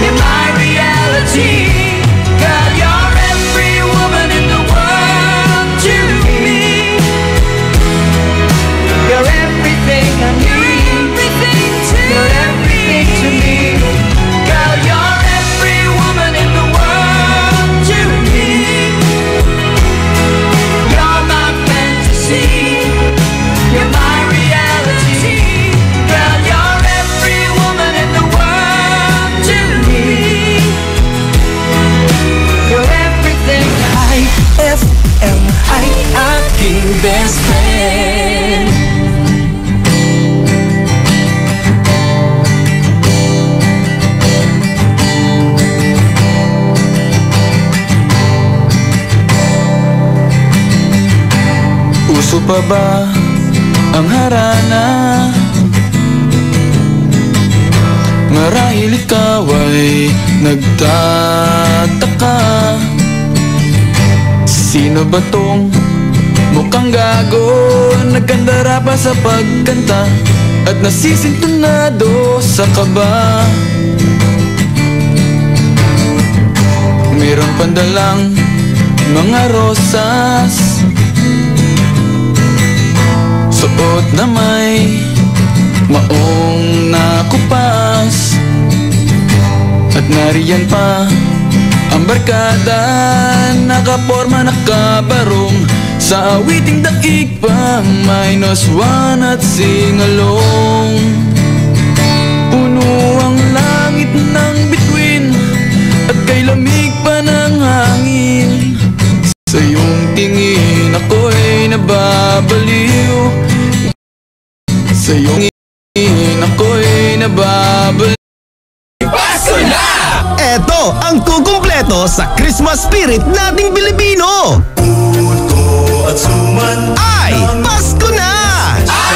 you're my reality. Girl, you're every woman in the world to me. pa ba ang harana? Marahil ikaw ay nagtataka, sino ba tong mukhang gago, nagkandara pa sa pagkanta at nasisintunado sa kaba? Mayroong pandalang mga rosas, suot na may maong nakupas, at nariyan pa ang barkada, nakaporma nakabarong sa awiting daig pa, -1 at singalong. Puno ang langit ng bituin at kay lamig pa ng hangin. Sa iyong tingin ako'y nababaliw, sa iyong tingin ako'y nababaliw. Pasko na! Eto ang kukumpleto sa Christmas spirit nating Pilipino. Puto at suman ay Pasko na!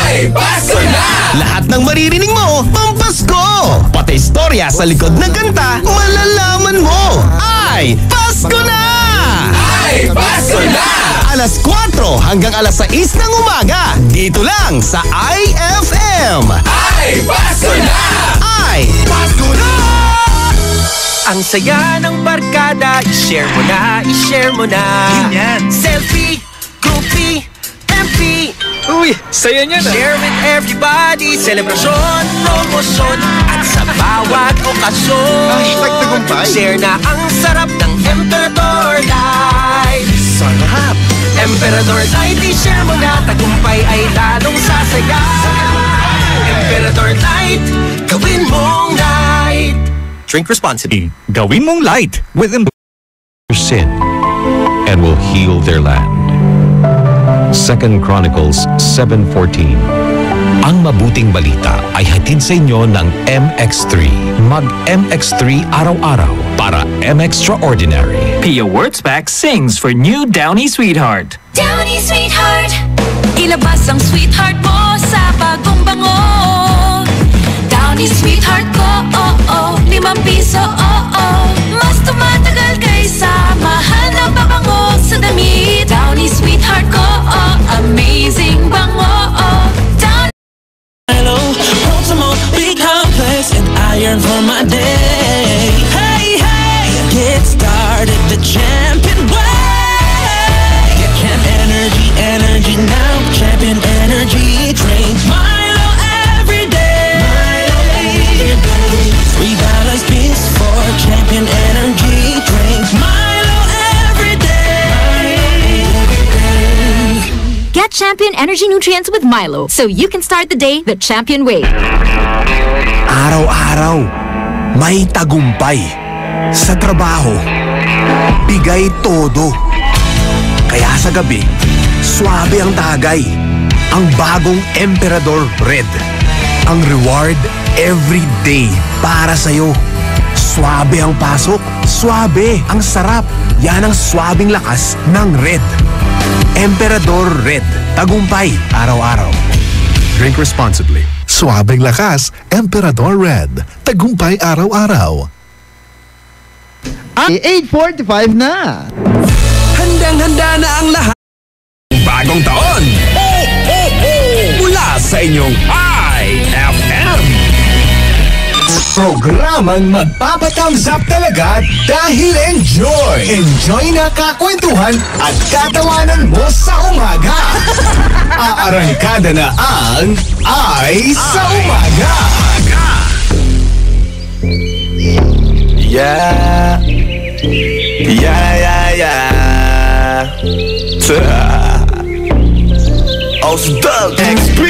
Ay Pasko na! Lahat ng maririnig mo, pampasko! Pati istorya sa likod ng kanta, malalaman mo. Ay Pasko na! Ay Pasko na! Alas 4 hanggang alas 6 ng umaga, dito lang sa IFM. Ay Pasko na! Ay Pasko na! Ang saya ng barkada, i-share mo na, i-share mo na. Ganyan. Selfie, groupie, MP. Uy, saya niya na. Share with everybody, selebrasyon, promosyon, at sa bawat okasyon. #tagumpay. Share na ang sarap ng Emperador Light. Sarap! Emperador Light, i-share mo na, tagumpay ay lalong sasaya. Emperador Light, gawin mong light. Drink responsibly. Gawin mong light with sin and will heal their land. 2 Chronicles 7:14. Ang mabuting balita ay hatid sa inyo ng MX3. Mag-MX3 araw-araw para M-Extraordinary. Pia Wurtzbach sings for new Downy Sweetheart. Downy Sweetheart, ilabas ang sweetheart mo sa bagong bango. Downy Sweetheart ko, oh oh, ₱5, oh oh. Mas tumatagal kaysa mahal na pabango sa damit. Downy Sweetheart ko, oh, amazing bango, oh. Downy Hello, want some more big complex and iron for my day. Hey, hey, get started the champion way. Get Champ Energy, energy now. Champion Energy, drink Milo every day. $3 piece for Champion Energy, drink Milo every day. Get Champion Energy Nutrients with Milo so you can start the day the champion way. Araw-araw, may tagumpay. Sa trabaho, bigay todo. Kaya sa gabi, swabe ang tagay. Ang bagong Emperador Red. Ang reward every day para sa'yo. Swabe ang pasok, swabe ang sarap. Yan ang swabing lakas ng Red. Emperador Red. Tagumpay araw-araw. Drink responsibly. Suabing lakas, Emperador Red. Tagumpay araw-araw. 8:45 na. Handang-handa na ang lahat. Bagong taon. Mula sa inyong IFM. Programang magpapatamsap talaga dahil enjoy. Enjoy na kakwentuhan at katawanan mo sa umaga. Aarangkada na ang Ay sa Umaga. Yeah. Osdog XP.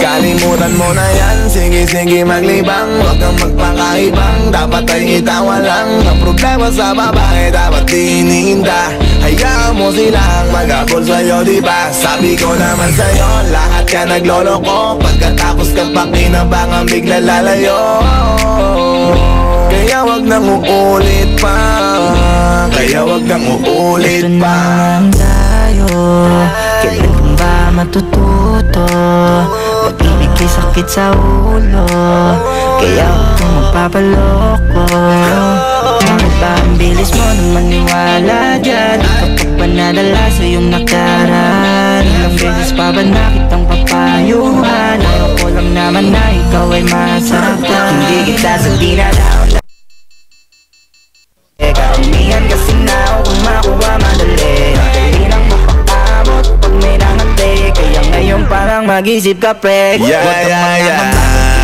Kalimutan mo na yan, sige maglibang. Huwag kang magpakaibang, dapat ay itawa lang. Ang problema sa babae dapat dininda. Hayaan mo silang mag-abol sa'yo, diba? Sabi ko naman sa'yo, lahat ka nagloloko. Pagkatapos ka pakinabangan, bigla lalayo. Kaya wag nang uulit pa. Kaya wag nang uulit pa. Tayo, kailan ba matututo? Pag-ibig ay sakit sa ulo, kaya huwag kang magpapaloko. Bakit ba ang bilis mo nang maniwala dyan? Kapag ba nadala sa iyong nakaraan? Ilang beses pa ba na kitang papayuhan? Ayaw ko lang naman na ikaw ay masarap. Hindi kita sa dinadaon. Karamihan kasi na kung makuha madali. Dali lang mapakamot pag may nangati. Kaya ngayon parang mag-isip ka, pre. Huwag kang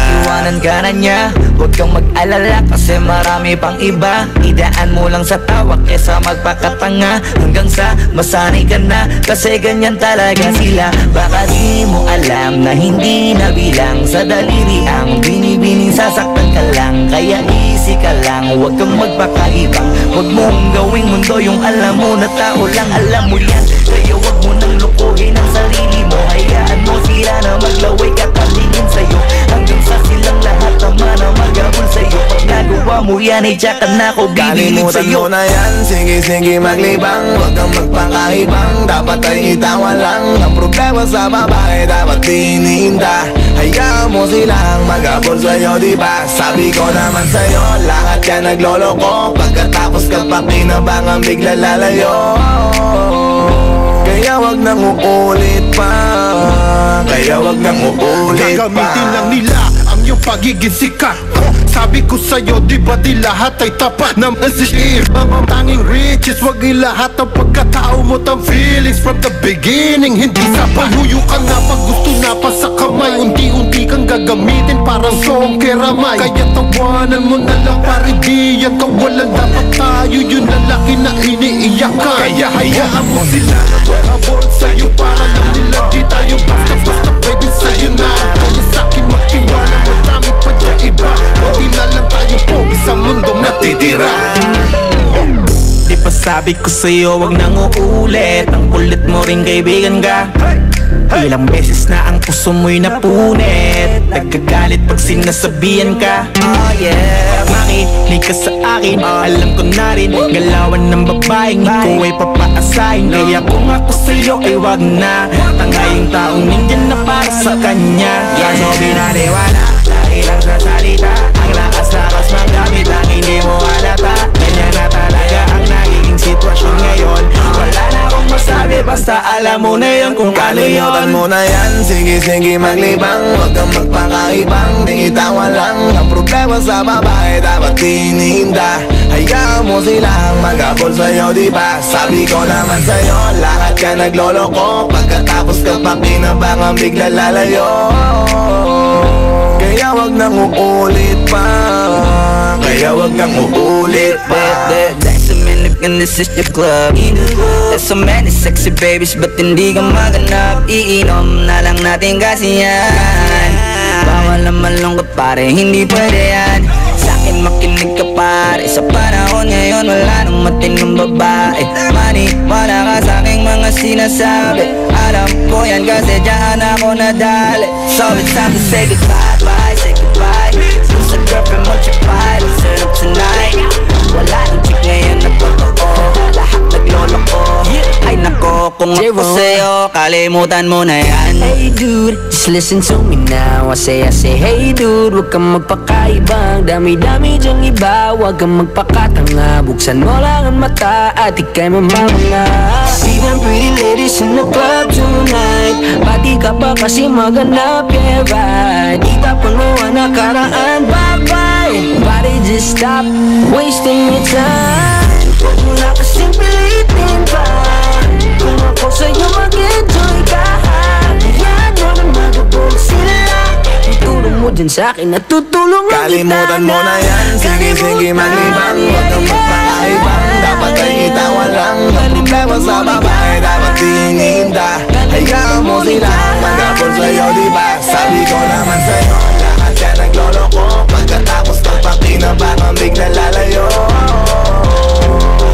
iwanan ka na niya. Huwag kang mag-alala kasi marami pang iba. Idaan mo lang sa tawa kesa magpakatanga. Hanggang sa masanay ka na, kasi ganyan talaga sila. Baka di mo alam na hindi na bilang sa daliri ang binibining sasaktan ka lang. Kaya easy ka lang, huwag kang magpakaibang. Huwag mong gawing mundo yung alam mo na tao lang. Alam mo yan, kaya huwag mo nang lukuhin ang sarili mo. Hayaan mo sila na maglaway ka talingin sa'yo. Hanggang sa silang lahat naman na mag-abol sa'yo. Pag nagawa mo yan ay tsaka na ako bibiling Kalimutan sa'yo. mo na yan, sige maglibang. Huwag kang magpakaibang, dapat ay itawa lang. Ang problema sa babae dapat tinihinda. Hayaan mo silang mag-abol sa'yo, diba? Sabi ko naman sa'yo, lahat ka nagloloko. Pagkatapos ka pakinabangan, bigla lalayo. Kaya wag nang uulit pa. Kaya wag nang uulit pa. Gagamitin lang nila ang iyong pagiging sikat. Sabi ko sa'yo, di ba di lahat ay tapat na masishir? Ang tanging riches, wag ilahat ang pagkatao mo tang feelings from the beginning. Hindi sapat, huyo ka na pag gusto na pa sa kamay. Unti-unti kang gagamitin parang song keramay. Kaya tawanan mo na lang pare, di yan kawalan. Dapat tayo yun na laki na iniiyakan. Kaya hayaan mo sila na mag-abol sa'yo. Para lang nila di tayo basta-basta pwede sa'yo na. Kaya sa'kin makiwala, marami pa dyan iba. Hindi na lang tayo po isang mundong natitira. Di ba sabi ko sa'yo, wag nang uulit. Ang kulit mo rin kaibigan ka. Ilang beses na ang puso mo'y napunit. Nagkagalit pag sinasabihan ka. Oh yeah, makinig ka sa akin. Alam ko na rin, galawan ng babaeng ikaw ay papaasahin. Kaya kung ako sa'yo ay wag na. Tangay yung taong nandyan na para sa kanya. Yan o binaliwala, dahil lang sa salita. Ang lakas-lakas magamit lang hindi mo halata. Ganyan na talaga ang nagiging sitwasyon ngayon. Wala na akong masabi, basta alam mo na yun kung ano yun. Kalimutan mo na yan, sige maglibang. Huwag kang magpakaibang, di itawa lang. Ang problema sa babae dapat tinihinda. Hayaan mo silang mag-abol sa'yo, diba? Sabi ko naman sa'yo, lahat ka nagloloko. Pagkatapos ka pakinabangan, bigla lalayo. Kaya wag nang uulit pa. Kaya wag nang uulit pa. There's a minute and this is the club. There's so many sexy babies, but hindi ka maganap. Iinom na lang natin kasi yan. Bawal na malungkot pare, hindi pwede yan. Sa'kin makinig ka pare, sa panahon ngayon wala nang matinong babae. Maniwala ka sa'king mga sinasabi. Alam ko yan kasi dyan ako nadali. So it's time to say goodbye, bye, say goodbye. Since a girlfriend mo tsapay, let's turn up tonight. Wala nang chick ngayon na totoo, lahat nagloloko. Ay nako, kung ako sa'yo, kalimutan mo na yan. Hey dude, just listen to me now. I say hey dude, huwag kang magpakaibang. Dami-dami dyang iba, huwag kang magpakatanga. Buksan mo lang ang mata at ikay mamamanga. See them pretty ladies in the club tonight. Pati ka pa kasi maganap, yeah right. Itapon mo ang nakaraan, bye-bye. Body just stop wasting your time. Huwag mo na kasing pilitin pa. Kung ako sa'yo mag-enjoy ka, hayaan mo na mag-abol sila. Tutulong mo dyan sa'kin at tutulong ang Kalimutan mo na yan, sige maglibang. Huwag kang magpakaibang, dapat ay itawa lang. Ang problema sa babae dapat tinihinda. Hayaan mo sila mag-abol sa'yo, diba? Sabi ko naman sa'yo, lahat ka nagloloko. Pagkatapos ka pakinabangan, bigla lalayo.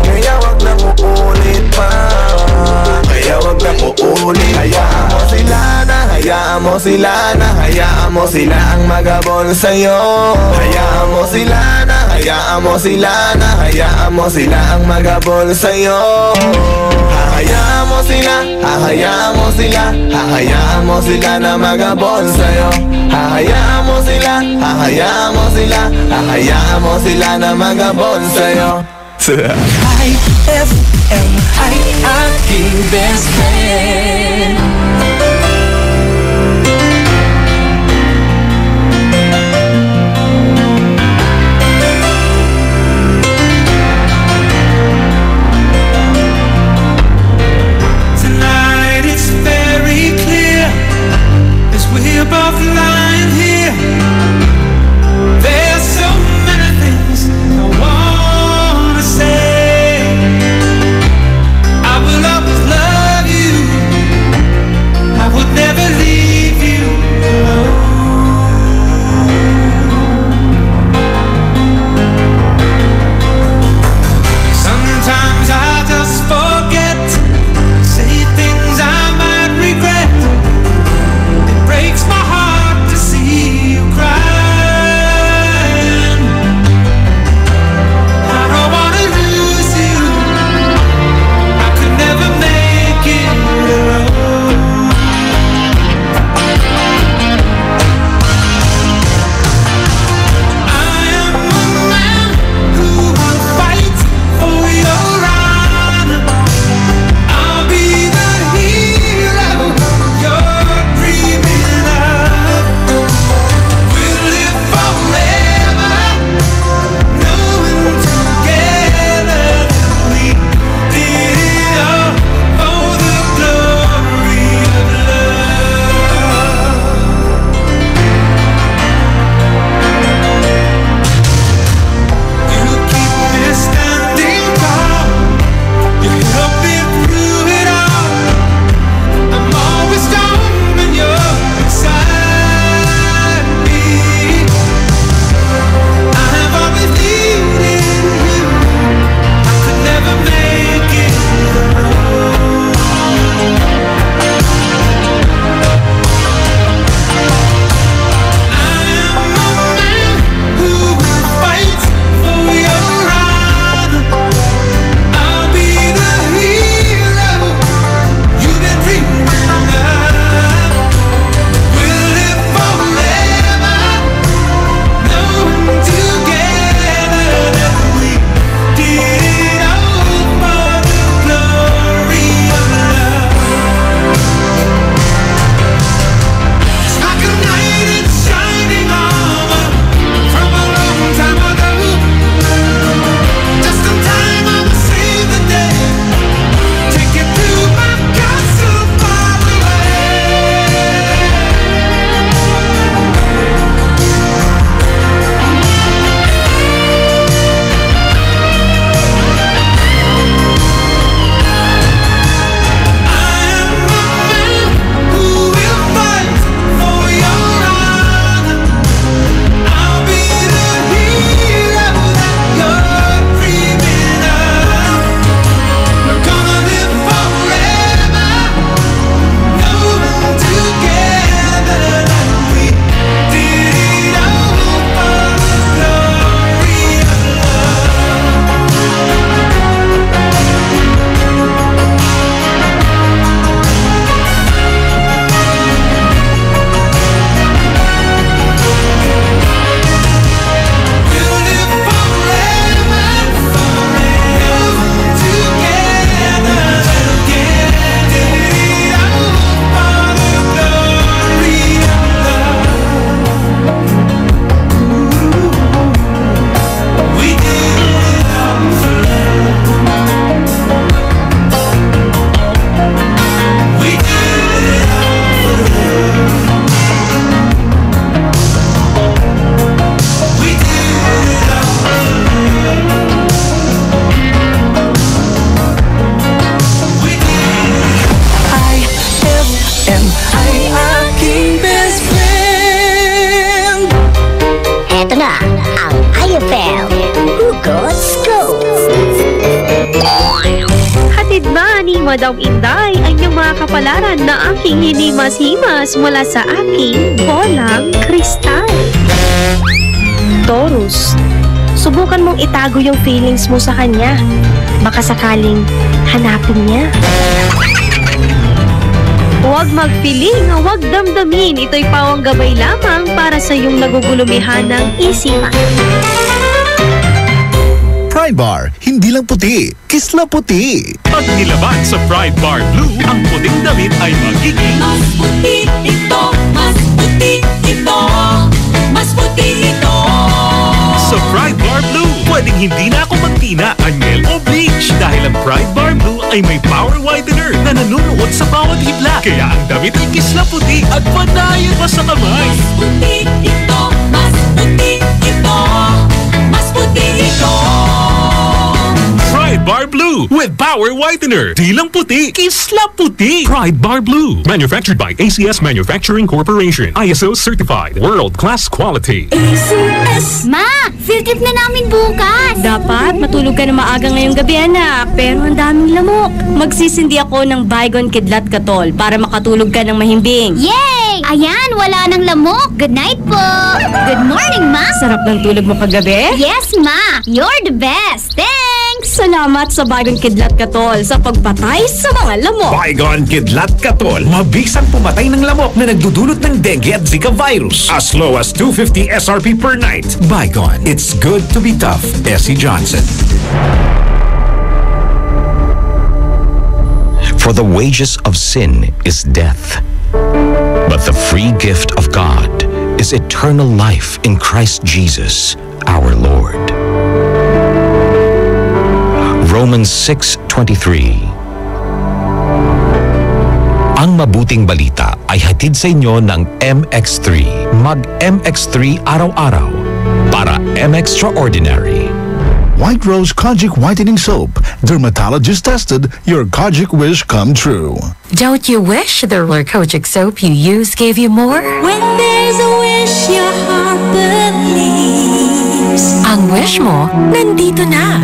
Kaya wag nang uulit pa. sila na hayaan mo sila ang magabol sa'yo. Hayaan mo sila na hayaan mo sila na hayaan mo sila ang magabol sa'yo. Hahayaan mo sila, hahayaan mo sila, hahayaan mo sila na magabol sa'yo. Hahayaan mo sila, hahayaan mo sila, hahayaan mo sila na magabol sa'yo. IFM ay aking best friend. Tonight it's very clear as we're both lying here. There's so many things I wanna say. I will always love you. ni Madam Inday ang iyong mga kapalaran na aking hinimas-himas mula sa aking bolang kristal. Taurus, subukan mong itago yung feelings mo sa kanya. Baka sakaling hanapin niya. Huwag magpiling, huwag damdamin. Ito'y pawang gabay lamang para sa iyong nagugulumihan ng isipan. Pride Bar, hindi lang puti, kisla puti. Pag nilaban sa Pride Bar Blue, ang puting damit ay magiging mas puti ito, mas puti ito, mas puti ito. Sa Pride Bar Blue, pwedeng hindi na ako magtina, anyel o bleach dahil ang Pride Bar Blue ay may power whitener na nanunuot sa bawat hibla. Kaya ang damit ay kisla puti at panayan pa sa kamay. Mas puti ito, mas puti ito, mas puti ito. Pride Bar Blue with power whitener. Di lang puti, kisla puti. Pride Bar Blue. Manufactured by ACS Manufacturing Corporation. ISO certified. World-class quality. ACS! Ma! Field trip na namin bukas! Dapat matulog ka na maaga ngayong gabi, anak. Pero ang daming lamok. Magsisindi ako ng Baygon Kidlat Katol para makatulog ka ng mahimbing. Yay! Ayan, wala nang lamok. Good night po! Good morning, Ma! Sarap ng tulog mo kagabi? Yes, Ma! You're the best! Thanks! Salamat sa Baygon Kidlat Katol sa pagpatay sa mga lamok. Baygon Kidlat Katol. Mabisang pumatay ng lamok na nagdudulot ng dengue at Zika virus. As low as 250 SRP per night. Baygon. It's good to be tough. Essie Johnson. For the wages of sin is death. But the free gift of God is eternal life in Christ Jesus, our Lord. Romans 6:23. Ang mabuting balita ay hatid sa inyo ng MX3. Mag-MX3 araw-araw para M-Extraordinary. White Rose Kojic Whitening Soap. Dermatologist tested, your Kojic wish come true. Don't you wish the Roller Kojic soap you use gave you more? When there's a wish your heart believes. Ang wish mo, nandito na.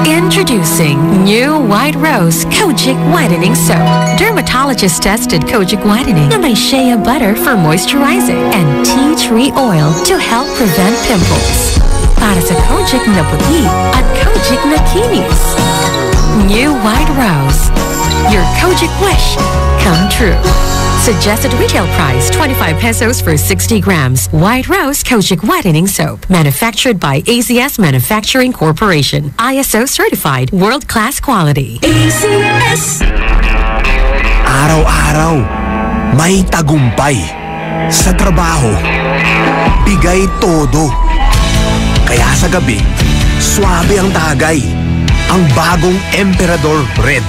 Introducing new White Rose Kojic Whitening Soap. Dermatologist tested Kojic Whitening na may shea butter for moisturizing and tea tree oil to help prevent pimples. Para sa Kojic na puti at Kojic na kinis. New White Rose. Your Kojic wish come true. Suggested retail price 25 pesos for 60 grams. White Rose Kojic Whitening Soap. Manufactured by ACS Manufacturing Corporation. ISO certified. World-class quality. ACS. Araw-araw, may tagumpay. Sa trabaho, bigay todo. Kaya sa gabi, swabe ang tagay. Ang bagong Emperador Red.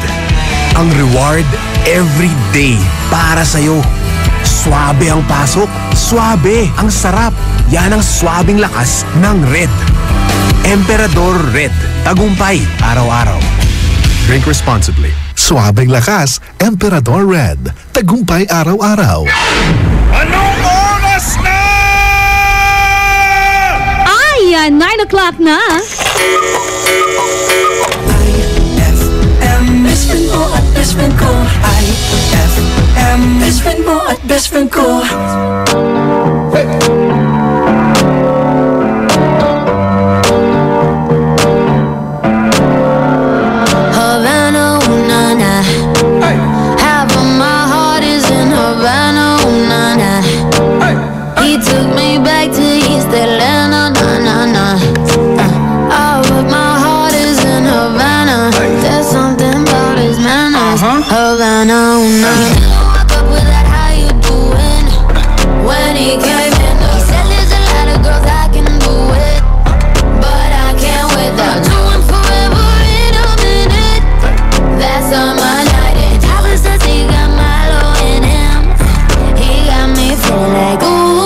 Ang reward every day para sa'yo. Swabe ang pasok, swabe ang sarap. Yan ang swabing lakas ng Red. Emperador Red. Tagumpay araw-araw. Drink responsibly. Suabing lakas, Emperador Red. Tagumpay araw-araw. Anong oras na? Ay, 9 o'clock na. IFM, best friend mo at best friend ko. IFM, best friend mo at best friend ko. Havana, ooh, na, na. Half of my heart is in Havana, ooh, na, na. He took me back to East Atlanta, na, na, na. But my heart is in Havana. There's something about his manners. Havana, ooh, na. He woke up with that, how you doing? When he came in, he said there's a lot of girls I can do it, but I can't without you and forever in a minute. That's on my night. And Tyler says he got Milo in him. He got me feeling like ooh.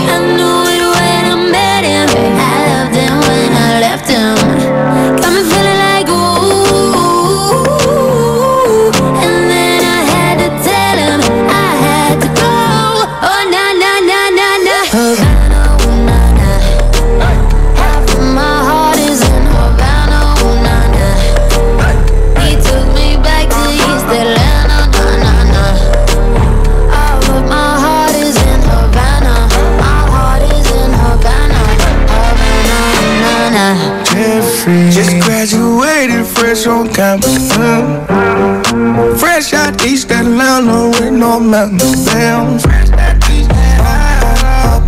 I knew it when I met him. I loved him when I left him. Got me feeling like ooh. Graduated fresh on campus. Fresh out East Atlanta with no mountains down. Fresh out East Atlanta,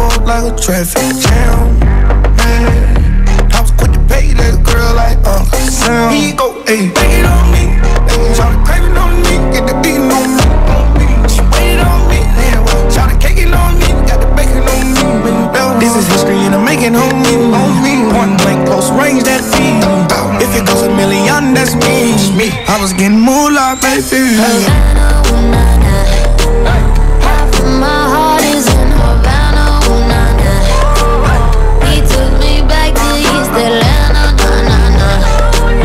up like a traffic jam. Man, I was quick to pay that girl like Uncle Sam. He go, ayy, take it on me. Try to crave it on me, get the beating on me. She waited on me, try to cake it on me, got the bacon on me. This is history and I'm making on me. Point blank, close range, that feed. If it goes a million, that's me. I was getting moolah, baby. Half of my heart is in Havana, ooh, nah, nah. He took me back to East Atlanta, nah, nah, nah.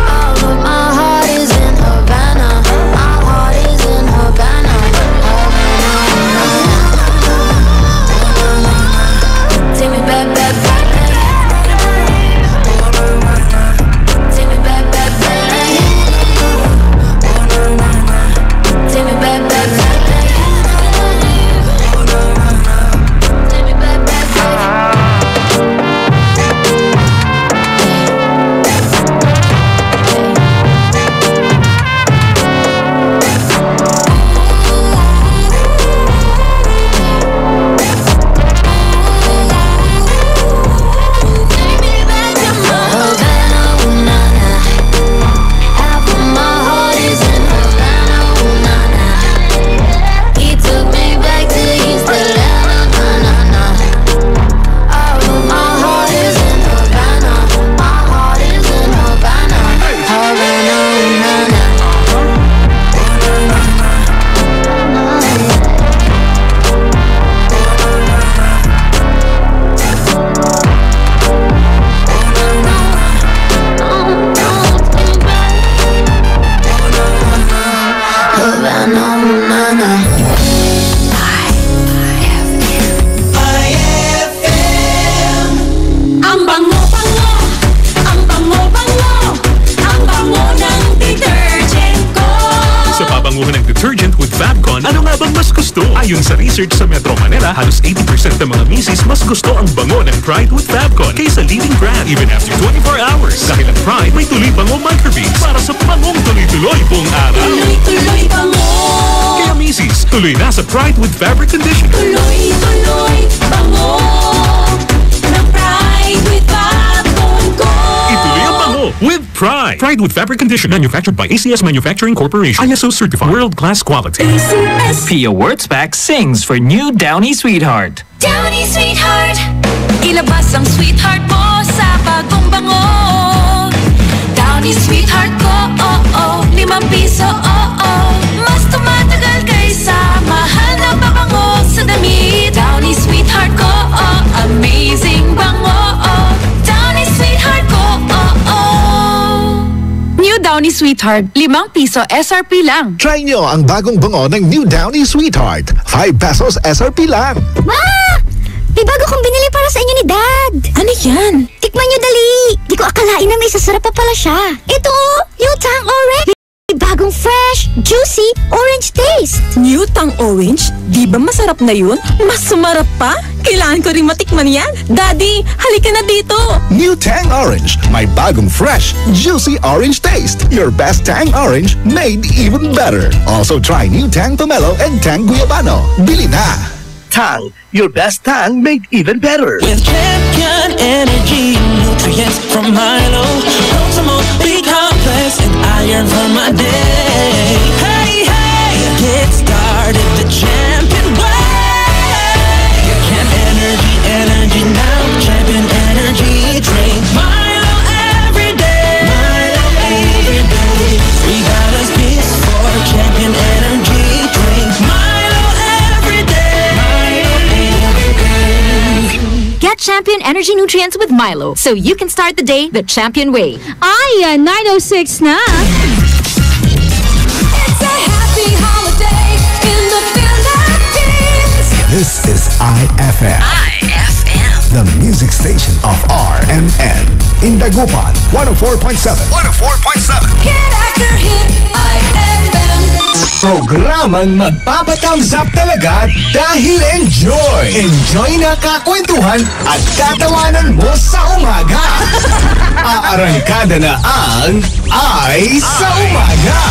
All of my heart is in Havana. My heart is in Havana, Havana. Take me back, back, back. Take me back, back, back. Take me back, back, back. Ayon sa research sa Metro Manila, halos 80% ng mga misis mas gusto ang bango ng Pride with Fabcon kaysa leading brand even after 24 hours. Dahil ang Pride may tuloy bango microbeads para sa bangong tuloy-tuloy buong araw. Tuloy-tuloy bango. Kaya misis, tuloy na sa Pride with Fabric Conditioner. Tuloy-tuloy bango ng Pride with Fabcon ko. Ituloy ang bango with Pride. Pride with Fabric Conditioner, manufactured by ACS Manufacturing Corporation. ISO certified, world-class quality. Pia Wurtzbach sings for new Downy Sweetheart. Downy Sweetheart, ilabas ang sweetheart mo sa bagong bango. Downy Sweetheart ko, oh oh, ₱5, oh oh. Mas tumatagal kaysa mahal na pabango sa damit. Downy Sweetheart ko, oh, amazing bango, oh. Downy Sweetheart ko, oh oh. New Downy Sweetheart, ₱5 SRP lang. Try nyo ang bagong bango ng New Downy Sweetheart. ₱5 SRP lang. Ma! May bago kong binili para sa inyo ni Dad. Ano yan? Tikman nyo dali. Di ko akalain na may sasarap pa pala siya. Ito, yung Tang Orange. May bagong fresh, juicy, orange taste. New Tang Orange? Di ba masarap na yun? Mas sumarap pa? Kailangan ko rin matikman yan. Daddy, halika na dito. New Tang Orange. May bagong fresh, juicy orange taste. Your best Tang Orange made even better. Also try New Tang Pomelo and Tang Guyabano. Bili na! Tang, your best Tang made even better. With champion energy, nutrients from Milo, Proximo, B-complex, and iron for my day. Hey, hey, get started the champion way. Champ energy now, champion energy drink. Milo every day, Milo every day. We got a piece for champion energy drink. Get Champion Energy Nutrients with Milo, so you can start the day the champion way. Ay, 9:06 na. It's a happy holiday in the Philippines. This is IFM. IFM. The music station of RMN. In Dagupan, 104.7. 104.7. Hit after hit, IFM. Programang magpapatangzap talaga dahil enjoy! Enjoy na kakwentuhan at katawanan mo sa umaga! Aarangkada na ang Ay sa Umaga!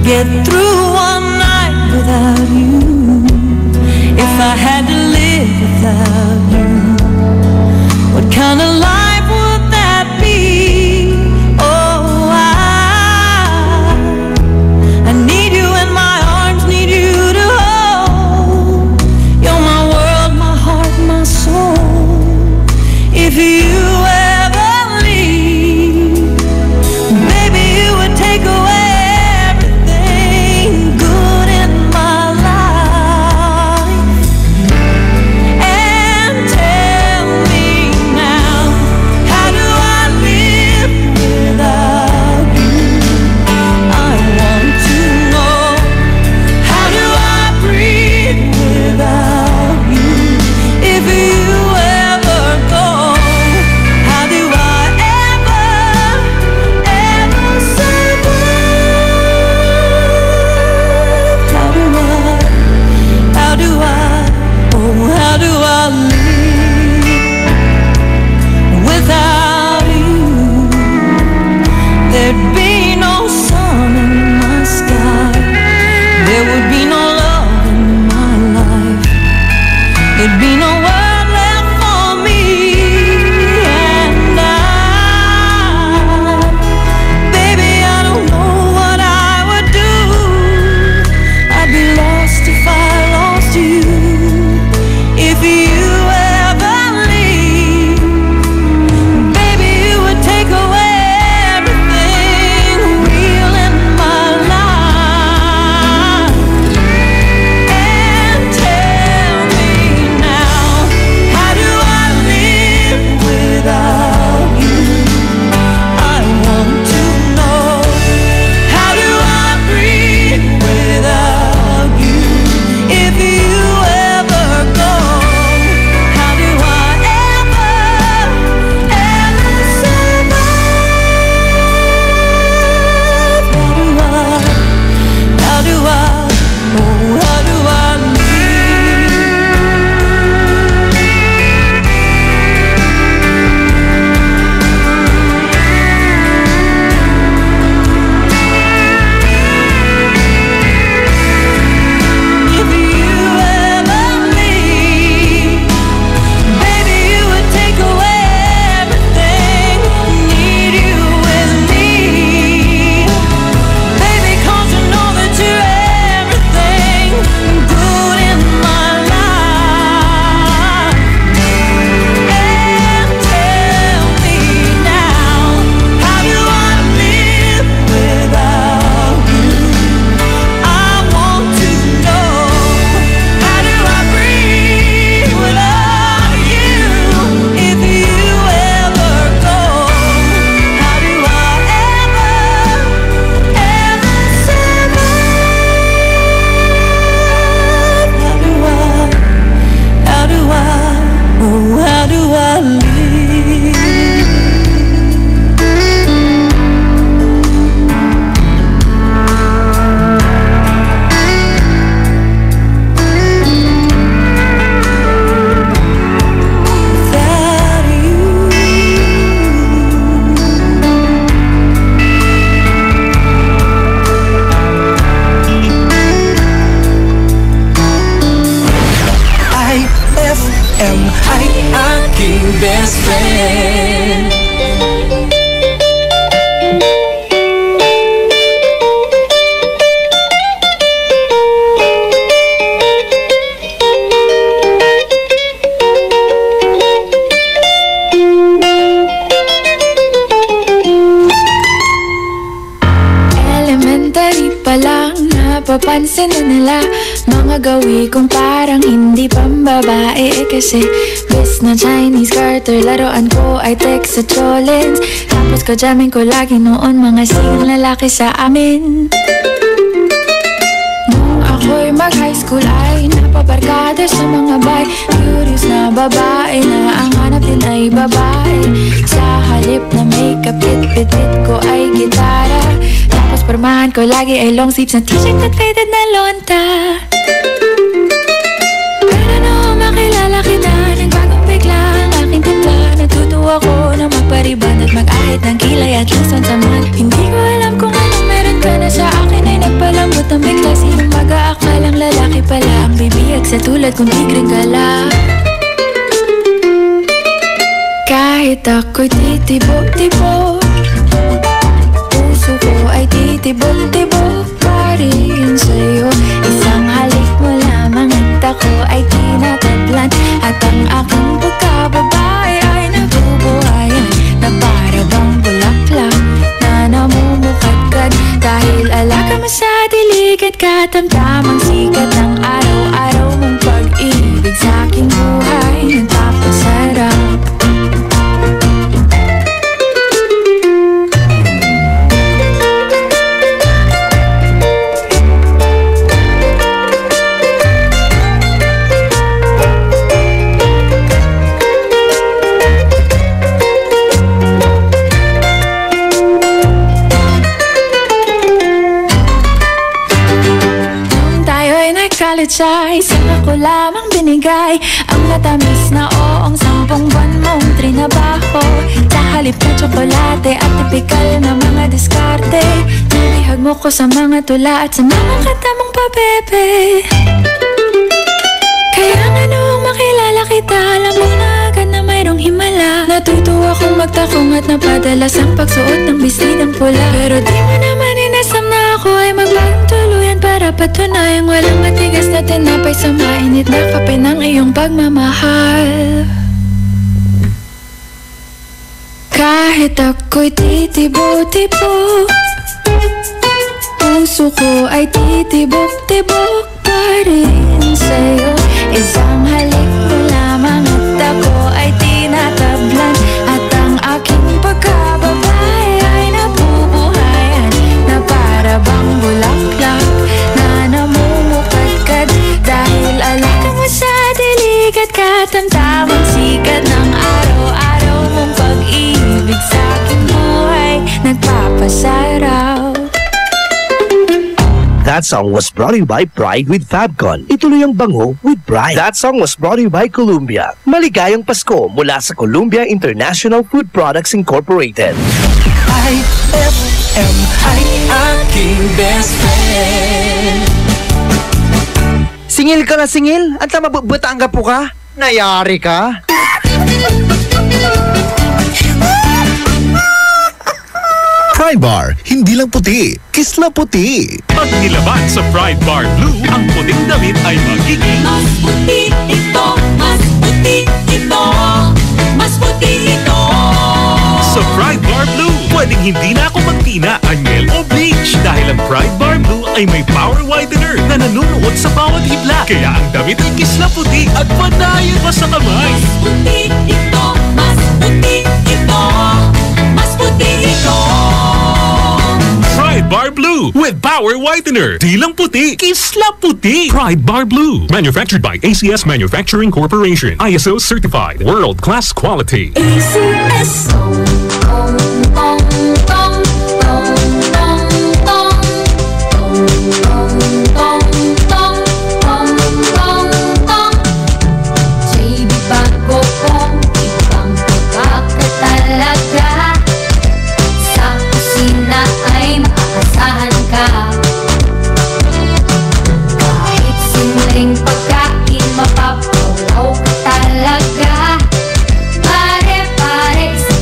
Get through one night without you. If I had to live without you, what kind of life would that be? Oh, I need you in my arms, need you to hold. You're my world, my heart, my soul. If you ever leave, baby, you would take away napapansin na nila mga gawi kong parang hindi pambabae. Kasi bis na Chinese Carter, laruan ko ay text sa Cholins. Tapos kajamin ko lagi noon mga single lalaki sa amin. Nung ako'y mag-high school ay napabarkada sa mga bay. Curious na babae na ang hanap din ay babae. Sa halip na makeup, bit ko ay gitara. Tapos pormahan ko lagi ay long sleeves na t-shirt at faded na lonta. Pero nung makilala kita, nagbagong bigla ang aking timpla. Natutuwa ko na magpariban at mag-ahit ng kilay at lison sa man. Hindi ko alam kung anong meron ka na sa akin ay nagpalambot ang bigla. Sinong mag-aakalang lalaki pala ang bibiyag sa tulad kong tigreng gala. Kahit ako'y titibok-tibok, puso ko ay titibok-tibok pa rin sa'yo. Isang halik mo lamang at ako ay tinatablan. At ang aking pagkababae ay nabubuhayan na para bang bulaklak na namumukadkad. Dahil alaga mo sa dilig at katamtamang sikat ng araw-araw mong pag-ibig sa aking buhay nagpapasarap. Ay sana ko lamang binigay ang matamis na oong 10 buwan mong trinabaho. Sa halip na tsokolate at tipikal na mga diskarte, nabihag mo ko sa mga tula at sa mga kanta mong pabebe. Kaya nga noong makilala kita, alam mo na agad na mayroong himala. Natutuwa kong magtakong at napadalas ang pagsuot ng bestidang pula. Pero di mo naman inasam na ako ay magbagong tuluyan para patunayang walang matigas na tinapay sa mainit na kape ng iyong pagmamahal. Kahit ako'y titibok-tibok, puso ko ay titibok-tibok pa rin sa'yo. Isang halik mo lamang at ako ay tinatablan. At ang aking pagkababae ay nabubuhayan na para bang bulaklak na namumukadkad. Dahil alaga mo sa dilig at katamtamang sikat ng araw-araw mong pag-ibig sa aking buhay nagpapasaraw. That song was brought to you by Pride with Fabcon. Ituloy ang bango with Pride. That song was brought to you by Columbia. Maligayang Pasko mula sa Columbia International Food Products Incorporated. IFM ay aking best friend. Singil ka na singil? At mabubutaan ka po ka? Nayari ka? Pride Bar, hindi lang puti, kisla puti. Pag nilaban sa Pride Bar Blue, ang puting damit ay magiging mas puti ito, mas puti ito, mas puti ito. Sa Pride Bar Blue, pwedeng hindi na ako magtina, anyel o bleach. Dahil ang Pride Bar Blue ay may power whitener na nanunuot sa bawat hibla. Kaya ang damit ay kisla puti at panayan pa sa kamay. Mas puti ito, mas puti ito, mas puti ito. Pride Bar Blue with power whitener. Di lang puti, kisla puti. Pride Bar Blue. Manufactured by ACS Manufacturing Corporation. ISO certified. World-class quality. ACS. JB Bago Pong, ibang pagkakatalaga. Sa kusina ay maasahan ka. Kahit simpleng pagkain, mapapalaw ka talaga. Pare-pare sa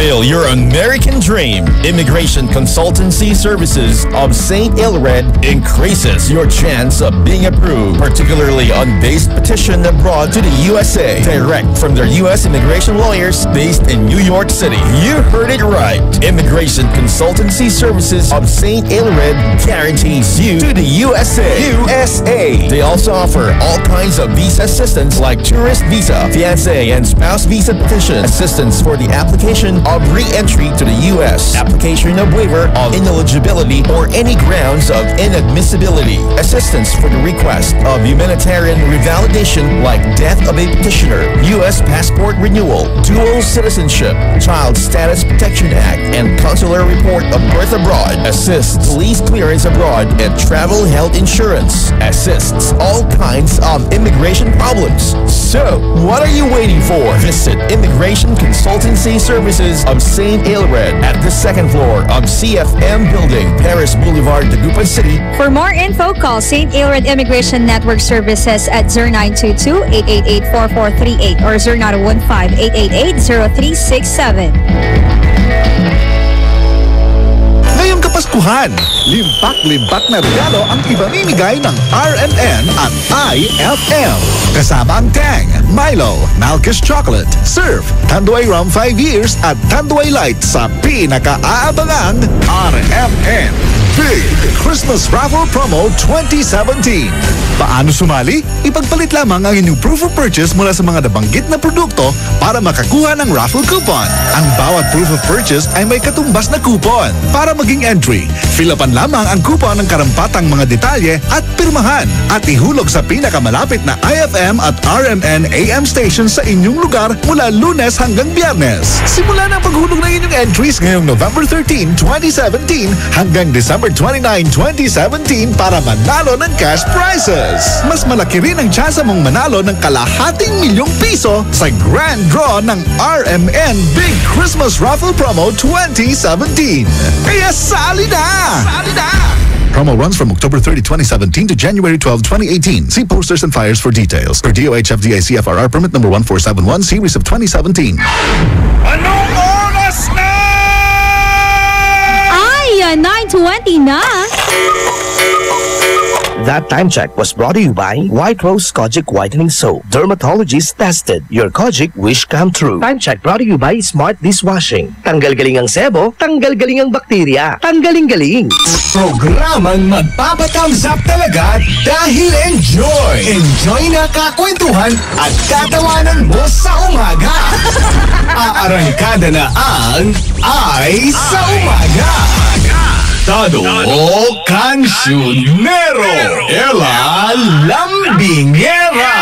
Fulfill your American dream. Immigration Consultancy Services of St. Ilred increases your chance of being approved, particularly on base petition abroad to the USA, direct from their U.S. immigration lawyers based in New York City. You heard it right. Immigration Consultancy Services of St. Ilred guarantees you to the USA. They also offer all kinds of visa assistance like tourist visa, fiancé and spouse visa petition, assistance for the application of re-entry to the U.S., application of waiver of ineligibility or any grounds of inadmissibility, assistance for the request of humanitarian revalidation like death of a petitioner, U.S. passport renewal, dual citizenship, Child Status Protection Act, and consular report of birth abroad, assists police clearance abroad, and travel health insurance, assists all kinds of immigration problems. So, what are you waiting for? Visit Immigration Consultancy Services of St. Ilred at the second floor of CFM Building, Paris Boulevard, Dagupan City. For more info, call St. Ilred Immigration Network Services at 0922-888-4438 or 0915-888-0367. Ngayong Kapaskuhan, limpak-limpak na regalo ang ibamimigay ng RMN at IFM. Kasama ang Tang, Milo, Malkish Chocolate, Surf, Tanduay Rum 5 years at Tanduay Light sa pinaka-aabangang RMN Big Christmas Raffle Promo 2017. Paano sumali? Ipagpalit lamang ang inyong proof of purchase mula sa mga nabanggit na produkto para makakuha ng raffle coupon. Ang bawat proof of purchase ay may katumbas na coupon. Para maging entry, fill-upan lamang ang coupon ng karampatang mga detalye at pirmahan at ihulog sa pinakamalapit na IFM at RMN AM station sa inyong lugar mula Lunes hanggang Biyernes. Simula na ang paghulog ng inyong entries ngayong November 13, 2017 hanggang December 29, 2017 para manalo ng cash prizes. Mas malaki rin ang tsansa mong manalo ng kalahating milyong piso sa grand draw ng RMN Big Christmas Raffle Promo 2017. Kaya sali na! Sali na! Promo runs from October 30, 2017 to January 12, 2018. See posters and flyers for details. Per DOH FDA CFRR permit number 1471 series of 2017. Anong oras na? Ay, 9:20 na. That time check was brought to you by White Rose Kojic Whitening Soap. Dermatologist tested. Your Kojic wish come true. Time check brought to you by Smart Dishwashing. Tanggal galing ang sebo, tanggal galing ang bakterya. Tanggaling galing. Programang magpapathumbs up talaga dahil enjoy. Enjoy na kakwentuhan at tatawanan mo sa umaga. Aarangkada na ang Ay sa Umaga. Tado o Cancionero, Ella Lambingera.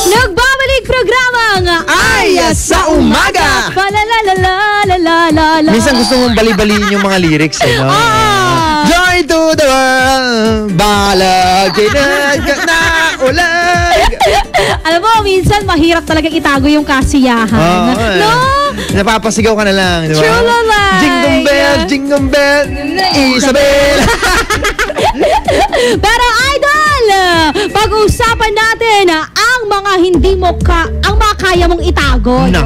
Nagbabalik programang Ay sa Umaga. Palalalalalalalala. Minsan gusto mong bali-baliin yung mga lyrics, eh, no? Joy to the world, balagay na ulag. Alam mo, minsan mahirap talaga itago yung kasiyahan. No? Napapasigaw ka na lang, di ba? True lalay. Jingle bell, Isabel. Pero idol, pag-usapan natin ang mga hindi mo ang mga kaya mong itago. Yun.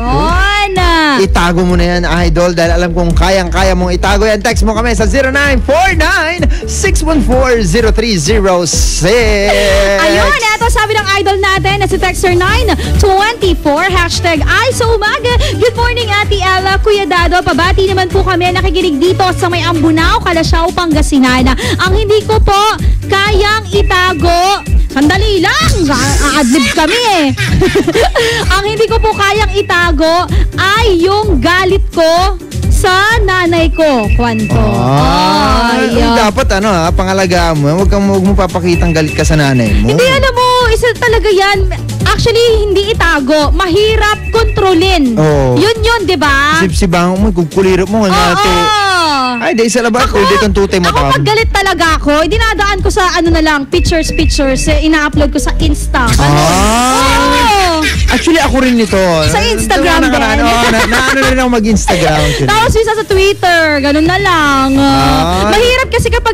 Itago mo na yan, idol, dahil alam kong kayang-kaya mong itago yan. Text mo kami sa 0949-614-0306. Ayun, eto sabi ng idol natin na si Texter 924, hashtag Ay sa Umaga. Good morning, Ate Ella, Kuya Dado. Pabati naman po kami, nakikinig dito sa may Ambunao, Kalasyaw, Pangasinan. Ang hindi ko po kayang itago, sandali lang, a-adlib kami eh. Ang hindi ko po kayang itago ay yung galit ko sa nanay ko, Kwanto. Dapat pangalagaan mo. Huwag mo papakitang galit ka sa nanay mo. Hindi, alam mo, isa talaga yan. Actually, hindi itago. Mahirap kontrolin. Yun, di ba? Sipsibang mo, kukulirap mo. Ay, di isa labas. Kung ditong tutay mo. Ako, pag galit talaga ako, dinadaan ko sa pictures, ina-upload ko sa Insta. Actually, ako rin nito. Sa Instagram din. Naano rin ako mag-Instagram. Tapos isa sa Twitter, ganun na lang. Mahirap kasi kapag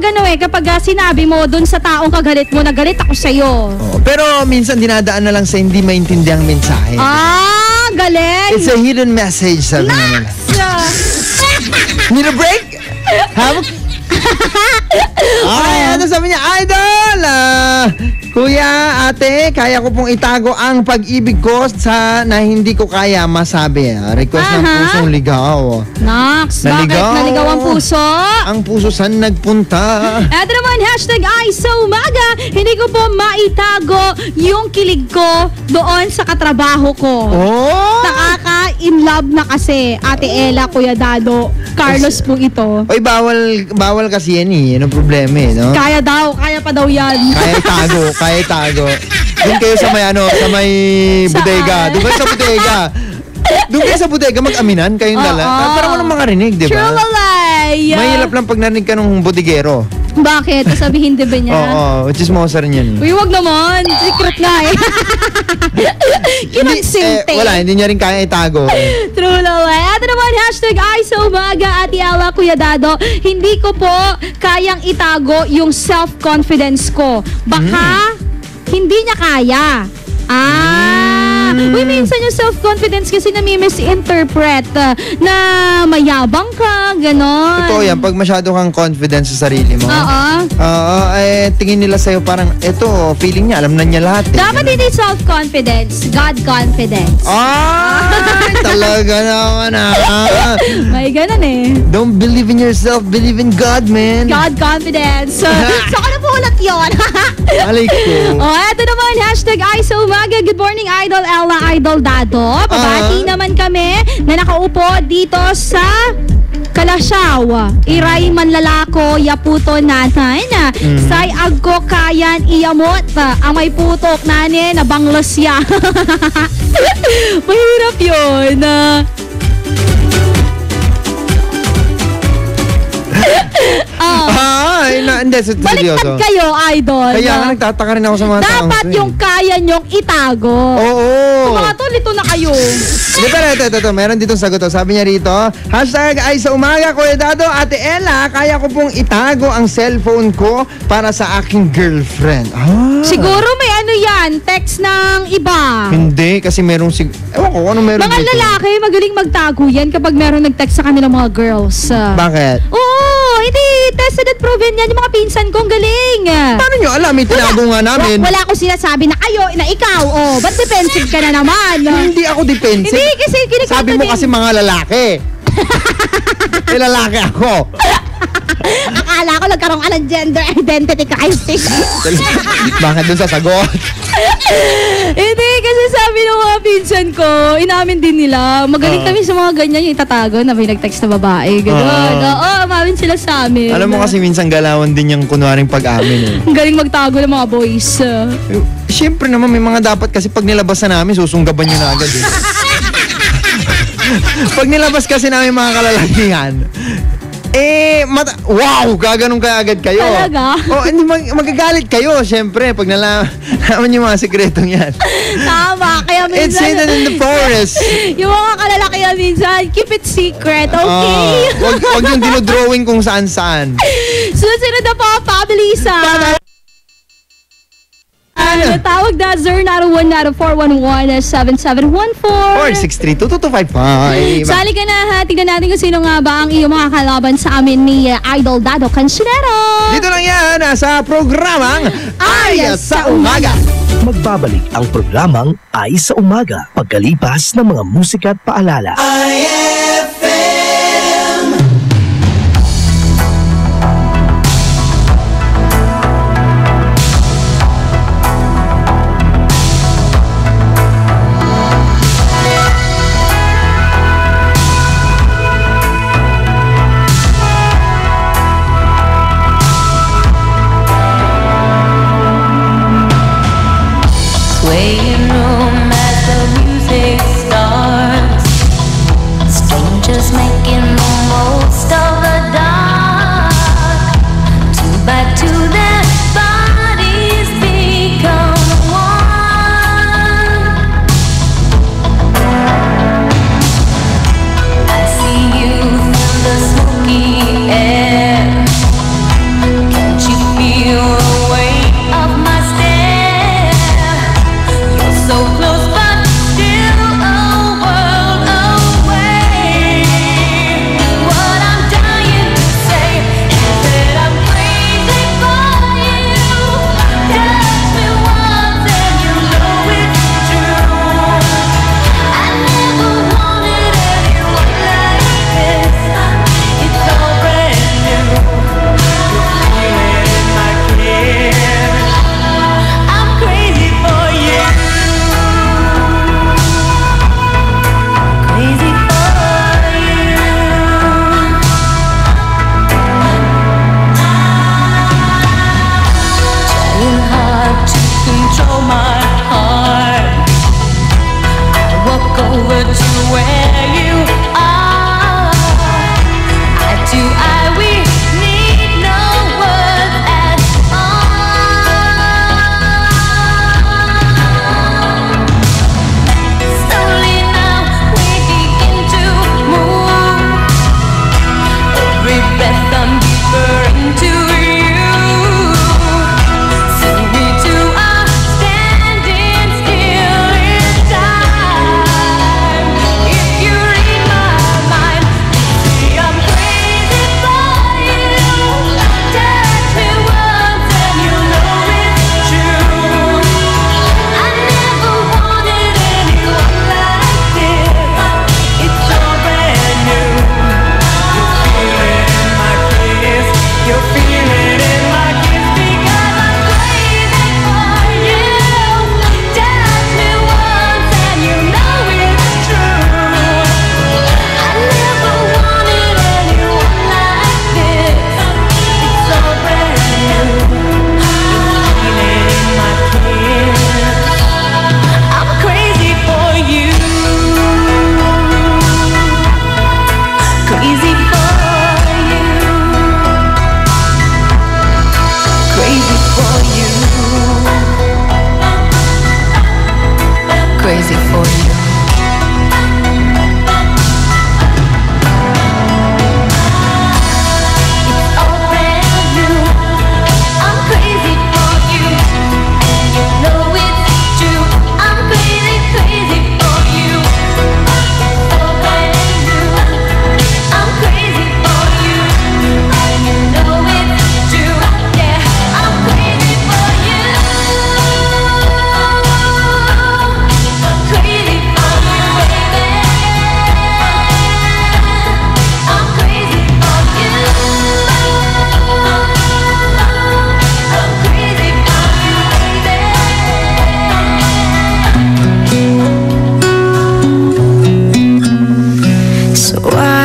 sinabi mo dun sa taong kagalit mo, nagalit ako sa'yo. Pero minsan dinadaan na lang sa hindi maintindihan mensahe. Galing. It's a hidden message, sabi nila. Need a break? Ano sabi niya? Idol! Kuya, ate, kaya ko pong itago ang pag-ibig ko na hindi ko kaya masabi. Request ng pusong ligaw. Bakit naligaw ang puso? Ang puso saan nagpunta? Eto naman, hashtag ay sa umaga. Hindi ko po maitago yung kilig ko doon sa katrabaho ko. Nakaka-in love na kasi. Ate Ella, Kuya Dado, Carlos po ito. Oy, bawal kasi yan eh. Yan ang problema eh, no? Kaya pa daw yan. Kaya itago. Doon kayo sa may bodega. Doon kayo sa bodega mag-aminan kayong dala. Para walang makarinig, di ba? True lalay. Mahirap lang pag narinig ka ng bodegero. Bakit? Sabihin din ba niya? Chismosa rin yan. Uy, wag naman. Secret nga eh. Kinagsinte. Wala, hindi niya rin kaya itago. True lalay. Ito naman, hashtag ay sa umaga, Ate Ella, Kuya Dado. Hindi ko po kayang itago yung self-confidence ko. Baka hindi niya kaya. Uy, minsan yung self-confidence kasi nami-misinterpret na mayabang ka, ganon. Totoo yan, pag masyado kang confident sa sarili mo. Tingin nila sa'yo parang, feeling niya, alam na niya lahat. Dapat hindi self-confidence, God confidence. Talaga naman May ganon eh. Don't believe in yourself, believe in God, man. God confidence. Saan ko na po ulit yun? Alay ko. Eto naman, hashtag ay sa umaga. Good morning, Idol Ella, Idol Dado. Pabati naman kami na nakaupo dito sa Kalasyaw. Iray manlalako, yaputo nanay na. Say agko kayan iyamot. Amay putok nani na banglasya. Mahirap yun. Hindi, baliktad kayo, Idol. Kaya nga nagtataka rin ako sa mga taong dapat yung kaya nyong itago. Mga tol, ito na kayo. Hindi, pero ito, meron ditong sagot. Sabi niya rito, hashtag ay sa umaga, Kuya Dado, Ate Ella, kaya ko pong itago ang cellphone ko para sa aking girlfriend. Siguro may yan, text ng iba. Hindi, kasi merong ewan ko, ano meron mga dito? Lalaki, magaling magtago yan kapag meron nag-text sa kanilang mga girls. Bakit? Hindi, tested at proven yan. Yung mga pinsan kong galing. Paano nyo alam? May tinago nga namin. Wala akong sinasabi na ikaw. Ba't defensive ka na naman? Hindi ako defensive. Hindi, kasi sabi mo kasi mga lalaki. Lalaki ako. Akala ko nagkaroon ka ng gender identity crisis. Bakit dun sa sagot? Hindi, kasi sabi ng mga pinsan ko, inamin din nila, magaling kami sa mga ganyan, yung itatago na may nag-text na babae. Gano'n. Umamin sila sa amin. Alam mo kasi minsan galawan din yung kunwaring pag-amin. Galing magtago ng mga boys. Siyempre naman, may mga dapat kasi pag nilabas na namin, susunggaban nyo na agad. Pag nilabas kasi namin mga kalalakihan, wow, gaganong kaya agad kayo. Talaga? Hindi magagalit kayo, syempre, pag nalaman yung mga sekretong yan. Tama, kaya minsan it's hidden in the forest. Yung mga kalalakihan minsan, keep it secret, okay? Wag yung dinodrawing kung saan-saan. Susunod na po, pabilisa. Tawag na 0901-411-7714 or 632-2255. Sali ka na ha. Tignan natin kung sino nga ba ang iyong mga kalaban sa amin ni Idol Dado Cancionero. Dito lang yan sa programang Ay sa Umaga. Magbabalik ang programang Ay sa Umaga pagkalipas ng mga musika at paalala. Swaying room as the music starts.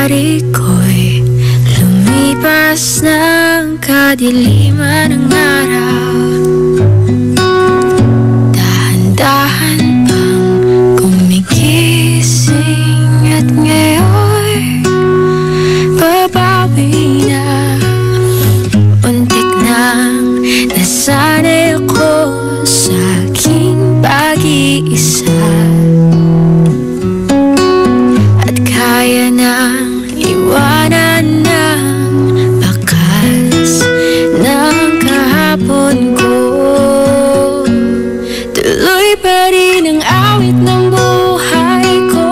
pari ko'y lumipas ng kadiliman ng araw. Dahan-dahan pang gumigising at ngayon babawi na. Untik nang nasanay ako sa aking pag-iisa at kaya nang iwanan ng bakas ng kahapon ko. Tuloy pa rin ang awit ng buhay ko,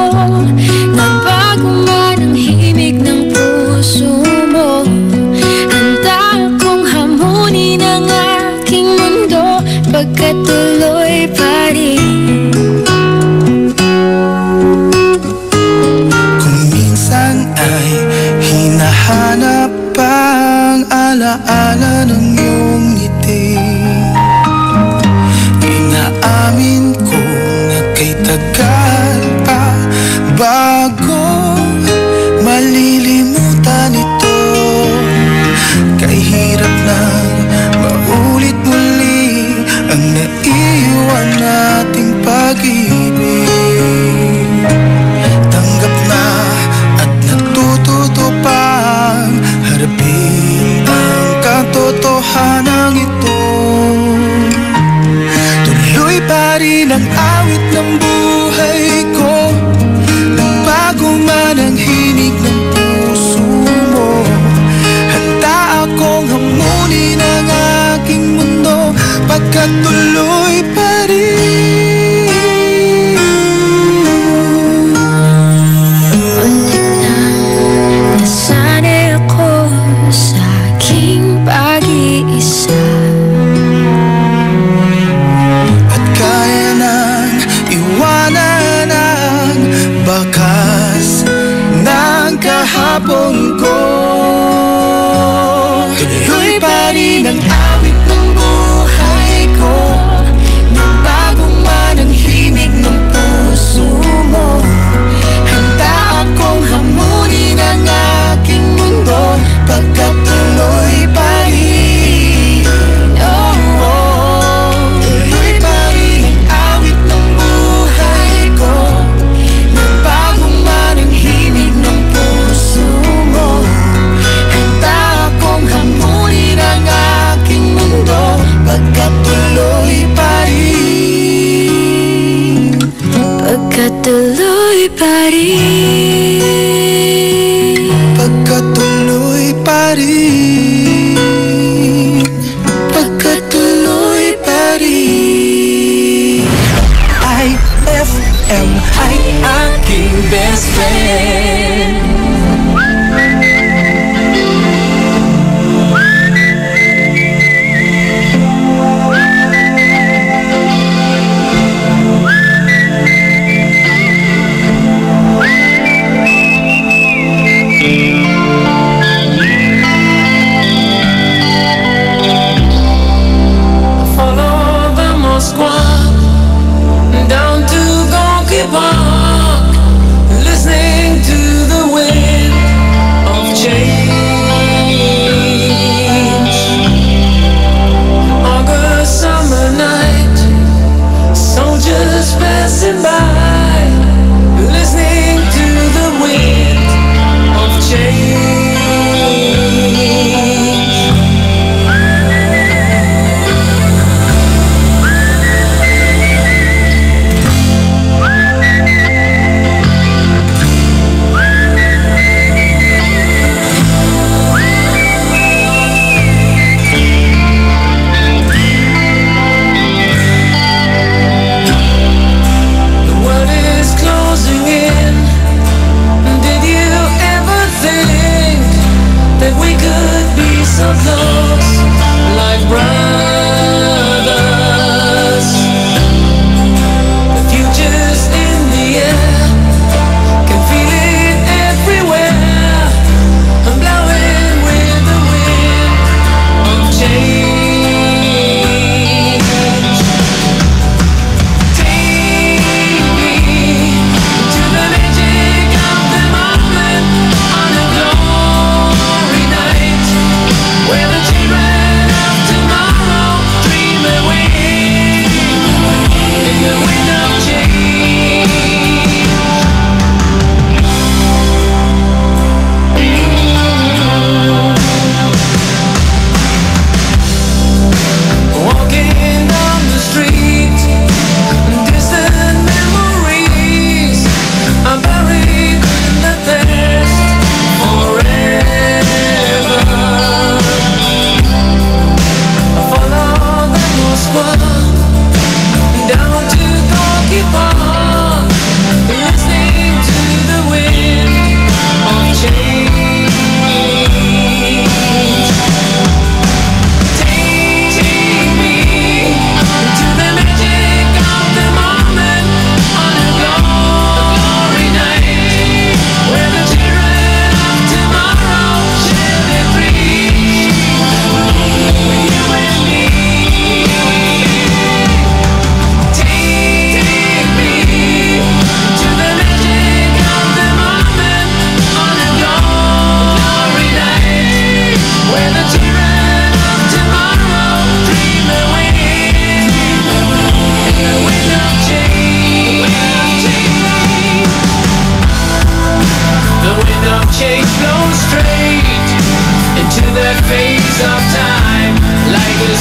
nagbago man ang himig ng puso mo. Handa akong hamunin ang aking mundo pagkat tuloy pa rin. Kung minsan ay hinahanap ang alaala ng iyong ngiti, inaamin ko na kay tagal pa bago malilimutan ito. Kay hirap nang maulit muli ang naiwan nating pag-ibig. Tanggap na at natututo pang harapin ang katotohanan ito. Tuloy pa rin ang awit ng buhay ko, nagbago man ang hinig ng puso mo. Handa akong hamunin ang aking mundo pagkat tuloy pa rin. Untik nang nasanay ako sa aking pag-iisa At kaya nang iwanan ang bakas ng kahapon ko. Tuloy pa rin ang awit ng buhay ko, nagbago man ang himig ng puso mo. Handa akong hamunin ang aking mundo pagkat tuloy pa rin. Oh, oh. Tuloy pa rin ang awit ng buhay ko, nagbago man ang himig ng puso mo. Handa akong hamunin ang aking mundo pagkat tuloy pa rin. pagkat tuloy pa rin. Pagkat tuloy pa rin. Pagkat tuloy pa rin. IFM ay aking best friend. Follow the Moscow down to Gonky Park, listening to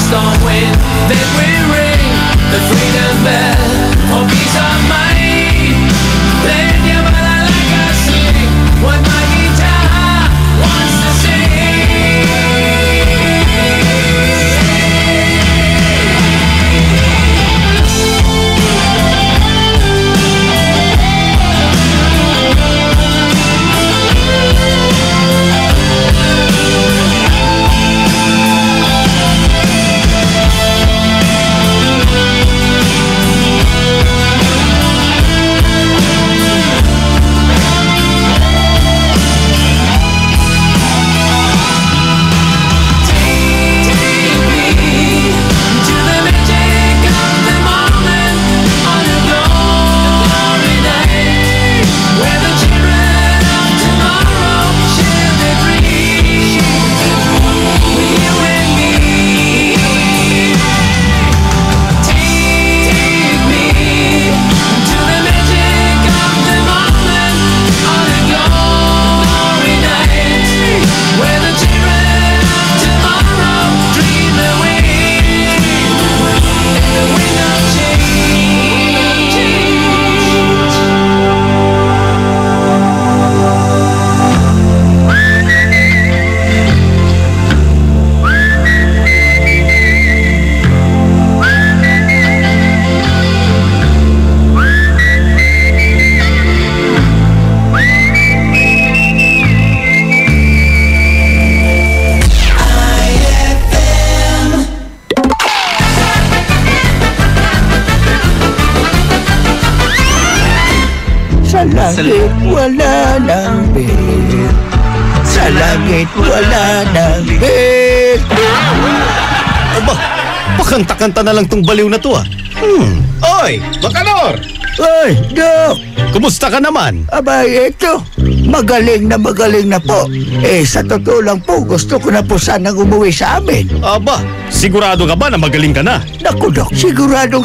storm wind, then we ring the freedom bell for peace of mind. Then you better like I sing what my guitar wants to sing. Sa langit wala nang bit. Sa langit wala nang bit. Aba, pakanta-kanta na lang tong baliw na to ah. Oy, Bacanor! Oy, Doc! Kumusta ka naman? Abay, eto. Magaling na po. Sa totoo lang po, gusto ko na po sanang umuwi sa amin. Aba, sigurado ka ba na magaling ka na? Naku, Doc, sigurado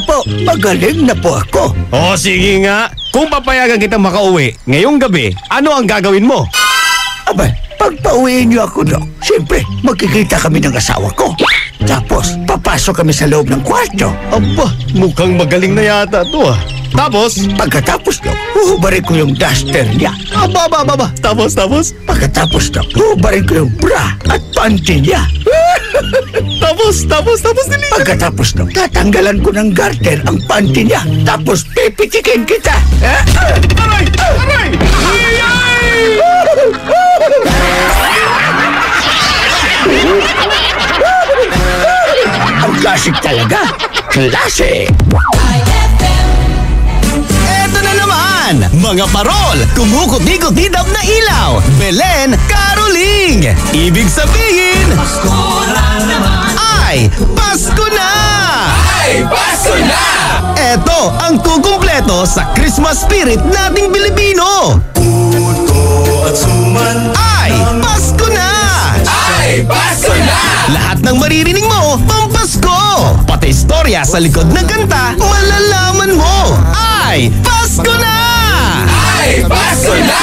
po. Magaling na po ako. Oh, sige nga. Kung papayagan kita makauwi ngayong gabi, ano ang gagawin mo? Abay, pagpauwiin niyo ako, Doc, siyempre, magkikita kami ng asawa ko. Tapos, papasok kami sa loob ng kwarto. Aba, mukhang magaling na yata to ah. Tapos? Pagkatapos, Doc, uhubarin ko yung duster niya. Aba. Tapos? Pagkatapos, Doc, uhubarin ko yung bra at panty niya. Tapos dili. Pagkatapos, Doc, tatanggalan ko ng garter ang panty niya. Tapos, pipitikin kita. Aray! Ang klasik talaga. Klasik! Eto na naman! Mga parol, kumukuti-kutidap na ilaw. Belen, Caroling! Ibig sabihin, Pasko na naman! ay Pasko na! Ay, Pasko na! Eto ang kukumpleto sa Christmas spirit nating Pilipino. Puto at suman ay Pasko na! Ay, Pasko na! Lahat ng maririnig mo, pampasko! Pati istorya sa likod ng kanta, malalaman mo! Ay, Pasko na! Ay, Pasko na!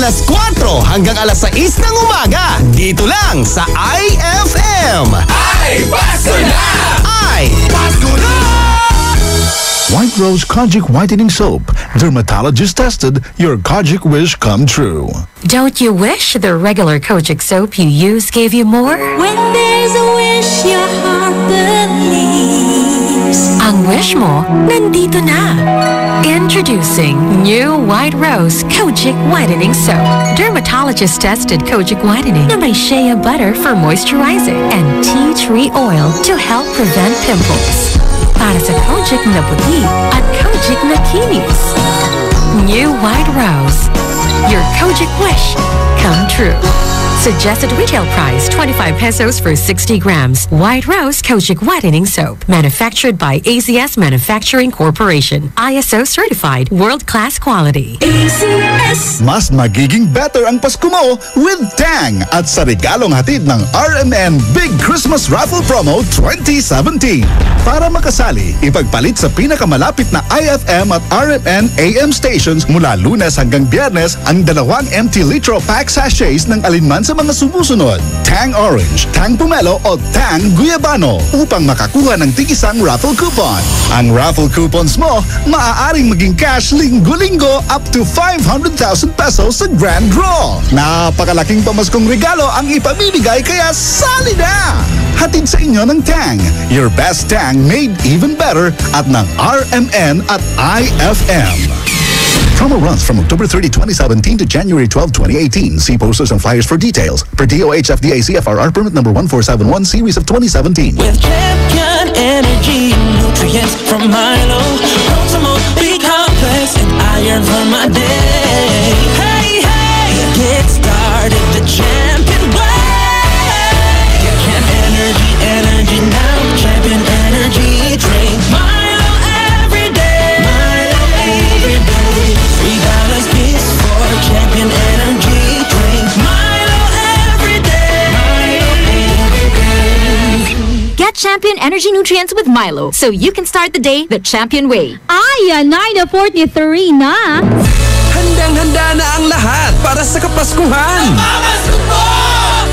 Alas 4 hanggang alas 6 ng umaga, dito lang sa IFM! Ay, Pasko na! Ay, Pasko na! White Rose Kojic Whitening Soap. Dermatologist tested, your Kojic wish come true. Don't you wish the regular Kojic soap you use gave you more? When there's a wish your heart believes. Ang wish mo, nandito na. Introducing new White Rose Kojic Whitening Soap. Dermatologist tested Kojic Whitening na may shea butter for moisturizing and tea tree oil to help prevent pimples. Para sa Kojic na puti at Kojic na kinis. New White Rose. Your Kojic wish come true. Suggested retail price 25 pesos for 60 grams. White Rose Kojic Whitening Soap. Manufactured by AZS Manufacturing Corporation. ISO certified world-class quality. AZS. Mas magiging better ang Pasko mo with Tang at sa regalong hatid ng RMN Big Christmas Raffle Promo 2017. Para makasali, ipagpalit sa pinakamalapit na IFM at RMN AM stations mula Lunes hanggang Biyernes ang 2 empty litro pack sachets ng alinman sa mga sumusunod. Tang Orange, Tang Pomelo o Tang Guyabano upang makakuha ng tig-isang raffle coupon. Ang raffle coupons mo, maaaring maging cash linggo-linggo up to 500,000 pesos sa grand draw. Napakalaking pamaskong regalo ang ipamimigay kaya sali na! Hatid sa inyo ng Tang, your best Tang made even better at ng RMN at IFM. Promo runs from October 30, 2017 to January 12, 2018. See posters and flyers for details. Per DOH FDA CFRR permit number 1471 series of 2017. With champion energy, nutrients from Milo, Ultimo, B-complex, and iron for my day. Hey, hey, get started the champion way. Champion energy now. Champion energy, drink Milo every day. Milo every day. $3 piece for champion energy, drink Milo every day. Milo every day. Get champion energy nutrients with Milo so you can start the day the champion way. Ay, 9:43 na. Handang-handa na ang lahat para sa Kapaskuhan.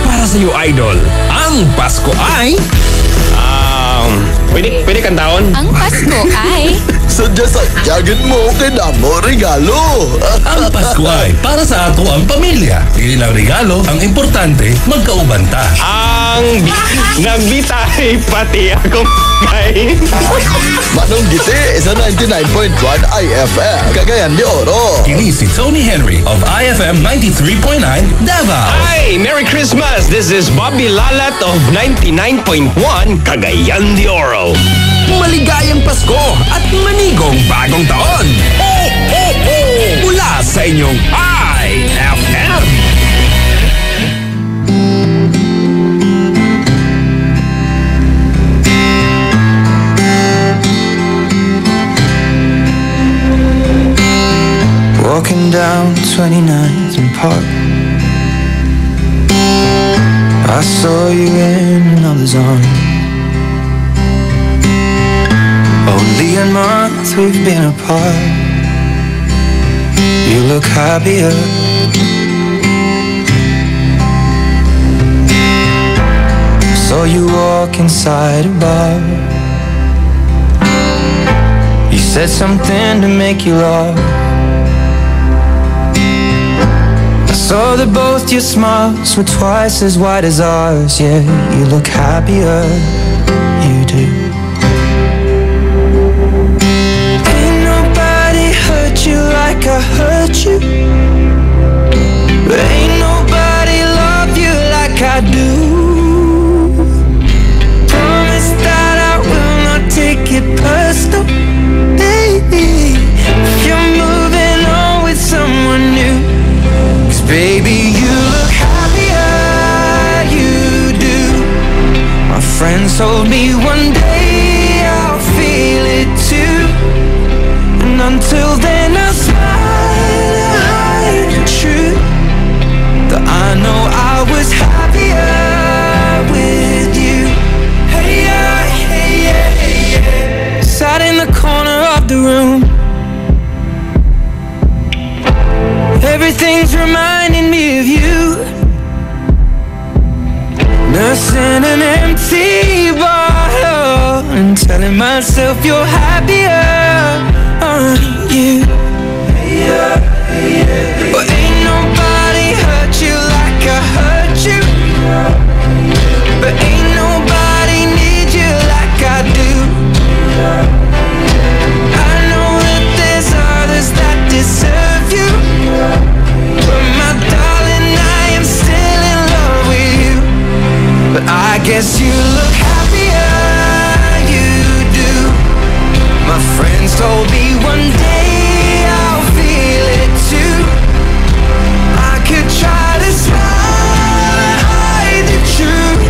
Para sa iyo, Idol, ang Pasko ay... Pwede kantaon? Ang Pasko ay... Sadya-sadyagin mo kinamo regalo. Ang Pasko ay para sa ato ang pamilya. Pili lang regalo, ang importante, magkauban ta. Ang nagbitay pati akong kay. Manong Giti sa 99.1 IFM, Cagayan de Oro. Kini si Tony Henry of IFM 93.9 Davao. Hi! Merry Christmas! This is Bobby Lalat of 99.1 Cagayan de Oro. Maligayang Pasko at manigong bagong taon. Mula sa inyong IFM. Walking down 29th and Park, I saw you in another's arms. Only a month we've been apart. You look happier. Saw you walk inside a bar. You said something to make you laugh. I saw that both your smiles were twice as wide as ours. Yeah, you look happier, you do. Ain't nobody hurt you like I hurt you. Ain't nobody love you like I do. Promise that I will not take it personal, baby, if you're moving on with someone new. 'Cause baby, you look happier, you do. My friends told me one day I'll feel it too. And until then I'll smile and hide the truth, that I know I was happier with you. Hey yeah, hey yeah, hey yeah. Sat in the corner of the room. Everything's reminding me of you. Nursing an empty bottle and telling myself you're happier, aren't you? Yeah, yeah. But ain't nobody hurt you like I hurt you. But ain't nobody need you like I do. I know that there's others that deserve you, but my darling, I am still in love with you. But I guess you look happier, you do. My friends told me one day I'll feel it too. I could try to smile and hide the truth.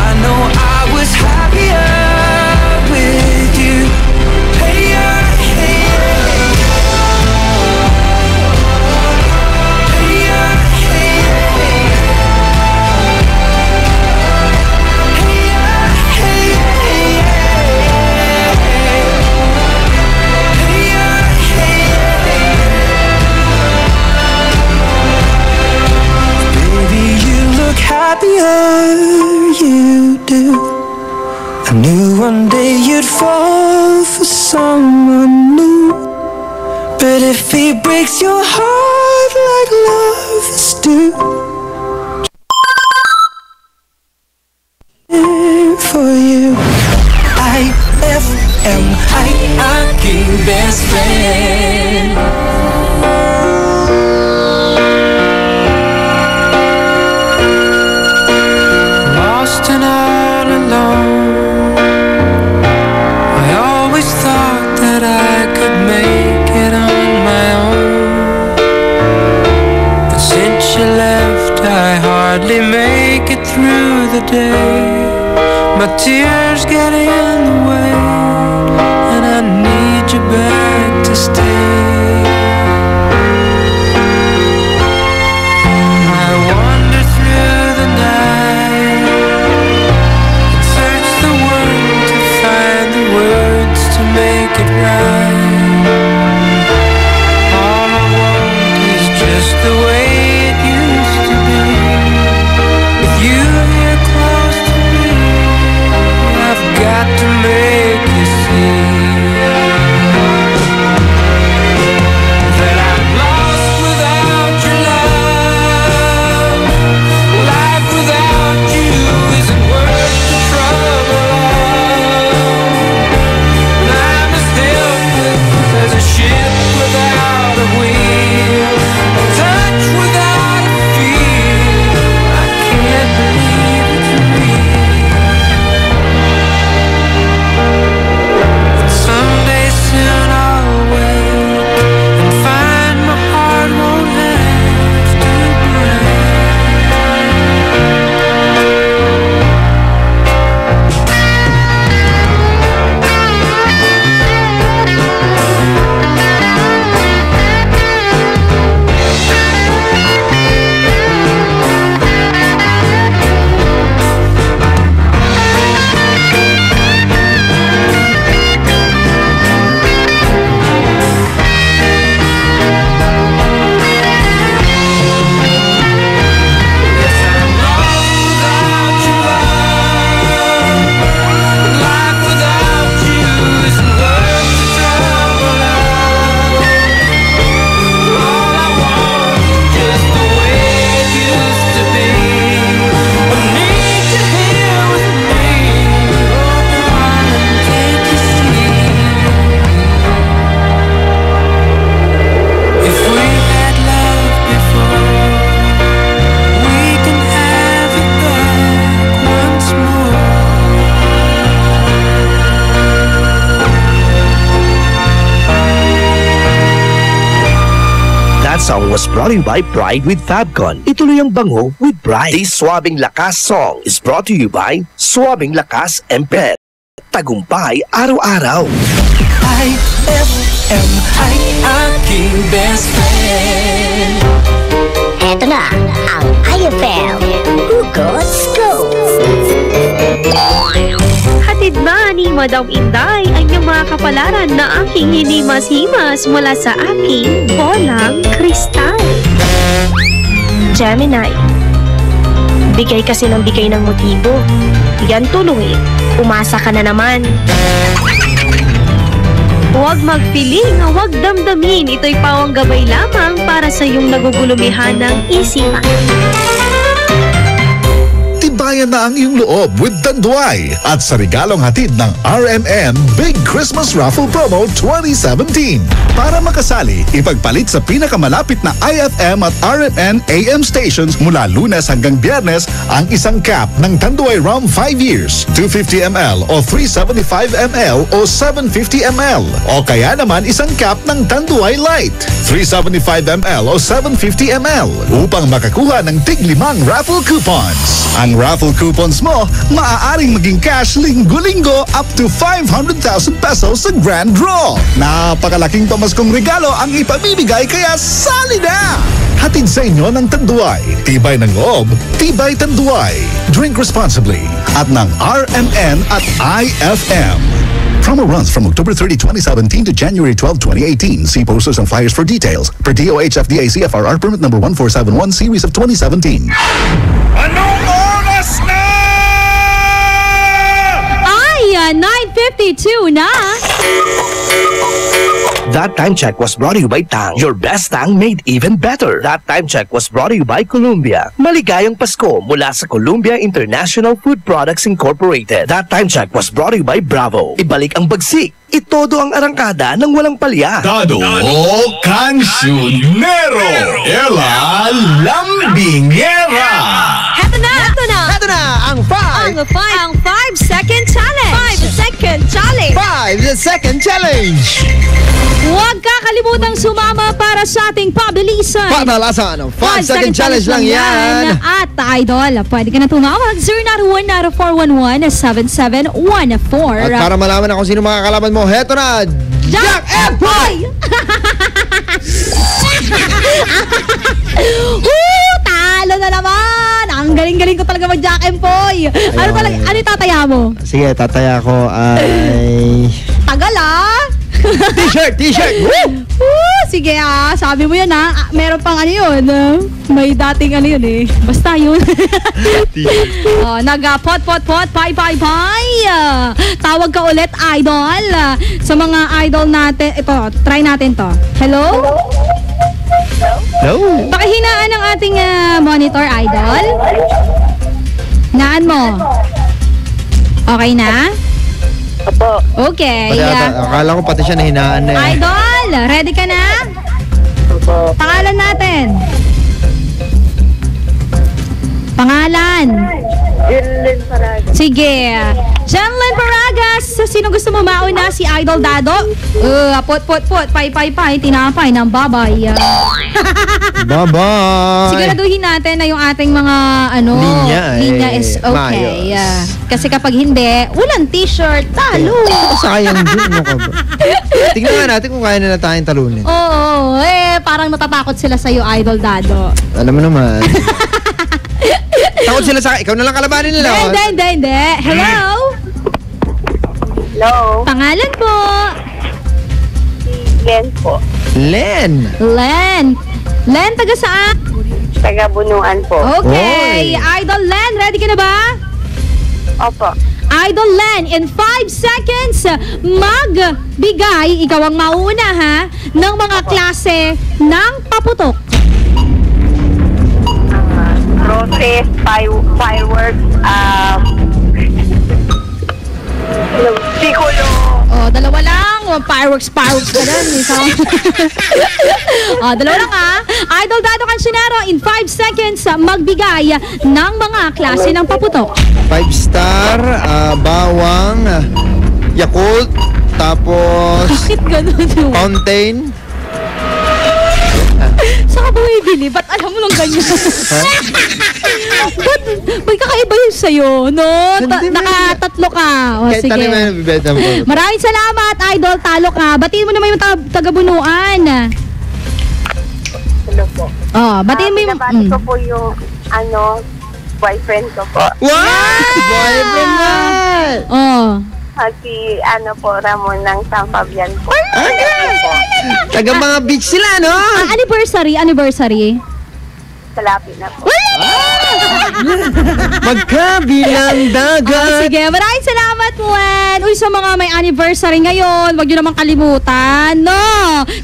I know I was happier with you. Hey yeah, hey yeah. Hey yeah, hey yeah. happier you do. I knew one day you'd fall for someone new. But if he breaks your heart like lovers do, for you. IFM, aking best friend. Lost and all alone, I always thought that I could make it on my own. But since you left, I hardly make it through the day. My tears get in the way, and I need you back to stay. I wander through the night and search the world to find the words to make it right. All I want is just the way it used to be, with you here close to me. I've got to make you see that I'm lost without your love. Life without you isn't worth the trouble of. I'm as helpless as a ship without a wheel, a touch without a feel. I can't believe it's real. Someday soon I'll wake and find my heart won't have to break. That song was brought to you by Pride with Fabcon. Ituloy ang bango with Pride. This Swabing Lakas song is brought to you by Swabing Lakas Emper. Tagumpay araw-araw. IFM, aking best friend. Eto na ang IFM Hugot Scoop. Hatid ba ni Madam Inday ang iyong mga kapalaran na aking hinimas-himas mula sa aking bolang kristal? Gemini, bigay kasi ng bigay ng motibo. Yan tuloy, umasa ka na naman. Huwag magpiling, huwag damdamin. Ito'y pawang gabay lamang para sa iyong nagugulumihan ng isipan. Tibayan na ang iyong loob with Tanduay at sa regalong hatid ng RMN Big Christmas Raffle Promo 2017. Para makasali, ipagpalit sa pinakamalapit na IFM at RMN AM stations mula Lunes hanggang Biyernes ang isang cap ng Tanduay Rum 5 years, 250 ml o 375 ml o 750 ml. O kaya naman isang cap ng Tanduay Light, 375 ml o 750 ml upang makakuha ng tig-5 raffle coupons. Ang raffle coupons mo, maaaring maging cash linggo-linggo up to 500,000 pesos sa grand draw. Napakalaking pamaskong regalo ang ipamimigay kaya sali na! Hatid sa inyo ng Tanduay. Tibay ng loob, tibay Tanduay. Drink responsibly at ng RMN at IFM. Promo runs from October 30, 2017 to January 12, 2018. See posters and flyers for details. Per DOH FDA CFRR permit number 1471 series of 2017. Ano more? 9:52 na. That time check was brought to you by Tang. Your best Tang made even better. That time check was brought to you by Columbia. Maligayang Pasko mula sa Columbia International Food Products Incorporated. That time check was brought to you by Bravo. Ibalik ang bagsik. Itodo ang arangkada ng walang palya. Dado Cancionero. Ella Lambingera. Heto na ang 5 second challenge. 5-second challenge. Huwag kakalimutan sumama para sa ating pabilisan. Pamalasan, 5-second challenge lang yan. At Idol, pwede ka na tumawag 0919-411-7714. At para malaman na kung sino mga kalaban mo, heto na, Jack Empoy! Talo na naman! Ang galing-galing ko talaga mag-Jack Empoy. Ano tataya mo? Sige, tataya ko ay... Tagal T-shirt! Sige sabi mo yun meron pang ano yun. May dating ano yun eh. Basta yun. Pot, pie. Tawag ka ulit, Idol. Sa mga idol natin, ito, try natin to. Hello? Pakihinaan ng ating monitor, Idol. Hinaan mo. Okay na? Opo. Okay. Akala ko pati siya nahinaan na eh. Idol, ready ka na? Opo. Pangalan natin. Jenlyn Paragas. Sige. Jenlyn Paragas. Sino gusto mo mauna? Si Idol Dado? Put. Pay. Tinapay ng babay. Bye-bye. Siguraduhin natin na yung ating mga linya is okay. Kasi kapag hindi, walang t-shirt, talo. Sayang din mo ka ba? Tingnan nga natin kung kaya nila tayong talunin. Oo, parang natatakot sila sa'yo, Idol Dado. Alam mo naman. Takot sila sa ikaw na lang kalabanin nila. Hindi. Hello? Hello? Pangalan po? Len po. Len, taga saan? Taga Bunuan po. Okay. Idol Len, ready ka na ba? Opo. Idol Len, in 5 seconds, magbigay, ikaw ang mauna ha, ng mga klase ng paputok. Roses, fireworks, Piccolo. Dalawa lang. Fireworks ka lang. Dalawa lang Idol Dado Cancionero, in 5 seconds, magbigay ng mga klase ng paputok. 5-star, bawang, Yakult, tapos Bakit ganun yun? fountain. Saan ka bumibili? Ba't alam mo lang ganyan? Ba't may kakaiba yun sa'yo, no? Nakatatlo ka. Sige. Maraming salamat, Idol. Talo ka. Batiin mo naman yung taga-Bunuan. Hello po. Batiin mo yung... Binabati ko po yung, boyfriend ko po. Boyfriend na! Si, Ramon ng San Fabian po. Taga mga beach sila, no? Anniversary. Salapit na po. Magkabilang dagat. Sige, maraming salamat, Len. Sa mga may anniversary ngayon, wag nyo namang kalimutan, no?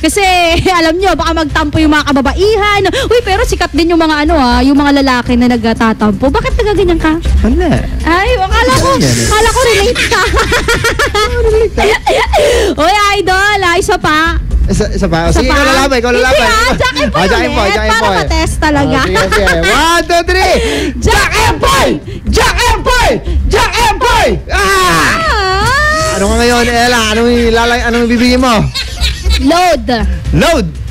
Kasi, alam nyo, baka magtampo yung mga kababaihan. Pero sikat din yung mga yung mga lalaki na nagtatampo. Bakit nagaganyan ka? Wala. Ay, akala ko relate ka. Idol, isa pa. Isa pa? Sige, ikaw lalaban. Jack Empoy. Para matest talaga. Sige. 1, 2, 3. Jack Empoy! Ano ka ngayon, Ella? Anong bibigyan mo? Load?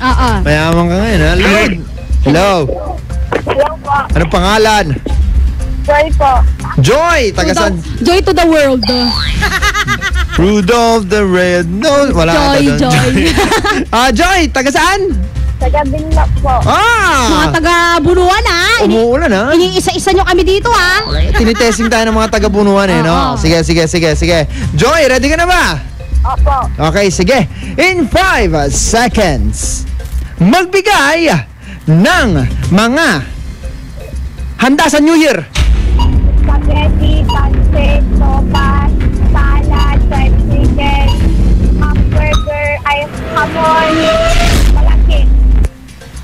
Oo. Mayaman ka ngayon, ha? Load. Hello po. Anong pangalan? Joy po. Joy! Tagasan? Joy to the world. Rudolph the Red Nose. Wala Joy. Joy, taga saan? Taga Binlock po. Mga taga-Bunuan Umuulan Iniisa-isa nyo kami dito Tinitesting tayo ng mga taga-Bunuan no? Sige. Joy, ready ka na ba? Opo. Okay, sige. In 5 seconds, magbigay ng mga handa sa New Year. Spaghetti, pancit, sopas, salad,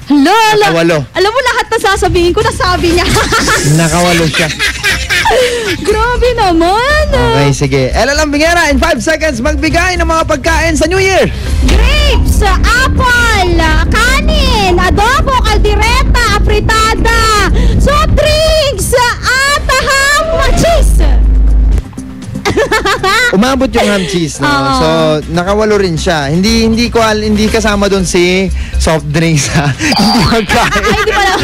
Nakawalo. Alam mo lahat na sasabihin ko, nasabi niya. Nakawalo siya. Grabe naman. Okay, sige. Ella Lambingera, in 5 seconds, magbigay ng mga pagkain sa New Year. Grapes, apple, kanin, adobo, kaldereta, apritada, soft drinks, at ham, cheese. Umabot yung ham cheese, no? Oo. So, nakawalo rin siya. Hindi kasama doon si soft drinks, ha? Hindi magkain. Ay, hindi pala.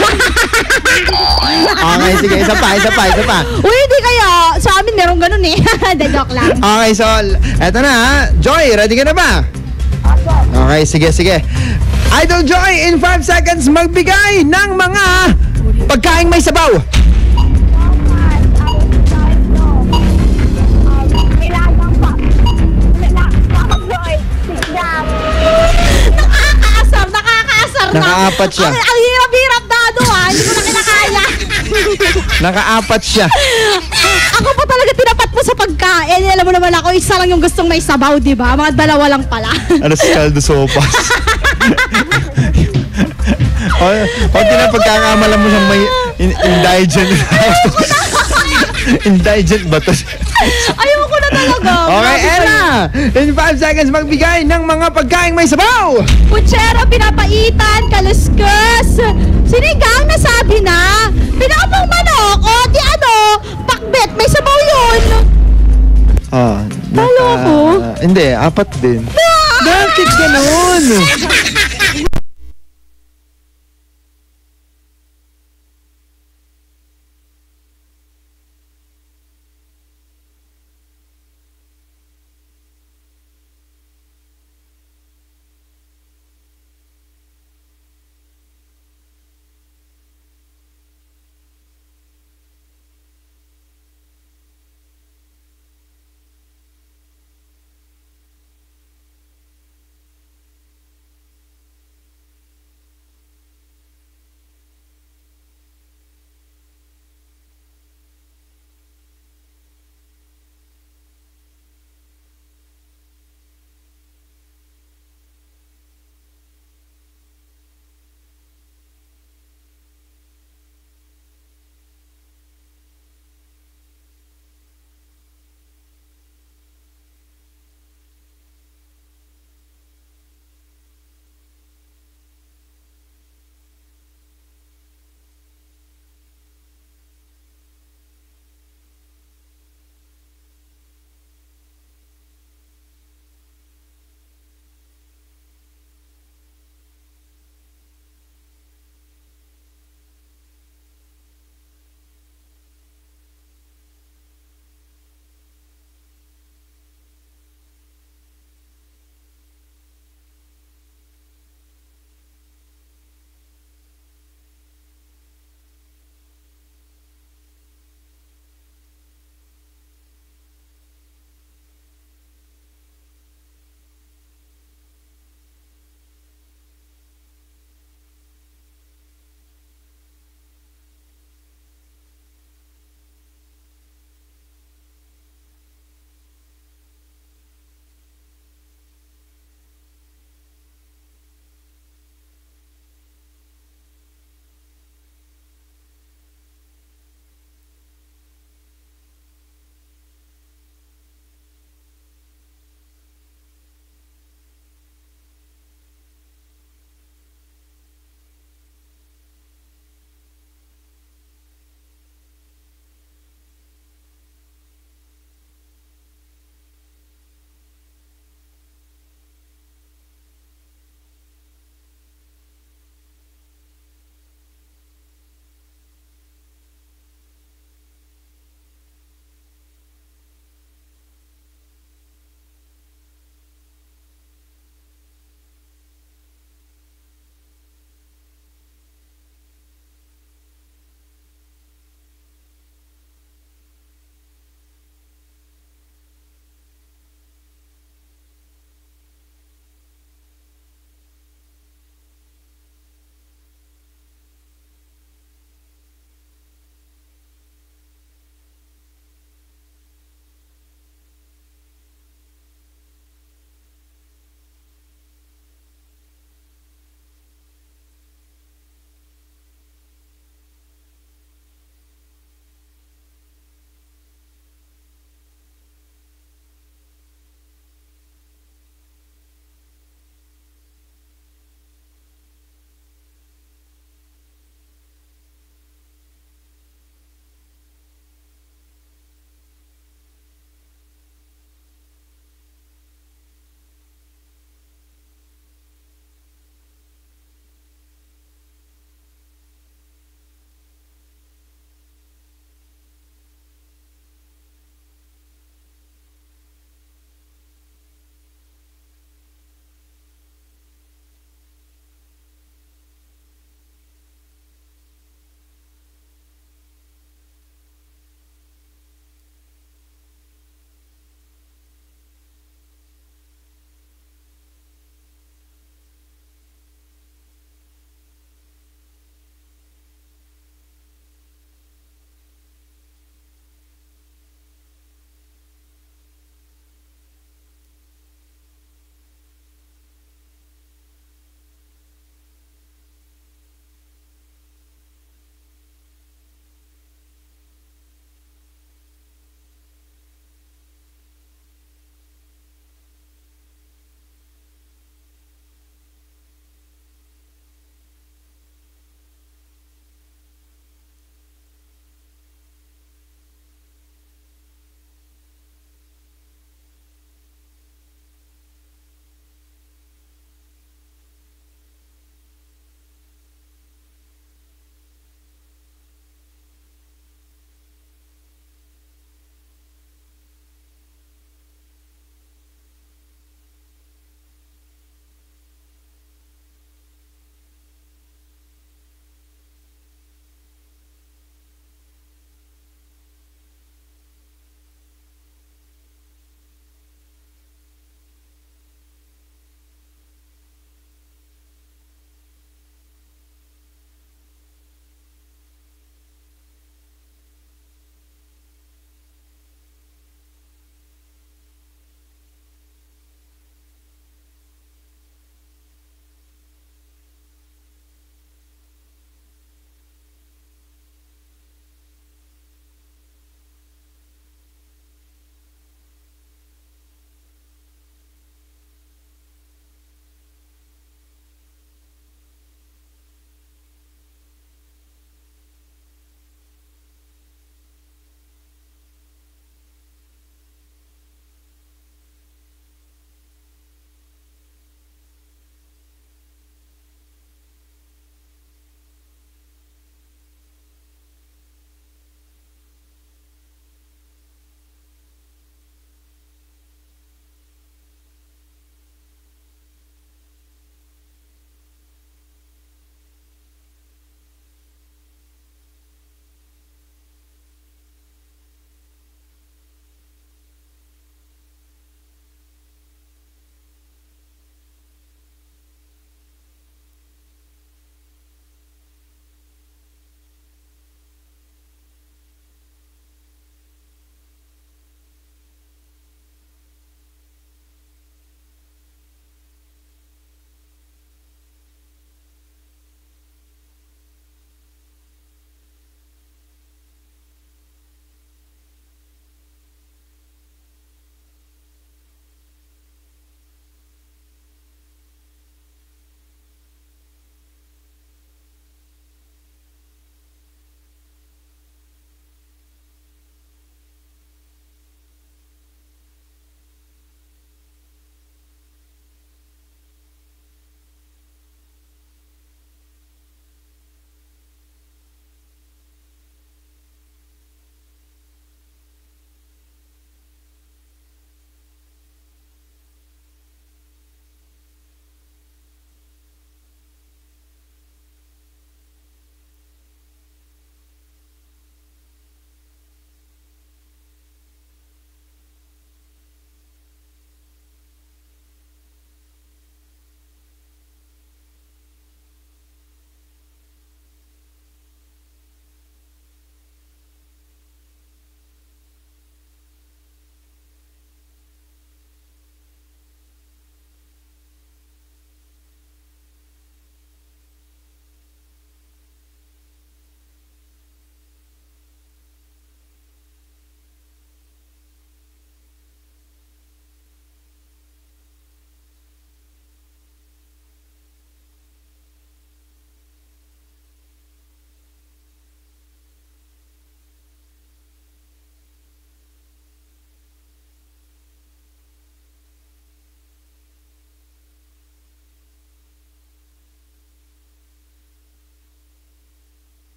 Okay, sige. Isa pa. Uy, hindi kaya. Sa amin meron ganun eh. De, joke lang. Okay, so, eto na, ha? Joy, ready ka na ba? Okay, sige. Idol Joy, in 5 seconds, magbigay ng mga pagkaing may sabaw. Nakakaasar na. Nakaapat siya. Ang hirap-hirap Dado ha. Hindi ko na kinakaya. Nakaapat siya. Ako pa talaga tinapat mo sa pagkain. Alam mo naman ako, isa lang yung gustong may sabaw, di ba? Mga dalawa lang pala. Ano si Caldo Sopas? Konti na pagkakamalan mo siyang may indigent. Indigent ba to? Ayoko na talaga. Okay, Ella! In 5 seconds, magbigay ng mga pagkain may sabaw! Putsero, pinapaitan, kaluskus, sinigang, nasabi na, pinapang manok, o di ano, pakbet, may sabaw yun. Talo ako? Hindi, 4 din. Bakit ganun?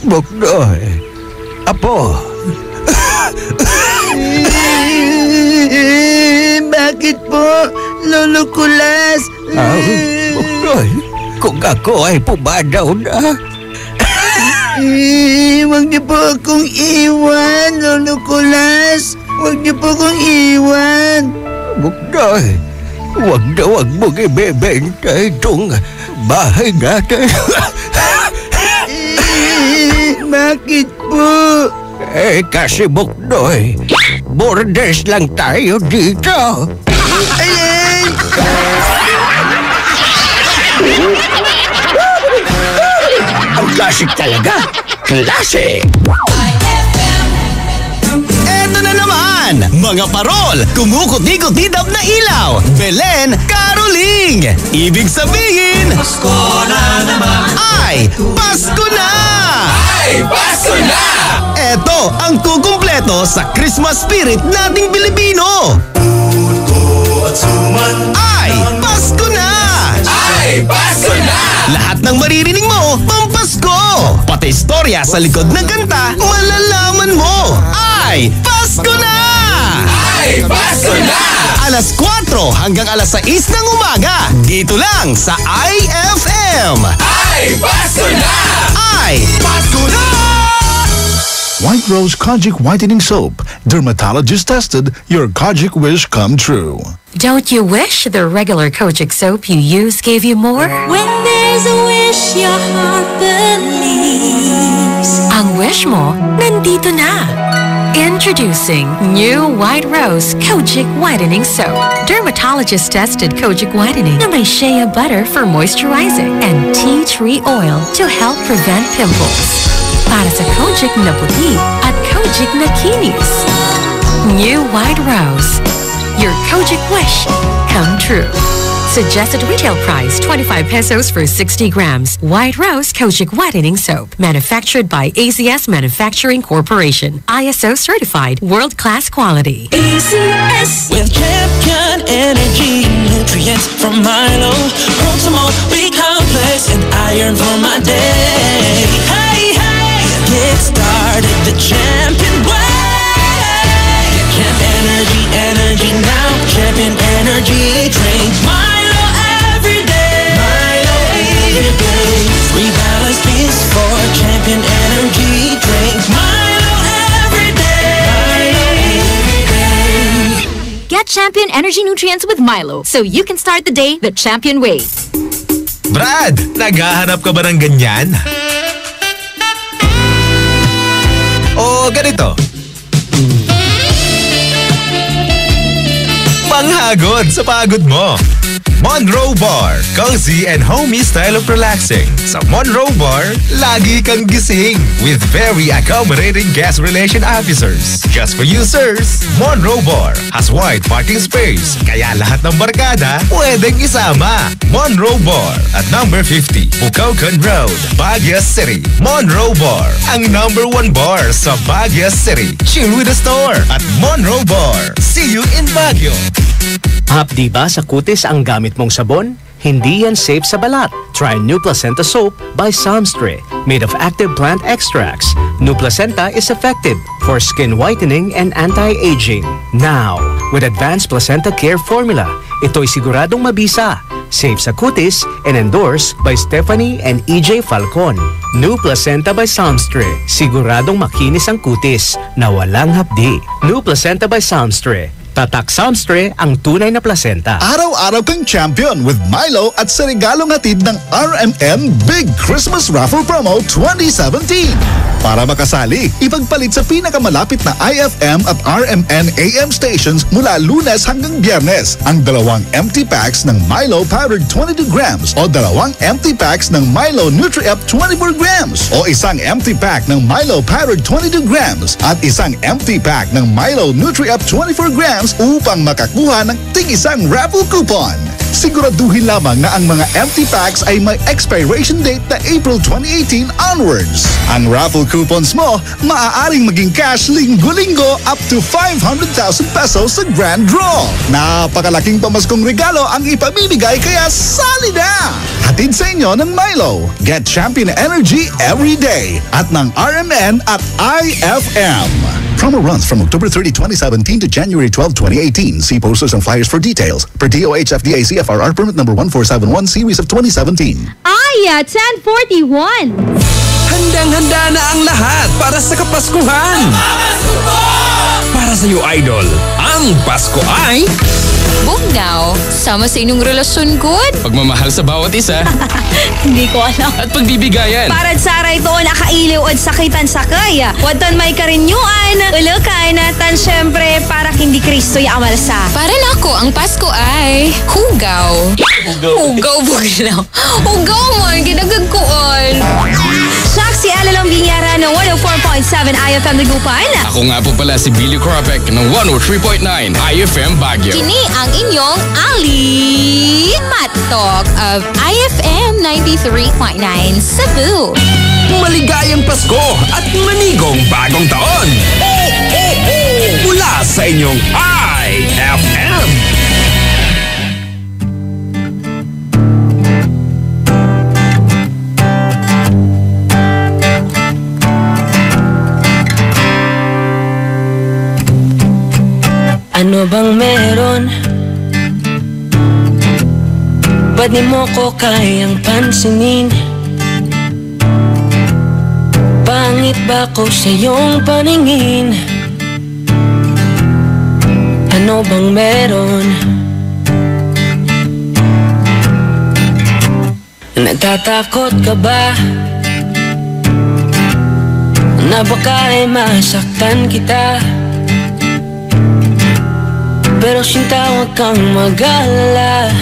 Buknoy. Apo. Bakit po, Lolo Kulas? Buknoy, kung ako ay pumadaw na. Huwag niyo po akong iwan, Lolo Kulas. Huwag niyo po akong iwan. Buknoy, huwag mong ibebenta itong bahay natin. Bakit po? Kasi Buknoy, borders lang tayo dito. Ayan! Ang klasik talaga. Klasik! Eto na naman, mga parol, kumukuti-kutidap na ilaw, Belen, Caroling. Ibig sabihin, Pasko na naman. Ay, Pasko na! Ay, Pasko na! Eto ang kukumpleto sa Christmas spirit nating Pilipino. Ay, Pasko na! Ay, Pasko na! Lahat ng maririnig mo, pampasko! Pati istorya sa likod ng kanta, malalaman mo! Ay, Pasko na! Ay, Pasko na! Alas 4 hanggang alas 6 ng umaga, dito lang sa IFM! Ay, Pasko na! Ay, Pasko na! White Rose Kojic Whitening Soap. Dermatologist tested, your Kojic wish come true. Don't you wish the regular Kojic soap you use gave you more? When there's a wish your heart believes. Ang wish mo, nandito na. Introducing new White Rose Kojic Whitening Soap. Dermatologist-tested Kojic Whitening na may shea butter for moisturizing and tea tree oil to help prevent pimples. Para sa Kojic na puti at Kojic na kinis. New White Rose. Your Kojic wish come true. Suggested retail price 25 pesos for 60 grams. White Rose Kojic Whitening Soap. Manufactured by AZS Manufacturing Corporation. ISO certified world-class quality. AZS with champion energy, nutrients from Milo, Proximo, B complex, and iron for my day. Hey, hey, get started the champion way. Champ energy now. Champion energy, drink Milo every day. Milo every day. Rebalance this for champion energy, drink Milo every day. Milo every day. Get Champion Energy Nutrients with Milo so you can start the day the champion way. Brad, naghahanap ka ba ng ganyan? O ganito? Panghagod sa pagod mo. Monroe Bar, cozy and homey style of relaxing. Sa Monroe Bar, lagi kang gising with very accommodating guest relation officers. Just for you, sirs, Monroe Bar has wide parking space, kaya lahat ng barkada pwedeng isama. Monroe Bar at number 50, Bucaucan Road, Baguio City. Monroe Bar, ang number 1 bar sa Baguio City. Chill with the store at Monroe Bar. See you in Baguio. Hapdi ba sa kutis ang gamit mong sabon? Hindi yan safe sa balat. Try New Placenta Soap by Samstre, made of active plant extracts. New Placenta is effective for skin whitening and anti-aging. Now, with Advanced Placenta Care Formula, ito'y siguradong mabisa, safe sa kutis, and endorsed by Stephanie and EJ Falcon. New Placenta by Samstre, siguradong makinis ang kutis na walang hapdi. New Placenta by Samstre. Tatak Samstre ang tunay na placenta. Araw-araw kang champion with Milo at sa regalong hatid ng RMN Big Christmas Raffle Promo 2017. Para makasali, ipagpalit sa pinakamalapit na IFM at RMN AM stations mula Lunes hanggang Biyernes ang 2 empty packs ng Milo Powdered 22 grams o 2 empty packs ng Milo Nutri-Up 24 grams o isang empty pack ng Milo Powdered 22 grams at isang empty pack ng Milo Nutri-Up 24 grams upang makakuha ng tig-isang raffle coupon. Siguraduhin lamang na ang mga empty packs ay may expiration date na April 2018 onwards. Ang raffle coupons mo, maaaring maging cash linggo-linggo up to 500,000 pesos sa grand draw. Napakalaking pamaskong regalo ang ipamimigay kaya sali na! Hatid sa inyo ng Milo. Get champion energy every day at ng RMN at IFM. Promo runs from October 30, 2017 to January 12, 2018. See posters and flyers for details. Per DOH FDA CFRR permit number 1471 series of 2017. Ay, 10:41. Handang-handa na ang lahat para sa Kapaskuhan. Para sa iyo, Idol, ang Pasko ay... Bugnaw, sama sa inyong relasyon good? Pagmamahal sa bawat isa. Hindi ko alam. At pagbibigayan. Para sa ito, nakailiw at sakitan sakay. Watan may karinyuan, ulukan, tan syempre, para hindi Kristo'y amalsa. Para nako, ang Pasko ay hugaw. Hugaw, bugnaw. Hugaw man, ginagagkuan. Shaq, si Alalang Binyara ng 104.7 IFM Nagupan. Ako nga po pala si Billy Cropek ng 103.9 IFM Baguio. Kini ang inyong Ali Matok of IFM 93.9 Cebu. Maligayang Pasko at manigong bagong taon. Mula sa inyong IFM. Ano bang meron? Ba't di mo ko kayang pansinin? Pangit ba ko sa iyong paningin? Ano bang meron? Natatakot ka ba? Na baka ay masaktan kita? Pero sinta, huwag kang mag-alala.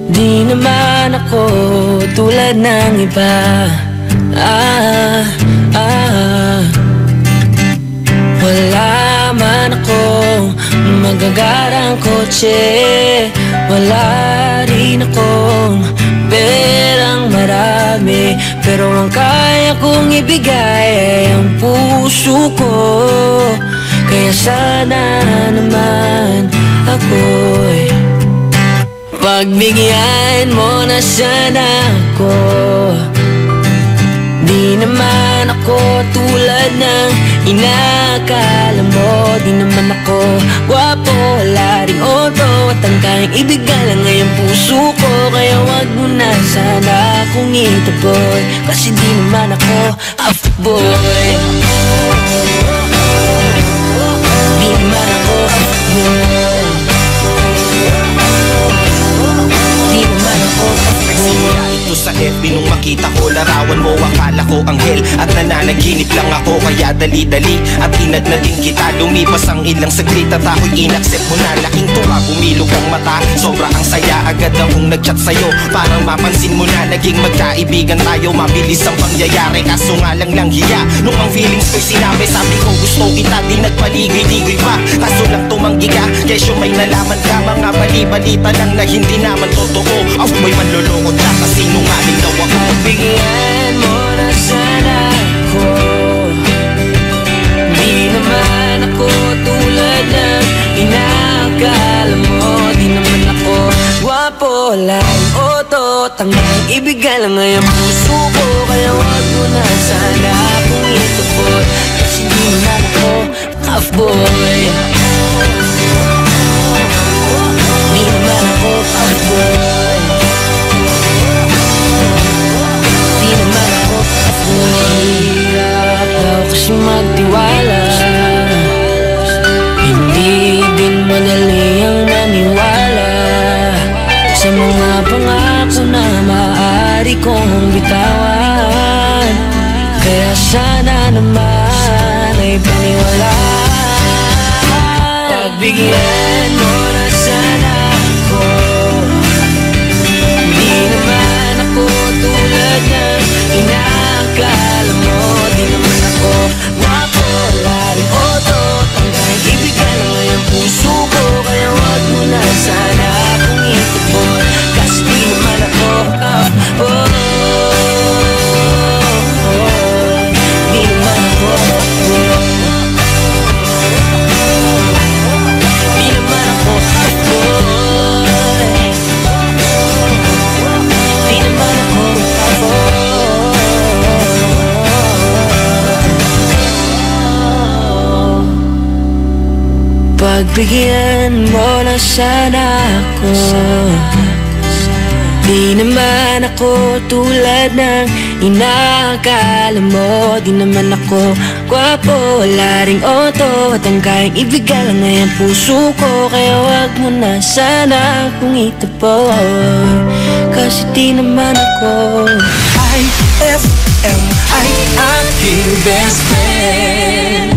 Di naman ako tulad ng iba. Wala man ako magagarang kotse. Wala rin akong perang marami. Pero ang kaya kong ibigay ay ang puso ko. Kaya sana naman ako'y pagbigyan mo na sana ako. Di naman ako tulad ng inakala mo. Di naman ako gwapo, wala ring oto. At ang kayang ibigay lang ay ang puso ko. Kaya wag mo na sana akong itaboy. Kasi di naman ako half-boy. Di naman ako half-boy. Di naman ako half-boy. Sa FB nung makita ko, larawan mo, akala ko anghel. At nananaginip lang ako, kaya dali-dali at inad na din kita. Lumipas ang ilang saglit at ako'y inaccept mo na. Laking tuwa, bumilog ang mata, sobra ang saya. Agad akong nagchat sa'yo, parang mapansin mo na naging magkaibigan tayo. Mabilis ang pangyayari, kaso nga lang hiya. Nung ang feelings ko'y sinabi, sabi ko gusto kita, di nagpaligoy-ligoy pa. Kaso lang tumanggi ka, kesyo may nalaman ka. Mga bali-balita lang na hindi naman totoo. May manlolokot ka kasi nung aling daw ako. Bigyan mo na sana ako. Di naman ako tulad ng inakala mo. Di naman ako gwapo, lang oto. Tanggang ibigay lang ay ang puso ko. Kaya wag mo na sana akong itupot. Kasi di naman ako half-boy. Di naman ako half-boy. Hirap daw kasi magtiwala. Hindi din madali ang maniwala sa mga pangako na maaari kong bitawan. Kaya sana naman ay paniwalaan. Pagbigyan mo na sana ako. Di naman ako tulad ng inakala mo. Di naman ako gwapo, wala rin oto. Tanggang ibigay lang ay ang puso ko. Kaya wag mo na sana akong itupon. Kasi di naman ako half-boy. Di bigyan mo na sana ako. Di naman ako tulad ng inaakala mo. Di naman ako gwapo, wala ring auto, at ang kayang ibigay lang ay ang puso ko. Kaya wag mo na sana kung itapo, kasi di naman ako IFM ay aking best friend.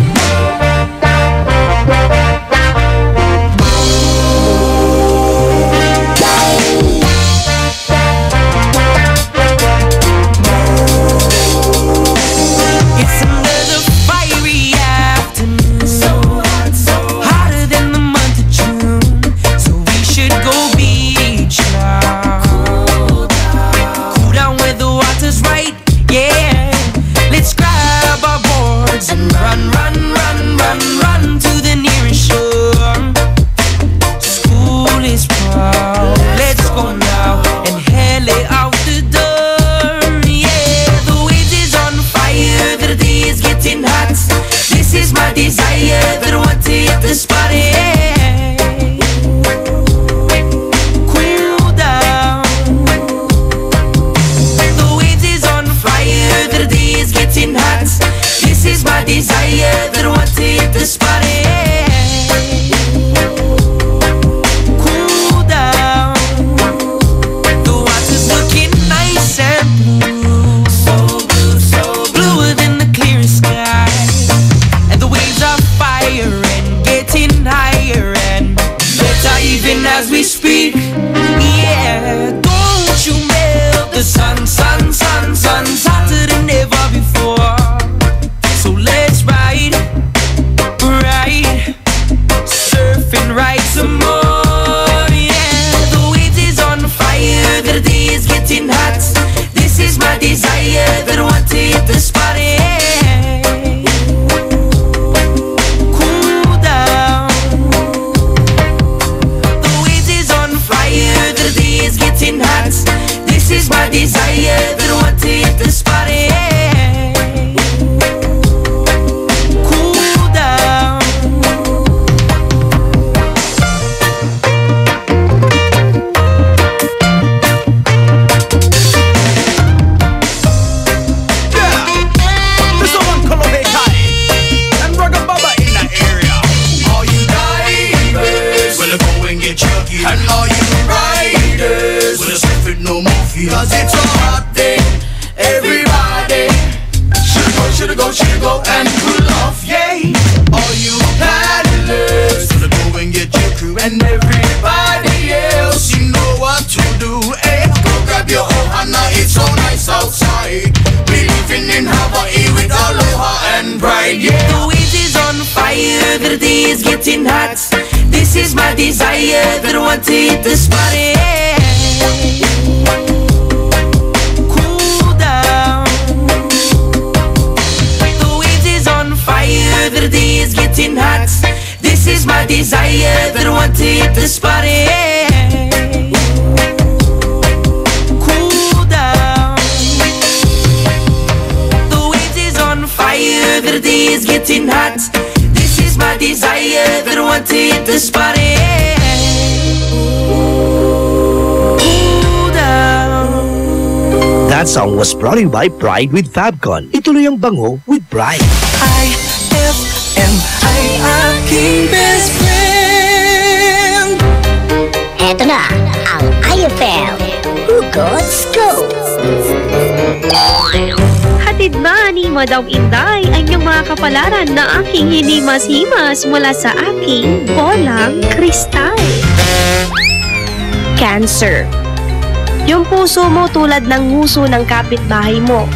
That song was brought to you by Pride with Fabcon. Ituloy ang bango with Pride. IFM ay aking best friend. Eto na ang IFM Hugots Go! Hatid na ni Madam Inday ang iyong mga kapalaran na aking hinimas-himas mula sa aking bolang kristal. Cancer. Yung puso mo tulad ng nguso ng kapitbahay mo.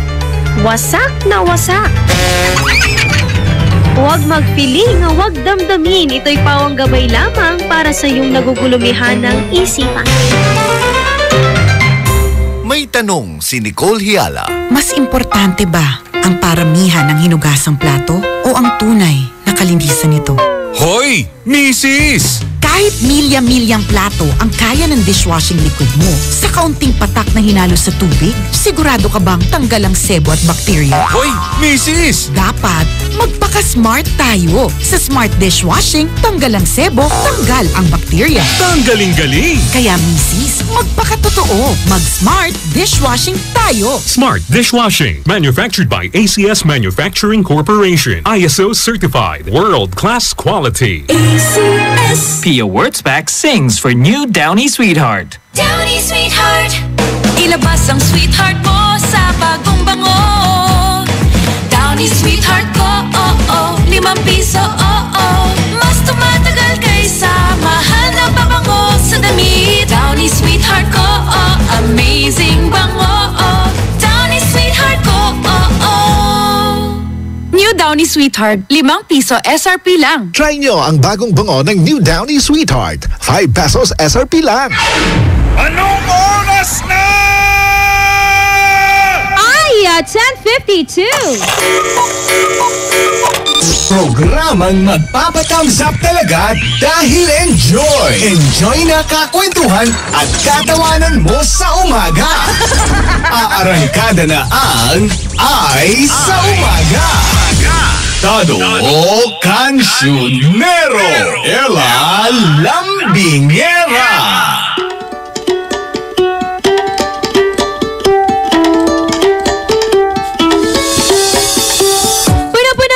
Wasak na wasak. Huwag magpiling, huwag damdamin. Ito'y pawang gabay lamang para sa iyong nagugulumihan ng isipan. May tanong si Nicole Hiala. Mas importante ba ang paramihan ng hinugasang plato o ang tunay na kalinisan nito? Hoy, Mrs! Kahit milya-milyang plato ang kaya ng dishwashing liquid mo, sa kaunting patak na hinalo sa tubig, sigurado ka bang tanggal ang sebo at bakterya? Hoy, Mrs! Dapat Magpaka-smart tayo. Sa Smart Dishwashing, tanggal ang sebo, tanggal ang bakterya. Tanggaling-galing! Kaya misis, magpakatotoo. Mag-Smart Dishwashing tayo. Smart Dishwashing. Manufactured by ACS Manufacturing Corporation. ISO certified. World-class quality. ACS. Pia Wurtzbach sings for new Downy Sweetheart. Downy Sweetheart. Ilabas ang sweetheart mo sa bagong bango. Downy Sweetheart ko, ₱5, Mas tumatagal kaysa mahal na pabango sa damit. Downy Sweetheart ko, amazing bango. Downy Sweetheart ko, New Downy Sweetheart, ₱5 SRP lang. Try nyo ang bagong bango ng New Downy Sweetheart. ₱5 SRP lang. Anong oras na? Ay, 10:52. Programang magpapatamsap talaga dahil enjoy! Enjoy na kakwentuhan at katawanan mo sa umaga! Aarangkada na ang Ay sa Umaga! Tado Cancionero Ella Lambingera.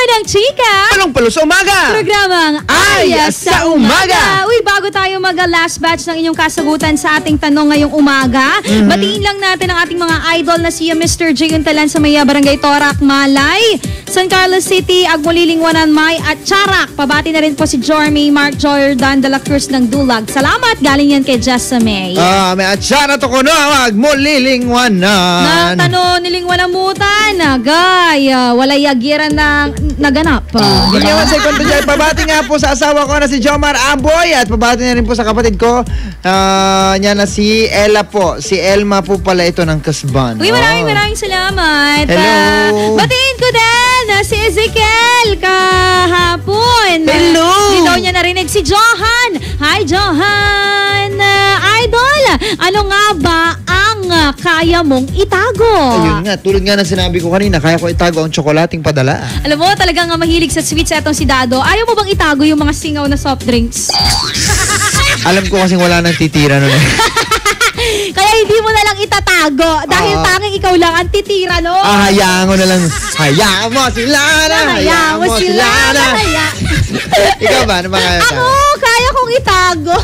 Ng chika. Palong-palo sa umaga. Programang Ay sa Umaga. Uy, bago tayo mag-last batch ng inyong kasagutan sa ating tanong ngayong umaga, batiin lang natin ang ating mga idol na siya Mr. J. Untalan sa Maya, Barangay Torak, Malay, San Carlos City, Agmuliling, Wananmay at Charak. Pabati na rin po si Jormy Mark Jordan de la Cruz ng Dulag. Salamat. Galing yan kay Jessa May. May atsara to ko na Agmuliling, Wanan. Na tanong nilingwanamutan. Gay, walay agiran ng naganap. Ganyan sa kwento dyan. Pabati nga po sa asawa ko na si Jomar Amboy at pabati na rin po sa kapatid ko niya na si Ella po. Si Elma po pala ito ng Kasban. Uy, maraming salamat. Hello. Batiin ko din si Ezekiel kahapon. Hello. Hindi daw niya narinig si Johan. Hi, Johan. Idol, ano nga ba ang kaya mong itago? Ayun nga, tulad nga ng sinabi ko kanina, kaya ko itago ang tsokolating padala. Alam mo, talagang mahilig sa sweets etong si Dado. Ayaw mo bang itago yung mga singaw na soft drinks? Alam ko kasing wala nang titira nun. Kaya hindi mo na lang itatago dahil tanging ikaw lang ang titira no. Hayaan ko na lang. Hayaan mo sila na. Hayaan mo sila na. Ikaw ba? Ano ba kaya? Ako, kaya kong itago.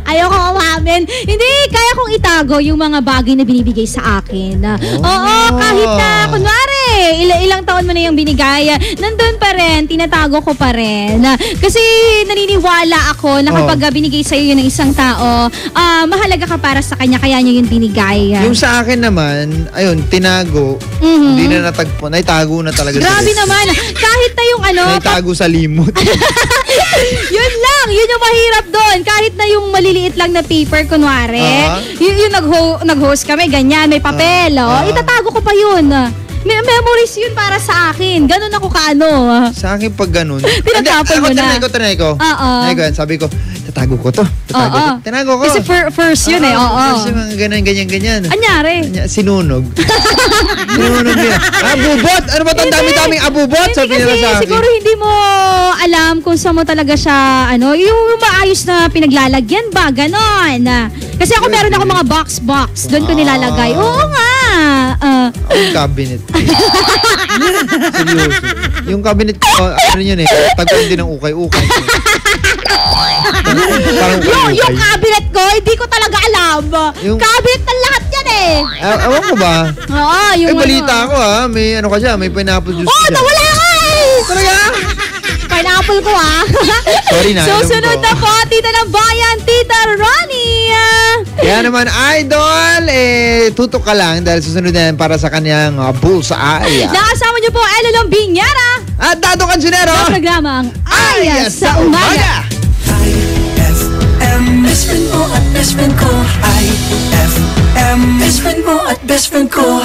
Ayoko umamin. Hindi, kaya kong itago yung mga bagay na binibigay sa akin. Oo, kahit na, kunwari, ilang taon mo na yung binigay, nandun pa rin, tinatago ko pa rin. Kasi naniniwala ako na kapag binigay sa'yo yun ng isang tao, mahalaga ka para sa kanya, kaya niya yun binigay. Yung sa akin naman, ayun, tinago, hindi na natagpo, naitago na talaga. Grabe naman, kahit na yung naitago sa limot. Yun lang, yun yung mahirap doon. Kahit na yung maliliit lang na paper, kunwari, yung nag-host kami, ganyan, may papel, itatago ko pa yun. Memories yun para sa akin. Ganun ako kaano. Sa akin pag ganun. Tinatapon mo na. Trinay ko. Sabi ko, tatago ko to. Tinago ko. Kasi first yun First yung mga ganyan. Anyari? Sinunog. Sinunog nila. Abubot! Ano ba ito? Ang dami-daming abubot? Sabi nila sa akin. Siguro hindi mo alam kung saan mo talaga siya, yung maayos na pinaglalagyan ba? Ganon. Kasi ako meron ako mga box. Doon ko nilalagay. Oo nga. Yung cabinet. Seryoso. Yung cabinet ko, ano yun tagpuan din ng ukay-ukay. Yung cabinet ko, hindi ko talaga alam. Cabinet ng lahat yan Ewan ko ba? Oo, yung balita ko may ano ka siya, may pineapple juice. Nawala ka Talaga? Pineapple ko Sorry na. Susunod na po, Tita ng Bayan, Tita Ronnie. Kaya naman, idol, tutok ka lang dahil susunod na yan para sa kanyang bullseye. Nakasama niyo po, Ella Lambingera at Dado Cancionero sa programang Ay sa Umaga. IFM, best friend mo at best friend ko. IFM, best friend mo at best friend ko.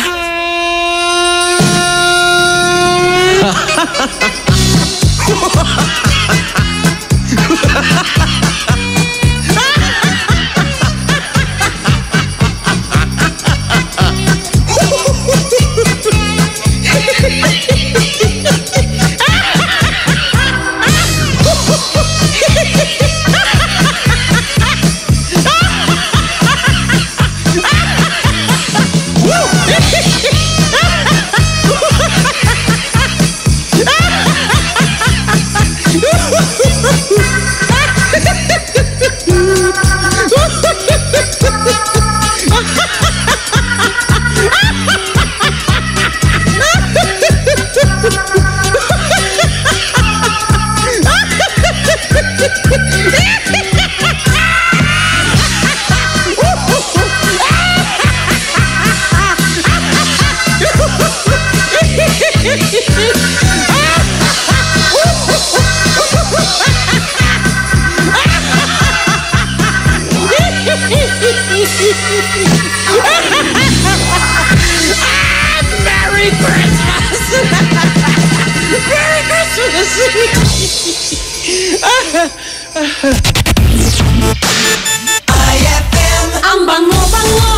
IFM. Ang bango-bango,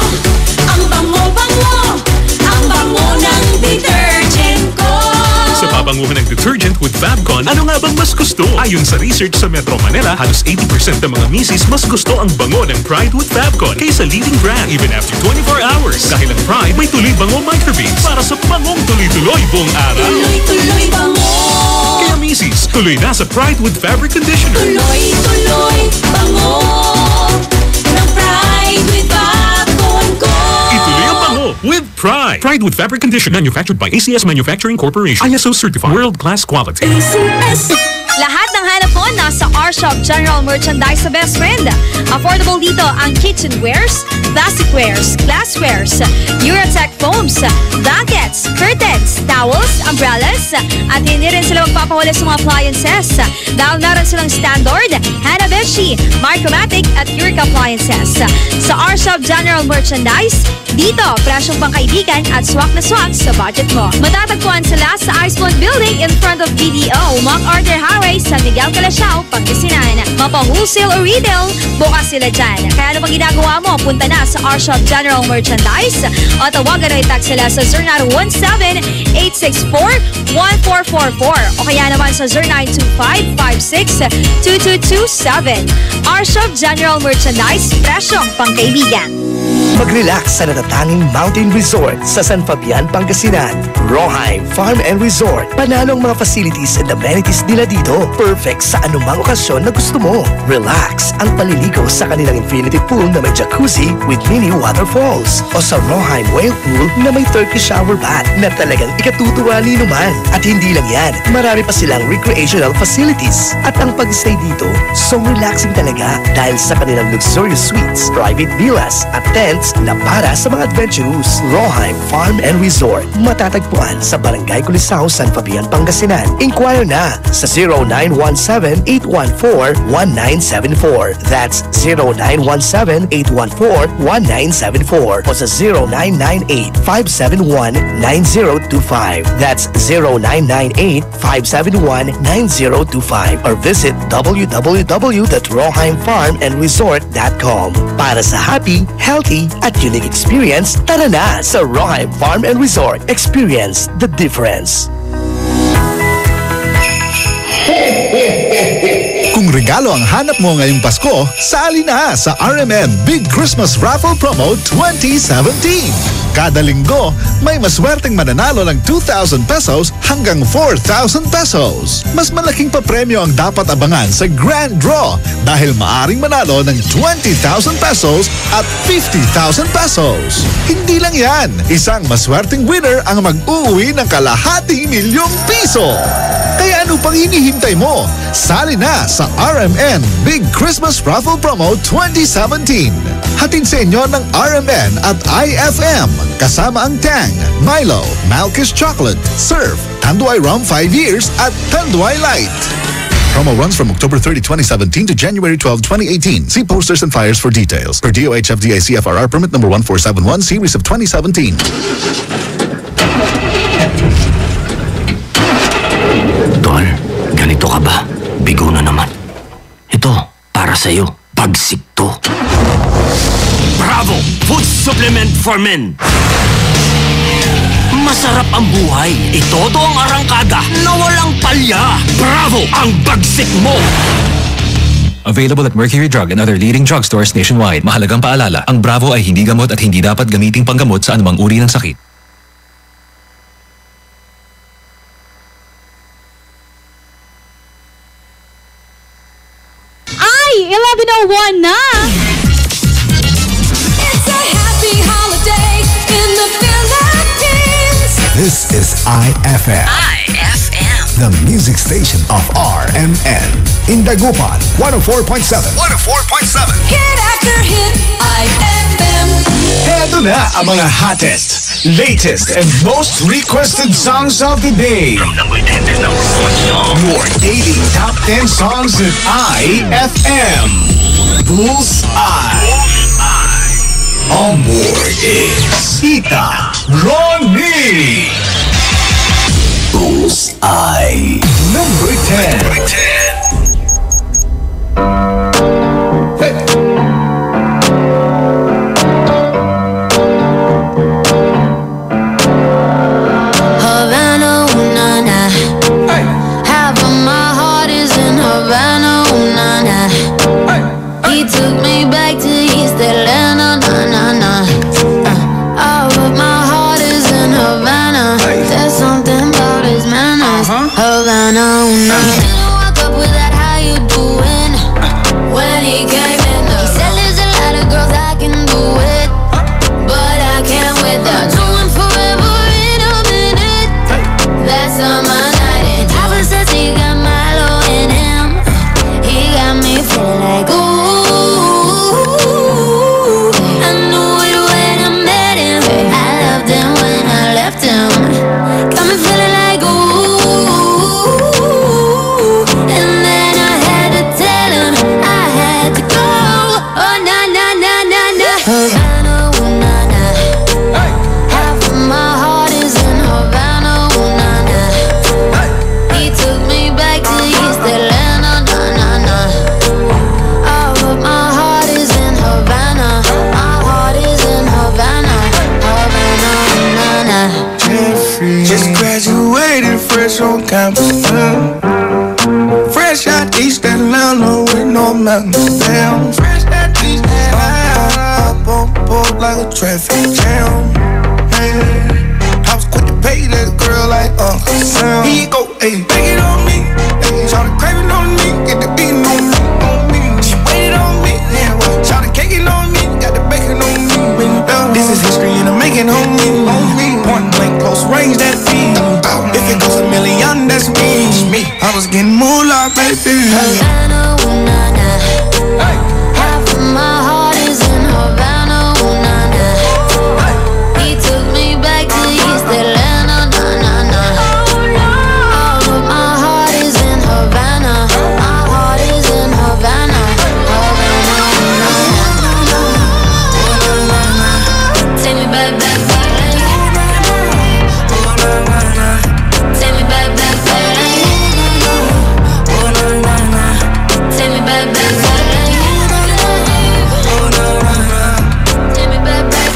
ang bango-bango, ang bango ng detergent ko. Sa pabanguhan ng detergent with Fabcon, ano nga bang mas gusto? Ayon sa research sa Metro Manila, halos 80% ng mga misis mas gusto ang bango ng Pride with Fabcon kaysa leading brand even after 24 hours. Dahil ang Pride may tuloy bango microbeads para sa bangong tuloy-tuloy buong araw. Tuloy-tuloy bango. Kaya misis, tuloy na sa Pride with Fabric Conditioner. Tuloy-tuloy bango ng Pride with Fabcon ko. Ituloy ang bango with Pride. Pride with Fabric Conditioner, manufactured by ACS Manufacturing Corporation. ISO certified, world-class quality. ACS. Lahat ng hanap mo nasa R-Shop General Merchandise sa Best Friend. Affordable dito ang kitchenwares, plasticwares, glasswares, Eurotech foams, blankets, curtains, towels, umbrellas, at hindi rin sila magpapahuli sa mga appliances. Dahil meron silang Standard, Hanabishi, Micromatic at Eureka appliances. Sa R-Shop General Merchandise, dito, presyong pangkaibigan at swak na swak sa budget mo. Matatagpuan sila sa Iceland Building in front of BDO, MacArthur Highway, San Miguel, Calasiao, Pangasinan. Mapa-wholesale o retail, bukas sila dyan. Kaya ano pang ginagawa mo, punta na sa R-Shop General Merchandise o tawagan o i-tag sila sa 0917-864-1444 o kaya naman sa 0925-56-2227. R-Shop General Merchandise, presyong pangkaibigan. Mag-relax sa natatanging mountain resort sa San Fabian, Pangasinan. Roheim Farm and Resort. Panalong mga facilities and amenities nila dito. Perfect sa anumang okasyon na gusto mo. Relax ang paliligo sa kanilang infinity pool na may jacuzzi with mini waterfalls. O sa Roheim Whale Pool na may Turkish shower bath na talagang ikatutuwa ninuman. At hindi lang yan, marami pa silang recreational facilities. At ang pag-stay dito, so relaxing talaga dahil sa kanilang luxurious suites, private villas at tents na para sa mga adventurous. Roheim Farm and Resort. Matatagpuan sa Barangay Culisao, San Fabian, Pangasinan. Inquire na sa 0917-814-1974. That's 0917-814-1974 o sa 0998-571-9025. That's 0998-571-9025 or visit www.roheimfarmandresort.com. Para sa happy, healthy, at unique experience, tara na sa Roheim Farm and Resort. Experience the difference. Kung regalo ang hanap mo ngayong Pasko, sali na sa RMN Big Christmas Raffle Promo 2017. Kada linggo, may maswerteng mananalo ng 2,000 pesos hanggang 4,000 pesos. Mas malaking papremyo ang dapat abangan sa Grand Draw dahil maaring manalo ng 20,000 pesos at 50,000 pesos. Hindi lang yan, isang maswerteng winner ang mag-uuwi ng kalahating milyong piso. Kaya ano pang hinihintay mo? Sali na sa RMN Big Christmas Raffle Promo 2017. Hatid sa inyo ng RMN at IFM kasama ang Tang, Milo, Malkish Chocolate, Surf, Tanduay Rum 5 years at Tanduay Light. Promo runs from October 30, 2017 to January 12, 2018. See posters and flyers for details. Per DOH FDA CFRR permit number 1471 series of 2017. Tol, ganito ka ba? Bigo na naman. Ito, para sa'yo. Pagsik to. Bravo! Food supplement for men! Masarap ang buhay. Itodo ang arangkada na walang palya. Bravo! Ang bagsik mo! Available at Mercury Drug and other leading drugstores nationwide. Mahalagang paalala, ang Bravo ay hindi gamot at hindi dapat gamiting panggamot sa anumang uri ng sakit. Ay! 11:01 na! It's a happy holiday in the Philippines. This is IFM. IFM. The music station of RMN. In Dagupan, 104.7. 104.7. Hit after hit, IFM. Heto na ang mga hottest, latest, and most requested songs of the day. From number 10 to number 1 song. Your daily top 10 songs at IFM. Bullseye. On board is Tita Ronnie. Bullseye. Number 10. fresh on campus. Fresh out East Atlanta with no mountains down. Fresh out East Atlanta, up on board like a traffic jam. I was quick to pay that girl like Uncle Sam. Here you go, ayy, take it on me. Try to crave it on me, get the beating on me, She waited on me, yeah. Try to cake it on me, got the bacon on me. This is history and I'm making on me. Point blank, close range, that feed. If it goes a million, that's me. I was getting moolah, baby. Havana, ooh, nah, nah. Half of my heart is in Havana, ooh, nah, nah. He took me back to East Atlanta, nah, nah, nah. All of my heart is in Havana. My heart is in Havana. Havana, ooh, nah, nah. Take me back, back, back. Take me back, back, back. Take me back, back, back. Take me back, back,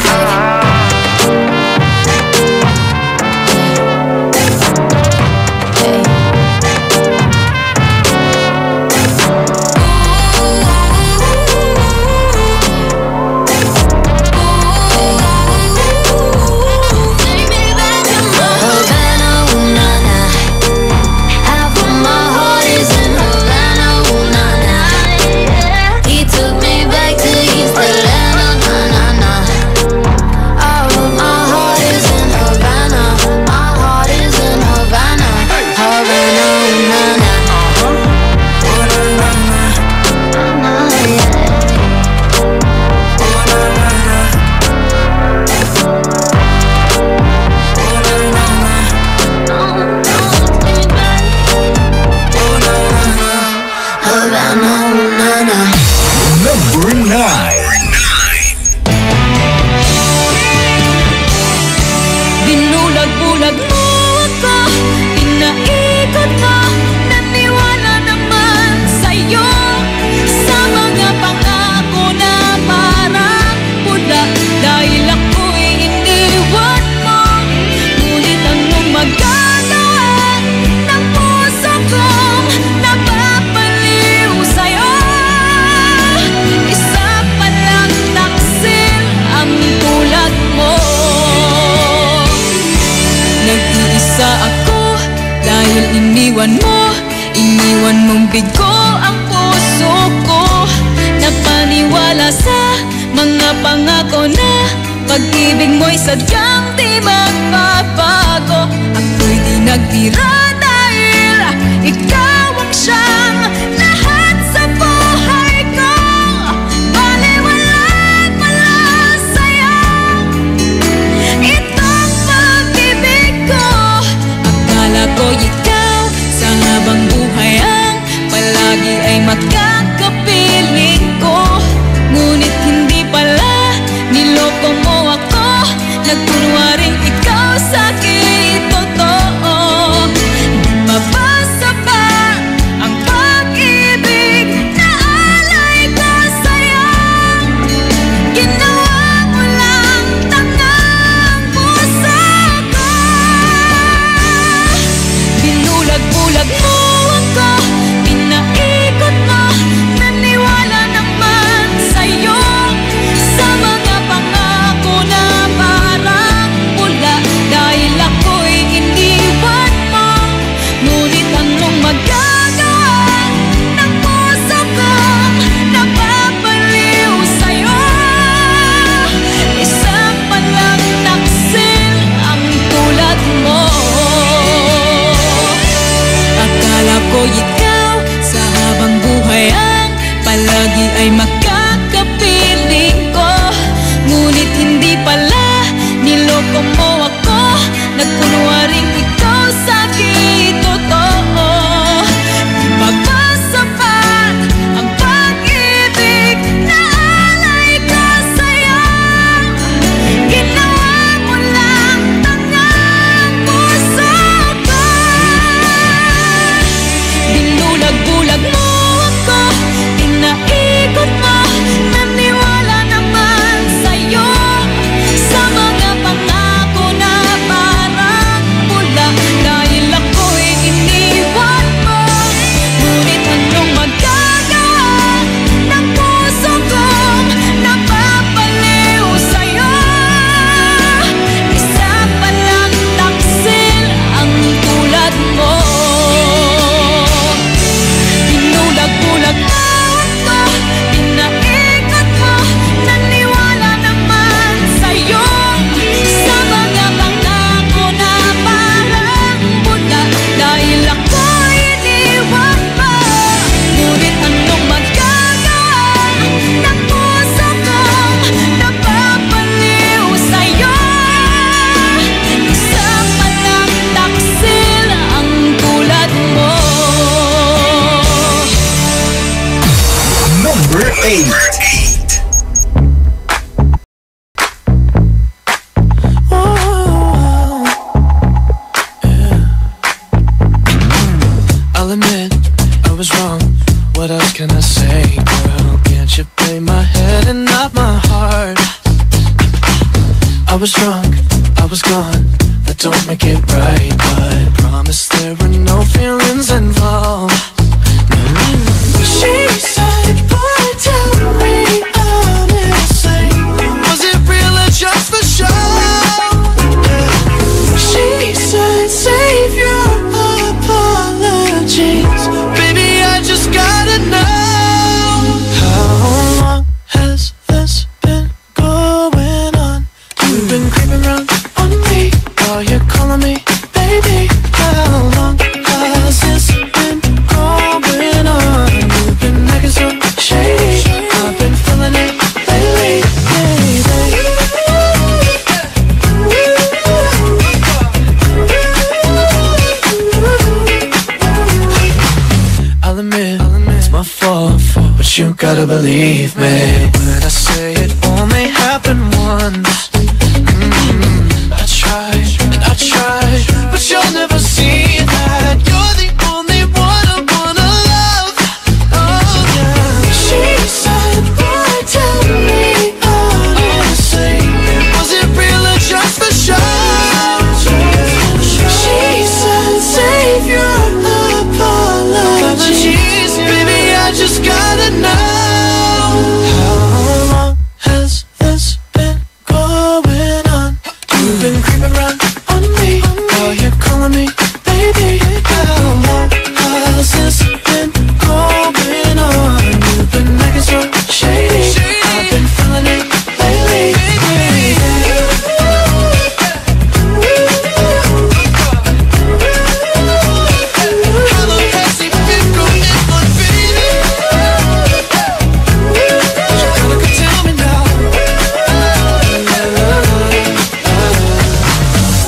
Binulag-bulag mo ako, pinaikot mo, naniwala naman sa'yo. Sa mga pangako na parang pula, dahil ako'y iniwan mo. Ngunit anong magagawa ng puso kong napapaliw sa'yo? Isa palang taksil ang tulad mo. Nag-iisa ako dahil iniwan mong bigo ang puso ko. Napaniwala sa mga pangako na pag-ibig mo'y sadyang di magbabago. Ako'y di nagtira dahil ikaw ang siyang lahat sa buhay ko. Baliwalaan mo lang sa'yo itong pag-ibig ko. Akala ko ikaw sa habang buhay ang palagi ay makakapiling ko. Ngunit hindi pala, niloko mo ako. Nagkunwaring ikaw sa'kin I was drunk, I was gone. That don't make it right, but promise there were no feelings involved. She said, boy, tell me honestly, was it real or just for show? She said, save your apologies, baby, I just gotta know. How long has this been going on? You've been creeping around on me while you're calling me baby. How long has this been going on? You've been acting so shady, I've been feeling it lately, baby. I'll admit, it's my fault, but you gotta believe me when I say it only happened once. I tried, but you'll never see that. You're the only one I wanna love. Oh yeah. She said, boy, tell me honestly, was it real or just for show? She said, save your apologies, baby, I just gotta know. How long has this been going on? You've been creeping around on me while you're calling me baby. How long has this been going on? You've been acting so shady, I've been feeling it lately, baby. How long has it been going on, baby? You gotta tell me now.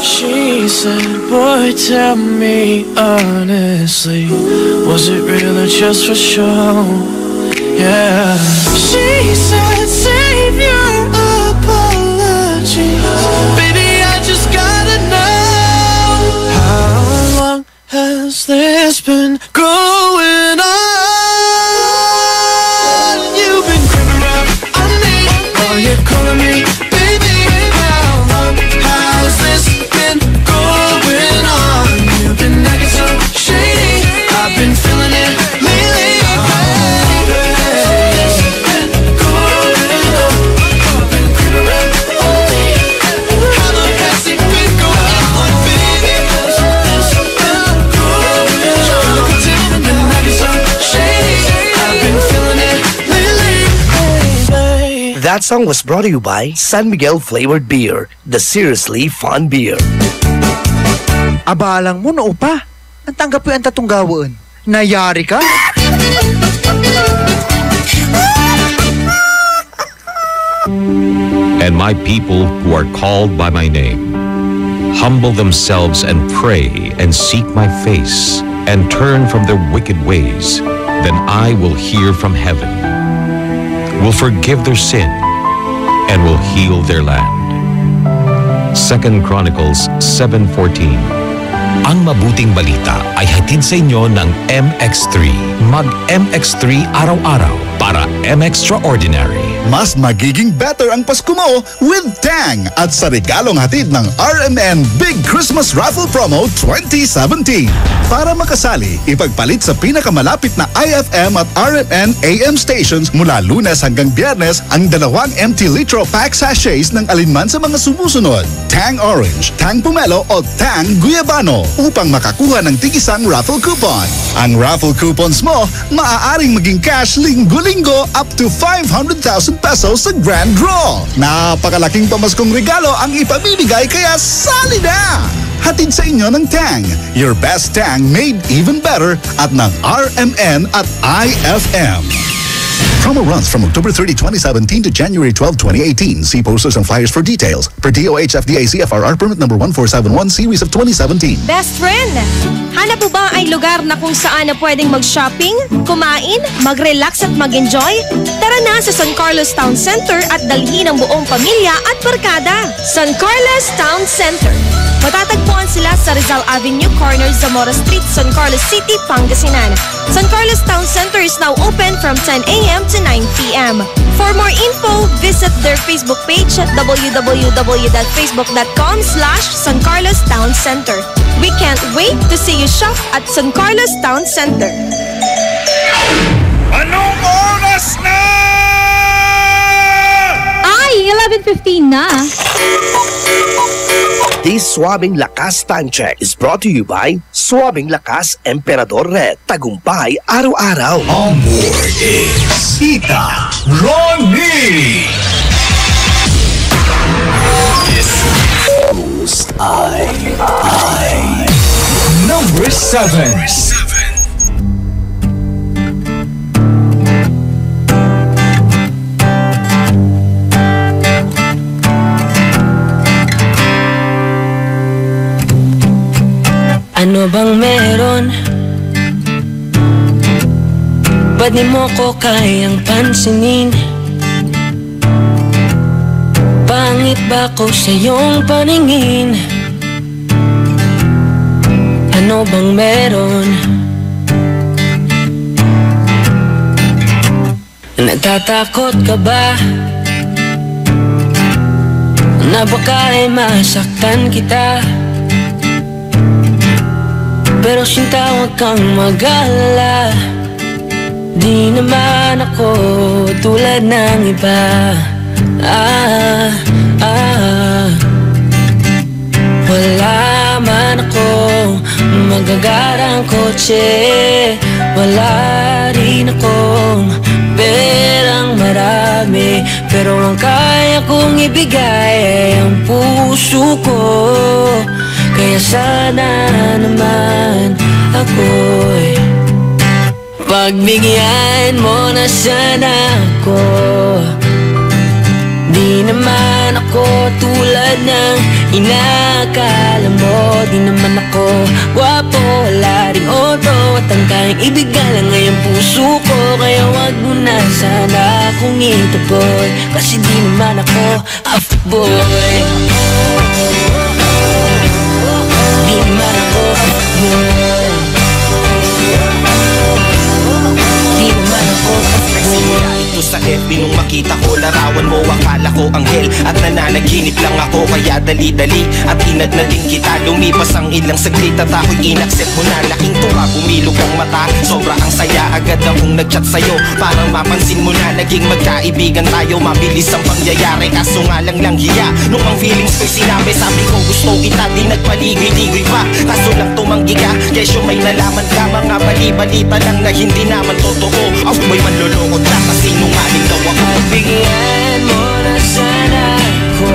She said, boy, tell me honestly, was it real or just for show? Yeah. She said, save your apologies, baby, I just gotta know. How long has this been going on? You've been creeping around on me while you're calling me baby. How long has this been going on? You've been acting so shady, I've been feeling it lately. That song was brought to you by San Miguel Flavored Beer, the seriously fun beer. Abalang mo no pa. Ang tanggap yung tatong gawon. Nayari ka? And my people who are called by my name humble themselves and pray and seek my face and turn from their wicked ways, then I will hear from heaven, will forgive their sin, and will heal their land. 2 Chronicles 7:14. Ang mabuting balita ay hatid sa inyo ng MX3. Mag-MX3 araw-araw para M-Extraordinary. Mas magiging better ang Pasko mo with Tang at sa regalong hatid ng RMN Big Christmas Raffle Promo 2017. Para makasali, ipagpalit sa pinakamalapit na IFM at RMN AM stations mula Lunes hanggang Biyernes ang 2 empty litro pack sachets ng alinman sa mga sumusunod. Tang Orange, Tang Pomelo o Tang Guyabano upang makakuha ng tig-isang raffle coupon. Ang raffle coupons mo maaaring maging cash linggo-linggo up to 500,000 pesos sa grand draw. Napakalaking pamaskong regalo ang ipamimigay kaya sali na! Hatid sa inyo ng Tang, your best Tang made even better at ng RMN at IFM. Promo runs from October 30, 2017 to January 12, 2018. See posters and flyers for details. Per DOH FDA CFRR permit number 1471 series of 2017. Best friend, hanap mo ba ay lugar na kung saan na pwedeng mag-shopping, kumain, mag-relax at mag-enjoy? Tara na sa San Carlos Town Center at dalhin ang buong pamilya at barkada. San Carlos Town Center. Matatagpuan sila sa Rizal Avenue, corner Zamora Street, San Carlos City, Pangasinan. San Carlos Town Center is now open from 10 a.m. to 9 p.m. For more info, visit their Facebook page at www.facebook.com/San Carlos Town Center. We can't wait to see you shop at San Carlos Town Center. Anong oras na? Ay, 11:15 na. This Swabing Lakas Time Check is brought to you by Swabing Lakas Emperador Red. Tagumpay araw-araw. On board is Tita Ronnie. Number 7. Ano bang meron? Ba't di mo ko kayang pansinin? Pangit ba ko sa iyong paningin? Ano bang meron? Natatakot ka ba? Na baka ay masaktan kita? Pero sinta, huwag kang mag-alala. Di naman ako tulad ng iba. Wala man ako magagarang kotse. Wala rin akong perang marami. Pero ang kaya kong ibigay ay ang puso ko. Kaya sana naman ako'y pagbigyan mo na sana ako. Di naman ako tulad ng inakala mo. Di naman ako gwapo, wala rin auto. At ang kayang ibigay lang ay ang puso ko. Kaya wag mo na sana akong ituboy. Kasi di naman ako half-boy. Di naman ako half-boy. Di naman ako half-boy. Sa FB nung makita ko, larawan mo, akala ko anghel. At nananaginip lang ako, kaya dali-dali at inad na din kita. Lumipas ang ilang saglit at ako'y inaccept mo na. Laking tuwa, bumilog ang mata, sobra ang saya. Agad akong nagchat sa'yo, parang mapansin mo na naging magkaibigan tayo. Mabilis ang pangyayari, kaso nga lang hiya. Nung ang feelings ko'y sinabi, sabi ko gusto kita, di nagpaligoy-ligoy pa. Kaso lang tumanggi ka, kesyo may nalaman ka. Mga bali-balita lang na hindi naman totoo. May manlulokot na kasi nungaling daw ako. Bigyan mo na sana ako.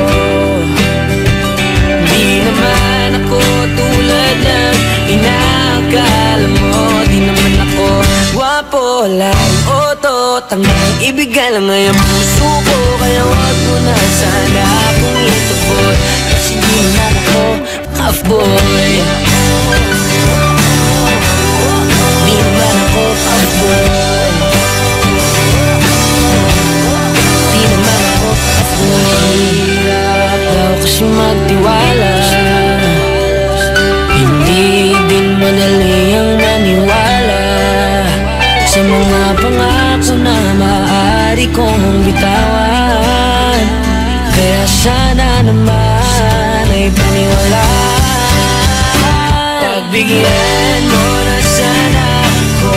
Di naman ako tulad ng inakala mo. Di naman ako gwapo, lang auto. Tanggang ibigay lang ay ang puso ko. Kaya wag mo na sana akong ituboy. Kasi di naman ako half-boy. Di naman ako half-boy. Hirap daw kasi magtiwala. Hindi din madali ang maniwala sa mga pangako na maaari kong bitawan. Kaya sana naman ay paniwalaan. Pagbigyan mo na sana ako.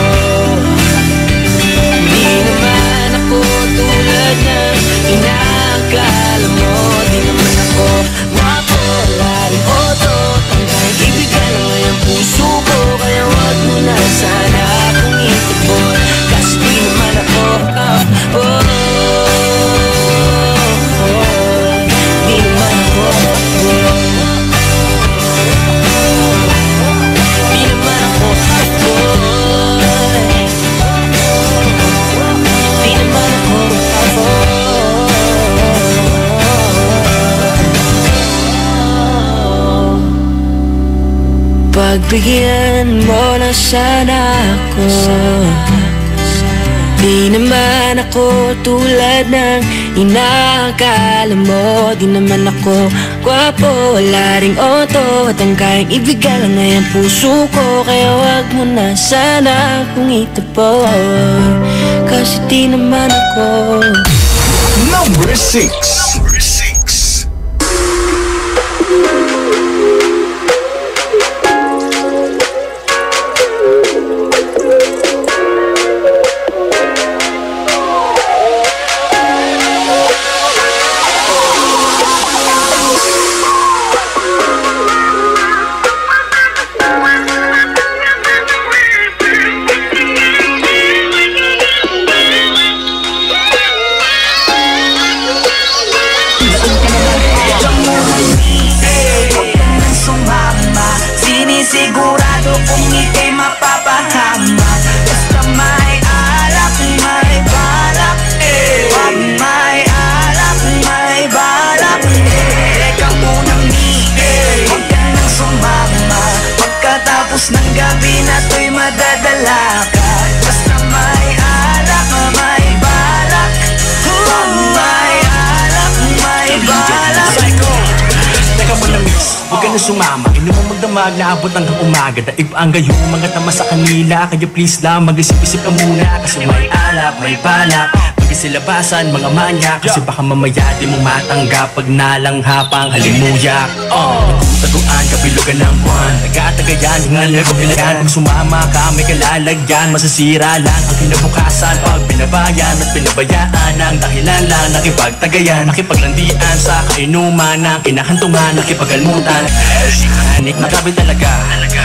Di naman ako tulad ng inakala mo. Di naman ako gwapo, wala rin auto. Tanggang ibigay lang ay ang puso ko. Kaya wag mo na sana akong ituboy. Kasi di naman ako di naman ako di naman ako di naman ako pagbigyan mo na sana ako. Di naman ako tulad ng inaakala mo. Di naman ako gwapo, wala ring auto, at ang kayang ibigay lang ay ang puso ko. Kaya wag mo na sana kung itapo, kasi di naman ako. Number 6. Sigurado kung ika'y mapapahama. Basta may alak, may balak, wag may alak, may balak. Teka muna, wag ka nang sumama. Pagkatapos ng gabi na to'y madadala ka. Basta may alak, may balak, wag may alak, may balak. Teka muna, miss, huwag ka na sumama. Inuman magdamag na abot hanggang umaga. Daig pa ang gayo, mga tama sa kanila. Kaya please lang, mag-isip-isip ka muna. Kasi may alak, may balak, pag-isilabasan, mga manyak. Kasi baka mamaya di mo matanggap pag nalanghapang halimuyak. Taguan, kabilugan ng buwan, taga-tagayan, hingal, kabilayan. Pag sumama ka, may kalalagyan, masasira lang ang kinabukasan. Pag binabayan at pinabayaan, ang dahilan lang nakipagtagayan, nakipaglandian sa kainuman ng kinahantungan, nakipagalmutan. Hanik na grabe talaga,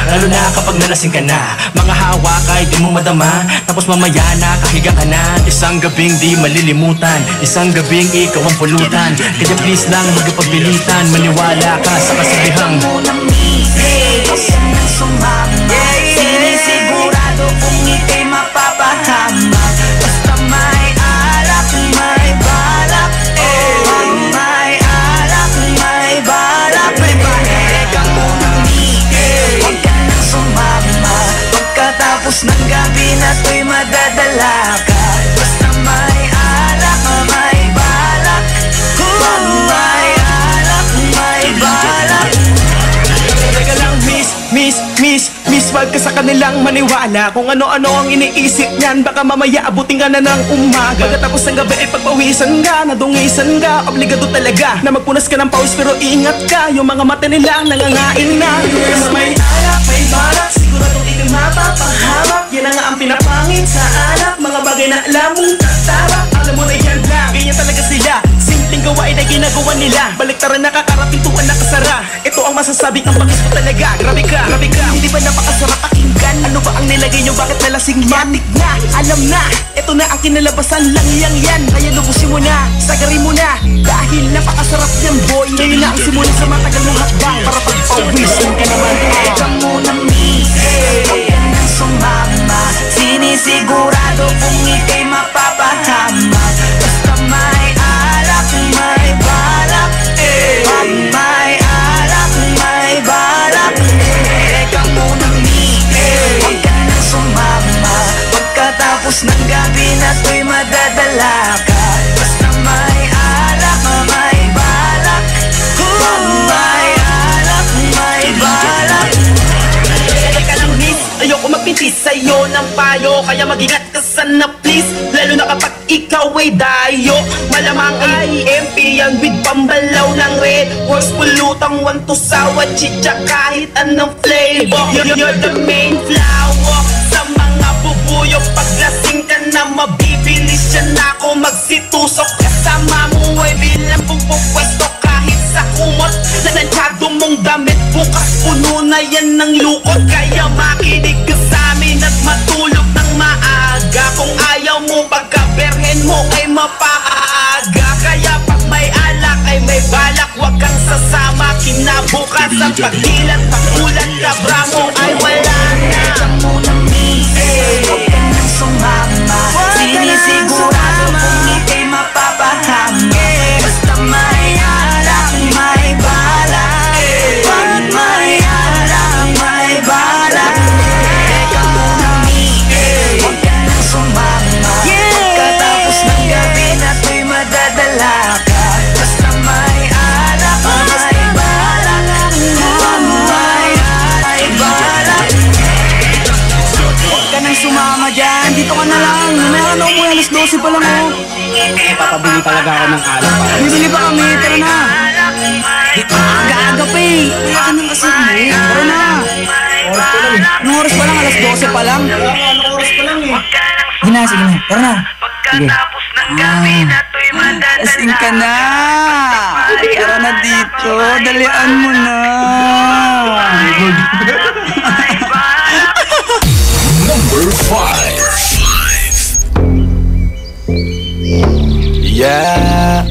lalo na kapag nalasing ka na. Mga hawa ka, di mo madama, tapos mamaya nakahiga ka na. Isang gabing di malilimutan, isang gabing ikaw ang pulutan. Kaya please lang, magpagbilitan, maniwala ka sa kasabihang sinisigurado kung ika'y mapapahama. Basta may alak, may balak, wag may alak, may balak. Teka muna, wag ka nang sumama. Pagkatapos ng gabi na to'y madadala ka. Basta may alak, may balak, wag may alak, may balak. Teka lang, miss, wag ka sa kanilang maniwala. Kung ano-ano ang iniisip niyan, baka mamaya abutin ka na ng umaga. Pagkatapos ng gabi ay pagpawisan ka, nadungisan ka, obligado talaga na magpunas ka ng pawis. Pero ingat ka, yung mga mata nila nangangain na. Kasi may alak, may balak, siguradong ika'y mapapahamak. Yan na nga ang pinapangit sa alak, mga bagay na alam mong tatarap. Alam mo na yan lang, ganyan talaga sila. Simpleng gawain ay ginagawa nila, baliktaran nakakarapintuan na kasara. Ito ang masasabi ng pangis ko talaga. Grabe ka, hindi ba napakasarap pakinggan? Ano ba ang nilagay nyo, bakit nalasing matik na? Alam na, ito na ang kinalabasan lang yan. Kaya lubusin mo na, sagarin mo na, dahil napakasarap yan boy. Ngayon na ang simula sa matagal mong hakbang, para pag-pawisan ka naman. Teka muna, wag ka nang sumama. Sinisigurado kung ika'y mapapahama. Basta may alak, may balak, wag may alak, may balak. Teka muna, wag ka nang sumama. Pagkatapos ng gabi na to'y madadala ka. Basta may alak, may balak, wag may alak, may balak. Teka lang, miss, ayoko magpintis sa'yo ng payo, kaya mag-ingat ka sana please. Lalo na kapag ikaw ay dayo, malamang ay MP yan with pambalaw ng red horse, pulutang wanto sawa, chicha, kahit anong flavor. You're the main flower sa mga bubuyo. Paglasing ka na mabibilis siya na ako magsitusok. Kasama mo ay bilang pupupwesto kahit sa kumot. Nanansyado mong damit, bukas puno na yan ng lukot. Kaya makinig ka sa amin at matulog ng maaga. Kung ayaw mo pagkaberhen mo ay mapaaga. Kaya pag may alak ay may balak, wag kang sasama. Kinabukasan pagdilat, pagulat, kabra mo ay wala na. Wag ka nang sumama. Sinisigurado kung ika'y mapapahama. Basta may alak, may balak, wag may alak, may balak. Teka muna, wag ka nang sumama. 12 pa lang oh. Papabili talaga ako ng alak para. Bibili pa kami, tara na. Aga-aga pa eh. Kaya ka nang kasi mo. Tara na. Oras pa lang eh. Anong oras pa lang? Alas 12 pa lang? Anong oras pa lang eh. Sige na, sige na. Tara na. Sige. Lasing ka na. Tara na dito. Dalian mo na. Number 5. Yeah.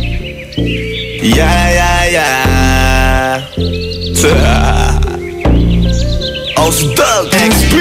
Osdog XP.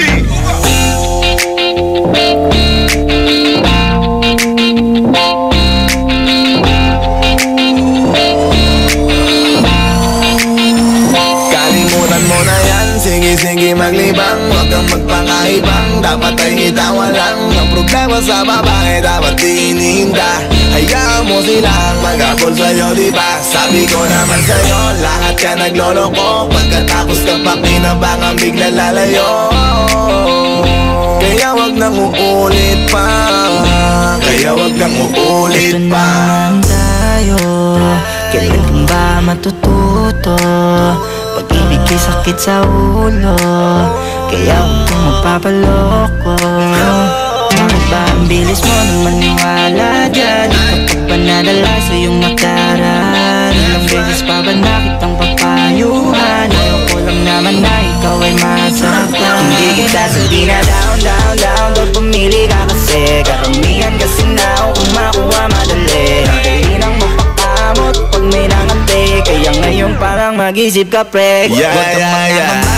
Kalimutan mo na yan, sige maglibang. Huwag kang magpakaibang, dapat ay itawa lang. Ang problema sa babae, dapat tininda. Hayaan mo silang mag-abol sa'yo, diba? Sabi ko naman sa'yo, lahat ka nagloloko. Pagkatapos ka pa kinabangan, bigla lalayo. Kaya wag nang uulit pa. Kaya wag nang uulit pa. Ito tayo, kailan ba matututo? Pag-ibig ay sakit sa ulo, kaya huwag kang magpapaloko. Bakit ba ang bilis mo nang maniwala dyan? Kapag ba nadala sa iyong nakaraan? Ilang beses pa ba nakitang papayuhan? Ayoko lang naman na ikaw ay masaktan. Hindi kita sabi na down. Doon pumili ka kasi karamihan kasi na ako kung makuha madali. Dali nang mapakamot pag may nangante. Kaya ngayon parang mag-isip ka pre. Huwag kang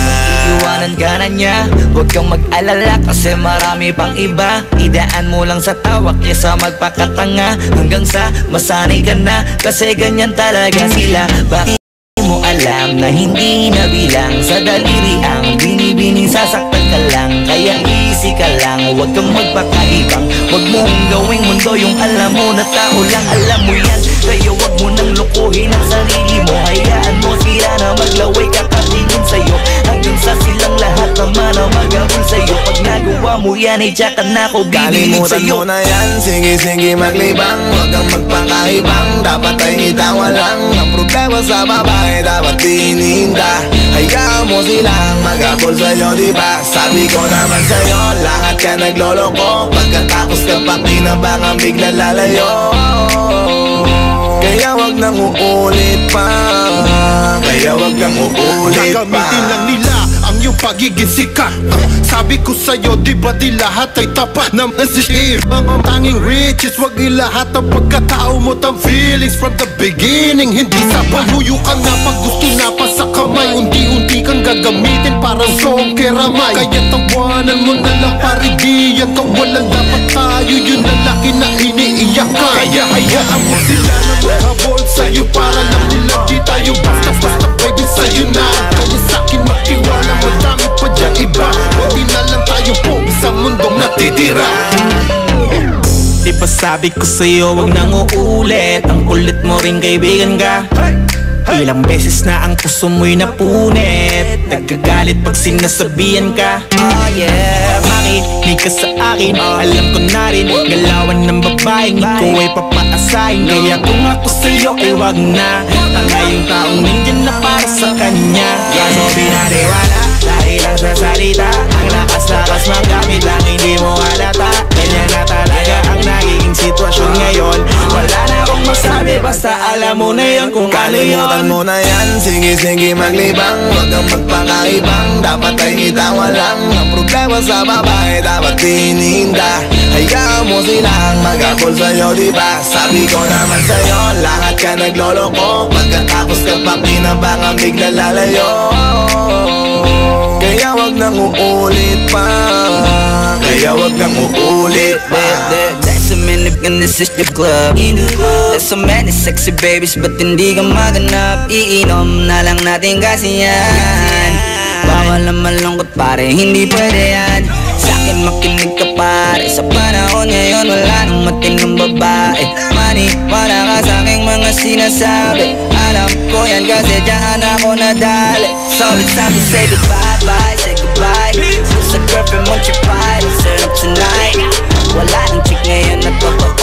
iwanan ka na niya. Huwag kang mag-alala kasi marami pang iba. Idaan mo lang sa tawak kesa magpakatanga. Hanggang sa masanay ka na kasi ganyan talaga sila. Bakit mo alam na hindi nabilang sa daliri ang binibining sasaktan ka lang. Kaya easy ka lang, huwag kang magpakaibang. Huwag mong gawing mundo yung alam mo na tao lang. Alam mo yan, kaya huwag mo nang lukuhin ang sarili mo. Hayaan mo sila na maglaway kakatingin sa'yo. Hanggang sa silang lahat naman ang mag-abol sa'yo. Pag nagawa mo yan ay tsaka na ako bibilig sa'yo. Kalimutan mo na yan, sige maglibang. Huwag kang magpakaibang, dapat ay itawa lang. Ang problema sa babae, dapat tininda. Hayaan mo silang mag-abol sa'yo, diba? Sabi ko naman sa'yo, lahat ka nagloloko. Pagkatapos ka pa kinabangan, bigla lalayo. Kaya wag nang uulit pa. Kaya wag nang uulit pa. Gagamitin lang nila ang iyong pagiging sikat. Sabi ko sa'yo, di ba di lahat ay tapat na nasishare? Ang tanging riches, wag ilahat ang pagkatao mo. Ang feelings from the beginning, hindi sapat. Huyo ka na pag gusto na pa sa kamay. Unti-unti kang gagamitin parang song keramay. Kaya tawanan mo na lang parigiyan ka. Walang dapat tayo, yun ang laki na iniiyakan. Kaya hayaan mo sila na maghabol sa'yo para lang nila di tayo basta-basta pwede sa'yo na. Kaya sa'kin makiwala, madami pa dyan iba. Pwede na lang tayo po sa mundong natitira. Di ba sabi ko sa'yo wag nang uulit. Ang kulit mo rin kaibigan ka. Ilang beses na ang puso mo'y napunit. Nagkagalit pag sinasabihan ka. Oh yeah, makinig ka sa akin. Alam ko na rin, galawan ng babaeng ikaw ay papaasahin. Kaya kung ako sa'yo ay wag na. Tanga yung taong nandyan na para sa kanya. Kaso binariwala dahil lang sa salita. Ang lakas-lakas magamit lang hindi mo halata. Ganyan na talaga ang nagiging sitwasyon ngayon. Wala na akong masabi basta alam mo na yun kung ano yun. Kalimutan mo na yan, sige maglibang. Huwag kang magpakaibang, dapat ay itawa lang. Ang problema sa babae, dapat tininda. Hayaan mo silang mag-abol sa'yo, diba? Sabi ko naman sa'yo, lahat ka nagloloko. Pagkatapos ka pa kinabangan, bigla lalayo. Kaya wag nang uulit pa. Kaya wag nang uulit pa. There's so many in this is the club. There's so many sexy babies but hindi ka maganap. Iinom na lang natin kasi yan. Bawal na malungkot pare, hindi pwede yan. Sa'kin makinig ka pare, sa panahon ngayon wala nang matinong babae. Maniwala ka sa'king mga sinasabi. Alam ko yan kasi dyan ako nadali. So it's time to say goodbye, say goodbye. Sa girlfriend mo chipay, set up tonight. Wala nang chick ngayon na totoo.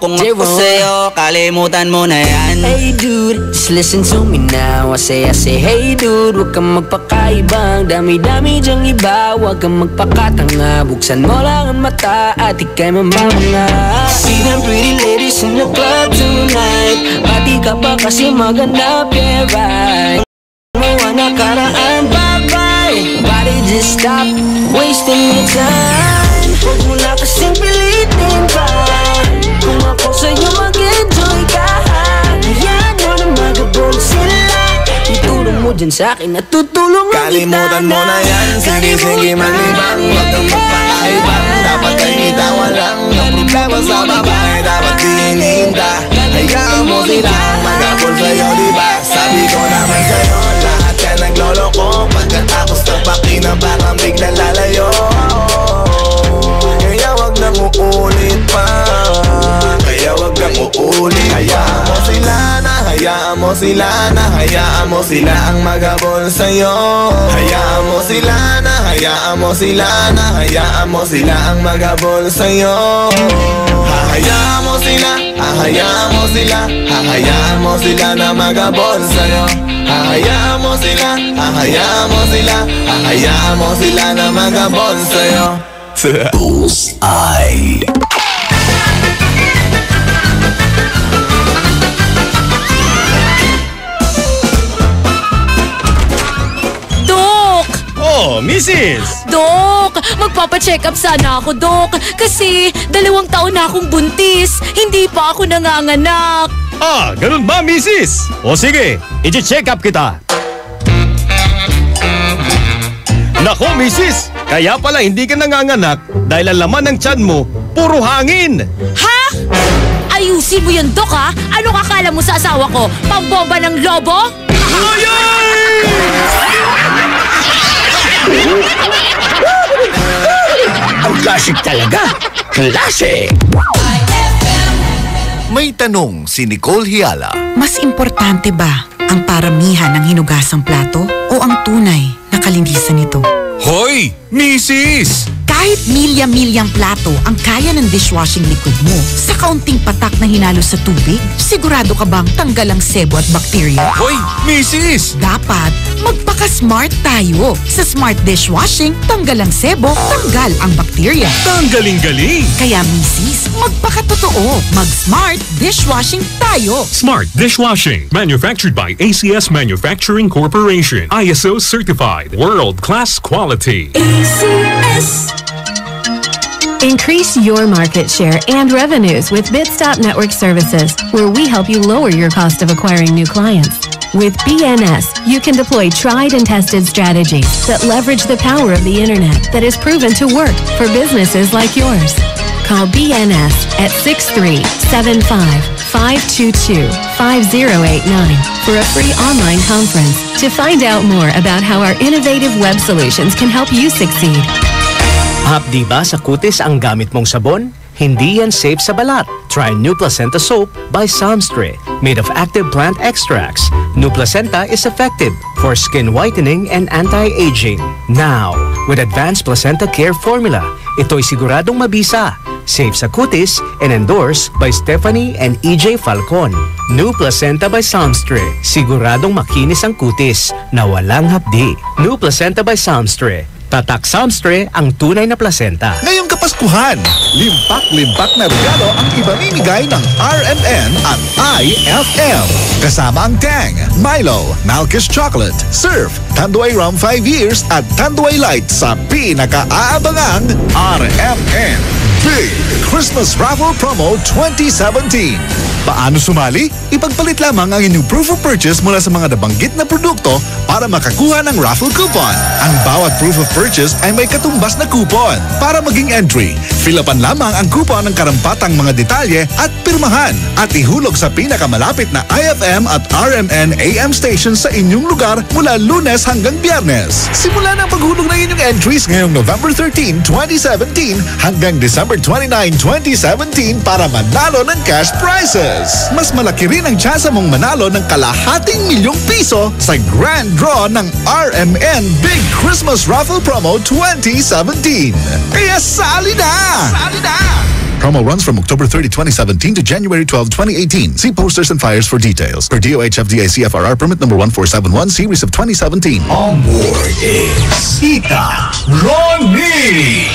Kung ako sa'yo, kalimutan mo na yan. Hey dude, just listen to me now. I say hey dude, huwag kang magpakaibang. Dami-dami dyang iba, huwag kang magpakatanga. Buksan mo lang ang mata at ika'y mamamanga. See them pretty ladies in the club tonight. Pati ka pa kasi maganda, yeah right. Mga nakaraan, bye-bye. Body just stop wasting your time. Huwag mo na kasing pilitin pa. Kung ako sa'yo mag-enjoy ka, hayaan mo na magabol sila. Itulong mo dyan sa'kin at tutulong ang kita na. Kalimutan mo na yan, sige malibang. Huwag kang magpakaibang. Dapat ay itawan lang ang problema sa babae. Dapat dininda. Hayaan mo sila magabol sa'yo, diba? Sabi ko naman sa'yo, lahat yan nagloloko. Pagkatapos nagpakina parang biglang lalayo. Kaya wag nang uulit pa. Kaya wag nang uulit. Hayaan mo sila na, hayaan mo sila na, hayaan mo sila ang magabol sa'yo. Hayaan mo sila na, hayaan mo sila na, hayaan mo sila ang magabol sa'yo. Hahayaan mo sila, hahayaan mo sila, hahayaan mo sila na magabol sa'yo. Hahayaan mo sila, hahayaan mo sila, hahayaan mo sila na magabol sa'yo. Bullseye. Dok! Oh, Mrs. Dok! Magpapacheck up sana ako, Dok. Kasi 2 taon na akong buntis. Hindi pa ako nanganganak. Ah, ganun ba, Mrs.? O sige, i-check up kita. Nako, Mrs. Kaya pala hindi ka nanganganak dahil ang laman ng tiyan mo, puro hangin. Ha? Ayusin mo yun, Dok, ha? Ano kakala mo sa asawa ko? Pambomba ng lobo? Ang classic talaga. Classic! May tanong si Nicole Hiala. Mas importante ba ang paramihan ng hinugasang plato o ang tunay na kalinisan nito? Hoy, Mrs. Kahit milya-milyang plato ang kaya ng dishwashing liquid mo, sa kaunting patak na hinalo sa tubig, sigurado ka bang tanggal ang sebo at bakterya? Hoy, Mrs. Dapat magpaka-smart tayo. Sa smart dishwashing, tanggal ang sebo, tanggal ang bakterya. Tanggaling-galing! Kaya Mrs., magpaka-totoo. Mag-smart dishwashing tayo. Smart Dishwashing. Manufactured by ACS Manufacturing Corporation. ISO certified. World-class quality. ACS. Increase your market share and revenues with Bitstop Network Services, where we help you lower your cost of acquiring new clients. With BNS, you can deploy tried and tested strategies that leverage the power of the internet that is proven to work for businesses like yours. Call BNS at 6375-522-5089 for a free online conference to find out more about how our innovative web solutions can help you succeed. Hapdi ba sa kutis ang gamit mong sabon? Hindi yan safe sa balat. Try New Placenta Soap by Samstre. Made of active plant extracts, New Placenta is effective for skin whitening and anti-aging. Now, with Advanced Placenta Care Formula, ito'y siguradong mabisa, safe sa kutis, and endorsed by Stephanie and EJ Falcon. New Placenta by Samstre. Siguradong makinis ang kutis na walang hapdi. New Placenta by Samstre. Tatak Samstre ang tunay na placenta. Ngayong Kapaskuhan, limpak-limpak na regalo ang ibamimigay ng RMN at IFM. Kasama ang Tang, Milo, Malkish Chocolate, Surf, Tanduay Rum 5 Years at Tanduay Light sa pinaka-aabangang RMN Big Christmas Raffle Promo 2017. Paano sumali? Ipagpalit lamang ang inyong proof of purchase mula sa mga nabanggit na produkto para makakuha ng raffle coupon. Ang bawat proof of purchase ay may katumbas na coupon. Para maging entry, fill-upan lamang ang coupon ng karampatang mga detalye at pirmahan at ihulog sa pinakamalapit na IFM at RMN AM station sa inyong lugar mula Lunes hanggang Biyernes. Simula na ang paghulog ng inyong entries ngayong November 13, 2017 hanggang December 29, 2017 para manalo ng cash prizes. Mas malaki rin ang tsansa mong manalo ng ₱250,000 sa grand draw ng RMN Big Christmas Raffle Promo 2017. Kaya sali na! Sali na! Promo runs from October 30, 2017 to January 12, 2018. See posters and flyers for details. Per DOH FDA CFRR permit number 1471 series of 2017. On board is Tita Ronnie.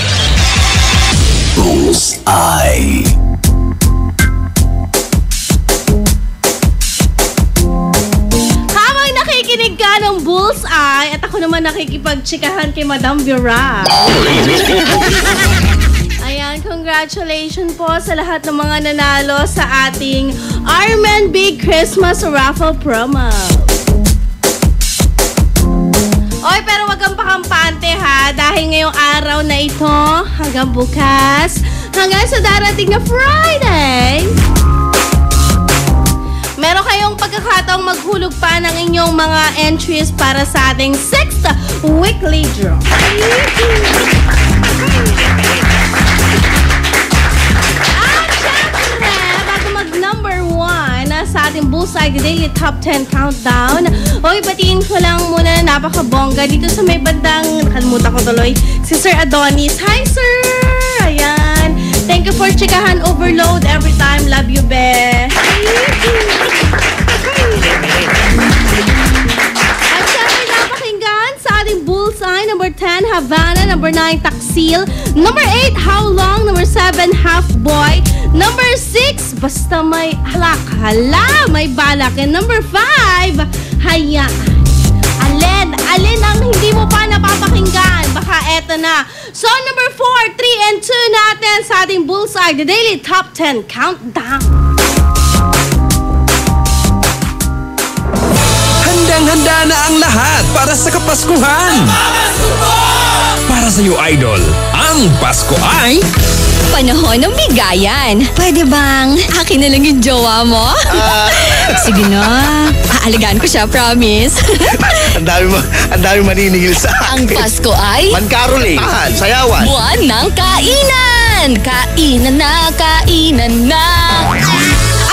Bullseye. Habang nakikinig ka ng Bullseye, at ako naman nakikipagtsikahan kay Madam Vera. Ayan, congratulations po sa lahat ng mga nanalo sa ating Armen Big Christmas Raffle Promo. Oy, pero wag kang pakampante ha, dahil ngayong araw na ito, hanggang bukas, hanggang sa darating na Friday, meron kayong pagkakataong maghulog pa ng inyong mga entries para sa ating 6th weekly draw. At syempre, bago mag-number 1 sa ating Bullseye Daily Top 10 Countdown, oy, batiin ko lang muna na napakabongga dito sa may bandang, nakalimutan ko tuloy, si Sir Adonis. Hi, Sir! Ayan. Thank you for chikahan overload every time. Love you, be. At syempre, napakinggan sa ating Bullseye. Number 10, Havana. Number 9, Taksil. Number 8, How Long. Number 7, Half Boy. Number 6, Basta May Halak. Hala, may balak. And number 5, Hayaan. Alin ang hindi mo pa napapakinggan? Baka eto na. So, number 4, 3, and 2 natin sa ating Bullseye, the Daily Top 10 Countdown. Handang-handa na ang lahat para sa Kapaskuhan. Para sa iyo, Idol, ang Pasko ay... Panahon ng bigayan. Pwede bang akin na lang yung jowa mo? Sige na. Aalagaan ko siya, promise. Ang dami maniningil sa akin. Ang Pasko ay... Mancaroling, tahan, sayawan. Buwan ng kainan. Kainan na.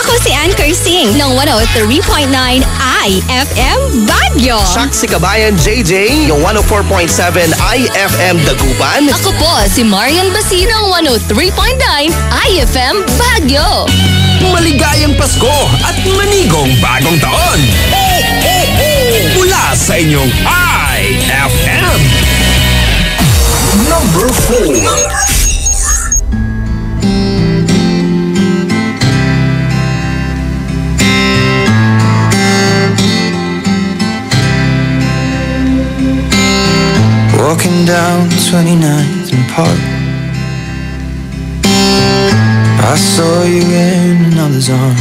Ako si Ann Kersing ng 103.9 IFM Baguio. Siak si Kabayan JJ, yung 104.7 IFM Dagupan. Ako po si Marian Basino ng 103.9 IFM Baguio. Maligayang Pasko at manigong bagong taon. Mula sa inyong IFM. Number 4. Walking down 29th and Park, I saw you in another's arms.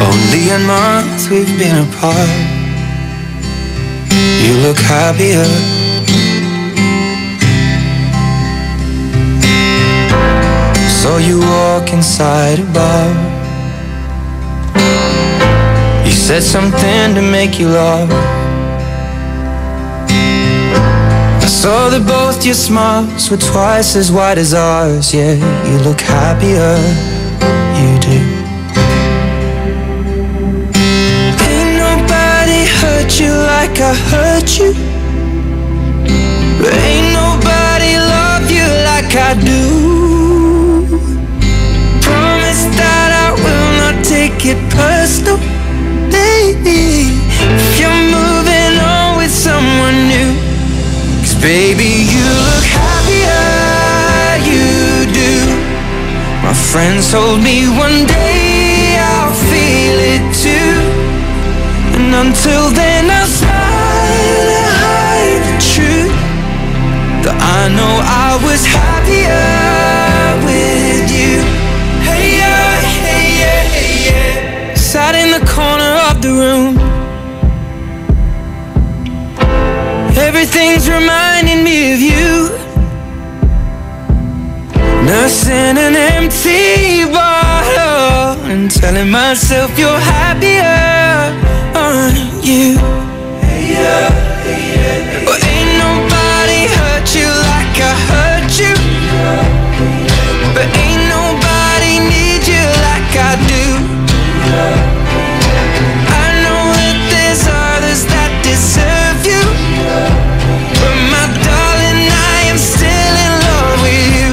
Only a month we've been apart. You look happier. Saw you walk inside a bar. You said something to make you laugh. Saw that both your smiles were twice as wide as ours. Yeah, you look happier, you do. Ain't nobody hurt you like I hurt you. Ain't nobody love you like I do. Promise that I will not take it personal, baby, if you're moving on with someone new. Baby, you look happier, you do. My friends told me one day I'll feel it too. And until then I'll smile and hide the truth, that I know I was happier with you. Hey yeah, hey yeah, hey yeah. Sat in the corner of the room. Everything's reminding me of you. Nursing an empty bottle and telling myself you're happier, aren't you? Hey, yeah, hey, yeah. Well, ain't nobody hurt you like I hurt you. But ain't nobody need you like I do. I know that there's others that deserve you, but my darling, I am still in love with you.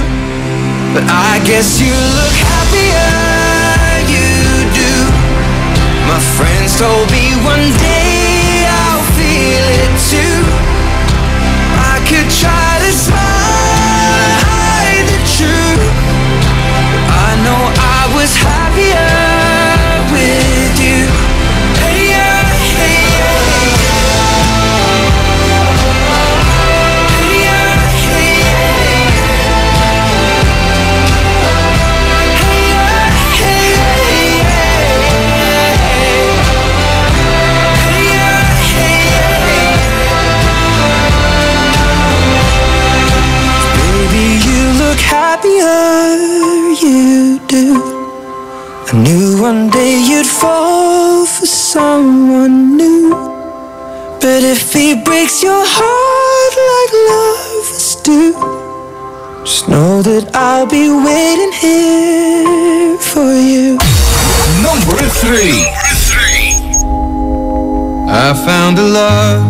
if he breaks your heart like lovers do, just know that I'll be waiting here for you. Number 3. I found a love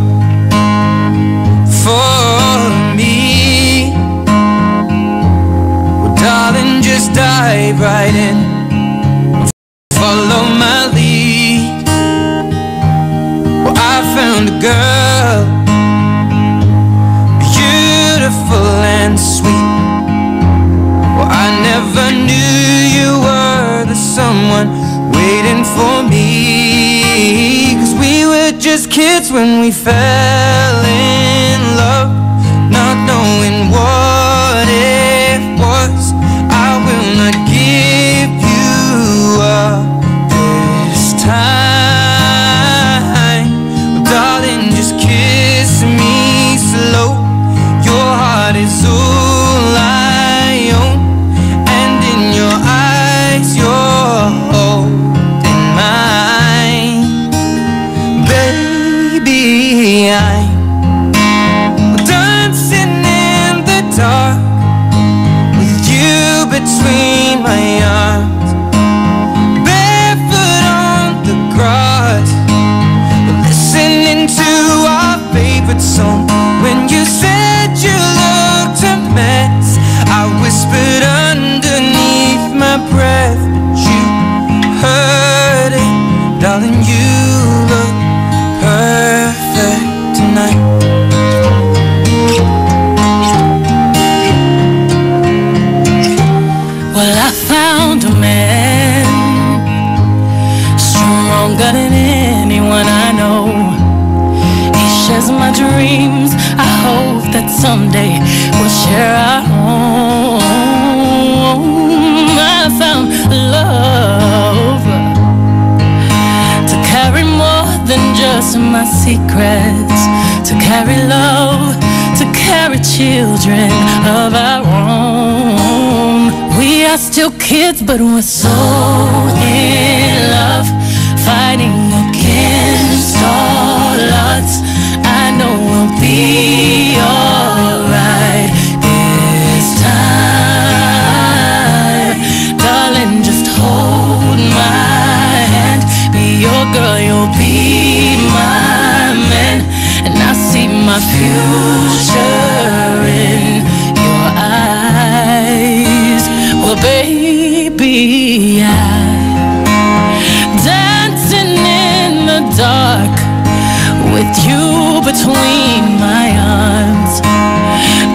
for me. Well, darling, just dive right in, follow my lead. Well, I found a girl, beautiful and sweet. Well, I never knew you were the someone waiting for me. 'Cause we were just kids when we fell in love, not knowing what it was. I will not give you up this time. Darling, just kiss me slow. Your heart is all I own, and in your eyes you're holding mine. Baby, I'm dancing in the dark with you between my arms, barefoot on the grass, listening to our favorite song. When you said you looked a mess, I whispered underneath my breath, but you heard it. Darling, you look perfect tonight. Well, I found a man stronger than anyone I know. He shares my dreams. I hope that someday we'll share our home. I found love to carry more than just my secrets, to carry love, to carry children of our own. We are still kids, but we're so in love, fighting against all odds. I know we'll be alright this time. Darling, just hold my hand, be your girl, you'll be my man, and I see my future in your eyes. Well, baby, I'm dancing in the dark with you between my arms,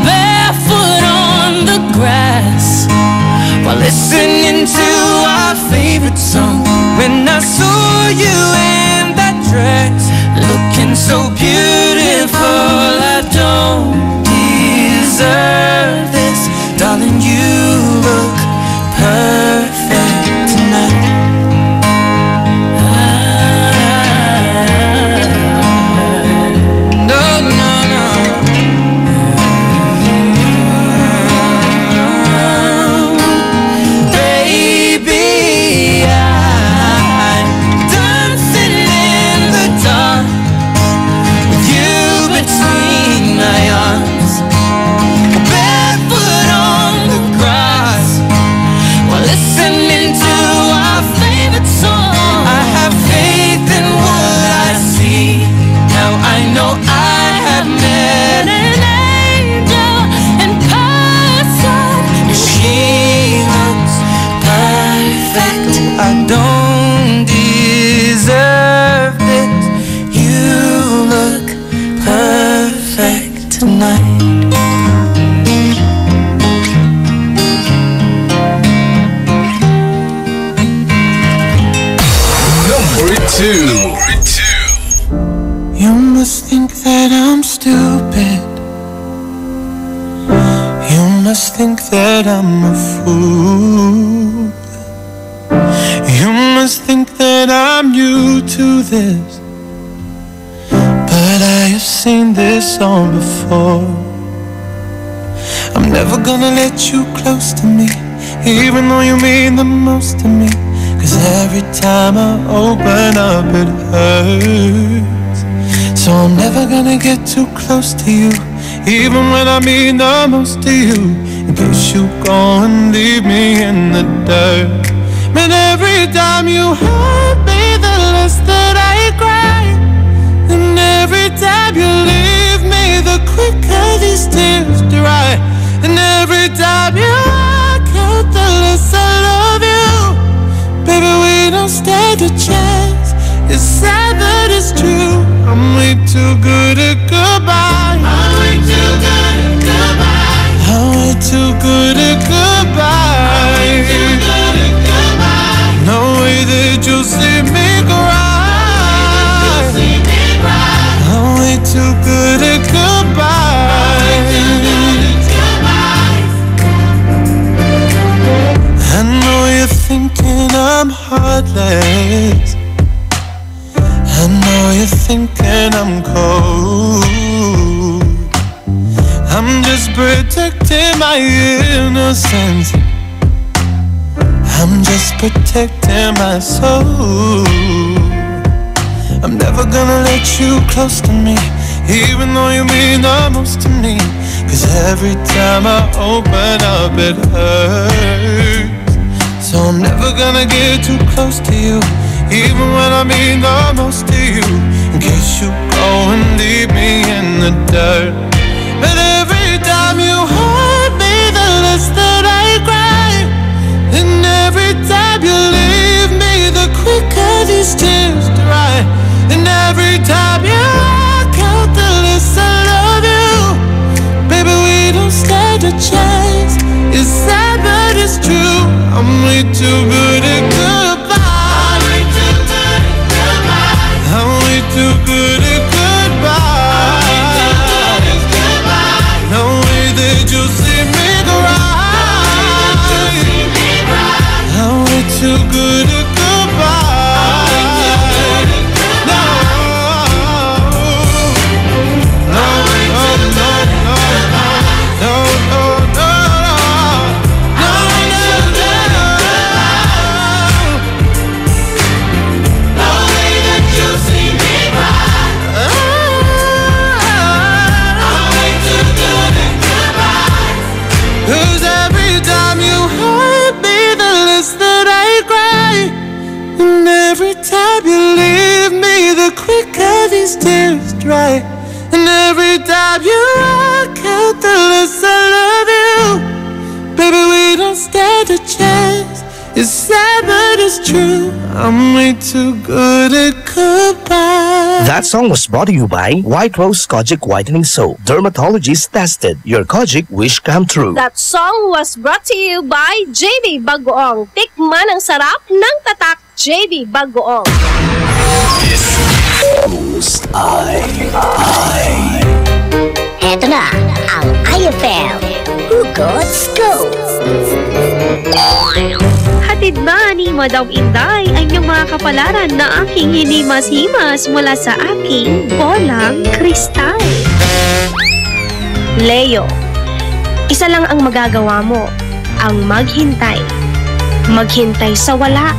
barefoot on the grass, while listening to our favorite song. When I saw you in that dress, looking so beautiful, I don't deserve this. Darling, you look perfect tonight. I don't deserve this. You look perfect tonight. Number 2. You must think that I'm stupid. You must think that I'm a fool. You must think that I'm new to this, but I have seen this all before. I'm never gonna let you close to me, even though you mean the most to me. 'Cause every time I open up it hurts. So I'm never gonna get too close to you, even when I mean the most to you, in case you go and leave me in the dirt. Man, every time you hurt me, the less that I cry. And every time you leave me, the quicker these tears dry. And every time you walk out, the less I love you. Baby, we don't stand a chance. It's sad but it's true. I'm way too good at goodbye. I'm way too good at goodbye. I'm way too good at goodbye. I'm way too good at goodbye. No way that you'll see me cry. I'm way too good at goodbye. I know you're thinking I'm heartless. I know you're thinking I'm cold. I'm just protecting my innocence. I'm just protecting my soul. I'm never gonna let you close to me, even though you mean the most to me. Cause every time I open up it hurts. So I'm never gonna get too close to you, even when I mean the most to you, in case you go and leave me in the dirt. But every time you hurt me, the less that I cry. And every time you leave me, the quicker these tears dry. And every time you walk out, the less I love you. Baby, we don't stand a chance. It's sad but it's true. I'm way too good at goodbye. I'm way too good at goodbye. I'm way too good at goodbye. No way that you'll see me cry. I'm way too good at these tears dry. And every time you walk out, the less I love you. Baby, we don't stand a chance. It's sad but it's true. I'm way too good at goodbye. That song was brought to you by White Rose Kojic Whitening Soap. Dermatologist tested. Your Kojic wish come true. That song was brought to you by JB Bagoong. Tikman ang sarap ng tatak, JB Bagoong. Eto na ang IFM Hugot Scoop. Hatid ba ni Madam Inday ang iyong mga kapalaran na aking hinimas-himas mula sa aking bolang kristal? Leo, isa lang ang magagawa mo, ang maghintay. Maghintay sa wala.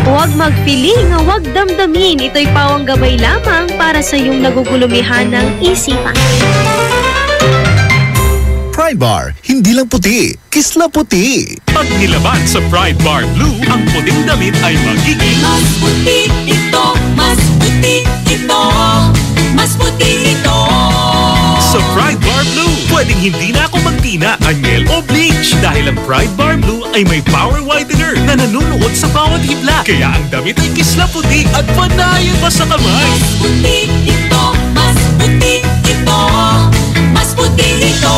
Huwag magpiling, huwag damdamin. Ito'y pawang gabay lamang para sa iyong nagugulumihan ng isipan. Pride Bar, hindi lang puti, kisla puti. Pag nilaban sa Pride Bar Blue, ang puting damit ay magiging mas puti ito, mas puti ito, mas puti ito. Sa Pride Bar Blue, pwedeng hindi na ako magtina, anyel o bleach dahil ang Pride Bar Blue ay may power whitener na nanunuot sa bawat hibla. Kaya ang damit ay kisla puti at panayan pa sa kamay. Mas puti ito, mas puti ito, mas puti ito.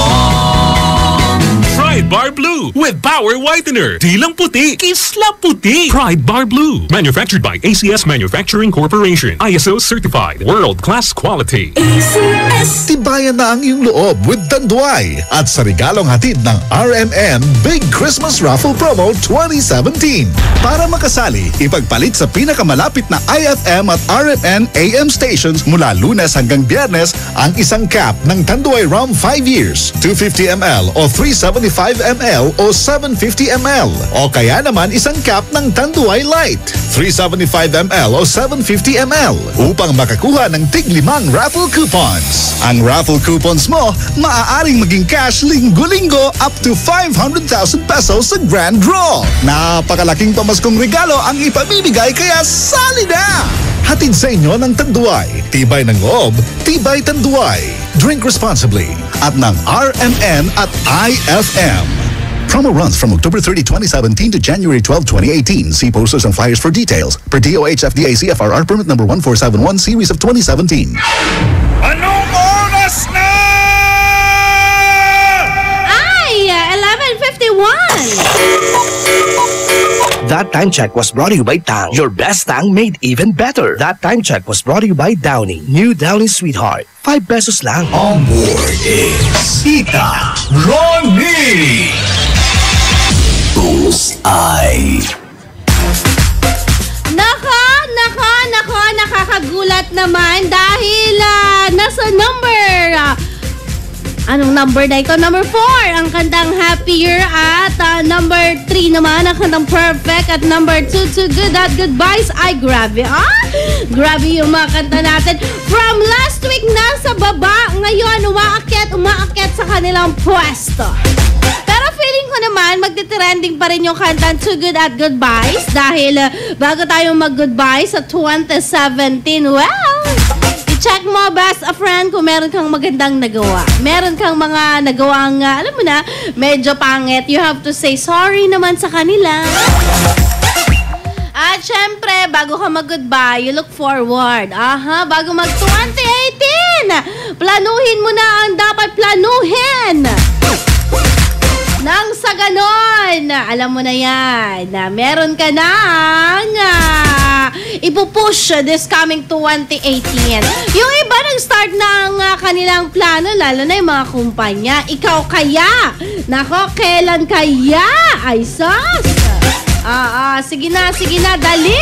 Pride Bar Blue with power whitener. Di lang puti, kisla puti. Pride Bar Blue. Manufactured by ACS Manufacturing Corporation. ISO certified. World-class quality. ACS. Tibayan na ang iyong loob with Tanduay at sa regalong hatid ng RMN Big Christmas Raffle Promo 2017. Para makasali, ipagpalit sa pinakamalapit na IFM at RMN AM stations mula Lunes hanggang Biyernes ang isang cap ng Tanduay Rum 5 years, 250 ml o 375 ml o 750 ml. O kaya naman isang cup ng Tanduay Light, 375 ml o 750 ml upang makakuha ng tig-5 raffle coupons. Ang raffle coupons mo, maaaring maging cash linggo-linggo up to 500,000 pesos sa grand draw. Napakalaking pamaskong regalo ang ipamimigay kaya sali na! Hatid sa inyo ng Tanduay. Tibay ng loob, tibay Tanduay. Drink responsibly at ng RMN at IFM. Promo runs from October 30, 2017 to January 12, 2018. See posters and flyers for details. Per DOH FDA CFRR permit number 1471 series of 2017. Anong oras na? Ay, 11:51. That time check was brought to you by Tang. Your best Tang made even better. That time check was brought to you by Downy. New Downy Sweetheart. 5 pesos lang. On board is Tita Ronnie. Bullseye. Nakakagulat naman dahil nasa number... Anong number na ito? Number 4, ang kantang Happier. At number 3 naman, ang kantang Perfect. At number 2, Too Good at Goodbyes. Ay, grabe. Grabe yung mga kanta natin. From last week, nasa baba. Ngayon, umaakyat sa kanilang pwesto. Pero feeling ko naman, magti-trending pa rin yung kantang Too Good at Goodbyes. Dahil bago tayo mag-goodbye sa 2017, check mo, best a friend, kung meron kang magandang nagawa. Meron kang mga nagawang, alam mo na, medyo pangit. You have to say sorry naman sa kanila. At syempre, bago ka mag-goodbye, you look forward. Bago mag-2018, planuhin mo na ang dapat planuhin. Nang sa ganon, alam mo na yan, na meron ka nang ipupush this coming 2018. Yung iba nag-start ng kanilang plano, lalo na yung mga kumpanya. Ikaw kaya? Nako, kailan kaya? Ay, sus! Sige na, dali!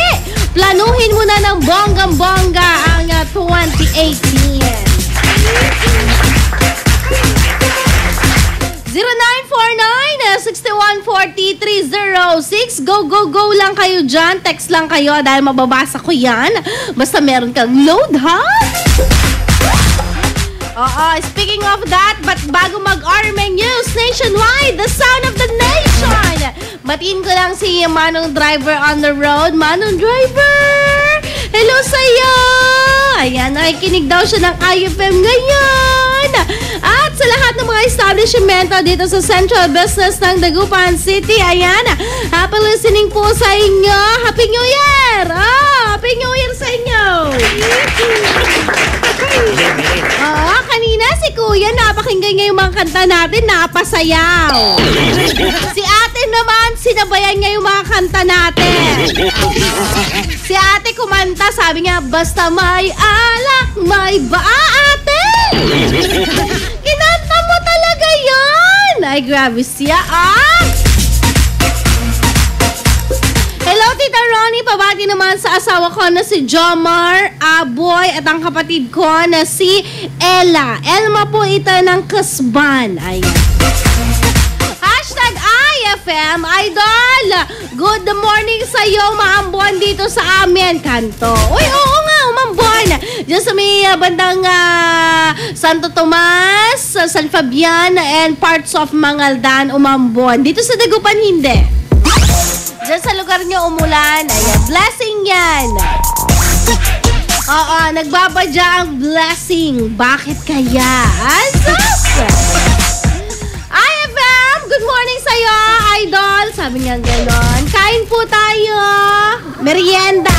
Planuhin mo na ng bonggang-bongga ang 2018. 0949-6140-306. Go lang kayo dyan. Text lang kayo dahil mababasa ko yan. Basta meron kang load, ha? Speaking of that, but bago mag-RMN News Nationwide, the sound of the nation. Batiin ko lang si Manong Driver on the road. Manong Driver! Hello sa'yo! Ayan, nakikinig daw siya ng IFM ngayon. At sa lahat ng mga establishmento dito sa Central Business ng Dagupan City, ayan, happy listening po sa inyo. Happy New Year! Happy New Year sa inyo! Kanina si Kuya napakinggan niya yung mga kanta natin, napasayaw. Si ate naman, sinabayan niya yung mga kanta natin. Si ate kumanta, sabi niya, basta may alak, may ate. Kinanta mo talaga yan. Ay, grabe siya, Hello, Tita Ronnie. Pabati naman sa asawa ko na si Jomar, Aboy, at ang kapatid ko na si Ella. Elma po ito ng Kasban. Ayan. Hashtag IFM Idol. Good morning sa'yo, maambon dito sa amin. Kanto. Uy, oo nga, umambon. Diyan sa may bandang Santo Tomas, San Fabian, and parts of Mangaldan, umambon. Dito sa Dagupan, hindi. Diyan sa lugar nyo umulan. Ayan, blessing yan. Nagbabadya ang blessing. Bakit kaya? IFM, good morning sa'yo, Idol. Sabi niya gano'n. Kain po tayo. Merienda.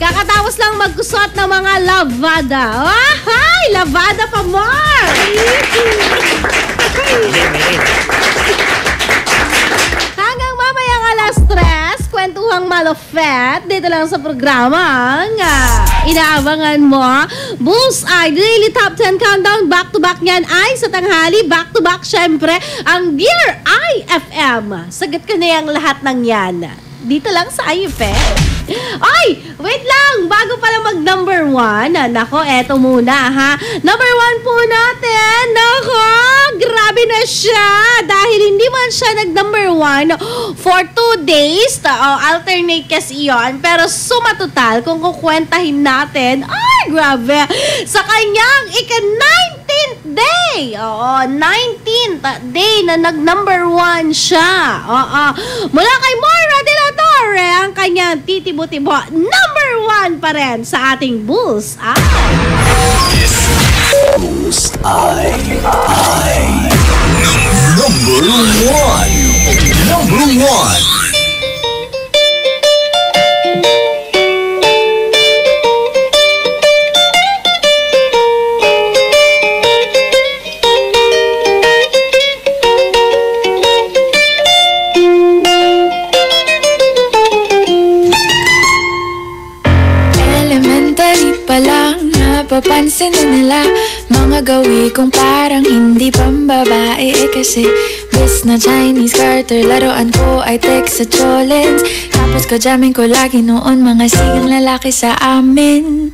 Kakatapos lang magkusot ng mga lavada. Hi! Lavada pa more! Hanggang mamayang alas 3, kwentuhang malofet dito lang sa programa inaabangan mo. Bullseye Daily Top 10 Countdown. Back to back niyan ay sa tanghali. Back to back syempre ang Dear IFM. Sagot ko na yung lahat ng yan dito lang sa IFM. Ay, wait lang. Bago pala mag number 1. Nako, eto muna ha. Number 1 po natin. Nako, grabe na siya. Dahil hindi man siya nag number 1 for 2 days. Alternate kasi yun. Pero suma total, kung kukwentahin natin, ay, grabe. Sa kanyang ika-19th day. Oo, 19th day na nag number 1 siya. Oo. Mula kay Moira de la Torre, ang kanyang titibo-tibo, number 1 pa rin sa ating Bulls. Bulls Eye. Number 1. Number 1. Papansin na nila mga gawi kong parang hindi pambabae kasi bis na Chinese Carter, laruan ko ay Texas Cholens. Tapos kajamin ko lagi noon mga sigang lalaki sa amin.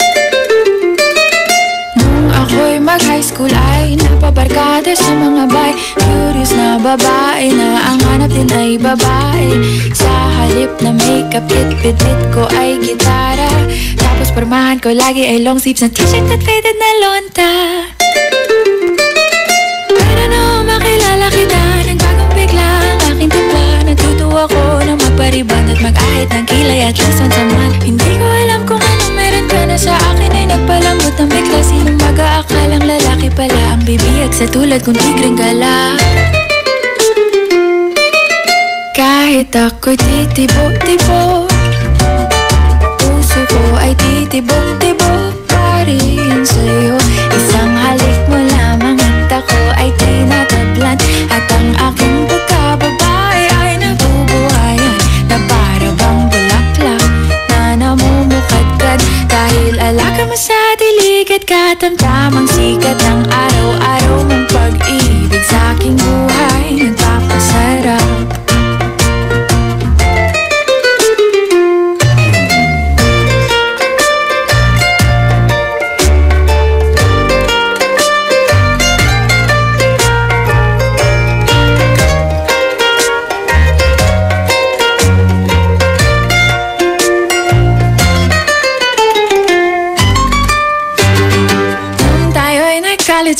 Nung ako'y mag-high school ay napabarkada sa mga bay. Curious na babae na ang hanap din ay babae. Sa halip na makeup, bit ko ay gitara. Tapos pormahan ko lagi ay long sleeves na t-shirt at faded na lonta. Pero no, makilala kita, nagbagong bigla ang aking timpla. Natutuwa ko na magpariban at mag-ahit ng kilay at least once a month. Hindi ko alam kung anong meron ka na sa akin ay nagpalambot ng bigla. Sinong mag-aakalang lalaki pala ang bibiyag sa tulad kong tigreng gala. Kahit ako'y titibo-tibo, puso ko ay titibok-tibok pa rin sa'yo. Isang halik mo lamang at ako ay tinatablan. At ang aking pagkababae ay nabubuhayan na para bang bulaklak na namumukadkad. Dahil alaga mo sa dilig at katamtamang sikat ng araw-araw mong pag-ibig sa aking buhay nagpapasarap.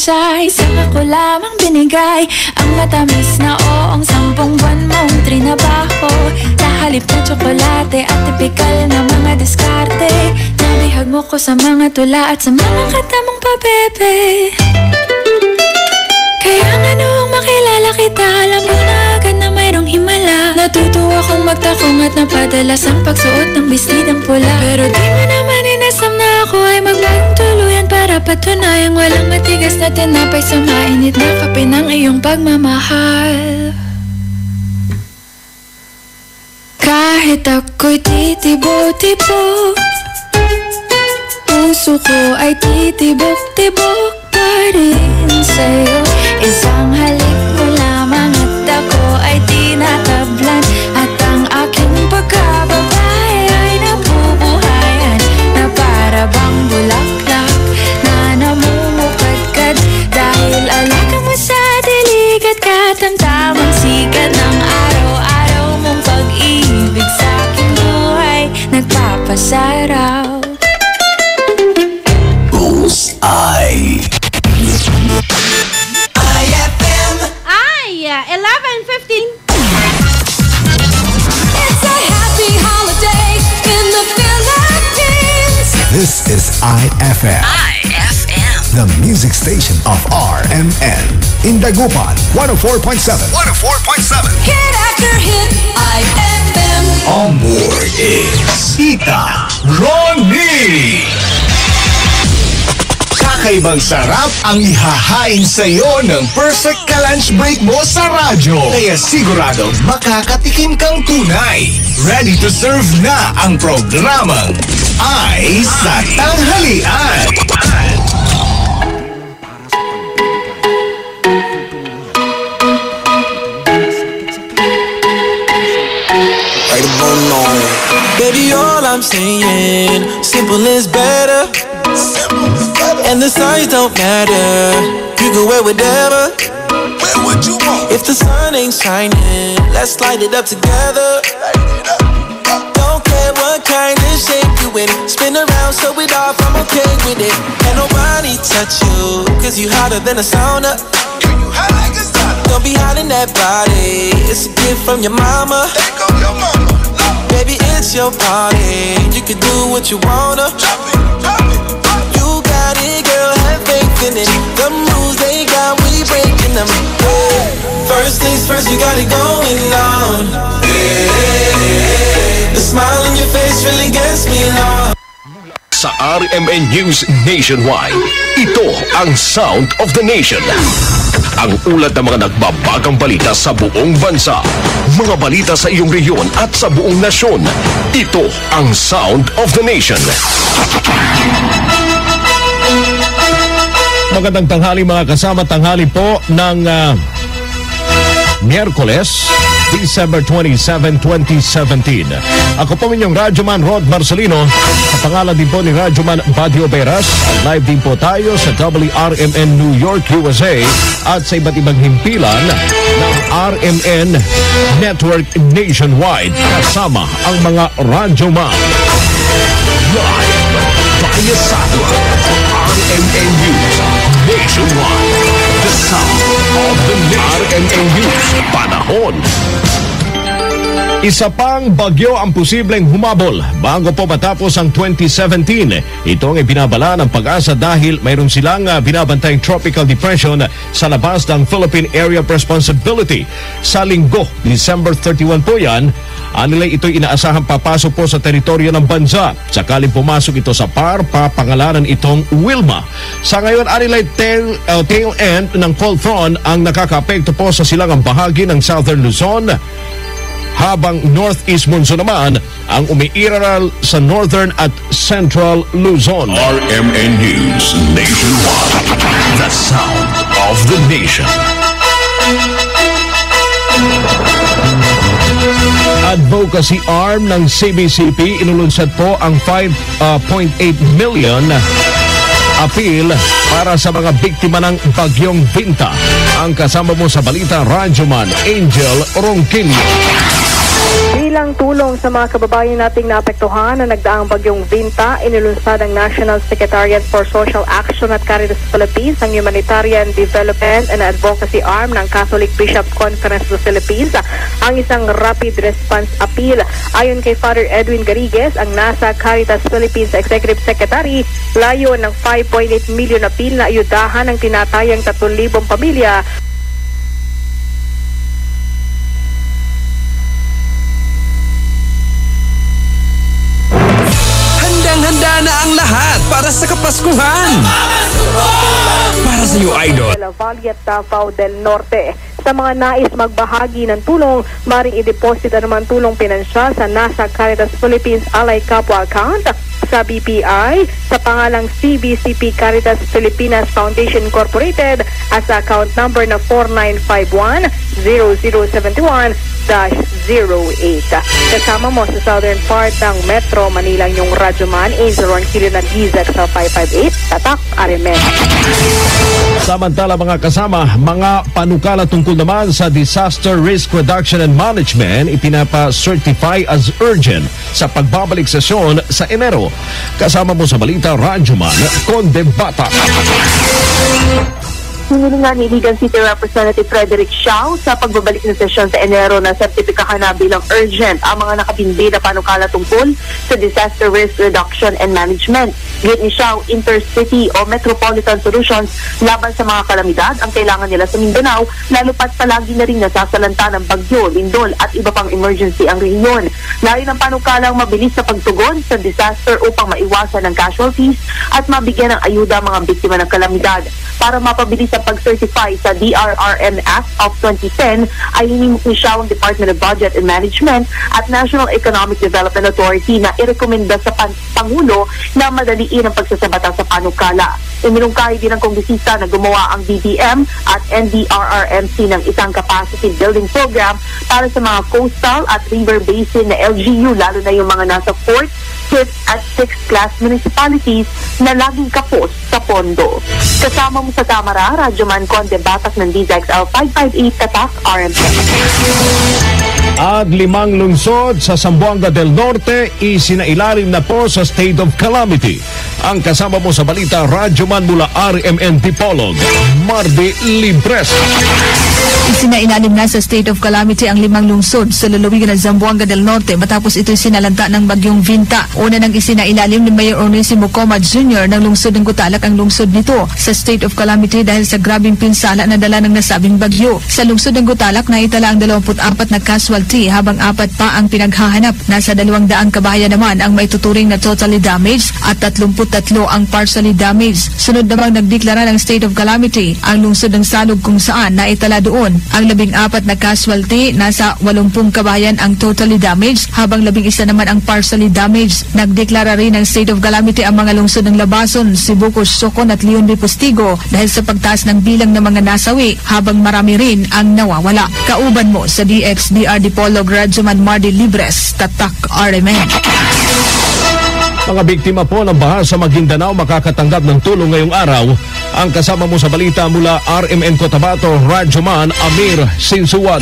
Ay, saka ko lamang binigay ang matamis na oong 10 buwan mong trinabaho. Sa halip na tsokolate at tipikal na mga diskarte, nabihag mo ko sa mga tula at sa mga katamong pabebe. Kaya nga noong makilala kita, alam mo na agad na mayroong himala. Natutuwa kong magtakong at napadalas ang pagsuot ng bestidang pula. Pero di mo naman inasam na ako ay magbagong tuluyan para patunayang walang matigas na tinapay sa mainit na kape ng iyong pagmamahal. Kahit ako'y titibo-tibo, puso ko ay titibok-tibok pa rin sa'yo. Isang halik mo lamang at ako ay tinatablan. At ang aking pagkababae ay nabubuhayan na para bang bulaklak na namumukadkad. Dahil alaga mo sa dilig at katamtamang sikat ng araw-araw mong pag-ibig sa aking buhay nagpapasaraw. Bulls Eye. IFM. Ay, 11:15. It's a happy holiday in the Philippines. This is IFM. IFM. The music station of RMN. In Dagupan, 104.7. 104.7. Hit after hit, IFM. On board is Tita Ronnie. Kakaibang sarap ang ihahain sa'yo ng perfect ka-lunch break mo sa radyo. Kaya siguradong makakatikim kang tunay. Ready to serve na ang programang Ay sa Tanghalian. Baby, all I'm saying And the signs don't matter. You can wear whatever. Wear what you want. If the sun ain't shining, let's light it up together. Don't care what kind of shape you in. Spin around, show it off, I'm okay with it. Can't nobody touch you, cause you hotter than a sauna. You hot like a sauna. Don't be hiding that body, it's a gift from your mama. There go your mama. Baby, it's your party, you can do what you wanna. Drop it, drop it, drop it. You got it, girl, have faith in it. The moves they got, we breaking them. Hey. First things first, you got it going on. Hey. The smile on your face really gets me lost. Sa RMN News Nationwide, ito ang Sound of the Nation. Ang ulat ng mga nagbabagang balita sa buong bansa. Mga balita sa iyong rehiyon at sa buong nasyon. Ito ang Sound of the Nation. Magandang tanghali mga kasama. Tanghali po ng Miyerkules, December 27, 2017. Ako po inyong Radyoman Rod Marcelino. Sa pangalan din po ni Radyoman Badio Beras. Live din po tayo sa WRMN New York, USA at sa iba't ibang himpilan ng RMN Network Nationwide. Kasama ang mga Radyoman. Live via satellite. RMN News Nationwide. The Sound of the Nation. RMN News. Panahon. Isa pang bagyo ang posibleng humabol bago po matapos ang 2017. Ito ang ibinabala ng Pag-asa dahil mayroon silang binabantayang tropical depression sa labas ng Philippine Area of Responsibility. Sa linggo, December 31 po yan, anilay ito'y inaasahang papasok po sa teritoryo ng bansa. Sakaling pumasok ito sa PAR, papangalanan itong Wilma. Sa ngayon, anilay tail end ng cold front ang nakakaapekto po sa silangang bahagi ng Southern Luzon, habang northeast monsoon naman ang umiiral sa northern at central Luzon. RMN News Nationwide. The Sound of the Nation. Advocacy arm ng CBCP inulunsad po ang 5.8 million appeal para sa mga biktima ng bagyong Vinta. Ang kasama mo sa balita, Radyoman Angel Ronquillo. Bilang tulong sa mga kababayan nating naapektuhan na nagdaang bagyong Vinta, inilunsad ng National Secretariat for Social Action at Caritas Philippines ang Humanitarian Development and Advocacy Arm ng Catholic Bishops' Conference of the Philippines ang isang rapid response appeal. Ayon kay Father Edwin Garrigues, ang NASA Caritas Philippines Executive Secretary, layo ng 5.8 million appeal na ayudahan ang tinatayang 3,000 pamilya. Handa na ang lahat para sa Kapaskuhan. Para sa iyo, Idol. Valle at Davao del Norte. Sa mga nais magbahagi ng tulong, maring i-deposit naman tulong pinansyal sa NASA Caritas Philippines Alay Kapwa account sa BPI sa pangalang CBCP Caritas Filipinas Foundation Incorporated at sa account number na 4951-0071-08. Kasama mo sa southern part ng Metro Manila yung Radyoman Angel Ronquillo ng Gizac sa 558 Tatak RMN. Samantala mga kasama, mga panukala tungkol naman sa Disaster Risk Reduction and Management ipinapa-certify as urgent sa pagbabalik sesyon sa Enero. Kasama mo sa balita, Radyoman Conde Bata. Hinilingan ni Iligan City Representative Frederick Xiao sa pagbabalik ng sesyon sa Enero na sertipikahan na bilang urgent ang mga nakabindi na panukala tungkol sa Disaster Risk Reduction and Management. Gate ni Xiao, intercity o metropolitan solutions laban sa mga kalamidad ang kailangan nila sa Mindanao, lalo pat palagi na rin nasasalanta ng bagyo, lindol at iba pang emergency ang rehiyon. Layo ng panukalang mabilis sa pagtugon sa disaster upang maiwasan ng casualties at mabigyan ng ayuda mga biktima ng kalamidad. Para mapabilis ang pag-certify sa DRRM Act of 2010 ay hinimok ni Xiao ang Department of Budget and Management at National Economic Development Authority na irekomenda sa Pangulo na madaliin ang pagsasabata sa panukala. Iminungkahi din ng kongresista na gumawa ang DBM at NDRRMC ng isang capacity building program para sa mga coastal at river basin na LGU, lalo na yung mga nasa 4th, 5th at 6th class municipalities na laging kapos sa pondo. Kasama mo sa Tamara, Radyoman Conde Batak ng DZXL 558 Tatak, RMC. At 5 lungsod sa Zamboanga del Norte isinailalim na po sa state of calamity. Ang kasama mo sa balita, Radyoman mula RMN Dipolog, Mardy Libres. Isinailalim na sa state of calamity ang 5 lungsod sa lalawigan ng Zamboanga del Norte matapos ito'y sinalanta ng bagyong Vinta. Una nang isinailalim ni Mayor Onesimo Comad Jr. ng lungsod ng Gutalak ang lungsod nito sa state of calamity dahil sa grabing pinsala na dala ng nasabing bagyo. Sa lungsod ng Gutalak, naitala ang 24 na casualty habang 4 pa ang pinaghahanap. Nasa 200 kabahayan naman ang maituturing na totally damaged at 33 ang partially damaged. Sunod namang nagdeklara ng state of calamity ang lungsod ng Salog kung saan naitala doon ang 14 na casualty. Nasa 80 kabahayan ang totally damaged habang 11 naman ang partially damaged. Nagdeklara rin ng state of calamity ang mga lungsod ng Labason, Sibukos, Socon at Leon de Postigo dahil sa pagtaas ng bilang ng mga nasawi habang marami rin ang nawawala. Kauban mo sa DXDR Dipolog, Radyoman Mardy Libres, Tatak, RMN. Mga biktima po ng baha sa Maguindanao makakatanggap ng tulong ngayong araw. Ang kasama mo sa balita mula RMN Cotabato, Radyoman Amir Sinsuwat.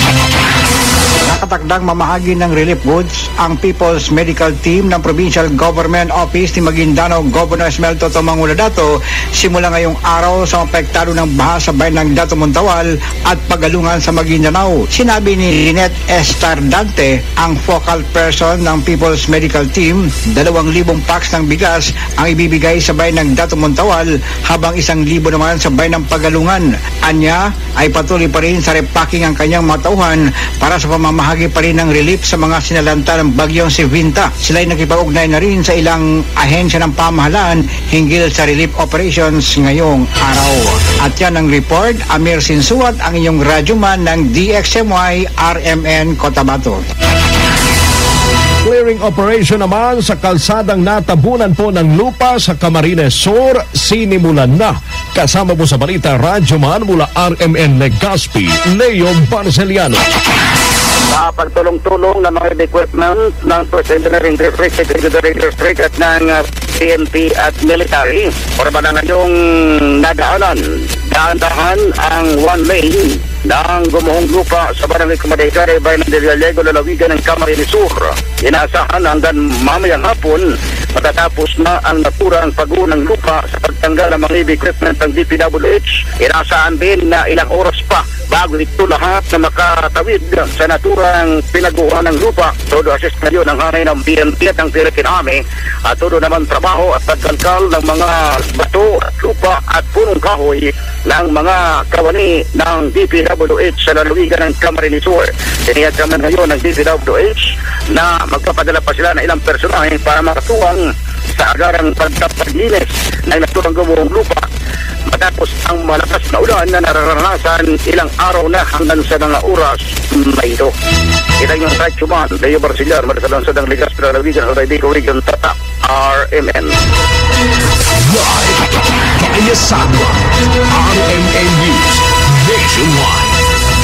Nakatakdang mamahagi ng relief goods ang People's Medical Team ng Provincial Government Office ni Maguindanao Governor Esmelto Tumanguladato simula ngayong araw sa apektado ng baha sa bayan ng Dato Montawal at Pagalungan sa Maguindanao. Sinabi ni Lynette Estardante, ang focal person ng People's Medical Team, 2,000 packs ng bigas ang ibibigay sa bayan ng Dato Montawal habang 1,000 naman sa bayan ng Pagalungan. Anya ay patuloy pa rin sa repacking ang kanyang mga tauhan para sa pamamahagi pa rin ng relief sa mga sinalanta ng bagyong si Vinta. Sila ay nakipag-ugnay na rin sa ilang ahensya ng pamahalaan hinggil sa relief operations ngayong araw. At yan ang report, Amir Sinsuat, ang inyong radyoman ng DXMY RMN Cotabato. Clearing operation naman sa kalsadang natabunan po ng lupa sa Camarines Sur, sinimulan na. Kasama mo sa balita, Radyoman mula RMN Legazpi, Leo Barceliano. Sa pagtulong-tulong ng mga equipment ng First Engineering District, Secretary District at ng PNP at military, para ba na ngayong nadaanan, dahan-dahan ang one lane ng gumuhong lupa sa Barangay Kumadekare, Bayan ng Delialego, lalawigan ng Camarines Sur. Inaasahan hanggang mamayang hapon matatapos na ang naturang pag-unang lupa sa pagtanggal ng mga equipment ng DPWH. Inaasahan din na ilang oras pa bago ito lahat na makatawid sa naturang pinaguhan ng lupa. Todo assist na yun ang hanay ng PNP at ng Philippine Army at todo naman trabaho at pagkalkal ng mga bato at lupa at punong kahoy ng mga kawani ng DPWH sa lalawigan ng Camarines Sur. Tiniyag naman ngayon ng DPWH na magpapadala pa sila ng ilang personahe para makatuwang sa agarang pagkapaglinis ng naturang gumuhong lupa matapos ang malakas na ulan na nararanasan ilang araw na hanggang sa mga oras na ito. Kita yung Radyoman, Leo Barceliano, Marsalan sa Dang Ligas, Lalawigan, Radico Region, Tata, RMN. Live, Kayasama, RMN News, Nationwide,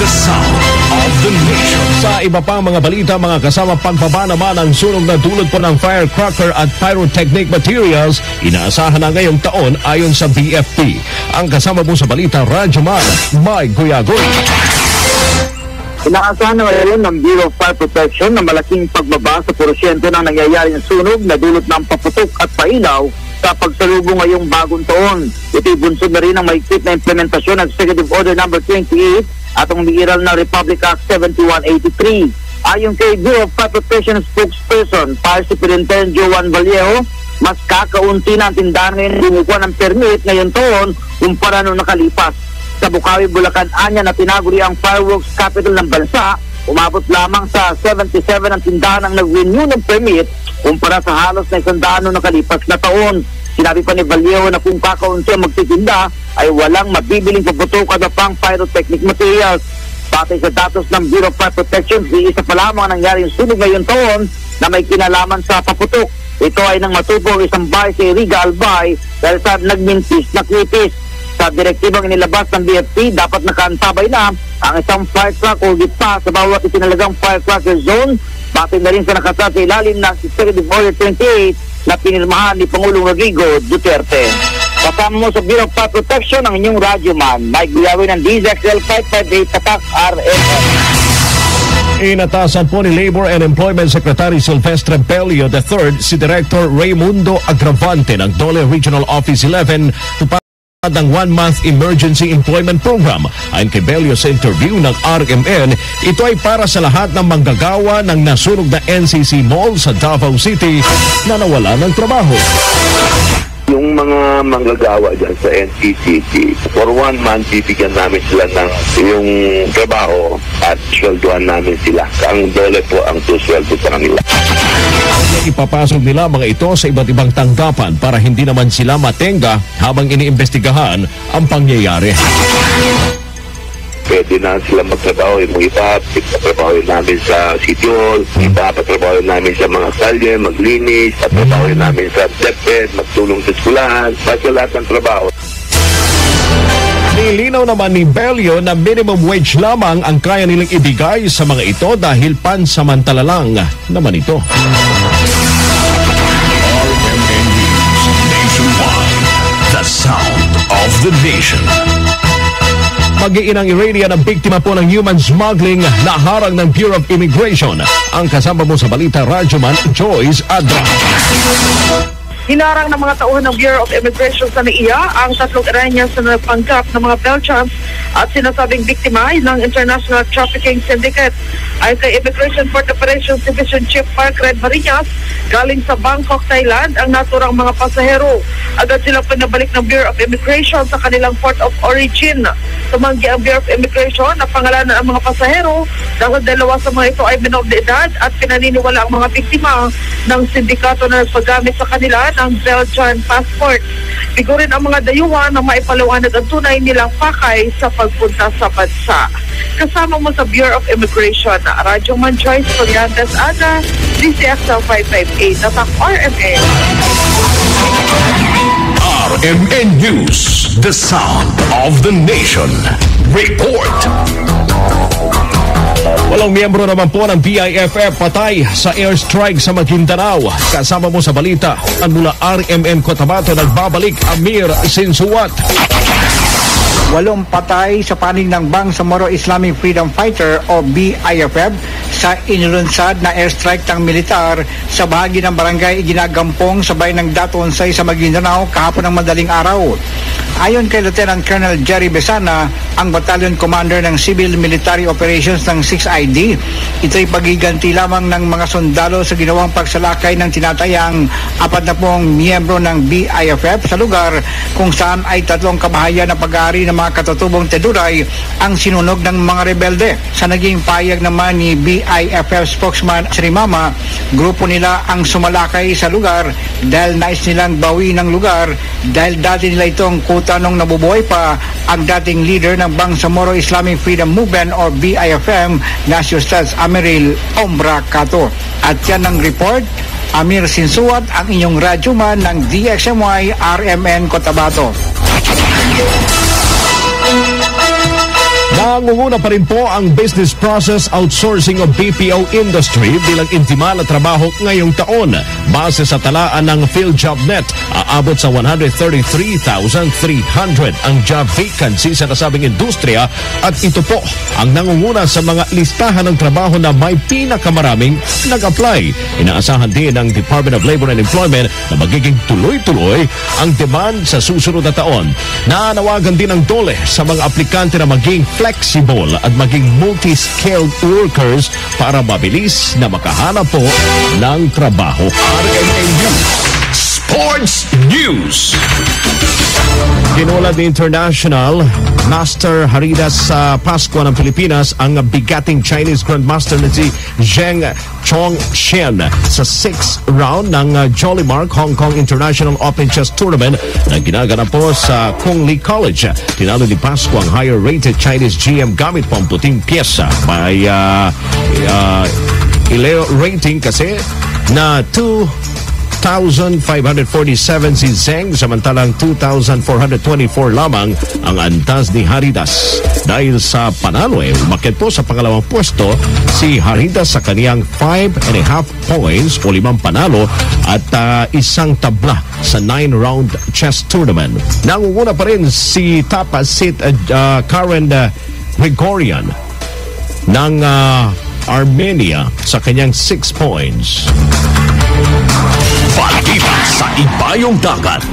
the sound of the nation. Sa iba pang mga balita, mga kasama, pagbaba naman ang sunog na dulot po ng firecracker at pyrotechnic materials, inaasahan na ngayong taon ayon sa BFP. Ang kasama po sa balita, Radyoman, Mike Guyagoy. Inaasahan na ngayon ng Bureau of Fire Protection na malaking pagbaba sa porsyento ng nangyayaring sunog na dulot ng paputok at pailaw sa pagsalubong ngayong bagong taon. Ito'y bunsod na rin ang mahigpit na implementasyon ng Executive Order No. 28 at ang umiiral na Republic Act 7183. Ayon kay Bureau of Fire Protection spokesperson, Fire Superintendent Joan Vallejo, mas kakaunti na ang tindahan ngayon bumukuha ng permit ngayon taon kumpara noong nakalipas. Sa Bukawi, Bulacan, anya na tinaguri ang fireworks capital ng bansa, umabot lamang sa 77 ang tindahan ang nag-renew ng permit kumpara sa halos na 100 noong nakalipas na taon. Sinabi pa ni Vallejo na kung kakaunti ang magtitinda ay walang mabibiling paputok at pang pyrotechnic materials. Batay sa datos ng Bureau of Fire Protection, isa pa lamang ang nangyaring sunog ngayon taon na may kinalaman sa paputok. Ito ay nang matupong isang bahay sa Iriga, Albay dahil sa nagmintis na kritis. Sa direktibang inilabas ng BFP, dapat nakaantabay na ang isang firecracker o gitpa sa bawat itinalagang firecracker zone. Batid na rin sa nakasat sa ilalim ng Executive Order 28 na pinirmahan ni Pangulong Rodrigo Duterte. Kasama mo sa Bureau of Fire Protection ang inyong radyoman, Mike Guyawin ng DZXL 558 Tatak RMN. Inatasan po ni Labor and Employment Secretary Silvestre Bello III si Director Raimundo Agravante ng Dole Regional Office 11 ng one-month emergency employment program. Ayon kay Bello sa interview ng RMN, ito ay para sa lahat ng manggagawa ng nasunog na NCC Mall sa Davao City na nawala ng trabaho. Yung mga manggagawa dyan sa NCCT, for 1 month, bibigyan namin sila ng yung trabaho at sweldohan namin sila. Ang dole po ang susweldo sa kanila. Ipapasok nila mga ito sa iba't ibang tanggapan para hindi naman sila matenga habang iniimbestigahan ang pangyayari. Pwede na sila magtrabaho. Yung iba, patrabaho namin sa City Hall, iba patrabaho namin sa mga kalye, maglinis, patrabaho namin sa DepEd, magtulong sa skulahan, basta lahat ng trabaho. Nilinaw naman ni Bello na minimum wage lamang ang kaya nilang ibigay sa mga ito dahil pansamantala lang naman ito. RMN News Nationwide, the sound of the nation. Mag-iinang Iranian ang biktima po ng human smuggling na harang ng Bureau of Immigration. Ang kasama mo sa balita, Radyoman Joyce Adra. Hinarang ng mga tauhan ng Bureau of Immigration sa NAIA ang 3 Iranians na nagpanggap ng mga Belgians at sinasabing biktima ng International Trafficking Syndicate. Ay kay Immigration Port Operations Division Chief Mark Red Marinas, galing sa Bangkok, Thailand ang naturang mga pasahero. Agad silang pinabalik ng Bureau of Immigration sa kanilang port of origin. Tumanggi ang Bureau of Immigration na pangalanan ang mga pasahero dahil 2 sa mga ito ay minor de edad at pinaniniwala ang mga biktima ng sindikato na nagpagamit sa kanila ng Belgian passport. Bigurin ang mga dayuhan na maipaliwanag ang tunay nilang pakay sa pagpunta sa bansa. Kasama mo sa Bureau of Immigration, Radyoman Joyce Foliantes Ada, DCXL 558, Tatak RMN. RMN News, the sound of the nation. Report. Walang miyembro naman po ng BIFF patay sa airstrike sa Maguindanao. Kasama mo sa balita, mula RMN Cotabato nagbabalik Amir Sinsuat. 8 patay sa panig ng Bangsamoro Islamic Freedom Fighter o BIFF sa inilunsad na airstrike ng militar sa bahagi ng barangay Iginagampong sa bayan ng Datonsay sa Maguindanao kahapon ng madaling araw. Ayon kay Lieutenant Colonel Jerry Besana, ang Battalion Commander ng Civil Military Operations ng 6ID, ito'y pagiganti lamang ng mga sundalo sa ginawang pagsalakay ng tinatayang 40 miyembro ng BIFF sa lugar kung saan ay 3 kabahayan na pag-aari ng mga katutubong Teduray ang sinunog ng mga rebelde. Sa naging payag naman ni BIFF spokesman Srimama, grupo nila ang sumalakay sa lugar dahil nais nilang bawi ng lugar dahil dati nila itong kuta nung nabubuhay pa ang dating leader ng Bangsamoro Islamic Freedom Movement or BIFM na si Ustaz Amiril Ombra Kato. At yan ang report, Amir Sinsuat, ang inyong radyoman ng DXMY RMN Cotabato. Nangunguna pa rin po ang business process outsourcing of BPO industry bilang intimal na trabaho ngayong taon. Base sa talaan ng PhilJobNet, aabot sa 133,300 ang job vacancy sa nasabing industriya at ito po ang nangunguna sa mga listahan ng trabaho na may pinakamaraming nag-apply. Inaasahan din ng Department of Labor and Employment na magiging tuloy-tuloy ang demand sa susunod na taon. Naanawagan din ng DOLE sa mga aplikante na maging flexible at maging multi-skilled workers para mabilis na makahanap po ng trabaho. RMN News, Sports News. Ginulad ni International Master Haridas sa Pasko ng Pilipinas ang bigating Chinese Grandmaster na si Zheng Chongqian sa 6th round ng Jolly Mark Hong Kong International Open Chess Tournament na ginaganap po sa Kung Lee College. Tinalo ni Pasko ang higher-rated Chinese GM gamit po ang puting pyesa by Ileo rating kasi na 2,547 si Zeng, samantalang 2,424 lamang ang antas ni Haridas. Dahil sa panalo umakyat po sa pangalawang pwesto si Haridas sa kaniyang 5.5 points o 5 panalo at isang tabla sa 9-round chess tournament. Nangunguna pa rin si Tapasit Karen Gregorian ng Armenia sa kanyang 6 points. Balita sa Ibayong Dagat.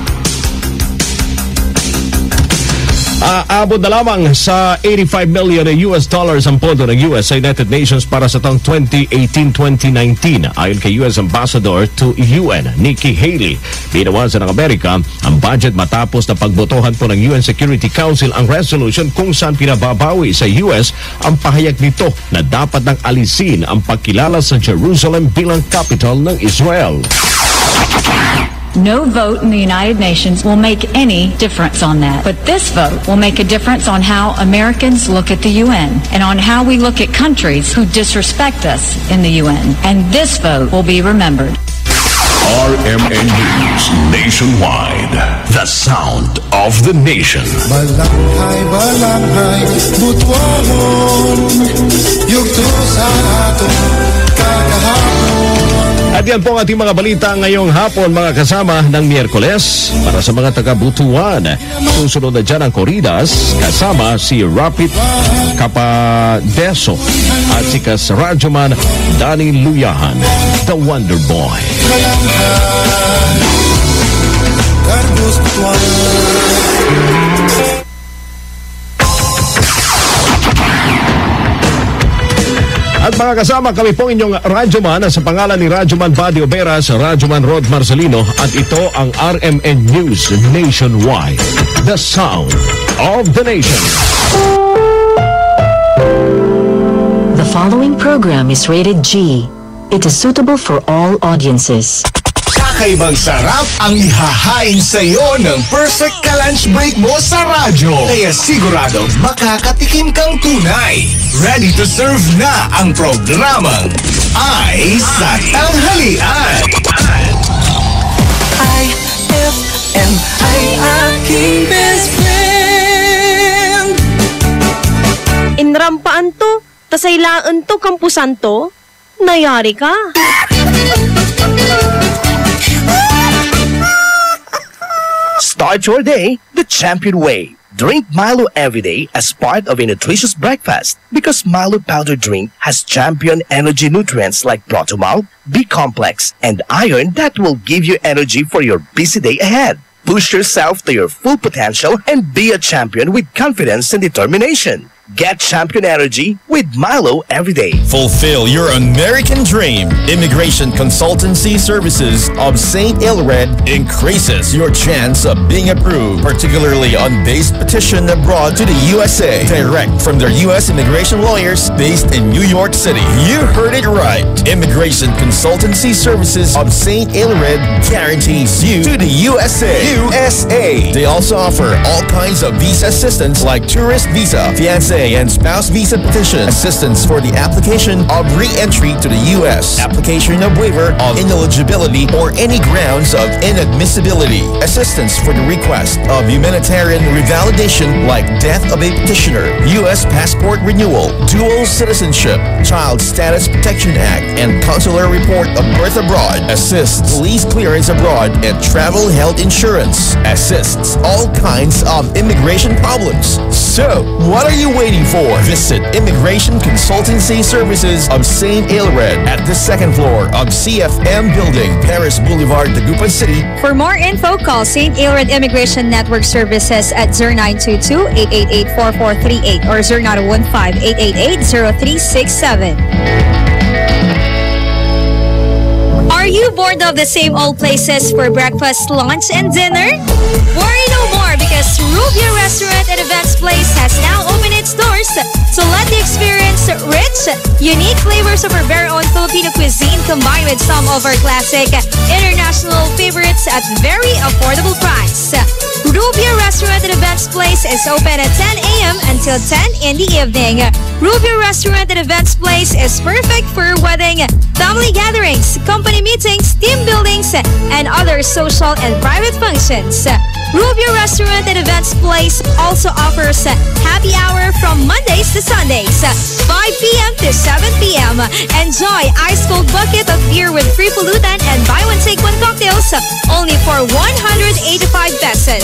Aabot na lamang sa $85 million ang pondo ng US sa United Nations para sa taong 2018-2019. Ayon kay US Ambassador to UN, Nikki Haley, binawasan ng Amerika ang budget matapos na pagbotohan po ng UN Security Council ang resolution kung saan pinababawi sa US ang pahayag nito na dapat nang alisin ang pagkilala sa Jerusalem bilang capital ng Israel. No vote in the United Nations will make any difference on that. But this vote will make a difference on how Americans look at the UN and on how we look at countries who disrespect us in the UN. And this vote will be remembered. RMN News Nationwide. The sound of the nation. Balanghay, butuahon, yugto sa ato, kagahapon. At yan po ang ating mga balita ngayong hapon, mga kasama ng Miyerkules. Para sa mga taga-Butuan, susunod na dyan ang Corridas, kasama si Rapid Capadeso at si Radyoman Danny Luyahan, The Wonder Boy. At mga kasama, kami po inyong Radyoman sa pangalan ni Radyoman Buddy Oberas, Radyoman Rod Marcelino, at ito ang RMN News Nationwide. The sound of the nation. The following program is rated G. It is suitable for all audiences. Kakaibang sarap ang ihahain sa iyo ng perfect ka-lunch break mo sa radyo. Kaya sigurado makakatikim kang tunay. Ready to serve na ang programang Ay sa Tanghalian. IFM ay aking best friend. Inrampaan to, tasaylaan to, kampusan to. Nayari ka. Start your day the champion way. Drink Milo every day as part of a nutritious breakfast because Milo powder drink has champion energy nutrients like Protomalt, B-complex, and iron that will give you energy for your busy day ahead. Push yourself to your full potential and be a champion with confidence and determination. Get champion energy with Milo every day. Fulfill your American dream. Immigration Consultancy Services of St. Ilred increases your chance of being approved, particularly on base petition abroad to the USA. Direct from their U.S. immigration lawyers based in New York City. You heard it right. Immigration Consultancy Services of St. Ilred guarantees you to the USA. They also offer all kinds of visa assistance like tourist visa, fiancé and spouse visa petition, assistance for the application of re-entry to the U.S., application of waiver of ineligibility or any grounds of inadmissibility, assistance for the request of humanitarian revalidation like death of a petitioner, U.S. passport renewal, dual citizenship, Child Status Protection Act, and consular report of birth abroad, assists police clearance abroad, and travel health insurance, assists all kinds of immigration problems. So, what are you waiting for? Visit Immigration Consultancy Services of St. Ilred at the second floor of CFM Building, Paris Boulevard, Dagupan City. For more info, call St. Ilred Immigration Network Services at 0922-888-4438 or 0915-888-0367. Are you bored of the same old places for breakfast, lunch, and dinner? Worry no more because Rubia Restaurant and Events Place has now opened its doors to let you experience rich, unique flavors of our very own Filipino cuisine combined with some of our classic international favorites at very affordable price. Rubia Restaurant and Events Place is open at 10 a.m. until 10 in the evening. Rubio Restaurant and Events Place is perfect for wedding, family gatherings, company meetings, team buildings, and other social and private functions. Rubio Restaurant and Events Place also offers happy hour from Mondays to Sundays, 5 p.m. to 7 p.m. Enjoy ice cold bucket of beer with free pulutan and buy one take one cocktails only for 185 pesos.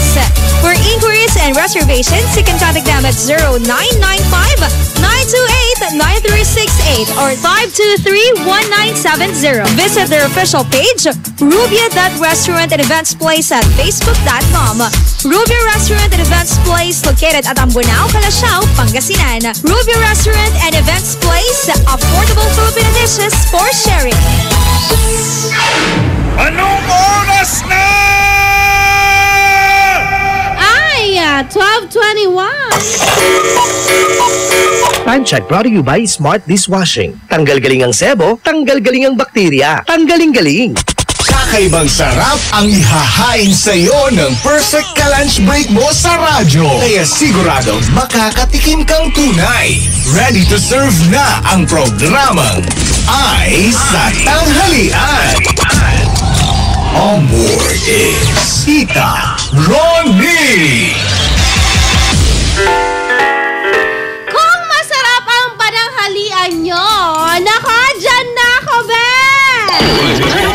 For inquiries and reservations, you can contact them at 0995-928-9368 or 523-1970. Visit their official page, Rubio.Restaurant and Events Place at Facebook.com. Rubio Restaurant and Events Place located at Ambunao, Calasiao, Pangasinan. Rubio Restaurant and Events Place, affordable Filipino dishes for sharing. Anong oras na? Ay, 12:21. Time check brought to you by Smart Dishwashing. Tanggal-galing ang sebo, tanggal-galing ang bakterya. Tanggaling-galing. Kakaibang sarap ang ihahain sa'yo ng perfect ka-lunch break mo sa radyo. Kaya sigurado makakatikim kang tunay. Ready to serve na ang programang Ay sa Tanghalian. On board is Tita Ronnie. Kung masarap ang pananghalian nyo, nako, dyan na ako, Ben!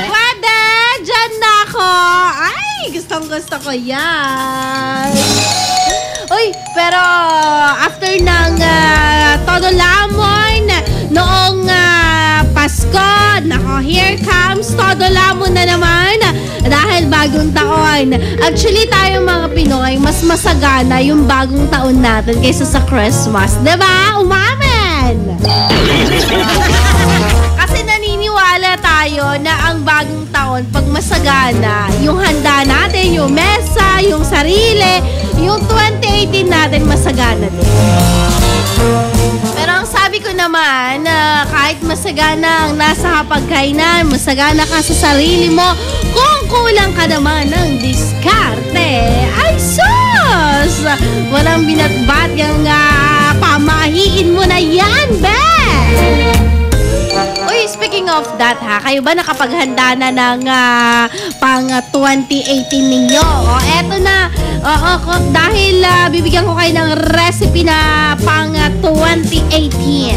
Pwede, dyan na ako. Ay, gustong-gusto ko yan. Uy, pero after ng Todo Lamon, noong Pasko, nako, here comes Todo Lamon na naman dahil bagong taon. Actually, tayo mga Pinoy, mas masagana yung bagong taon natin kaysa sa Christmas. Diba? Umamin! Kasi naniniwala tayo na ang bagong taon, pag masagana, yung handa natin, yung mesa, yung sarili, yung 2018 natin masagana din. Pero ang sabi ko naman, kahit masagana ang nasa hapagkainan, masagana ka sa sarili mo, kung kulang ka naman ng diskarte, ay sus! Walang binatbat yung pamahiin mo na yan, be! Uy, speaking of that ha, kayo ba nakapaghanda na ng pang 2018 ninyo? O, eto na. Dahil bibigyan ko kayo ng recipe na pang 2018.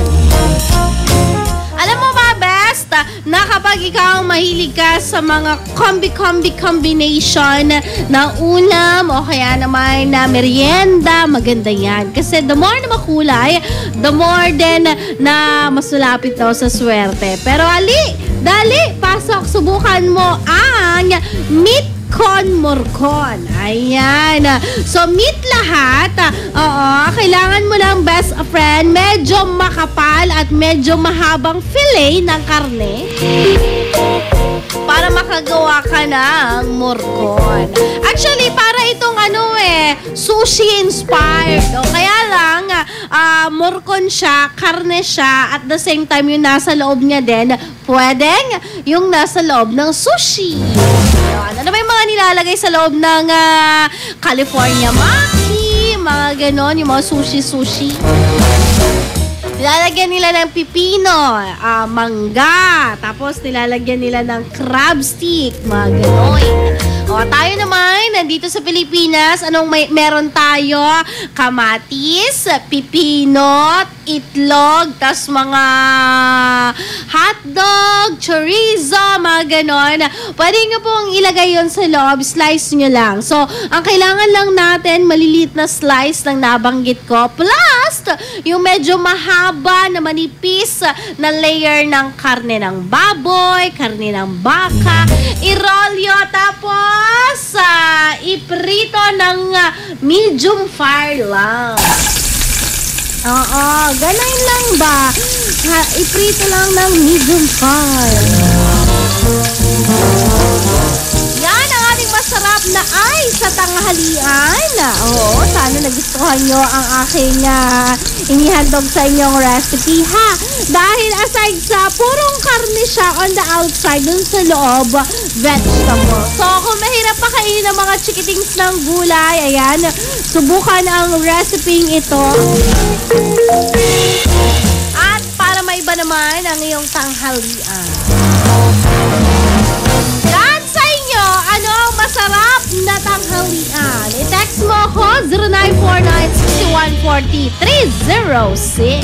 Alam mo ba, best, na kapag ikaw mahilig ka sa mga combi combination na ulam o kaya naman na merienda, maganda yan. Kasi the more na makulay, the more din na masulapit daw sa swerte. Pero dali, pasok, subukan mo ang meat con morcon. Ayan. So, meat lahat. Kailangan mo lang, best friend, medyo makapal at medyo mahabang fillet ng karne para makagawa ka ng morcon. Actually, para itong sushi inspired. O, kaya lang, morcon siya, karne siya, at the same time yung nasa loob niya din, pwedeng yung nasa loob ng sushi. Ano ba yung mga nilalagay sa loob ng California Maki, mga ganon, yung mga sushi. Nilalagyan nila ng pipino, mangga, tapos nilalagyan nila ng crab stick, mga ganon. O, tayo naman, nandito sa Pilipinas, meron tayo? Kamatis, pipino, itlog, tas mga hotdog, chorizo, mga ganon. Pwede nyo pong ilagay yon sa loob, slice nyo lang. So, ang kailangan lang natin, maliliit na slice ng nabanggit ko, plus yung medyo mahaba na manipis na layer ng karne ng baboy, karne ng baka, irolyo, tapos iprito ng medium fire lang. Oo, ganun lang ba? Iprito lang ng medium fire. Yan ang ating masarap na ay sa tanghalian. Oo, sana nagustuhan magugustuhan nyo ang aking inihandog sa inyong recipe, ha? Dahil aside sa purong karne siya on the outside, dun sa loob, vegetable. So, kung mahirap pa kainin ng mga chikitings ng gulay, ayan, subukan ang recipe ito. At para maiba naman ang iyong tanghalian. Dan sa inyo, ano ang masarap na tanghalian? I-text mo ako 0949-6140-306.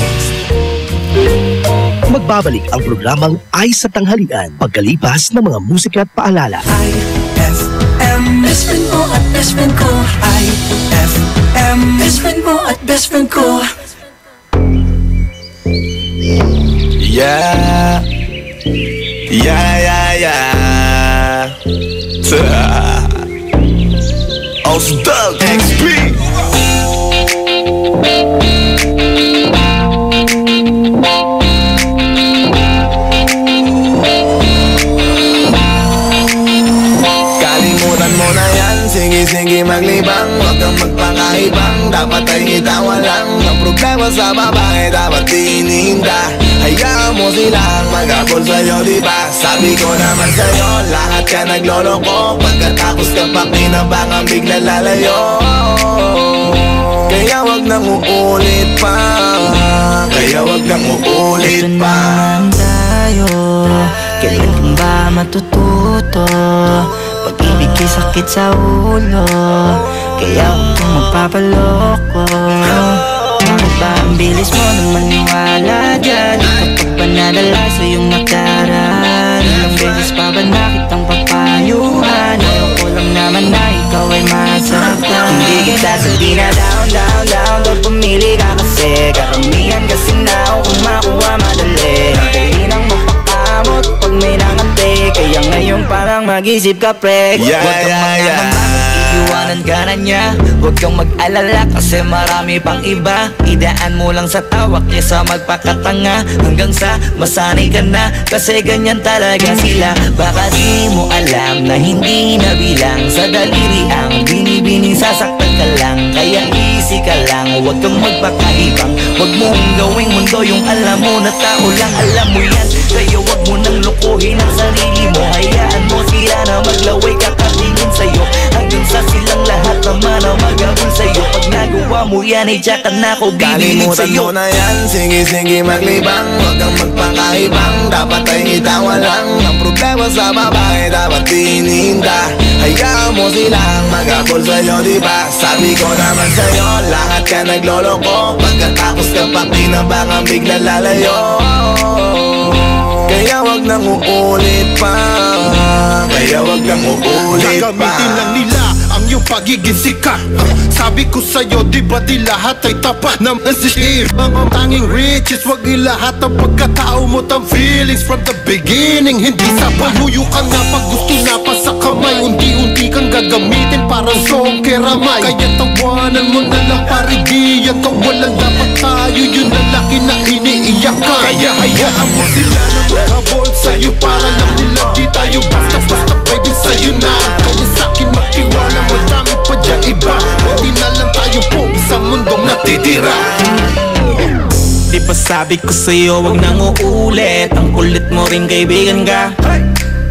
Magbabalik ang programang Ay sa Tanghalian pagkalipas ng mga musika at paalala. IFM, best friend mo at best friend ko. IFM, best friend mo at best friend ko. Yeah, yeah, yeah, yeah. Osdog XP. Kalimutan mo na yan, sige maglibang. Huwag kang magpakaibang, dapat ay itawa lang. Ang problema sa babae, dapat tininda. Hayaan mo silang mag-abol sa'yo, diba? Sabi ko naman sa'yo, lahat ka nagloloko. Pagkatapos ka pa kinabangang bigla lalayo. Kaya wag nang uulit pa. Kaya wag nang uulit pa. Tayo, kailan ba matututo? Pag-ibig ay sakit sa ulo, kaya huwag kang magpapaloko. Bakit ba ang bilis mo nang maniwala dyan? Kapag panadala sa iyong nakaraan, ilang beses pa ba nakitang papayuhan? Ayaw ko lang naman na ikaw ay masaktan. Hindi kita sabi na down, down, down. Doon pumili ka kasi karamihan kasi na kung makuha madali. Hindi nang mapakamot pag may nakante. Kaya ngayon parang mag-isip ka pre. Yeah, yeah, iwanan ka na niya. Huwag kang mag-alala kasi marami pang iba. Idaan mo lang sa tawak niya sa magpakatanga. Hanggang sa masanay ka na, kasi ganyan talaga sila. Baka di mo alam na hindi na bilang sa daliri ang binibining sasaktan ka lang. Kaya easy ka lang, huwag kang magpakaibang. Huwag mong gawing mundo yung alam mo na tao lang. Alam mo yan, kaya huwag mo nang lukuhin ang sarili mo. Hayaan mo sila na maglaway kakatingin sa'yo. Hanggang sa silang lahat naman ang magagawin sa'yo. Pag nagawa mo yan, ay tiyaka na ako binilig kalimutan sa'yo. mo na yan, sige maglibang. Huwag kang magpakaibang, dapat ay itawa lang. Ang problema sa babae, dapat tininda. Hayaan mo silang mag-abol sa'yo, diba? Sabi ko naman sa'yo, lahat ka nagloloko. Pagkatapos ka pa kinabangang bigla lalayo. Kaya wag nang uulit pa. Kaya wag nang uulit pa. Gagamitin lang nila ang iyong pagiging sikat. Sabi ko sa'yo, di ba di lahat ay tapat na masishare? Ang tanging riches, wag ilahat ang pagkatao mo tang feelings from the beginning. Hindi sapat, huyo ka na pag gusto na pa sa kamay. Unti-unti kang gagamitin parang song keramay. Kaya tawanan mo na lang parigiyan ka. Walang dapat tayo, yun ang laki na iniiyak ka. Kaya hayaan mo sila na maghabol sa'yo. Para lang nila di tayo basta-basta pwede sa'yo na. Kaya sa'kin magtiwala, madami pa dyan iba. Hindi na lang tayo po sa mundong natitira. Di ba sabi ko sa'yo, wag nang uulit. Ang kulit mo rin kaibigan ka.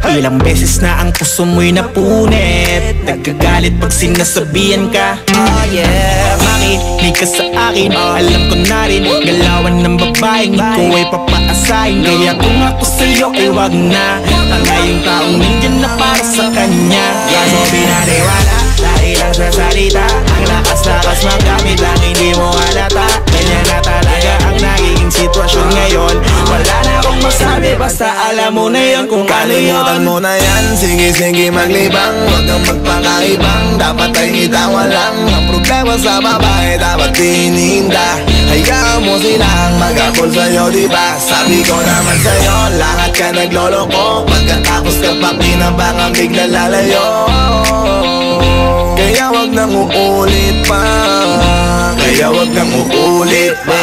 Ilang beses na ang puso mo'y napunit. Nagkagalit pag sinasabihan ka. Oh yeah, makinig ka sa akin. Alam ko na rin, galawan ng babaeng ikaw ay papaasahin. Kaya kung ako sa'yo ay wag na. Tanga yung taong nandyan na para sa kanya. Kaso binaniwala dahil lang sa salita. Ang lakas-lakas magamit lang hindi mo halata. Ganyan na talaga ang nagiging sitwasyon ngayon. Wala na akong masabi, basta alam mo na yun kung ano yun. Kalimutan mo na yan, sige maglibang. Huwag kang magpakaibang, dapat ay itawa lang. Ang problema sa babae, dapat tininda. Hayaan mo silang mag-abol sa'yo, diba? Sabi ko naman sa'yo, lahat ka nagloloko. Pagkatapos ka pa kinabangang bigla lalayo. Kaya wag nang uulit pa. Kaya wag nang uulit pa.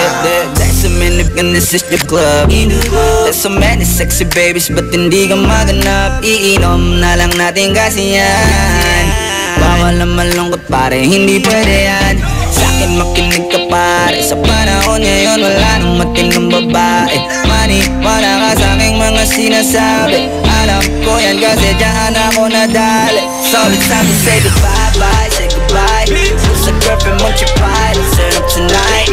There's so many and this is the club. There's so many sexy babies but hindi ka maganap. Iinom na lang natin kasi yan. Bawal na malungkot pare, hindi pwede yan. Sa'kin naman makinig ka pare. Sa panahon ngayon wala nang matinong babae. Maniwala ka sa aking mga sinasabi. Alam ko yan kasi dyan ako nadali. So it's time to say goodbye, bye, say goodbye. Sa girlfriend mo chipay, let's turn up tonight.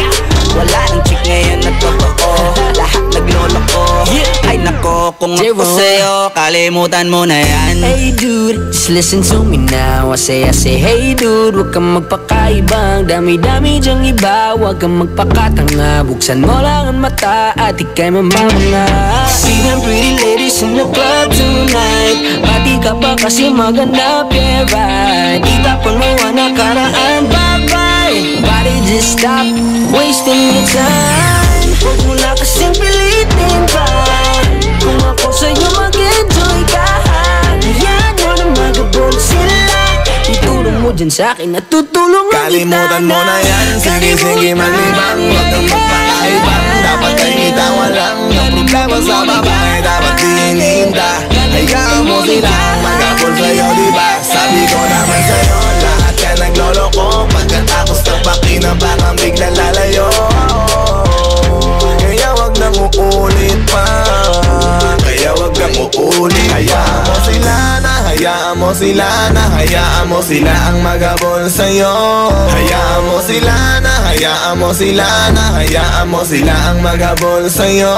Wala nang chick ngayon na totoo. Lahat naglolo ko. Ay nako, kung ako sa'yo, kalimutan mo na yan. Hey dude, just listen to me now. I say hey dude, huwag kang magpakaibang. Dami-dami dyang iba, huwag kang magpakatanga. Buksan mo lang ang mata at ikay mamamanga. See them pretty ladies in the club tonight. Pati ka pa kasi maganda, yeah right. Itapon mo ang nakaraan, bye-bye. Body just stop wasting your time. Huwag mo na kasing pilitin pa. Kung ako sa'yo mag-enjoy ka, hayaan mo na magabol sila. Itulong mo dyan sa'kin at tutulungan kita na. Kalimutan mo na yan, sige maglibang. Huwag kang magpakaibang, dapat ay itawa lang. Ang problema sa babae, dapat dininda. Hayaan mo sila, magabol sa'yo diba? Sabi ko naman sa'yo, lahat yan nagloloko. Pagkatapos nagpakina, baka biglang lalayo. Kaya wag nang uulit pa. Kaya wag nang uulit. Hayaan mo sila na, hayaan mo sila na, hayaan mo sila ang magabol sa'yo. Hayaan mo sila na, hayaan mo sila na, hayaan mo sila ang magabol sa'yo.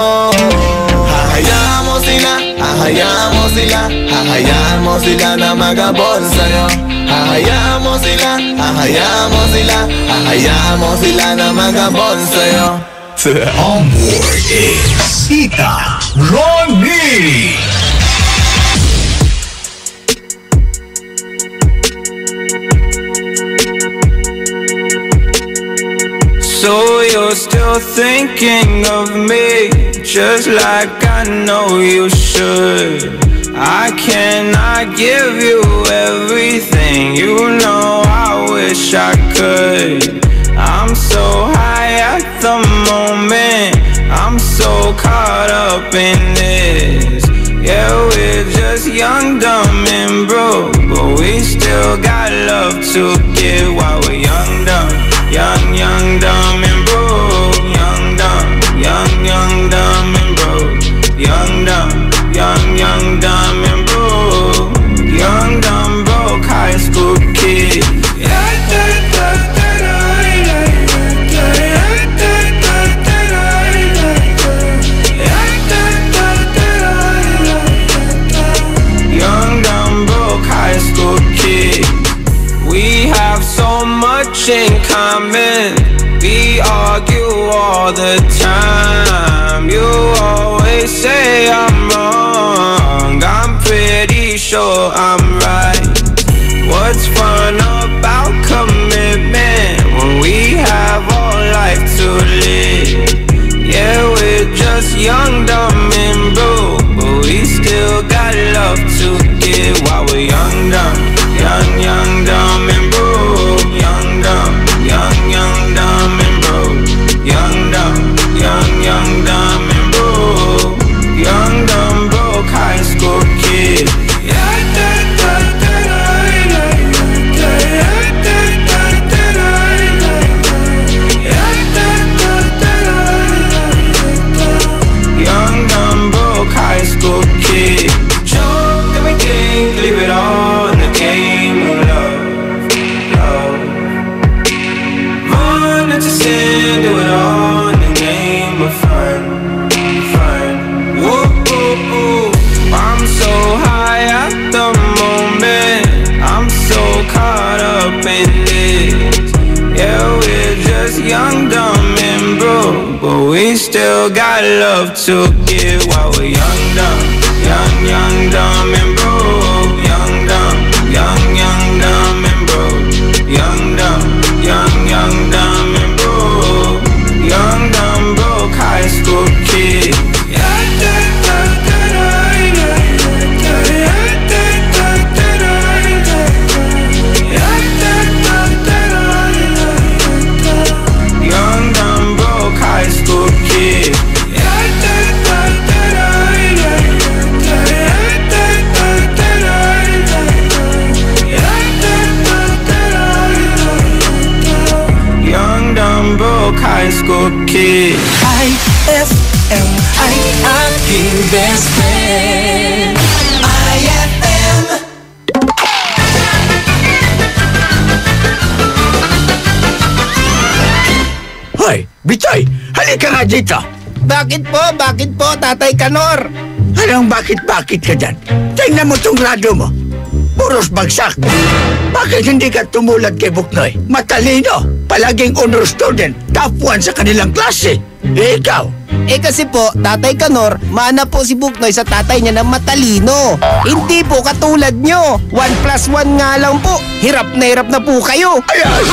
Hahayaan mo sila, hahayaan mo sila, hahayaan mo sila na magabol sa'yo. Hahayaan mo sila, hahayaan mo sila, hahayaan mo sila na magabol sa'yo. On board is Sita Ronnie. So you're still thinking of me, just like I know you should. I cannot give you everything, you know I wish I could. I'm so high at the moment, I'm so caught up in this. Yeah, we're just young, dumb and broke, but we still got love to give while we're young, dumb. Young, dumb and broke. Young, dumb and broke. Young, dumb and broke. Young, dumb, broke high school kid. Young, dumb, broke high school kid. We have so much in common. We argue all the time. You always say I'm wrong. I'm pretty sure I'm right. What's fun about commitment when we have all life to live? Yeah, we're just young, dumb and broke, but we still got love to give while we're young, dumb. Young, dumb and broke. Young, dumb and broke. Young, dumb and broke. Young, dumb, broke high school kid. Young, dumb, broke high school kid. Choke everything, leave it all in the game of love. Run into sin, do it all in the name of fun. Whoa. I'm so high at the moment, I'm so caught up in this. Yeah, we're just young, dumb and broke, but we still got love to give while we're young, dumb. Young, dumb and broke. Young, dumb and broke. Young, dumb and broke. Young, dumb, broke high school kid. Young, dumb, broke high school kid. high school kid. IFM ay aking best friend. IFM. Hoy, Bitoy, halika nga dito. Bakit po, Tatay Kanor? Anong bakit ka dyan? Tingnan mo tong radyo mo. Puros bagsak. Bakit hindi ka tumulad kay Buknoy? Matalino, palaging honor student, top 1 sa kanilang klase. Ikaw? Kasi po, Tatay Kanor, mana po si Buknoy sa tatay niya na matalino. Hindi po katulad nyo. 1+1 nga lang po. Hirap na po kayo. Ayan!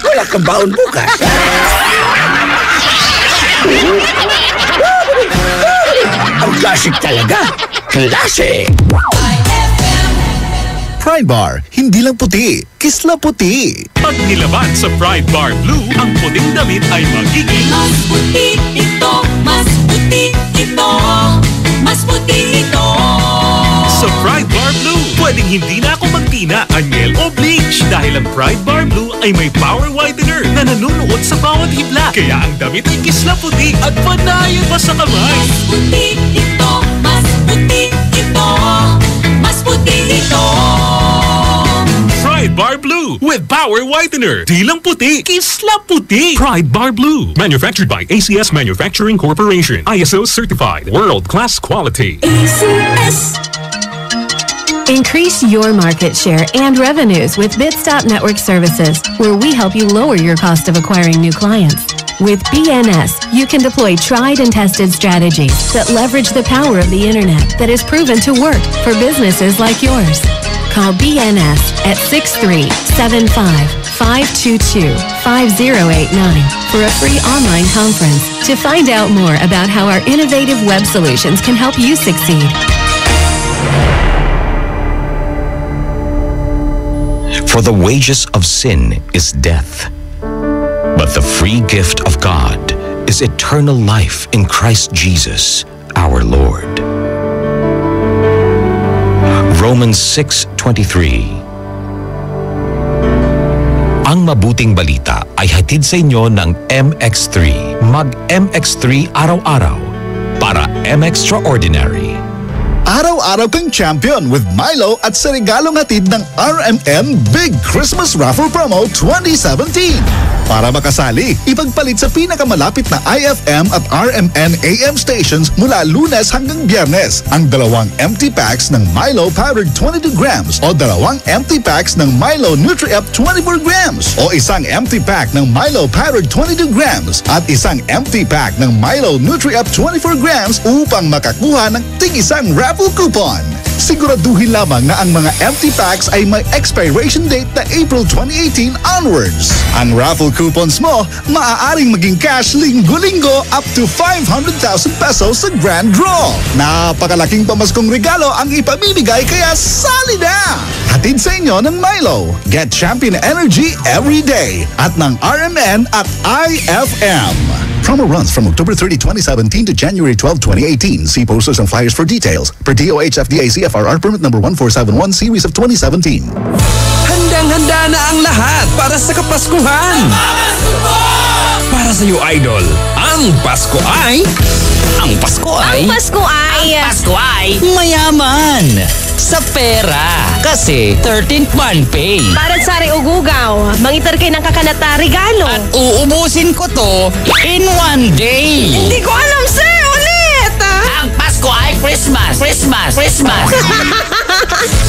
Wala kang baon bukas. Ang klasik talaga. Klasik! Pride Bar, hindi lang puti, kisla puti. Pag nilaban sa Pride Bar Blue, ang puting damit ay magiging mas puti ito, mas puti ito, mas puti ito. Sa Pride Bar Blue, pwedeng hindi na ako magtina, anyel o bleach dahil ang Pride Bar Blue ay may power whitener na nanunuot sa bawat hibla. Kaya ang damit ay kisla puti at panayan pa sa kamay. Mas puti ito, mas puti ito, mas puti ito. Pride Bar Blue with power whitener. Di lang puti, kisla puti. Pride Bar Blue. Manufactured by ACS Manufacturing Corporation. ISO certified. World-class quality. ACS. Increase your market share and revenues with Bitstop Network Services, where we help you lower your cost of acquiring new clients. With BNS, you can deploy tried and tested strategies that leverage the power of the internet that is proven to work for businesses like yours. Call BNS at 6375-522-5089 for a free online conference to find out more about how our innovative web solutions can help you succeed. For the wages of sin is death, but the free gift of God is eternal life in Christ Jesus, our Lord. Romans 6:23. Ang mabuting balita ay hatid sa inyo ng MX3. Mag-MX3 araw-araw para MXtraordinary. Araw-araw kang champion with Milo at sa regalong hatid ng RMN Big Christmas Raffle Promo 2017. Para makasali, ipagpalit sa pinakamalapit na IFM at RMN AM stations mula Lunes hanggang Biyernes ang 2 empty packs ng Milo Powdered 22 grams o 2 empty packs ng Milo Nutri-Up 24 grams o isang empty pack ng Milo Powdered 22 grams at isang empty pack ng Milo Nutri-Up 24 grams upang makakuha ng tig-isang raffle coupon. Siguraduhin lamang na ang mga empty packs ay may expiration date na April 2018 onwards. Ang raffle coupons mo, maaaring maging cash linggo-linggo up to 500,000 pesos sa grand draw. Napakalaking pamaskong regalo ang ipamimigay kaya sali na! Hatid sa inyo ng Milo. Get champion energy every day at ng RMN at IFM. Promo runs from October 30, 2017 to January 12, 2018. See posters and flyers for details. Per DOH FDA CFRR permit number 1471 series of 2017. Handang-handa na ang lahat para sa Kapaskuhan. Para sa iyo, Idol, ang Pasko ay... Ang Pasko ay mayaman sa pera kasi 13th month pay. Para sa rin ugugaw, mangitar kayo ng kakanata regalo. At uubusin ko to in one day. Hindi ko alam, sir. Ulit! Ang Pasko ay Christmas.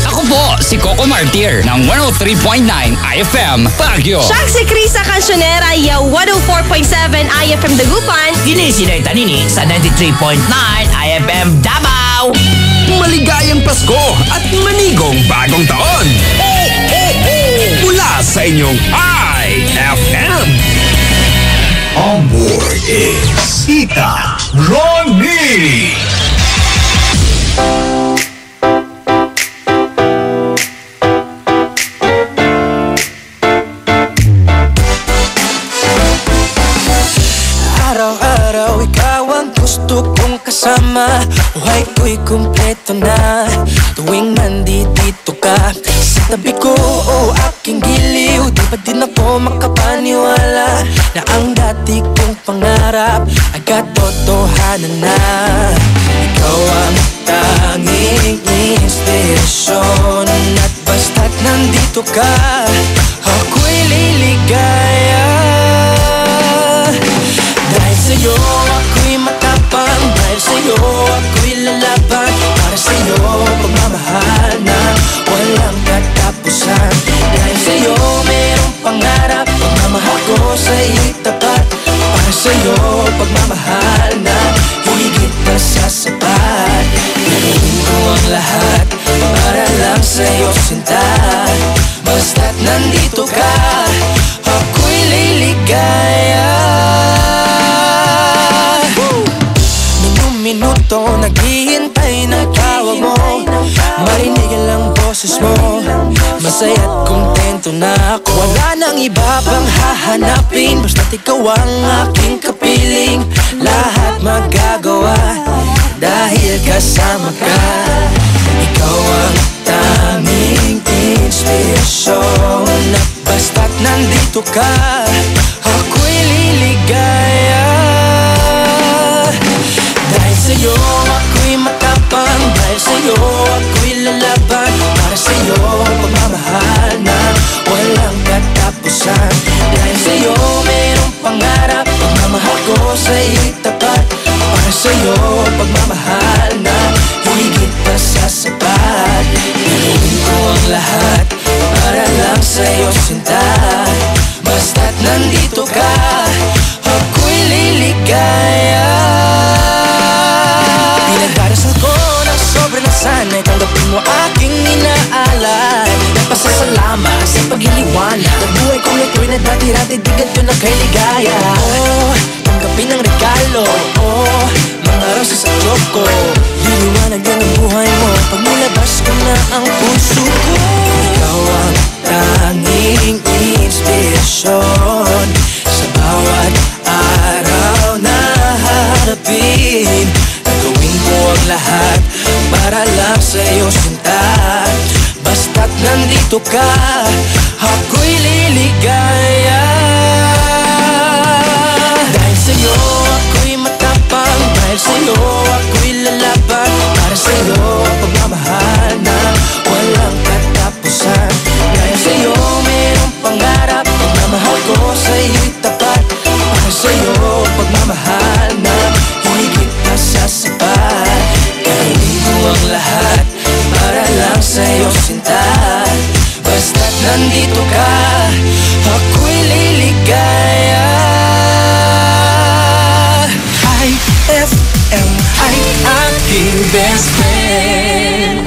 Ako po, si Coco Martir ng 103.9 IFM Baguio. Siya si Krisa Cancionera, 104.7 IFM Dagupan. Dinisinay Tanini sa 93.9 IFM Davao. Maligayang Pasko at manigong bagong taon. Mula sa inyong IFM. On board is Tita Ronnie. Araw-araw ikaw ang gusto kong kasama. Buhay ko'y kumpleto na tuwing nandito ka. Sa tabi ko o aking giliw, di pa din ako makapaniwala na ang dati kong pangarap ay katotohanan na. Ikaw ang tanging inspirasyon, at basta't nandito ka, ako'y liligaya. Dahil sa'yo ako'y matapang, dahil sa'yo ako'y lalaban, para sa'yo pagmamahal na walang katapusan. Dahil sa'yo mayroong pangarap, pagmamahal ko sa'yo'y tapat, para sa'yo pagmamahal na higit pa sa sapat. Gagawin ko ang lahat para lang sa'yo sinta, basta't nandito ka, ako'y liligaya. Minuto naghihintay ng tawag mo, marinig ang boses mo, masaya't kontento na ako. Wala nang iba pang hahanapin, basta't ikaw ang aking kapiling. Lahat magagawa dahil kasama ka. Ikaw ang tanging inspirasyon, at basta't nandito ka, ako'y liligaya. Dahil sa'yo ako'y matapang, dahil sa'yo ako'y lalaban, para sa'yo pagmamahal na walang katapusan. Dahil sa'yo mayroong pangarap, pagmamahal ko sa'yo'y tapat, para sa'yo pagmamahal na higit pa sa sapat. Gagawin ko ang lahat para lang sa'yo sinta, basta't nandito ka, ako'y liligaya. Pinagdarasal ko ng sobrang nasanay, tanggapin mo aking inaalay. Nagpasasalamat sa pag-iliwanag ng buhay kong lutuin na dati-dati di ganito na kay ligaya. Oh, tanggapin ang regalo, oh, mga rosas at choco. Liliwanag din ang buhay mo pag nilabas ko na ang puso ko. Ikaw ang tanging inspirasyon sa bawat araw na harapin. Gagawin ko ang lahat para lang sa'yo sinta, basta't nandito ka, ako'y liligaya. Dahil sa'yo ako'y matapang, dahil sa'yo ako'y lalaban, para sa'yo pagmamahal na walang katapusan. Dahil sa'yo mayroong pangarap, pagmamahal ko sa'yo'y tapat, para sa'yo pagmamahal na higit pa sa sapat. Gagawin ko ang lahat para lang sa'yo sinta, basta't nandito ka, ako'y liligaya. IFM ay aking best friend.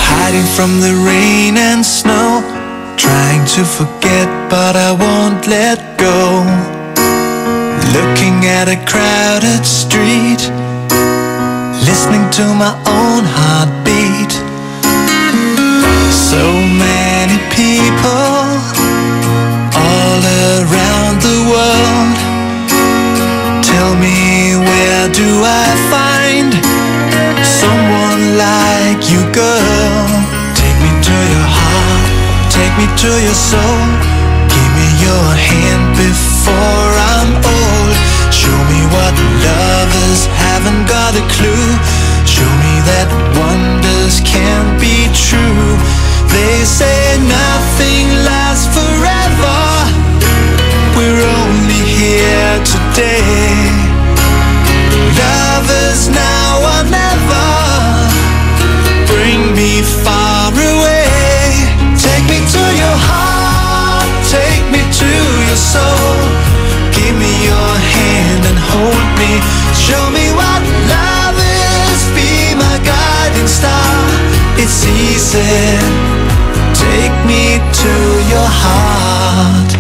Hiding from the rain and snow, trying to forget but I won't let go. Looking at a crowded street, listening to my own heartbeat. So many people all around the world. Tell me, where do I find someone like you, girl? Take me to your heart, take me to your soul. Give me your hand before I'm old. Show me what lovers haven't got a clue. Show me that wonders can't be true. They say nothing lasts forever. We're only here today. Lovers now or never. Bring me far away. Take me to your heart, take me to your soul. Give me your hand and hold me. Show me what love is, be my guiding star. It's easy, take me to your heart.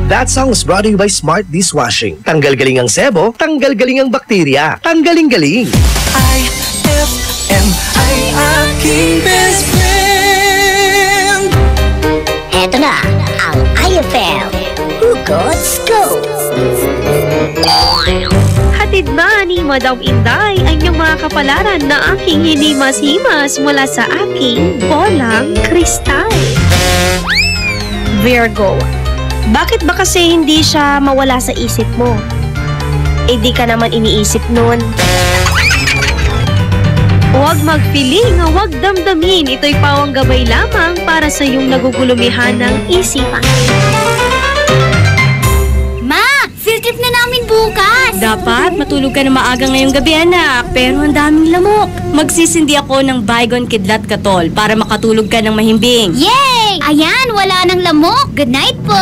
That song is brought to you by Smart Dishwashing. Tanggal galing ang sebo, tanggal galing ang bakterya. Tanggaling-galing. IFM ay aking best friend. Eto na ang IFM Hugot Scoop. Hatid ba ni Madam Inday ang inyong mga kapalaran na aking hinimas-himas mula sa aking bolang kristal? Virgo, bakit ba kasi hindi siya mawala sa isip mo? Eh di ka naman iniisip nun. Huwag magpiling, huwag damdamin. Ito'y pawang gabay lamang para sa iyong nagugulumihan ng isipan. Ma, field trip na namin bukas. Dapat matulog ka na maaga ngayong gabi, anak. Pero ang daming lamok. Magsisindi ako ng Baygon Kidlat Katol para makatulog ka ng mahimbing. Yay! Ayan, wala nang lamok. Good night po.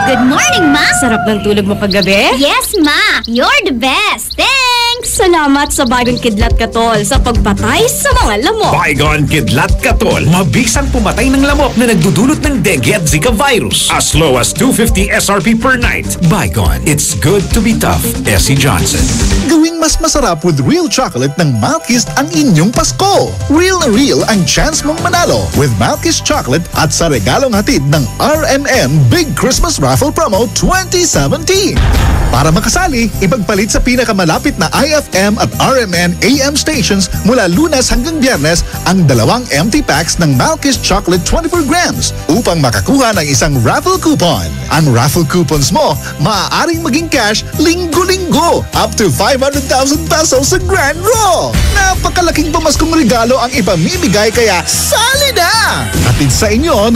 Good morning, Ma. Sarap ng tulog mo kagabi? Yes, Ma. You're the best. Thanks. Salamat sa Baygon Kidlat Katol sa pagpatay sa mga lamok. Baygon Kidlat Katol, mabisang pumatay ng lamok na nagdudulot ng dengue at Zika virus. As low as 250 SRP per night. Baygon, it's good to be tough. Essie Johnson. Gawing mas masarap with real chocolate ng Malkist ang inyong Pasko. Real na real ang chance mong manalo with Malkist chocolate at sa regalong hatid ng RMN Big Christmas Raffle Promo 2017. Para makasali, ipagpalit sa pinakamalapit na IFM at RMN AM stations mula Lunes hanggang Biyernes ang 2 empty packs ng Malkist Chocolate 24 grams upang makakuha ng isang raffle coupon. Ang raffle coupons mo, maaaring maging cash linggo-linggo up to 500,000 pesos sa Grand Draw. Napakalaking pamaskong regalo ang ipamimigay kaya sali na! Hatid sa inyo